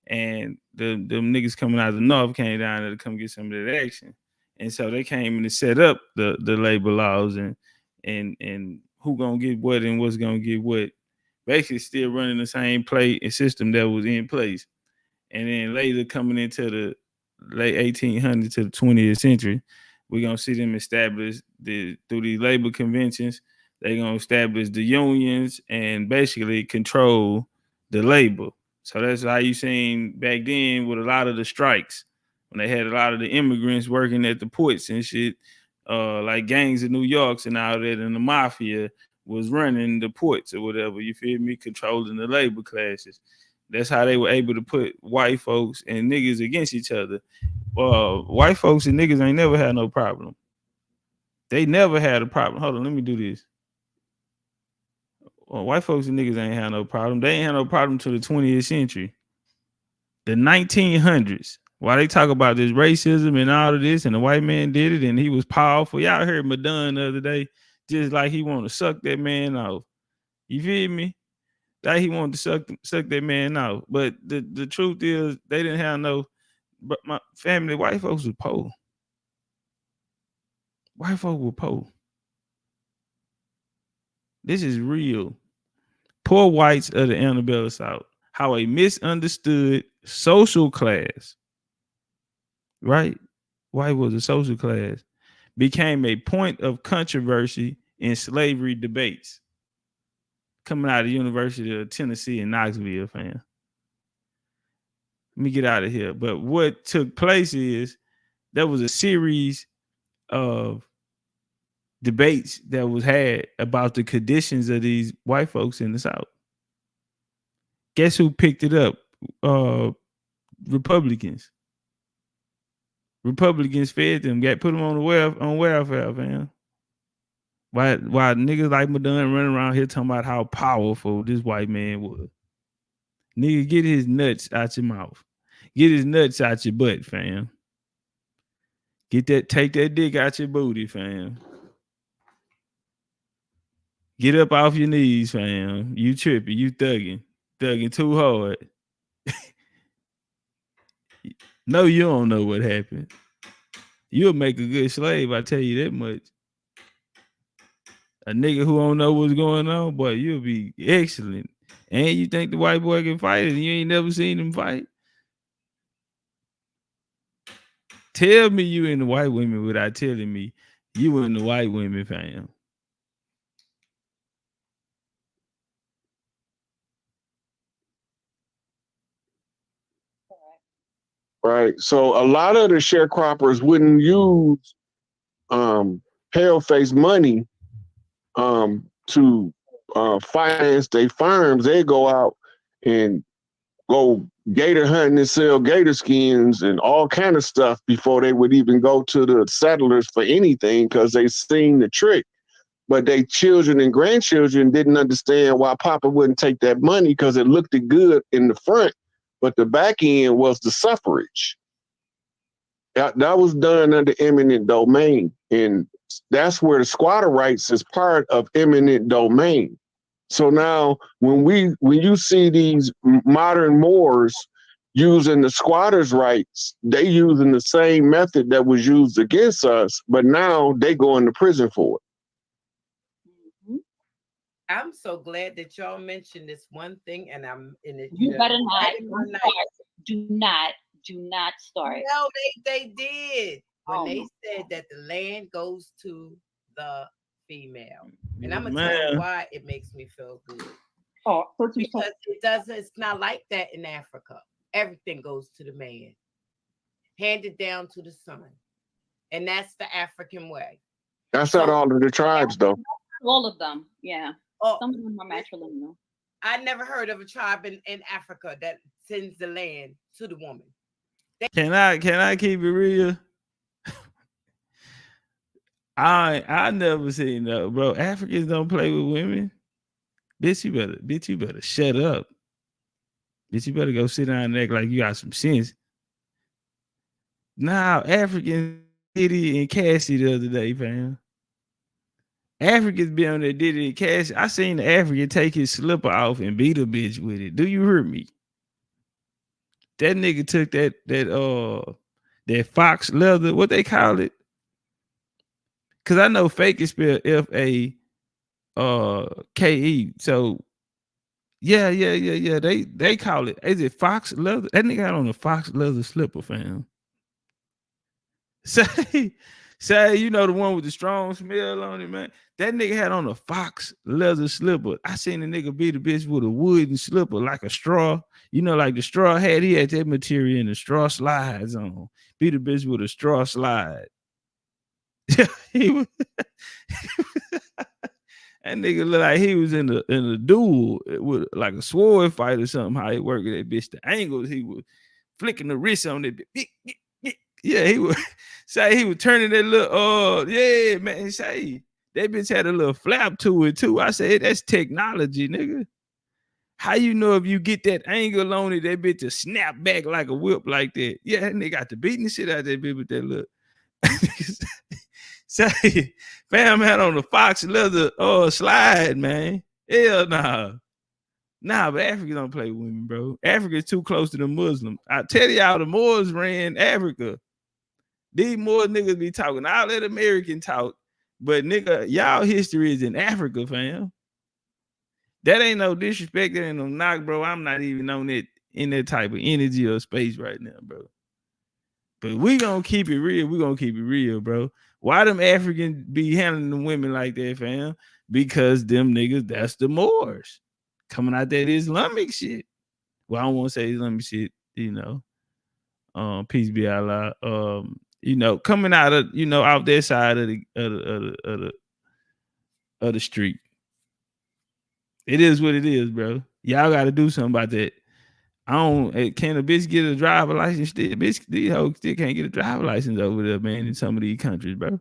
and them niggas coming out of the north came down there to come get some of that action. And so they came in to set up the labor laws and who gonna get what and what's gonna get what. Basically still running the same play and system that was in place. And then later, coming into the late 1800s to the 20th century, we're gonna see them establish through these labor conventions. They're gonna establish the unions and basically control the labor. So that's how you seen back then with a lot of the strikes, when they had a lot of the immigrants working at the ports and shit, like gangs in New York and all that, and the mafia was running the ports or whatever, you feel me, controlling the labor classes. That's how they were able to put white folks and niggas against each other. White folks and niggas ain't never had no problem. They never had a problem. Hold on, let me do this. White folks and niggas ain't had no problem. They ain't had no problem till the 20th century. The 1900s. Why they talk about this racism and all of this, and the white man did it, and he was powerful. Y'all heard Madonna the other day, just like he wanted to suck that man off. You feel me? Like he wanted to suck that man off. But the truth is, they didn't have no. But my family, white folks was poor. White folks were poor. This is real. Poor whites of the antebellum South. How a misunderstood social class, right? White was a social class, became a point of controversy in slavery debates. Coming out of the University of Tennessee in Knoxville, fam. Let me get out of here. But what took place is there was a series of debates that was had about the conditions of these white folks in the South. Guess who picked it up? Republicans. Republicans fed them, put them on welfare, fam. Why niggas like Madonna running around here talking about how powerful this white man was? Nigga, get his nuts out your mouth. Get his nuts out your butt, fam. Take that dick out your booty, fam. Get up off your knees, fam. You tripping, you thugging too hard. No, you don't know what happened. You'll make a good slave, I tell you that much. A nigga who don't know what's going on, boy, you'll be excellent. And you think the white boy can fight and you ain't never seen him fight? Tell me you in the white women without telling me you in the white women, fam. Right. So a lot of the sharecroppers wouldn't use pale-face money to finance their farms. They go out and go gator hunting and sell gator skins and all kind of stuff before they would even go to the settlers for anything, because they seen the trick. But they children and grandchildren didn't understand why Papa wouldn't take that money, because it looked good in the front, but the back end was the suffrage. That was done under eminent domain. And that's where the squatter rights is part of eminent domain. So now when you see these modern Moors using the squatters' rights, they using the same method that was used against us, but now they go into prison for it. I'm so glad that y'all mentioned this one thing, and I'm in it. You better not. Do not start. No, they did when they said that the land goes to the female, and I'm gonna tell you why it makes me feel good. Because it doesn't. It's not like that in Africa. Everything goes to the man, handed down to the son, and that's the African way. That's not all of the tribes, though. All of them, yeah. Some of them are matrilineal. I never heard of a tribe in Africa that sends the land to the woman. Can I keep it real? I never seen that, bro. Africans don't play with women. Bitch, you better shut up. Bitch, you better go sit down and act like you got some sense. Nah, Africans Diddy and Cassie the other day, fam. Africans be on there Diddy and Cassie. I seen the African take his slipper off and beat a bitch with it. Do you hear me? That nigga took that fox leather, what they call it? Cause I know fake is spelled F-A-K-E. So yeah. They call it. Is it fox leather? That nigga got on a fox leather slipper, fam. Say, you know the one with the strong smell on it, man. That nigga had on a fox leather slipper. I seen a nigga beat a bitch with a wooden slipper, like a straw. You know, like the straw hat. He had that material and the straw slides on. Beat a bitch with a straw slide. He was, That nigga look like he was in a duel with like a sword fight or something. How he working that bitch, the angles he was flicking the wrist on it. Yeah, he was say he was turning that little yeah, man. Say that bitch had a little flap to it too. I said that's technology, nigga. How you know if you get that angle on it, that bitch to snap back like a whip like that? Yeah, that nigga got to beating the shit out of that bitch with that look. Say, fam had on the fox leather slide, man. Hell nah. Nah, but Africa don't play with women, bro. Africa's too close to the Muslim. I tell y'all, the Moors ran Africa. These Moors niggas be talking. I'll let American talk, but nigga, y'all history is in Africa, fam. That ain't no disrespect. That ain't no knock, bro. I'm not even on it in that type of energy or space right now, bro. But we gonna keep it real. We gonna keep it real, bro. Why them Africans be handling them women like that, fam? Because them niggas, that's the Moors coming out that Islamic shit. Well, I don't want to say Islamic shit, you know. Peace be Allah. You know, coming out of, you know, out their side of the street. It is what it is, bro. Y'all got to do something about that. Can a bitch get a driver license still? Bitch, these hoes still can't get a driver license over there, man, in some of these countries, bro.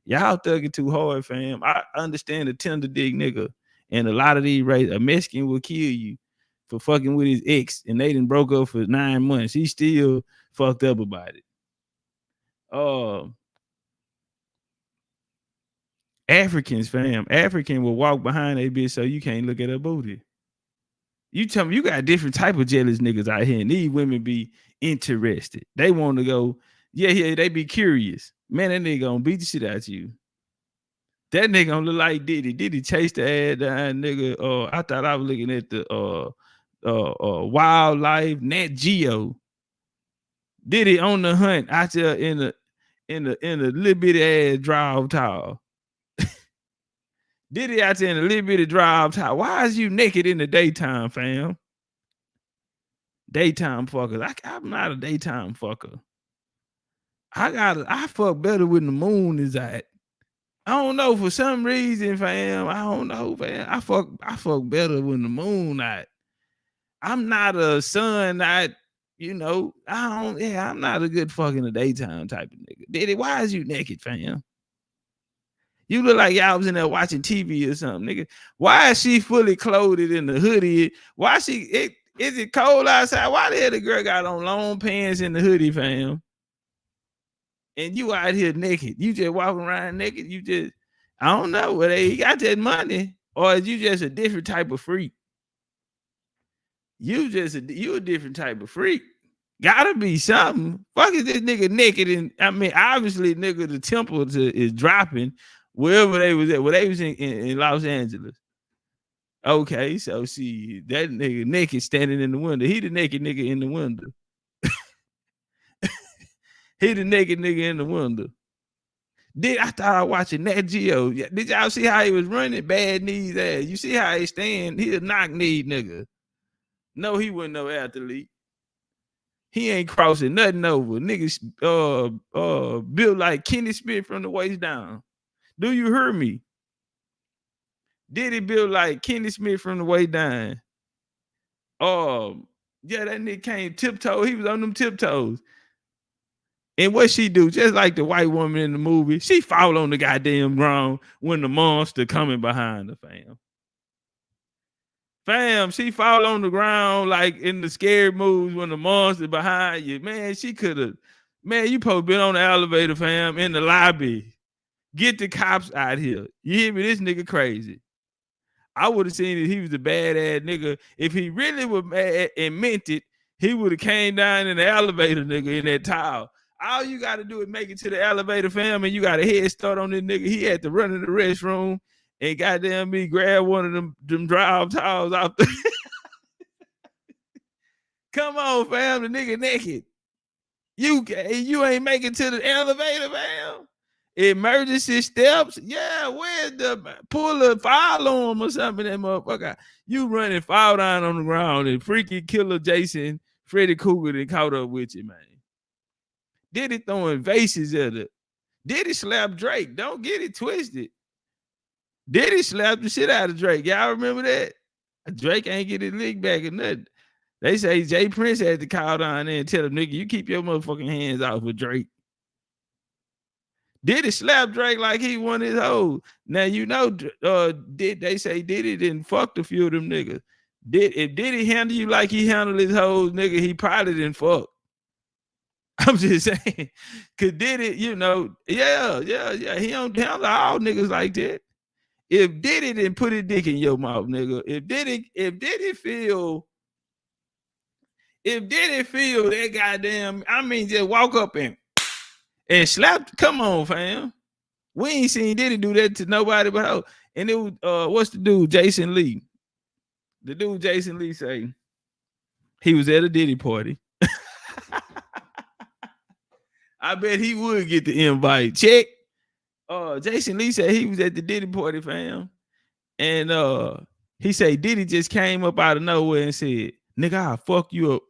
Y'all thugging too hard, fam. I understand the tender dick nigga. And a lot of these races, a Mexican will kill you for fucking with his ex, and they done broke up for 9 months. He still fucked up about it. Africans, fam. African will walk behind a bitch so you can't look at her booty. You tell me you got different type of jealous niggas out here, and these women be interested. They want to go, yeah, they be curious. Man, that nigga gonna beat the shit out of you. That nigga gonna look like Diddy. Diddy chased the ass down, nigga. I thought I was looking at the wildlife Nat Geo. Diddy on the hunt out there in a little bitty ass drive towel. Diddy out there in a little bitty drive towel. Why is you naked in the daytime, fam? Daytime fuckers. I'm not a daytime fucker. I fuck better when the moon is out. I don't know, for some reason, fam. I don't know, fam. I fuck better when the moon out. I'm not a sun out, you know. I'm not a good fucking the daytime type of nigga. Diddy, why is you naked, fam? You look like y'all was in there watching TV or something, nigga. Why is she fully clothed in the hoodie? Why is it cold outside? Why the hell the girl got on long pants in the hoodie, fam? And you out here naked. You just walking around naked. You just, I don't know, whether you got that money or is you just a different type of freak. You a different type of freak. Gotta be something. Fuck is this nigga naked? And I mean, obviously, nigga, the temple is dropping wherever they was at. Well, they was in Los Angeles. Okay, so see that nigga naked standing in the window. He the naked nigga in the window. He the naked nigga in the window. I thought I was watching Nat Geo. Did y'all see how he was running? Bad knees ass. You see how he stand? He a knock knee nigga. No, he wasn't no athlete. He ain't crossing nothing over. Niggas built like Kenny Smith from the waist down. Do you hear me? Did he build like Kenny Smith from the waist down? Yeah, that nigga came tiptoe. He was on them tiptoes. And what she do, just like the white woman in the movie, she fall on the goddamn ground when the monster coming behind her, fam. Fam, she fall on the ground like in the scary movies when the monster behind you. Man, she could have, man, you supposed to been on the elevator, fam, in the lobby. Get the cops out here. You hear me? This nigga crazy. I would have seen that he was a badass nigga. If he really was mad and meant it, he would have came down in the elevator, nigga, in that towel. All you got to do is make it to the elevator, fam, and you got a head start on this nigga. He had to run in the restroom and goddamn me grab one of them drive towels off the Come on, fam, the nigga naked. You ain't making to the elevator, fam. Emergency steps, yeah. Where's the pull a fire alarm or something? That motherfucker, you running, fall down on the ground, and freaky killer Jason, Freddy Krueger, that caught up with you, man. Diddy throwing vases at it. Diddy slap Drake. Don't get it twisted. Diddy slapped the shit out of Drake. Y'all remember that? Drake ain't get his lick back or nothing. They say Jay Prince had to call down there and tell him, nigga, you keep your motherfucking hands off of Drake. Diddy slap Drake like he won his hoe. Now you know, did they say Diddy didn't fuck a few of them niggas? If Diddy handle you like he handled his hoes, nigga, he probably didn't fuck. I'm just saying, cause Diddy, you know, yeah, he don't handle all niggas like that. If Diddy didn't put his dick in your mouth, nigga, if Diddy feel that goddamn, I mean, just walk up and slap, come on, fam. We ain't seen Diddy do that to nobody but her. And it was, what's the dude, Jason Lee? The dude, Jason Lee, say he was at a Diddy party. I bet he would get the invite. Check. Jason Lee said he was at the Diddy party, fam. And he said Diddy just came up out of nowhere and said, nigga, I'll fuck you up.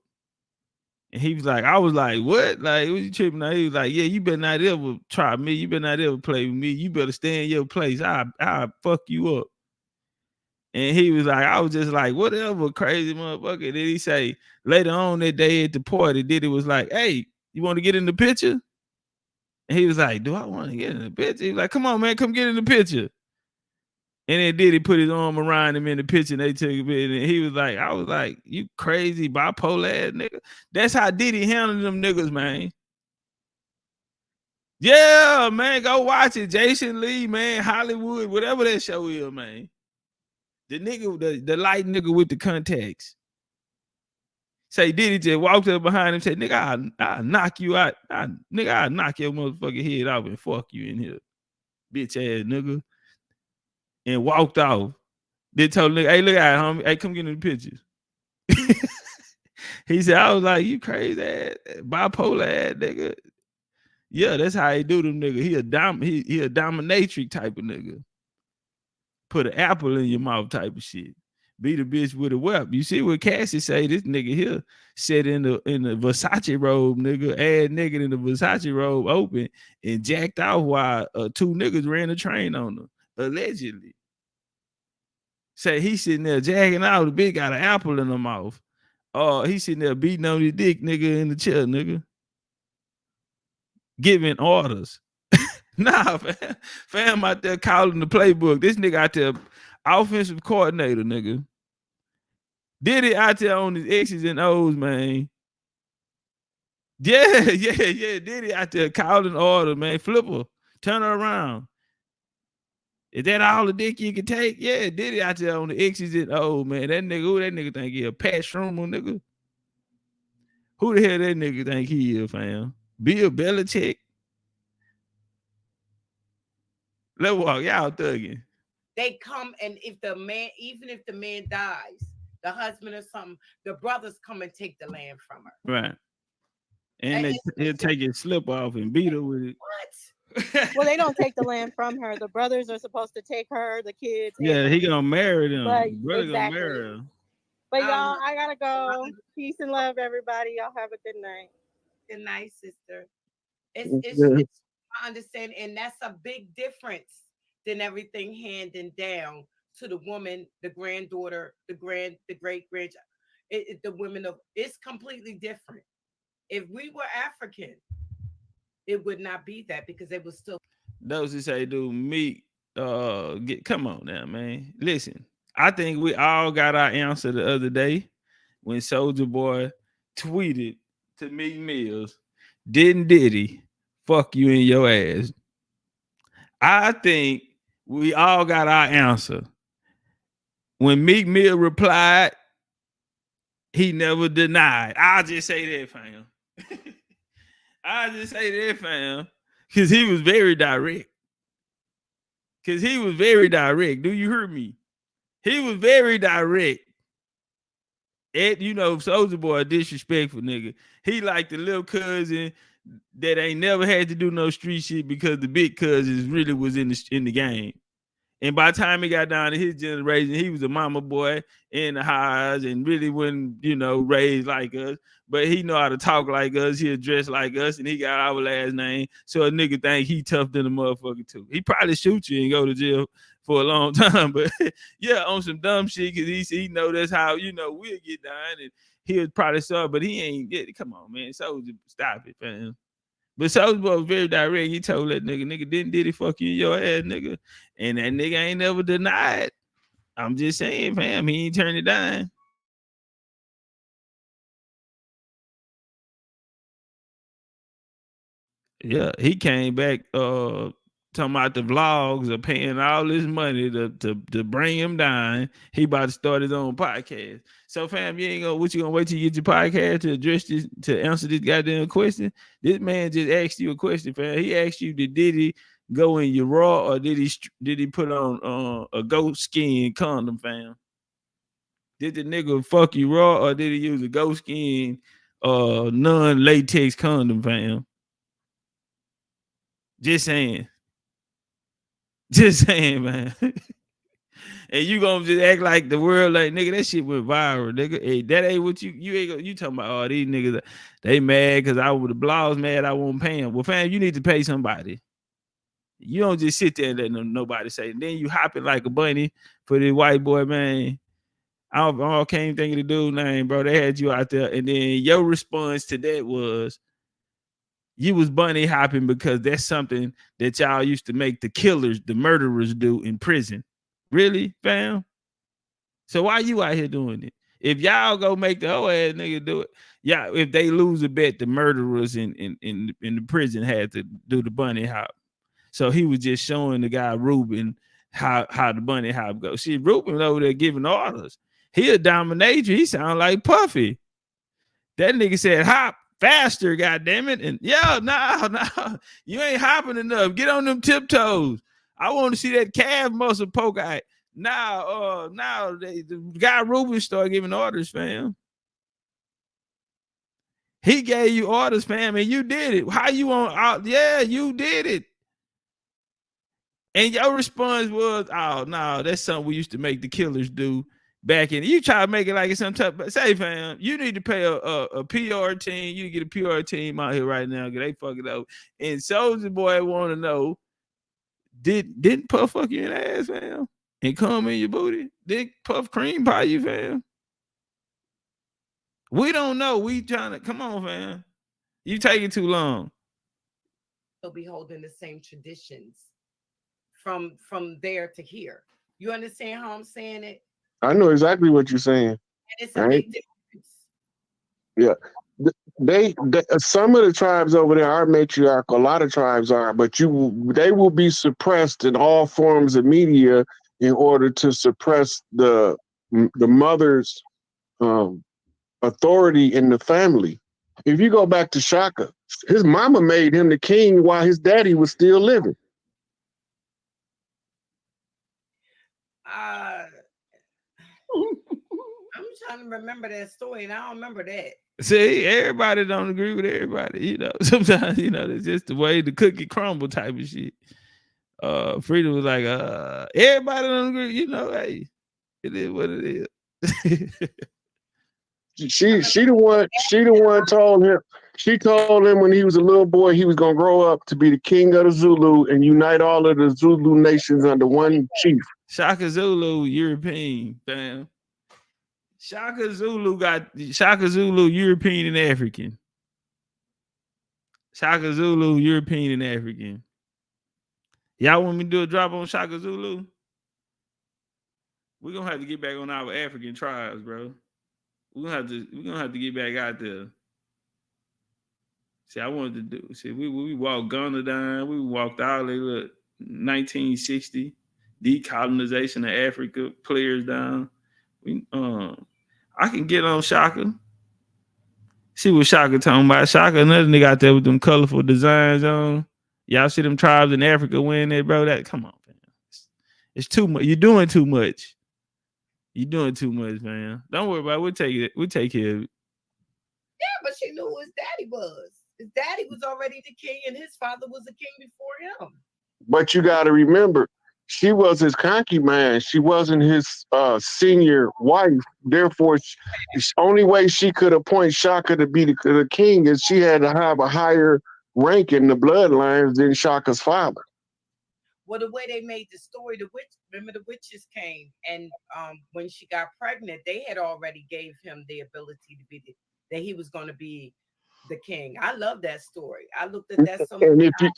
And he was like, I was like, what? Like, what you tripping out? He was like, yeah, you better not ever try me. You better not ever play with me. You better stay in your place. I'll fuck you up. And he was like, I was just like, whatever, crazy motherfucker. Then he say, later on that day at the party, Diddy was like, hey, you want to get in the picture? And he was like, do I want to get in the picture? He was like, come on, man, come get in the picture. And then Diddy put his arm around him in the picture and they took a bit. And he was like, I was like, you crazy bipolar ass nigga. That's how Diddy handled them niggas, man. Yeah, man, go watch it. Jason Lee, man, Hollywood, whatever that show is, man. The nigga, the light nigga with the contacts. Say Diddy just walked up behind him and said, nigga, I'll knock you out. Nigga, I'll knock your motherfucking head off and fuck you in here. Bitch ass nigga. And walked off. They told nigga, hey, look at homie. Hey, come get in the pictures. He said, I was like, you crazy ass, bipolar ass nigga. Yeah, that's how he do them nigga. He a dominatrix type of nigga. Put an apple in your mouth type of shit. Beat a bitch with a whip. You see what Cassie say? This nigga here sat in the Versace robe, nigga, ass nigga in the Versace robe open and jacked off while two niggas ran a train on her, allegedly. Say he sitting there jacking out, the bitch got an apple in her mouth. He sitting there beating on his dick, nigga, in the chair, nigga. Giving orders. Nah, fam out there calling the playbook. This nigga out there, offensive coordinator, nigga. Diddy out there on his X's and O's, man. Yeah. Diddy out there calling order, man. Flipper, turn her around. Is that all the dick you can take? Yeah, Diddy out there on the X's and O's, man. That nigga think he a Pat Shermer, nigga. Who the hell that nigga think he is, fam? Bill Belichick? Let's walk, y'all thugging. They come and if the man, even if the man dies, the husband or something, the brothers come and take the land from her. Right. And he'll take his slip off and beat her with it. What? Well, they don't take the land from her. The brothers are supposed to take her, the kids. Yeah, he gonna marry them. But, Brother exactly. gonna marry her. But y'all, I gotta go. Peace and love, everybody. Y'all have a good night. Good night, sister. It's I understand, and that's a big difference than everything handing down to the woman, the granddaughter, the great grandchild. The women of it's completely different. If we were African, it would not be that because they would still. Those who say, "Do me, come on now, man. Listen, I think we all got our answer the other day when Soulja Boy tweeted to Meek Mills, "Didn't Diddy fuck you in your ass?" I think we all got our answer. When Meek Mill replied, he never denied. I'll just say that, fam. I'll just say that, fam. Because he was very direct. Do you hear me? He was very direct. Ed, you know, Soulja Boy, a disrespectful nigga. He like the little cousin that ain't never had to do no street shit because the big cousins really was in the game. And by the time he got down to his generation, he was a mama boy in the highs and really wasn't, raised like us. But he know how to talk like us. He dress like us, and he got our last name. So a nigga think he tough than a motherfucker too. He probably shoot you and go to jail for a long time. But yeah, on some dumb shit, because he know that's how, we'll get down. And he'll probably sorry, but he ain't get it. Come on, man. Soldier, stop it, man. But Soulja Boy was very direct. He told that nigga did he fuck you in your ass, nigga. And that nigga ain't never denied. I'm just saying, fam, he ain't turned it down. Yeah, he came back talking about the vlogs of paying all this money to bring him down. He about to start his own podcast. So fam, you gonna wait till you get your podcast to address this, to answer this goddamn question? This man just asked you a question, fam. He asked you, did he go in your raw, or did he put on a goat skin condom, fam? Did the nigga fuck you raw, or did he use a goat skin non-latex condom, fam? Just saying. Just saying, man. And you gonna just act like the world, like, nigga, that shit went viral, nigga. Hey, that ain't what you talking about. Oh, these niggas, they mad because I would the blogs mad I won't pay them. Well, fam, you need to pay somebody. You don't just sit there and let nobody say. And then you hopping like a bunny for this white boy, man. I can't even think of the dude's name, bro. They had you out there, and then your response to that was, you was bunny hopping because that's something that y'all used to make the killers, the murderers do in prison. Really, fam? So why you out here doing it? If y'all go make the whole ass nigga do it, yeah, if they lose a bet, the murderers in the prison had to do the bunny hop. So he was just showing the guy Ruben how the bunny hop goes. See, Ruben over there giving orders. He a dominator. He sound like Puffy. That nigga said hop faster, goddammit. And yeah, no, you ain't hopping enough. Get on them tiptoes. I want to see that calf muscle poke out. Now the guy Ruben started giving orders, fam. He gave you orders, fam, and you did it. How you on? Yeah, you did it. And your response was, oh, no, that's something we used to make the killers do back in. You try to make it like it's some type of, say, fam, you need to pay a PR team. You get a PR team out here right now because they fuck it up. And Soulja Boy want to know, didn't Puff fuck you in the ass, fam? And come in your booty? Did Puff cream pie you, fam? We don't know. We trying to, come on, fam. You taking too long. They'll be holding the same traditions from there to here. You understand how I'm saying it? I know exactly what you're saying. And it's a big difference. Yeah. They some of the tribes over there are matriarchal. A lot of tribes are, but they will be suppressed in all forms of media in order to suppress the mother's authority in the family. If you go back to Shaka, his mama made him the king while his daddy was still living. I'm trying to remember that story, and I don't remember that. See, everybody don't agree with everybody, Sometimes, it's just the way the cookie crumble type of shit. Frida was like, everybody don't agree, hey, it is what it is. She the one told him. She told him when he was a little boy he was gonna grow up to be the king of the Zulu and unite all of the Zulu nations under one chief. Shaka Zulu, European, fam. Shaka Zulu, European and African. Shaka Zulu, European and African. Y'all want me to do a drop on Shaka Zulu? We're gonna have to get back on our African tribes, bro. We're gonna have to get back out there. See, I wanted to do. See, we walked Ghana down. We walked all the 1960 decolonization of Africa players down. I can get on Shaka. See what Shaka talking about. Shaka, another nigga out there with them colorful designs on. Y'all see them tribes in Africa wearing that, bro? Come on, man. It's too much. You're doing too much. You're doing too much, man. Don't worry about it. We'll take it. We'll take care of it. Yeah, but she knew who his daddy was. His daddy was already the king, and his father was the king before him. But you got to remember, she was his concubine. She wasn't his senior wife. Therefore, the only way she could appoint Shaka to be the king is she had to have a higher rank in the bloodlines than Shaka's father. Well, the way they made the story, remember the witches came, and when she got pregnant, they had already gave him the ability to be that he was going to be the king. I love that story. I looked at that so many And times.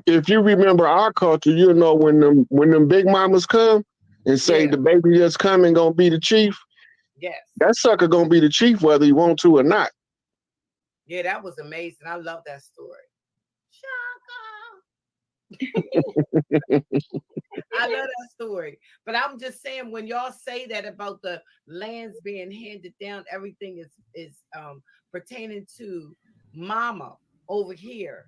if you remember our culture, you know when them big mamas come and say Yeah. the baby that's coming gonna be the chief, Yes. that sucker gonna be the chief whether you want to or not. Yeah, that was amazing. I love that story. I love that story. But I'm just saying, when y'all say that about the lands being handed down, everything is pertaining to mama over here.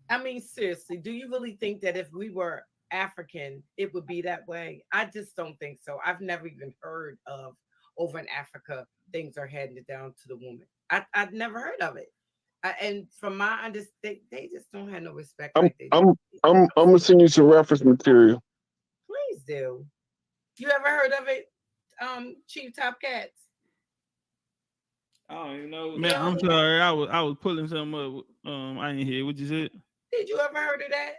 I mean, seriously, do you really think that if we were African, it would be that way? I just don't think so. I've never even heard of over in Africa things are handed down to the woman. I've never heard of it. And from my understanding, they just don't have no respect I'm like they I'm do. I'm I'm gonna send you some reference material. Please do. You ever heard of it, Chief Topcatz? I don't even know. Man, I'm sorry. I was pulling something up. I didn't hear what you said. Did you ever heard of that?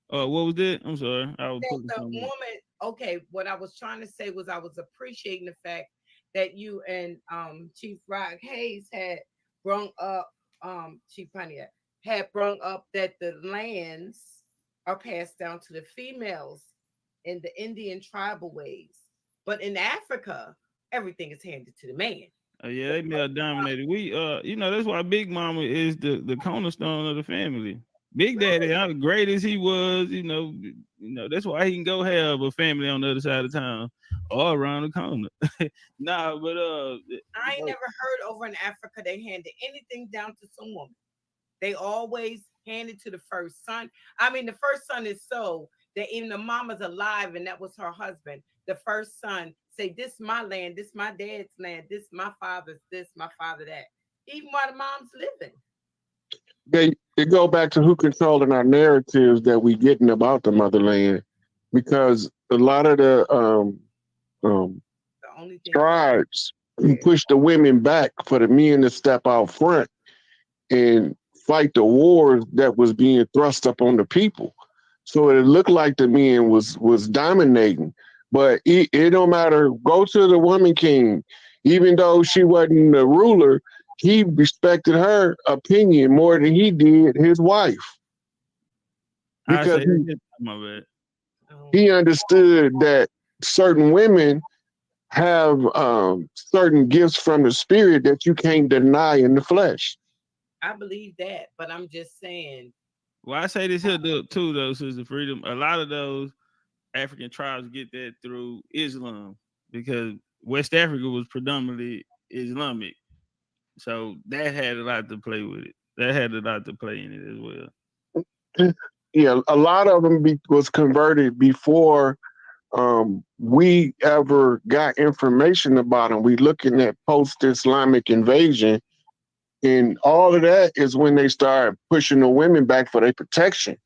What was that? I'm sorry. I was That pulling the something up. woman. Okay, what I was trying to say was I was appreciating the fact that you and Chief Rock Hayes had brung up Chief Pontiac had brung up that the lands are passed down to the females in the Indian tribal ways, but in Africa everything is handed to the man. Yeah, they male dominated. We that's why Big Mama is the cornerstone of the family. Big Daddy, how great as he was, that's why he can go have a family on the other side of town or around the corner. Nah, but I ain't never heard over in Africa they handed anything down to some woman. They always hand it to the first son. I mean, the first son is so that even the mama's alive and that was her husband. The first son say, "This my land, this my dad's land, this my father's, this my father that." Even while the mom's living. They go back to who controlling our narratives that we getting about the motherland, because a lot of the um, The only thing tribes yeah. push the women back for the men to step out front and fight the wars that was being thrust up on the people. So it looked like the men was dominating, but it don't matter. Go to the woman king, even though she wasn't the ruler, he respected her opinion more than he did his wife, I because say my bad. he understood that certain women have certain gifts from the spirit that you can't deny in the flesh. I believe that, but I'm just saying. Well, I say this here too, though, Sister Freedom. A lot of those African tribes get that through Islam, because West Africa was predominantly Islamic. So that had a lot to play with it. That had a lot to play in it as well. Yeah, a lot of them was converted before we ever got information about them. We looking at post-Islamic invasion, and all of that is when they started pushing the women back for their protection.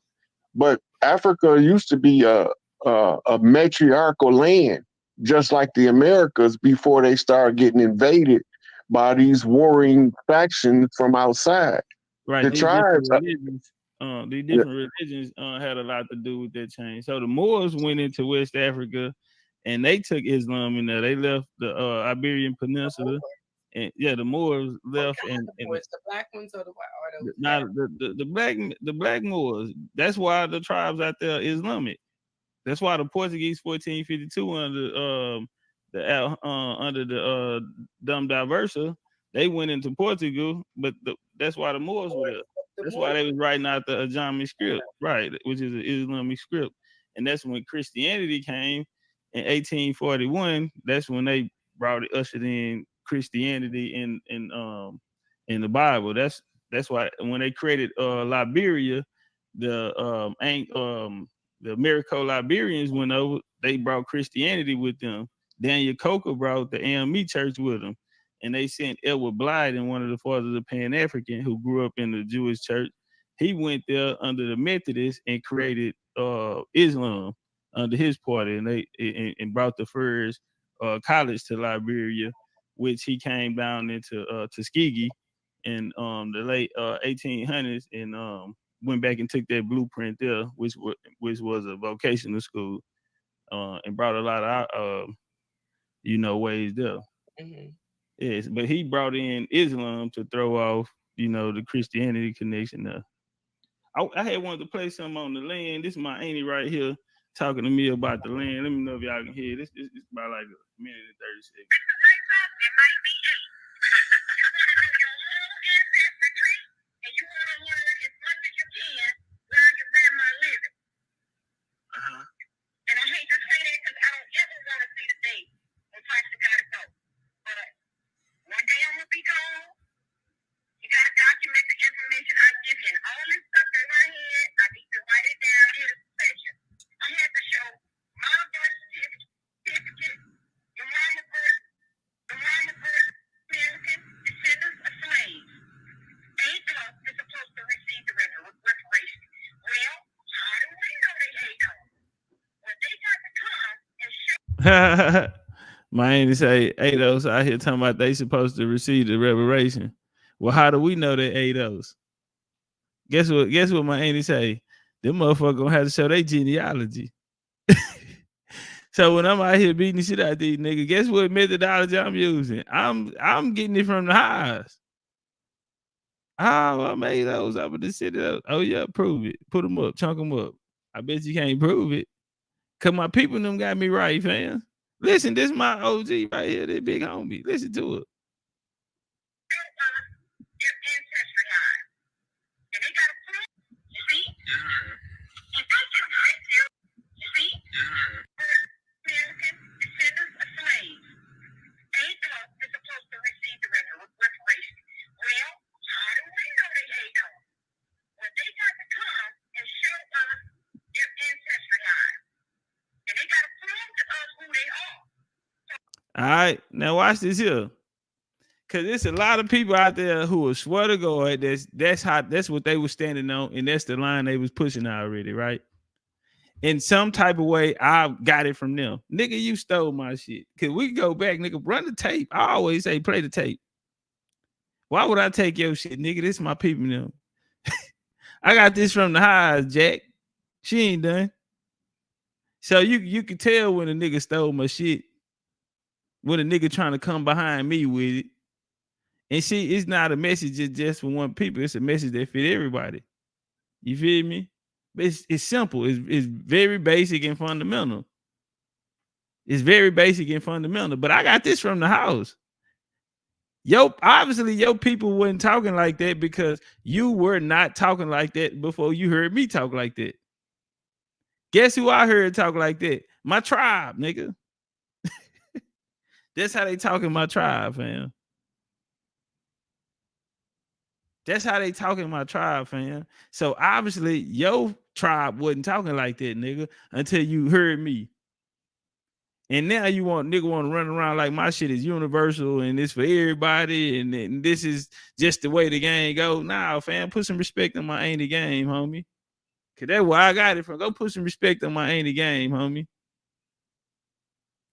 But Africa used to be a matriarchal land, just like the Americas, before they started getting invaded by these warring factions from outside. Right. The tribes. These different religions had a lot to do with that change. So the Moors went into West Africa, and they took Islam in there. They left the Iberian Peninsula, and the Moors left, and The black ones or the white or those not the black Moors. That's why the tribes out there are Islamic. That's why the Portuguese 1452 under the Dum Diversa, they went into Portugal, but that's why the Moors were there. That's why they was writing out the Ajami script, right, which is an Islamic script. And that's when Christianity came in 1841. That's when they ushered in Christianity in the Bible. That's why when they created Liberia, the Americo Liberians went over. They brought Christianity with them. Daniel Coker brought the AME Church with them, and they sent Edward Blyden, one of the fathers of Pan-African, who grew up in the Jewish church. He went there under the Methodists and created Islam under his party, and they and brought the first college to Liberia, which he came down into Tuskegee in the late 1800s, and went back and took that blueprint there, which was a vocational school, and brought a lot of ways there. Mhm. Yes, but he brought in Islam to throw off, the Christianity connection there. I had wanted to play something on the land. This is my auntie right here talking to me about the land. Let me know if y'all can hear this. This is about like a minute and 30 seconds. And I hate to say that because I don't ever want to see the day when Foster gotta go. But one day I'm gonna be gone. You gotta document the information I give you. And all this stuff in my head, I need to write it down in a session. I had to show my birth certificate, the mama birth American descendants of slaves. ADOS is supposed to receive the reparation. Well, how do we know they ADOS? My auntie say ADOS out here talking about they supposed to receive the reparation. Well, how do we know they ADOS? Guess what my auntie say? Them motherfuckers gonna have to show their genealogy. So when I'm out here beating the shit out of these niggas, guess what methodology I'm using? I'm getting it from the highs. Oh, I made those. I'm gonna sit it up. Oh yeah, prove it. Put them up, chunk them up. I bet you can't prove it. Cause my people them got me right, fam. Listen, this is my OG right here, this big homie. Listen to it. Your ancestry line. And they got a proof. You see? If they can hit you, you see? American descendants of slaves. ADOS is supposed to receive the reparation. Well, how do we know they ADOS? Well, they got to come and show us their ancestry line. And they got to prove to us who they are. All right, now watch this here. Cause there's a lot of people out there who will swear to God that's what they were standing on, and that's the line they was pushing already, right? In some type of way, I got it from them. Nigga, you stole my shit. Cause we go back, nigga, run the tape. I always say play the tape. Why would I take your shit, nigga? This is my people now. I got this from the highs, Jack. She ain't done. So you can tell when a nigga stole my shit, when a nigga trying to come behind me with it. And see, it's not a message just for one people. It's a message that fit everybody. You feel me? But it's simple. It's very basic and fundamental. It's very basic and fundamental. But I got this from the house. Obviously, your people weren't talking like that because you were not talking like that before you heard me talk like that. Guess who I heard talk like that? My tribe, nigga. That's how they talk in my tribe, fam. That's how they talk in my tribe, fam. So obviously, your tribe wasn't talking like that, nigga, until you heard me. And now you want to run around like my shit is universal and it's for everybody, and this is just the way the game go. Nah, fam, put some respect on my auntie game, homie. Cause that's where I got it from. Go put some respect on my auntie game, homie.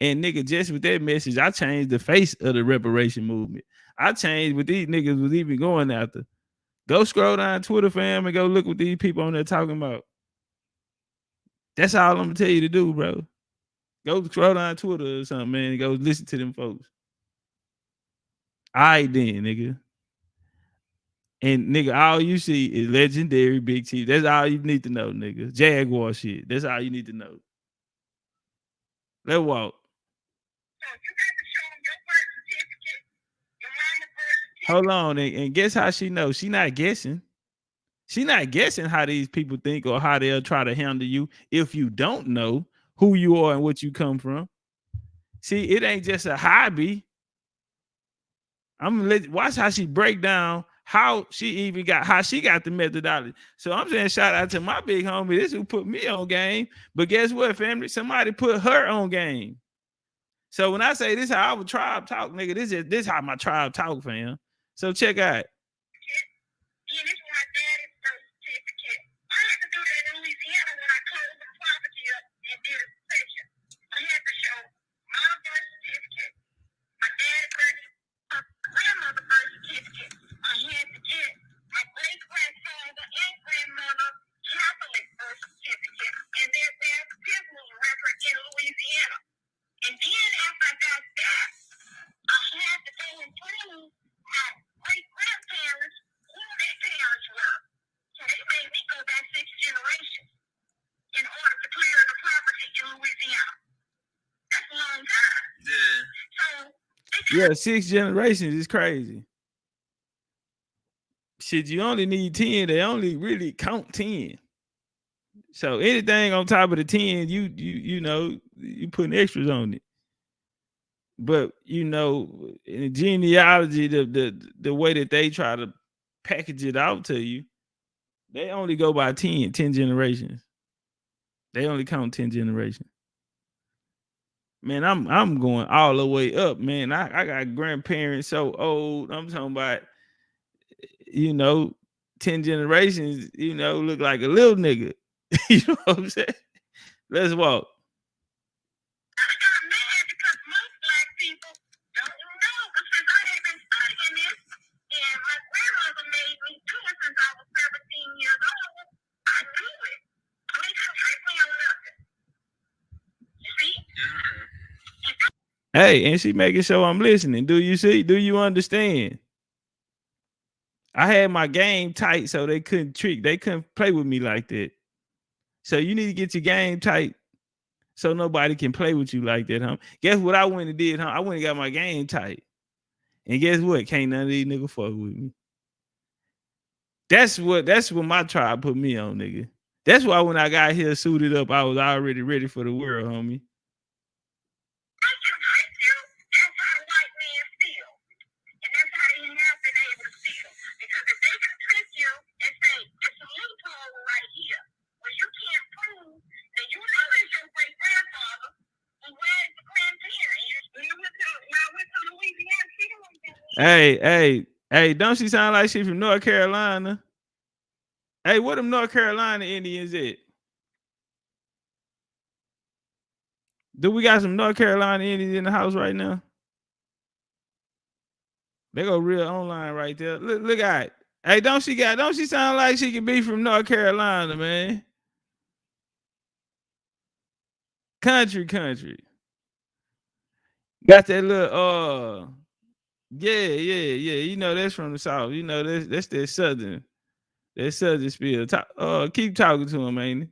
And nigga, just with that message, I changed the face of the reparation movement. I changed what these niggas was even going after. Go scroll down Twitter, fam, and go look what these people on there talking about. That's all I'm gonna tell you to do, bro. Go scroll down Twitter or something, man, and go listen to them folks. All right then, nigga. And nigga, all you see is legendary Big Chief. That's all you need to know, nigga. Jaguar shit. That's all you need to know. Let's walk. Hold on, and guess how she knows? She not guessing. She not guessing how these people think or how they'll try to handle you if you don't know who you are and what you come from. See, it ain't just a hobby. I'm gonna watch how she break down how she got the methodology. So I'm saying shout out to my big homie. This who put me on game. But guess what, family? Somebody put her on game. So when I say this is how our tribe talk, nigga, this is how my tribe talk, fam. So check out. And this was my daddy's birth certificate. I had to do that in Louisiana when I closed the property up and did a Yeah, 6 generations is crazy. Shit, you only need 10. They only really count 10. So anything on top of the 10, you know, you putting extras on it. But you know, in genealogy, the way that they try to package it out to you, they only go by 10 generations. They only count 10 generations. Man, I'm going all the way up, man. I got grandparents so old. I'm talking about, you know, 10 generations, you know, look like a little nigga. You know what I'm saying? Let's walk. I got mad because most black people don't know, because I had been studying this, and my grandmother made me do it since I was 17 years old. I knew it. They couldn't trick me on nothing. You see? Hey, and she making sure I'm listening. Do you see? Do you understand? I had my game tight so they couldn't play with me like that. So you need to get your game tight so nobody can play with you like that, huh? Guess what I went and did, huh? I went and got my game tight. And guess what? Can't none of these niggas fuck with me. That's what my tribe put me on, nigga. That's why when I got here suited up, I was already ready for the world, homie. Hey, don't she sound like she from North Carolina? Hey, what them North Carolina Indians at? Do we got some North Carolina Indians in the house right now? They go real online right there. Look at it. Hey, don't she sound like she could be from North Carolina, man? Country. Got that little yeah. You know that's from the South. You know that's that Southern. That Southern spiel. Keep talking to him, ain't it?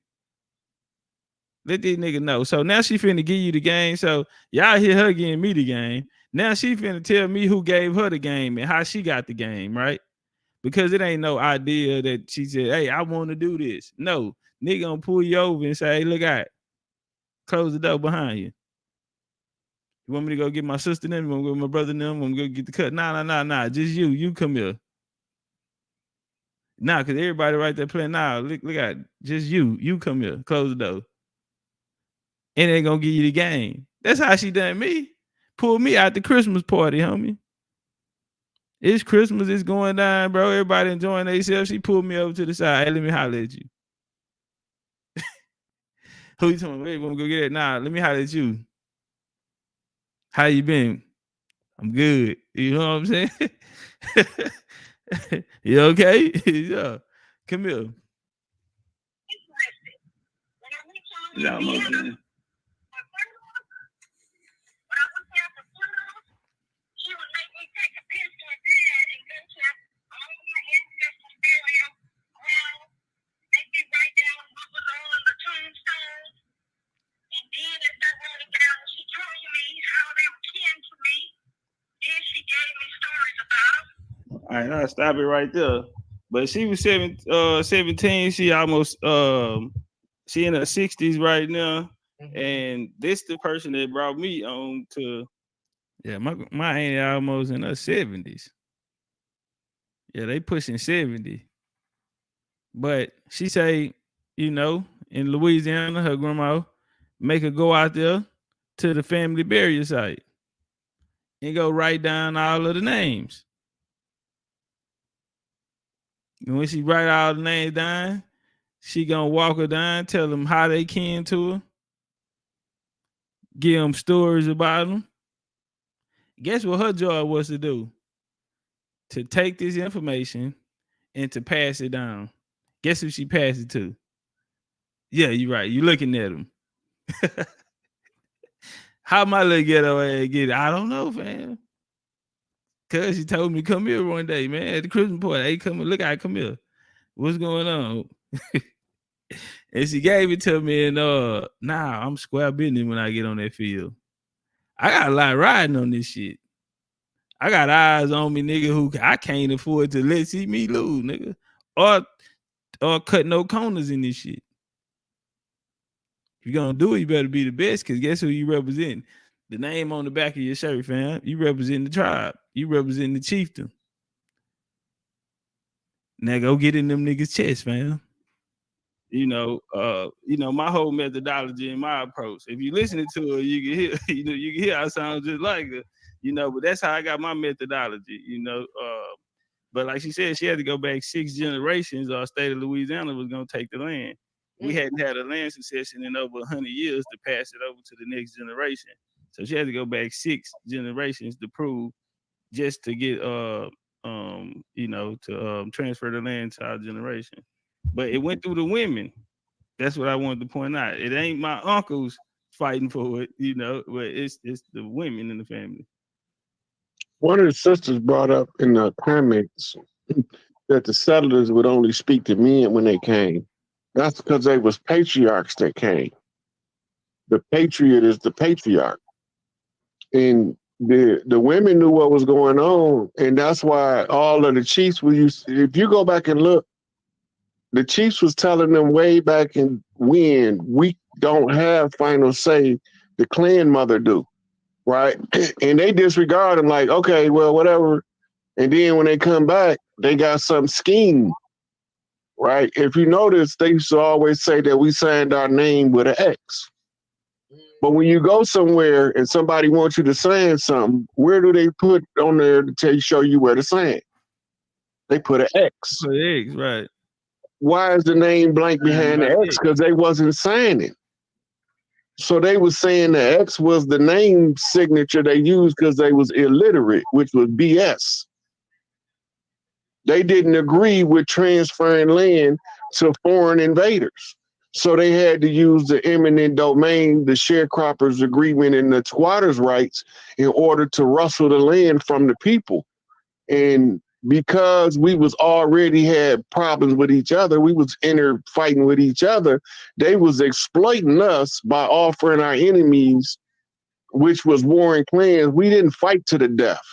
Let these niggas know. So now she finna give you the game. So y'all hear her giving me the game. Now she finna tell me who gave her the game and how she got the game, right? Because it ain't no idea that she said, hey, I want to do this. No, nigga gonna pull you over and say, hey, look out. Close the door behind you. You want me to go get my sister them? You want to go get my brother them? You want me to go get the cut? Nah. Just you. You come here. Nah, because everybody right there playing. Nah, look at it. Just you. You come here. Close the door. And they gonna give you the game. That's how she done me. Pulled me out the Christmas party, homie. It's Christmas, it's going down, bro. Everybody enjoying themselves. She pulled me over to the side. Hey, let me holler at you. Who you talking about? Wait, want to go get it? Nah, let me holler at you. How you been? I'm good. You know what I'm saying? You okay? Yeah. Come here. Yeah, I'm okay. All right, I'll stop it right there. But she was 17. She almost she in her 60s right now. Mm-hmm. And this the person that brought me on to my auntie almost in her 70s. Yeah, they pushing 70. But she say, you know, in Louisiana, her grandma make her go out there to the family burial site and go write down all of the names. And when she write all the names down, she gonna walk her down, tell them how they kin to her, give them stories about them. Guess what her job was to do? To take this information and to pass it down. Guess who she passed it to? Yeah, you're right. You looking at them. How my little ghetto ass get it? I don't know, fam. Cause she told me come here one day, man, at the Christmas party. Hey, come look out, come here. What's going on? And she gave it to me, and I'm square business when I get on that field. I got a lot riding on this shit. I got eyes on me, nigga, who I can't afford to let see me lose, nigga. Or cut no corners in this shit. If you're gonna do it, you better be the best, because guess who you represent? The name on the back of your shirt, fam. You represent the tribe. You represent the chieftain. Now go get in them niggas' chest, fam. You know, my whole methodology and my approach. If you listening to it, you can hear, you can hear I sound just like her, but that's how I got my methodology, But like she said, she had to go back 6 generations, or state of Louisiana was gonna take the land. We hadn't had a land succession in over 100 years to pass it over to the next generation. So she had to go back 6 generations to prove, just to get transfer the land to our generation. But it went through the women. That's what I wanted to point out. It ain't my uncles fighting for it, but it's the women in the family. One of the sisters brought up in the comments that the settlers would only speak to men when they came. That's because they was patriarchs that came. The patriot is the patriarch. And the women knew what was going on, and that's why all of the chiefs were used. If you go back and look, the chiefs was telling them way back in when, we don't have final say, the clan mother do, right? And they disregard them like, okay, well, whatever. And then when they come back, they got some scheme, right? If you notice, they used to always say that we signed our name with an X. But when you go somewhere and somebody wants you to sign something, where do they put on there to show you where to sign? They put an X. Put an X, right. Why is the name blank behind the X? Because they wasn't signing. So they was saying the X was the name signature they used because they was illiterate, which was BS. They didn't agree with transferring land to foreign invaders. So they had to use the eminent domain, the sharecroppers agreement, and the squatters' rights in order to rustle the land from the people. And because we was already had problems with each other, we was fighting with each other, they was exploiting us by offering our enemies, which was warring clans. We didn't fight to the death,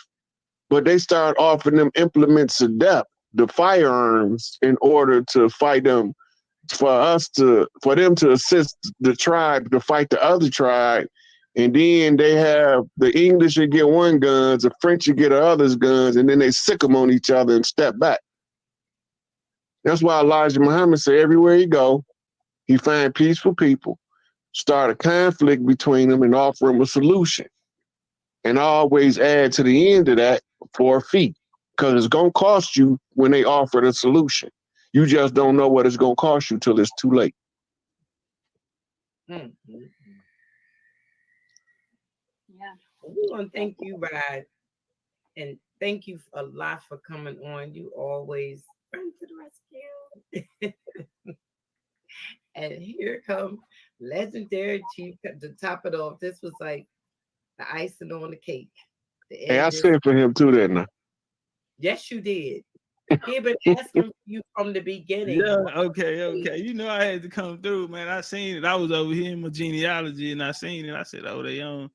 but they started offering them implements of death, the firearms, in order to fight them, for them to assist the tribe to fight the other tribe. And then they have the English would get one guns, the French would get the other's guns, and then they sick them on each other and step back. That's why Elijah Muhammad said everywhere he go, he find peaceful people, start a conflict between them, and offer them a solution. And always add to the end of that for a fee, because it's going to cost you when they offer the solution. You just don't know what it's going to cost you till it's too late. Yeah. We want to thank you, Rod, and thank you a lot for coming on. You always run to the rescue. And here come legendary chief to top it off. This was like the icing on the cake. Hey, I said for him too, didn't I? Yes, you did. He been asking for you from the beginning. Yeah, okay. I had to come through, man. I seen it. I was over here in my genealogy, and I seen it. I said, "Oh, they on."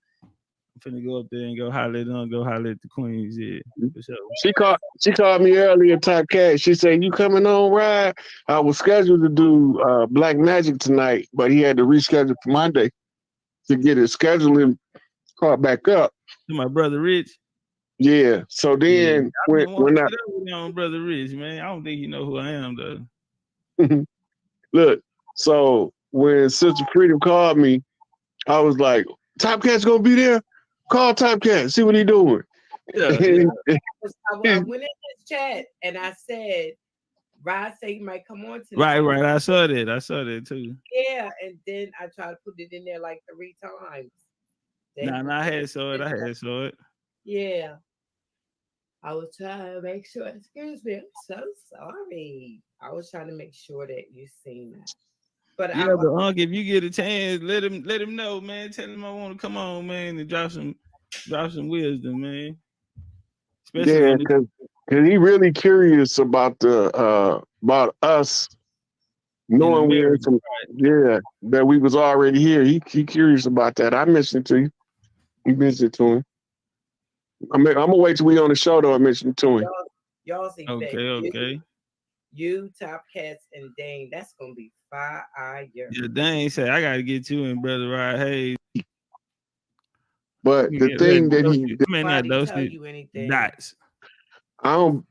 I'm finna go up there and go holler at the queens. Yeah, for sure. She called me earlier, Topcatz. She said, "You coming on, Rod?" I was scheduled to do Black Magic tonight, but he had to reschedule for Monday to get his scheduling caught back up. To my brother Rich. Yeah. So then when I on brother Rich, man, I don't think he know who I am though. Look, so when Sister Freedom called me, I was like, "Topcatz gonna be there? Call Topcatz, see what he doing." Yeah. I went in his chat and I said, Rod said he might come on tonight. Right. I saw that too. Yeah, and then I tried to put it in there like 3 times. I had saw it. Yeah. I was trying to make sure. Excuse me, I'm so sorry. I was trying to make sure that you seen that. But if you get a chance, let him know, man. Tell him I want to come on, man, and drop some wisdom, man. Especially because he really curious about about us knowing we're from that we was already here. He curious about that. I mentioned it to you. You mentioned it to him. gonna wait till we on the show though. I mentioned to him. Y'all see Okay. You, Topcatz, and Dane. That's gonna be fire. Yeah, Dane said I gotta get you in, brother. Right? Hey, but the thing that he may not tell you anything. Dots. I don't.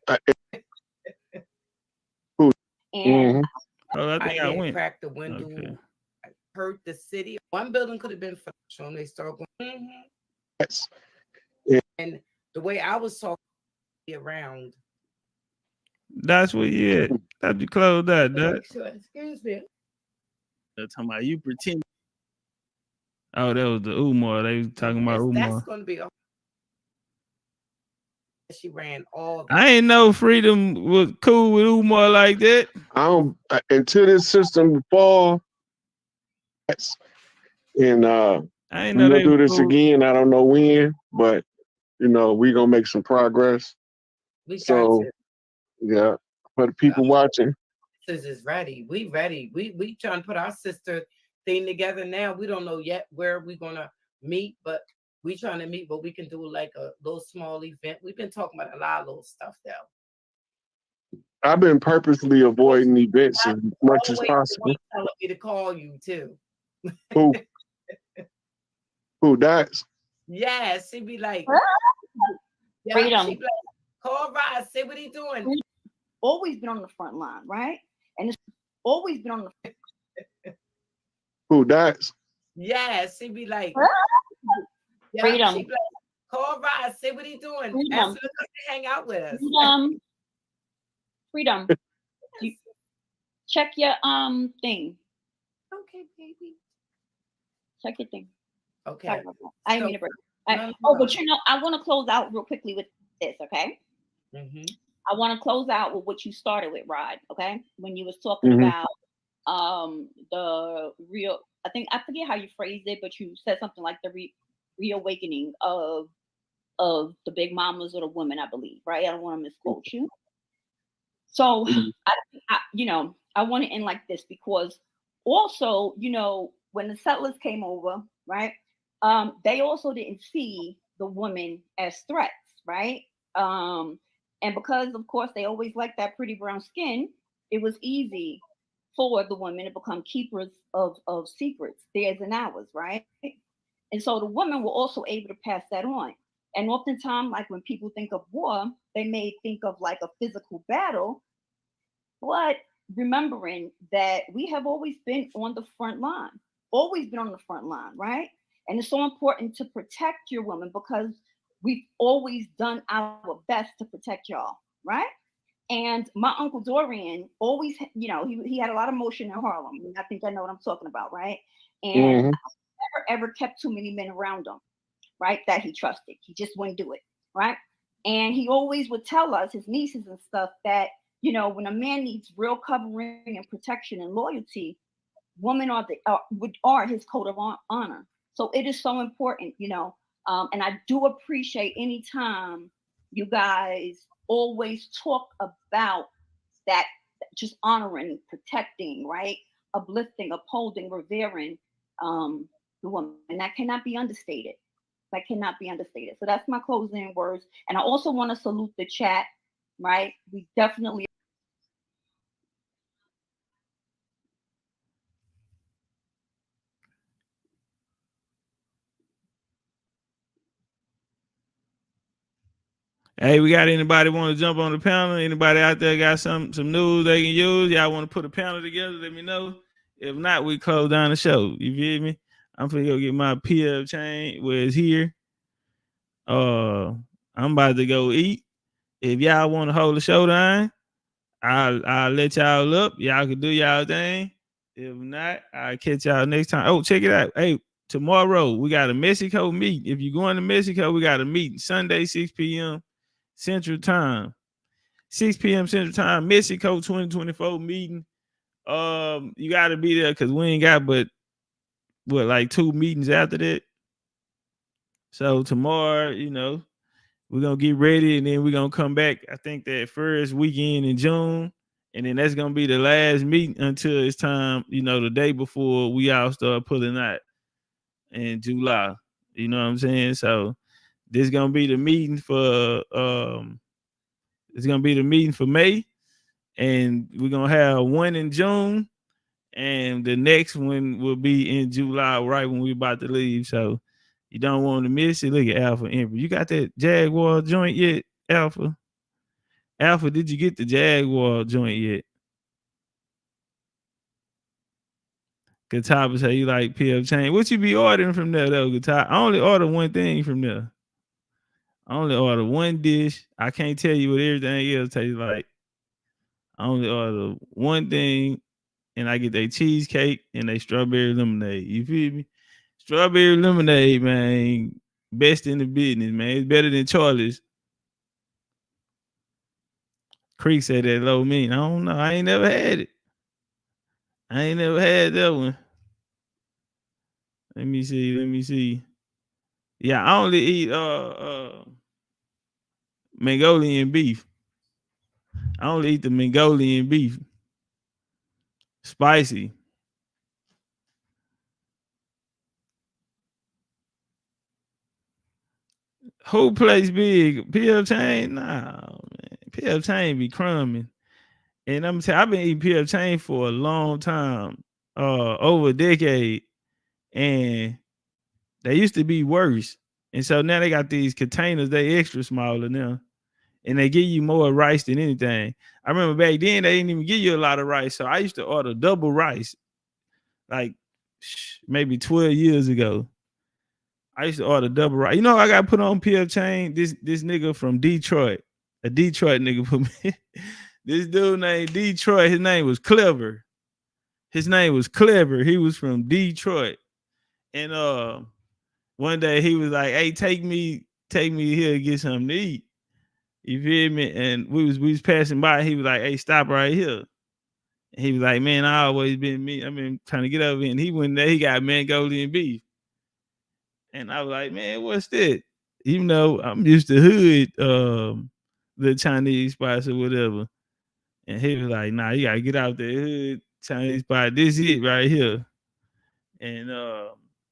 And I think I went. Cracked the window. Okay. Hurt the city. One building could have been shown. They start going. And the way I was talking around. That's what you had. Have you closed that? Excuse me. They're talking about you pretend. Oh, that was the Umar. They was talking about Umar. That's gonna be. She ran all. I ain't know Freedom was cool with Umar like that. I don't until this system fall. And I ain't know we're they gonna do this cool. again. I don't know when, but we're gonna make some progress. So yeah, for the people watching. This is ready. We ready. We trying to put our sister thing together now. We don't know yet where we're gonna meet, but we trying to meet, but we can do like a little small event. We've been talking about a lot of little stuff though. I've been purposely avoiding events as much as possible. Telling me to call you too. Who? Who Dots? Yeah, she be like, Freedom. She be like, call Rod, see what he doing. Always been on the front line, right? And it's always been on the Who Dots? Yeah, she be like, Freedom. She be like, call Rod, see what he doing. Freedom. Ask him to come hang out with us. Freedom. Check your thing. Okay, baby. Check your thing. Okay. I didn't mean to break. But I want to close out real quickly with this, okay? Mm-hmm. I want to close out with what you started with, Rod, okay? When you was talking about the real, I forget how you phrased it, but you said something like the reawakening of the big mamas or the women, I believe, right? I don't want to misquote you. So I want to end like this because also, when the settlers came over, right? They also didn't see the women as threats, right? And because, of course, they always liked that pretty brown skin, it was easy for the women to become keepers of secrets, theirs and ours, right? And so the women were also able to pass that on. And oftentimes, like when people think of war, they may think of like a physical battle, but remembering that we have always been on the front line, right? And it's so important to protect your women because we've always done our best to protect y'all, right? And my Uncle Dorian always, he had a lot of motion in Harlem. I think I know what I'm talking about, right? And never ever kept too many men around him, right? That he trusted. He just wouldn't do it, right? And he always would tell us, his nieces and stuff, that, when a man needs real covering and protection and loyalty, women are his code of honor. So it is so important, and I do appreciate any time you guys always talk about that, just honoring, protecting, right? Uplifting, upholding, revering the woman. And that cannot be understated. So that's my closing words. And I also want to salute the chat, right? We definitely. Hey, we got anybody want to jump on the panel? Anybody out there got some news they can use? Y'all want to put a panel together? Let me know. If not, we close down the show. You feel me? I'm finna go get my PF chain where it's here. I'm about to go eat. If y'all want to hold the show down, I'll let y'all up. Y'all can do y'all thing. If not, I'll catch y'all next time. Oh, check it out. Hey, tomorrow we got a Mexico meet. If you're going to Mexico, we got a meeting Sunday, 6 p.m. Central Time. 6 p.m. Central Time, Mexico 2024 meeting. You got to be there because we ain't got but like 2 meetings after that. So tomorrow, we're going to get ready and then we're going to come back, I think that first weekend in June. And then that's going to be the last meeting until it's time, the day before we all start pulling out in July. You know what I'm saying? So This gonna be the meeting for it's gonna be the meeting for May, and we're gonna have one in June, and the next one will be in July, right when we're about to leave. So you don't want to miss it. Look at Alpha Emperor. You got that Jaguar joint yet, Alpha? Alpha, did you get the Jaguar joint yet? Guitar say you like PF Chain. What you be ordering from there though, Guitar? I only order one thing from there. I only order one dish. I can't tell you what everything else tastes like. I only order one thing, and I get their cheesecake and they strawberry lemonade. You feel me? Strawberry lemonade, man, best in the business, man. It's better than Charlie's. Creek said that low mean. I don't know. I ain't never had it. I ain't never had that one. Let me see. Yeah, I only eat Mongolian beef. I only eat the Mongolian beef. Spicy. Who plays big? PF Chain? Nah, man. PF Chain be crumbing. And I'm saying I've been eating PF Chain for a long time, over a decade, and they used to be worse. And so now they got these containers, they extra smaller now, and they give you more rice than anything. I remember back then they didn't even give you a lot of rice, so I used to order double rice, like maybe 12 years ago. I used to order double rice. You know, I got put on PF Chain. This nigga from Detroit, a Detroit nigga put me. This dude named Detroit. His name was Clever. He was from Detroit. And one day he was like, "Hey, take me here to get something to eat." You feel me? And we was passing by. And he was like, "Hey, stop right here." And he was like, "Man, I always been me. I've been trying to get over here." And he went there. He got Mongolian beef. And I was like, "Man, what's that?" Even though I'm used to hood, the Chinese spots or whatever. And he was like, "Nah, you gotta get out the hood Chinese spot. This is it right here." And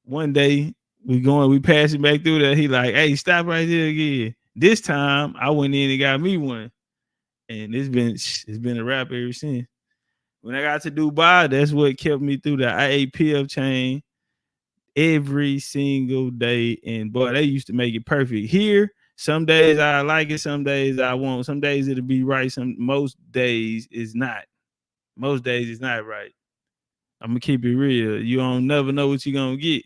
one day we passing back through there. He like, "Hey, stop right there again." This time I went in and got me one, and it's been a wrap ever since. When I got to Dubai, that's what kept me through that. I ate PF Chain every single day, and boy, they used to make it perfect. Here, some days I like it, some days I won't. Some days it'll be right. Most days it's not. Most days it's not right. I'm gonna keep it real. You don't never know what you're gonna get.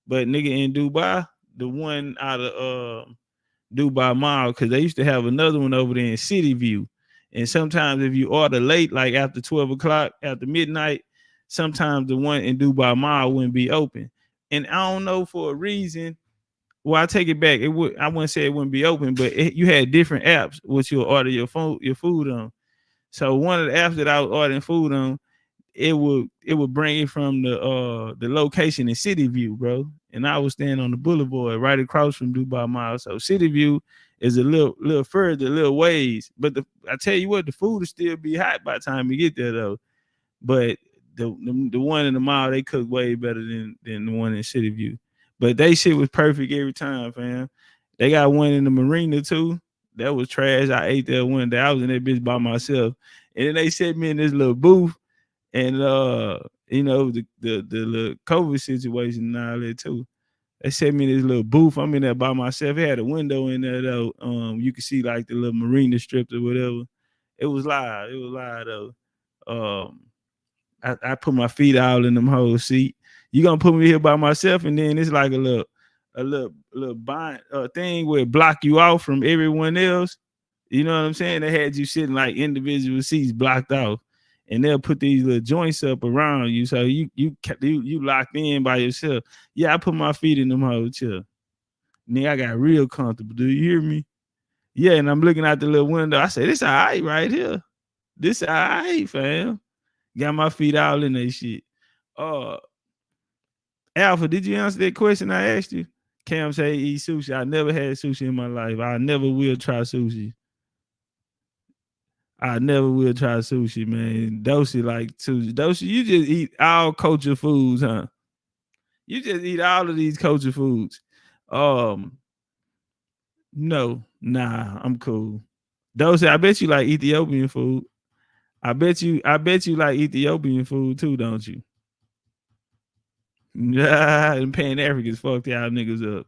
But nigga in Dubai, the one out of Dubai Mall, because they used to have another one over there in City View. And sometimes if you order late, like after 12 o'clock, after midnight, sometimes the one in Dubai Mall wouldn't be open. And I don't know for a reason. Well, I take it back. I wouldn't say it wouldn't be open, but you had different apps which you'll order your food on. So one of the apps that I was ordering food on, it would bring it from the location in City View, bro. And I was standing on the boulevard right across from Dubai Mall. So City View is a little further, a little ways. But I tell you what, the food will still be hot by the time you get there though. But the one in the mall, they cook way better than the one in City View. But they shit was perfect every time, fam. They got one in the marina too. That was trash. I ate that one day. I was in that bitch by myself. And then they set me in this little booth. And you know, the little COVID situation and all that too. They set me in this little booth. I'm in there by myself. It had a window in there though. You could see like the little marina strip or whatever. It was live. It was live though. I put my feet out in them whole seat. You gonna put me here by myself, and then it's like a little bind thing where it block you off from everyone else. You know what I'm saying? They had you sitting like individual seats blocked off, and they'll put these little joints up around you, so you locked in by yourself. Yeah, I put my feet in them whole chair. Nigga, I got real comfortable. Do you hear me? Yeah, and I'm looking out the little window. I say, this all right right here. This all right, fam. Got my feet all in that shit. Alpha, did you answer that question I asked you? Cam say eat sushi. I never had sushi in my life. I never will try sushi. I never will try sushi, man. Doshi like sushi. Doshi, you just eat all culture foods, huh? You just eat all of these culture foods. No, nah, I'm cool. Those, I bet you like Ethiopian food. I bet you like Ethiopian food too, don't you? Nah, them Pan Africans fucked y'all niggas up.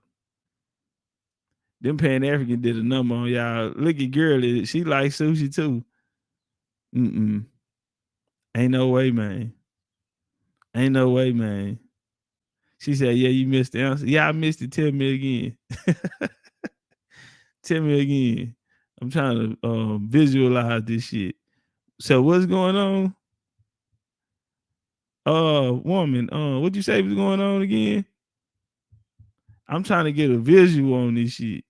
Them Pan African did a number on y'all. Look at Girlie, she likes sushi too. Ain't no way, man. Ain't no way, man. She said, yeah, you missed the answer. Yeah, I missed it. Tell me again. Tell me again. I'm trying to visualize this shit. So what's going on? Woman, what you say was going on again? I'm trying to get a visual on this shit.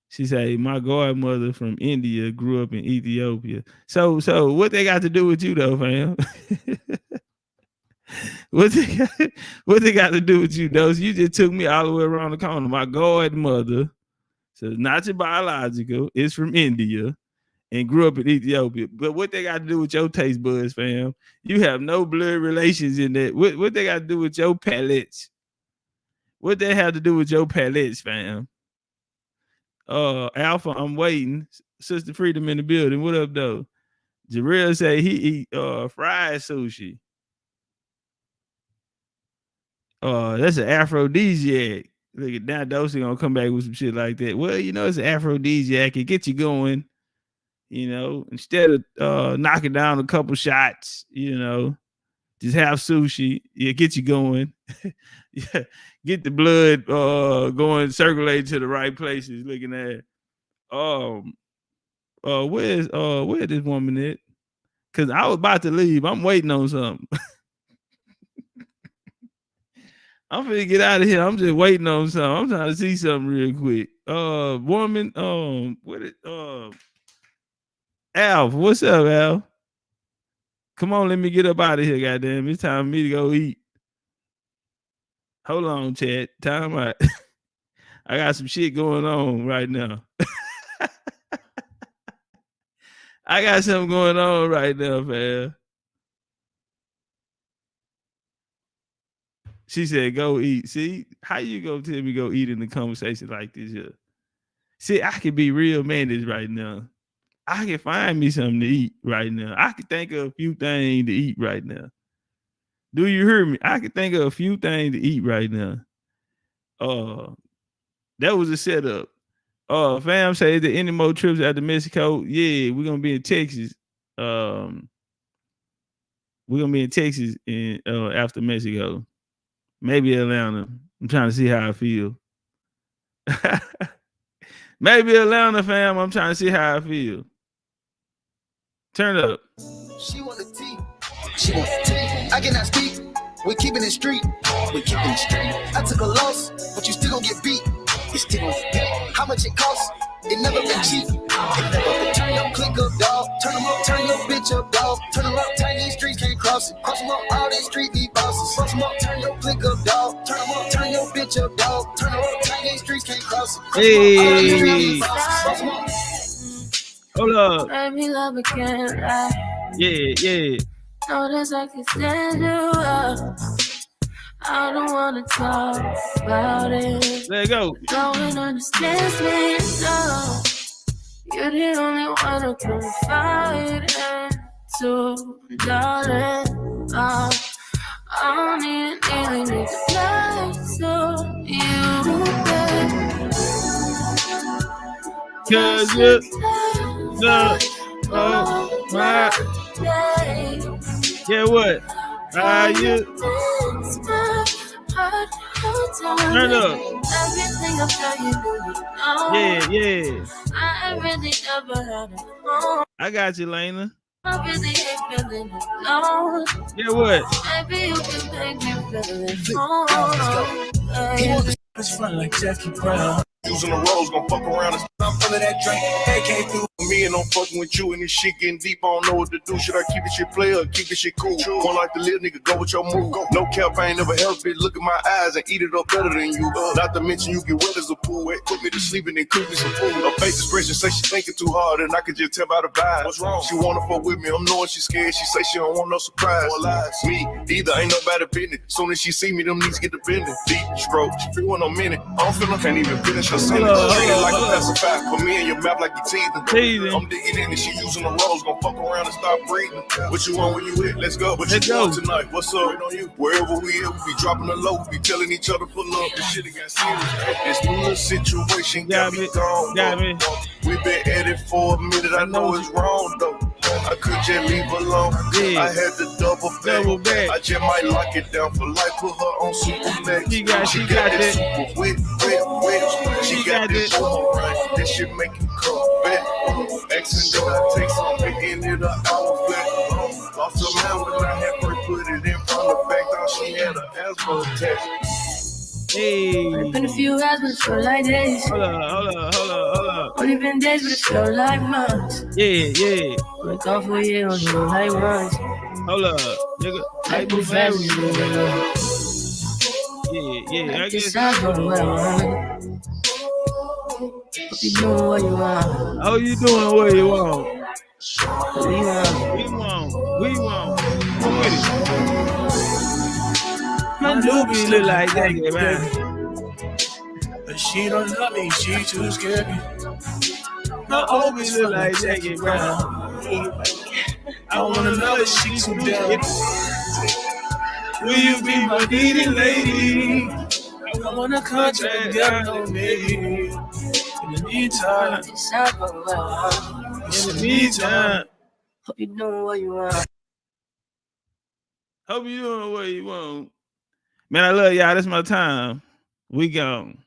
She said, my godmother from India grew up in Ethiopia. So what they got to do with you though, fam? What they got to do with you though? So you just took me all the way around the corner. My godmother, so not your biological, is from India and grew up in Ethiopia. But what they got to do with your taste buds, fam? You have no blood relations in that. What they got to do with your palates? What they have to do with your palates, fam? Alpha, I'm waiting. Sister Freedom in the building. What up, though? Jarrell say he eat fried sushi. That's an aphrodisiac. Look at that. Dosey gonna come back with some shit like that. Well, you know, it's an aphrodisiac. It gets you going. You know, instead of knocking down a couple shots, you know, just have sushi. Yeah, get you going. Yeah, get the blood going, circulate to the right places. Looking at where this woman at? Cause I was about to leave. I'm waiting on something. I'm finna get out of here. I'm just waiting on something. I'm trying to see something real quick. Woman, what it Alf, what's up, Al? Come on, let me get up out of here, goddamn. It's time for me to go eat. Hold on, chat. Time out. I got some shit going on right now. I got something going on right now, fam. She said, go eat. See, how you gonna tell me go eat in the conversation like this here? See, I can be real managed right now. I can find me something to eat right now. I can think of a few things to eat right now. Do you hear me? I can think of a few things to eat right now. That was a setup. Fam says there any more trips out to Mexico? Yeah, we're gonna be in Texas. We're gonna be in Texas in after Mexico. Maybe Atlanta. I'm trying to see how I feel. Maybe Atlanta, fam. I'm trying to see how I feel. Turn it up. She want the tea. She want the tea. I cannot speak. We're keeping it street. We're keeping it street. I took a loss, but you still gonna get beat. It's still gonna get beat. How much it costs? It never been cheap. It never been. Turn your click up, dog. Turn them up, turn your bitch up, dog. Turn them up, turn these streets can't cross it. Cross them up, all these street need bosses. Cross them up, turn your click up, dog. Turn them up, turn your bitch up, dog. Turn them up, turn these streets can't cross it. Cross them up, all these street need bosses. Cross them up. Hold up. Baby, love again, right? Yeah. Notice I can stand you up. I don't wanna talk about it. Let go. No one understands me, no. You're the only one who can confide into, darling. I don't really need to lie to you, babe. Cause you're the my. Yeah, what? You turn up. Everything I tell you, Yeah. I really never had it. I got you, Lena. I really ain't feeling alone. Yeah, what? Maybe you can make me feel alone. It's fun like Jackie Brown. Using the rose, gonna fuck around and I'm full of that drink. They came through me and I'm fucking with you and this shit getting deep. I don't know what to do. Should I keep this shit play or keep this shit cool? One like the little nigga, go with your move. No cap, I ain't never held bitch. Look at my eyes and eat it up better than you. Not to mention you get wet as a pool. Wet, put me to sleep and then cook me some food. Her face expression say she thinking too hard and I can just tell by the vibe. What's wrong? She wanna fuck with me. I'm knowing she scared. She say she don't want no surprise. Me, either ain't nobody business. Soon as she see me, them niggas get the bending. Deep stroke, she feel when I'm in it. I don't feel I can't even finish. Treat it like a pacifier. Put me in your mouth like you teething. I'm digging in and she using the rolls. Gonna fuck around and start breathing. What you want when you hit? Let's go. What you want tonight? What's up? On you. Wherever we at, we be dropping the low. We be telling each other pull up. This shit got serious. This little situation got me gone. We been at it for a minute. I know it's wrong though. I could just leave alone. I had to double back. I just might lock it down for life. Put her on super max. She got that super wet. She got that boomerang. This shit make you come back. Accident I take something, ended up hour flat. Lost her mind when I had her put it in front of back. Thought she had an asthma attack. It's been a few hours, but it feel like days. Hold up. Only been days, but it feel like months. Yeah. Wake up for you, only feel like months. Hold up, nigga. Like the fast, yeah. I guess I'm going where I want. Hope you doing what you want. How you doing what you want? We want. Come with it. My doobie look like that, man. But she don't love me, she too scared. My doobie look like that, man. I want another, she too down. Will you be my leading lady? I want a contract down on me. In the meantime, hope you doing what you want. Hope you doing what you want. Man, I love y'all. That's my time. We gone.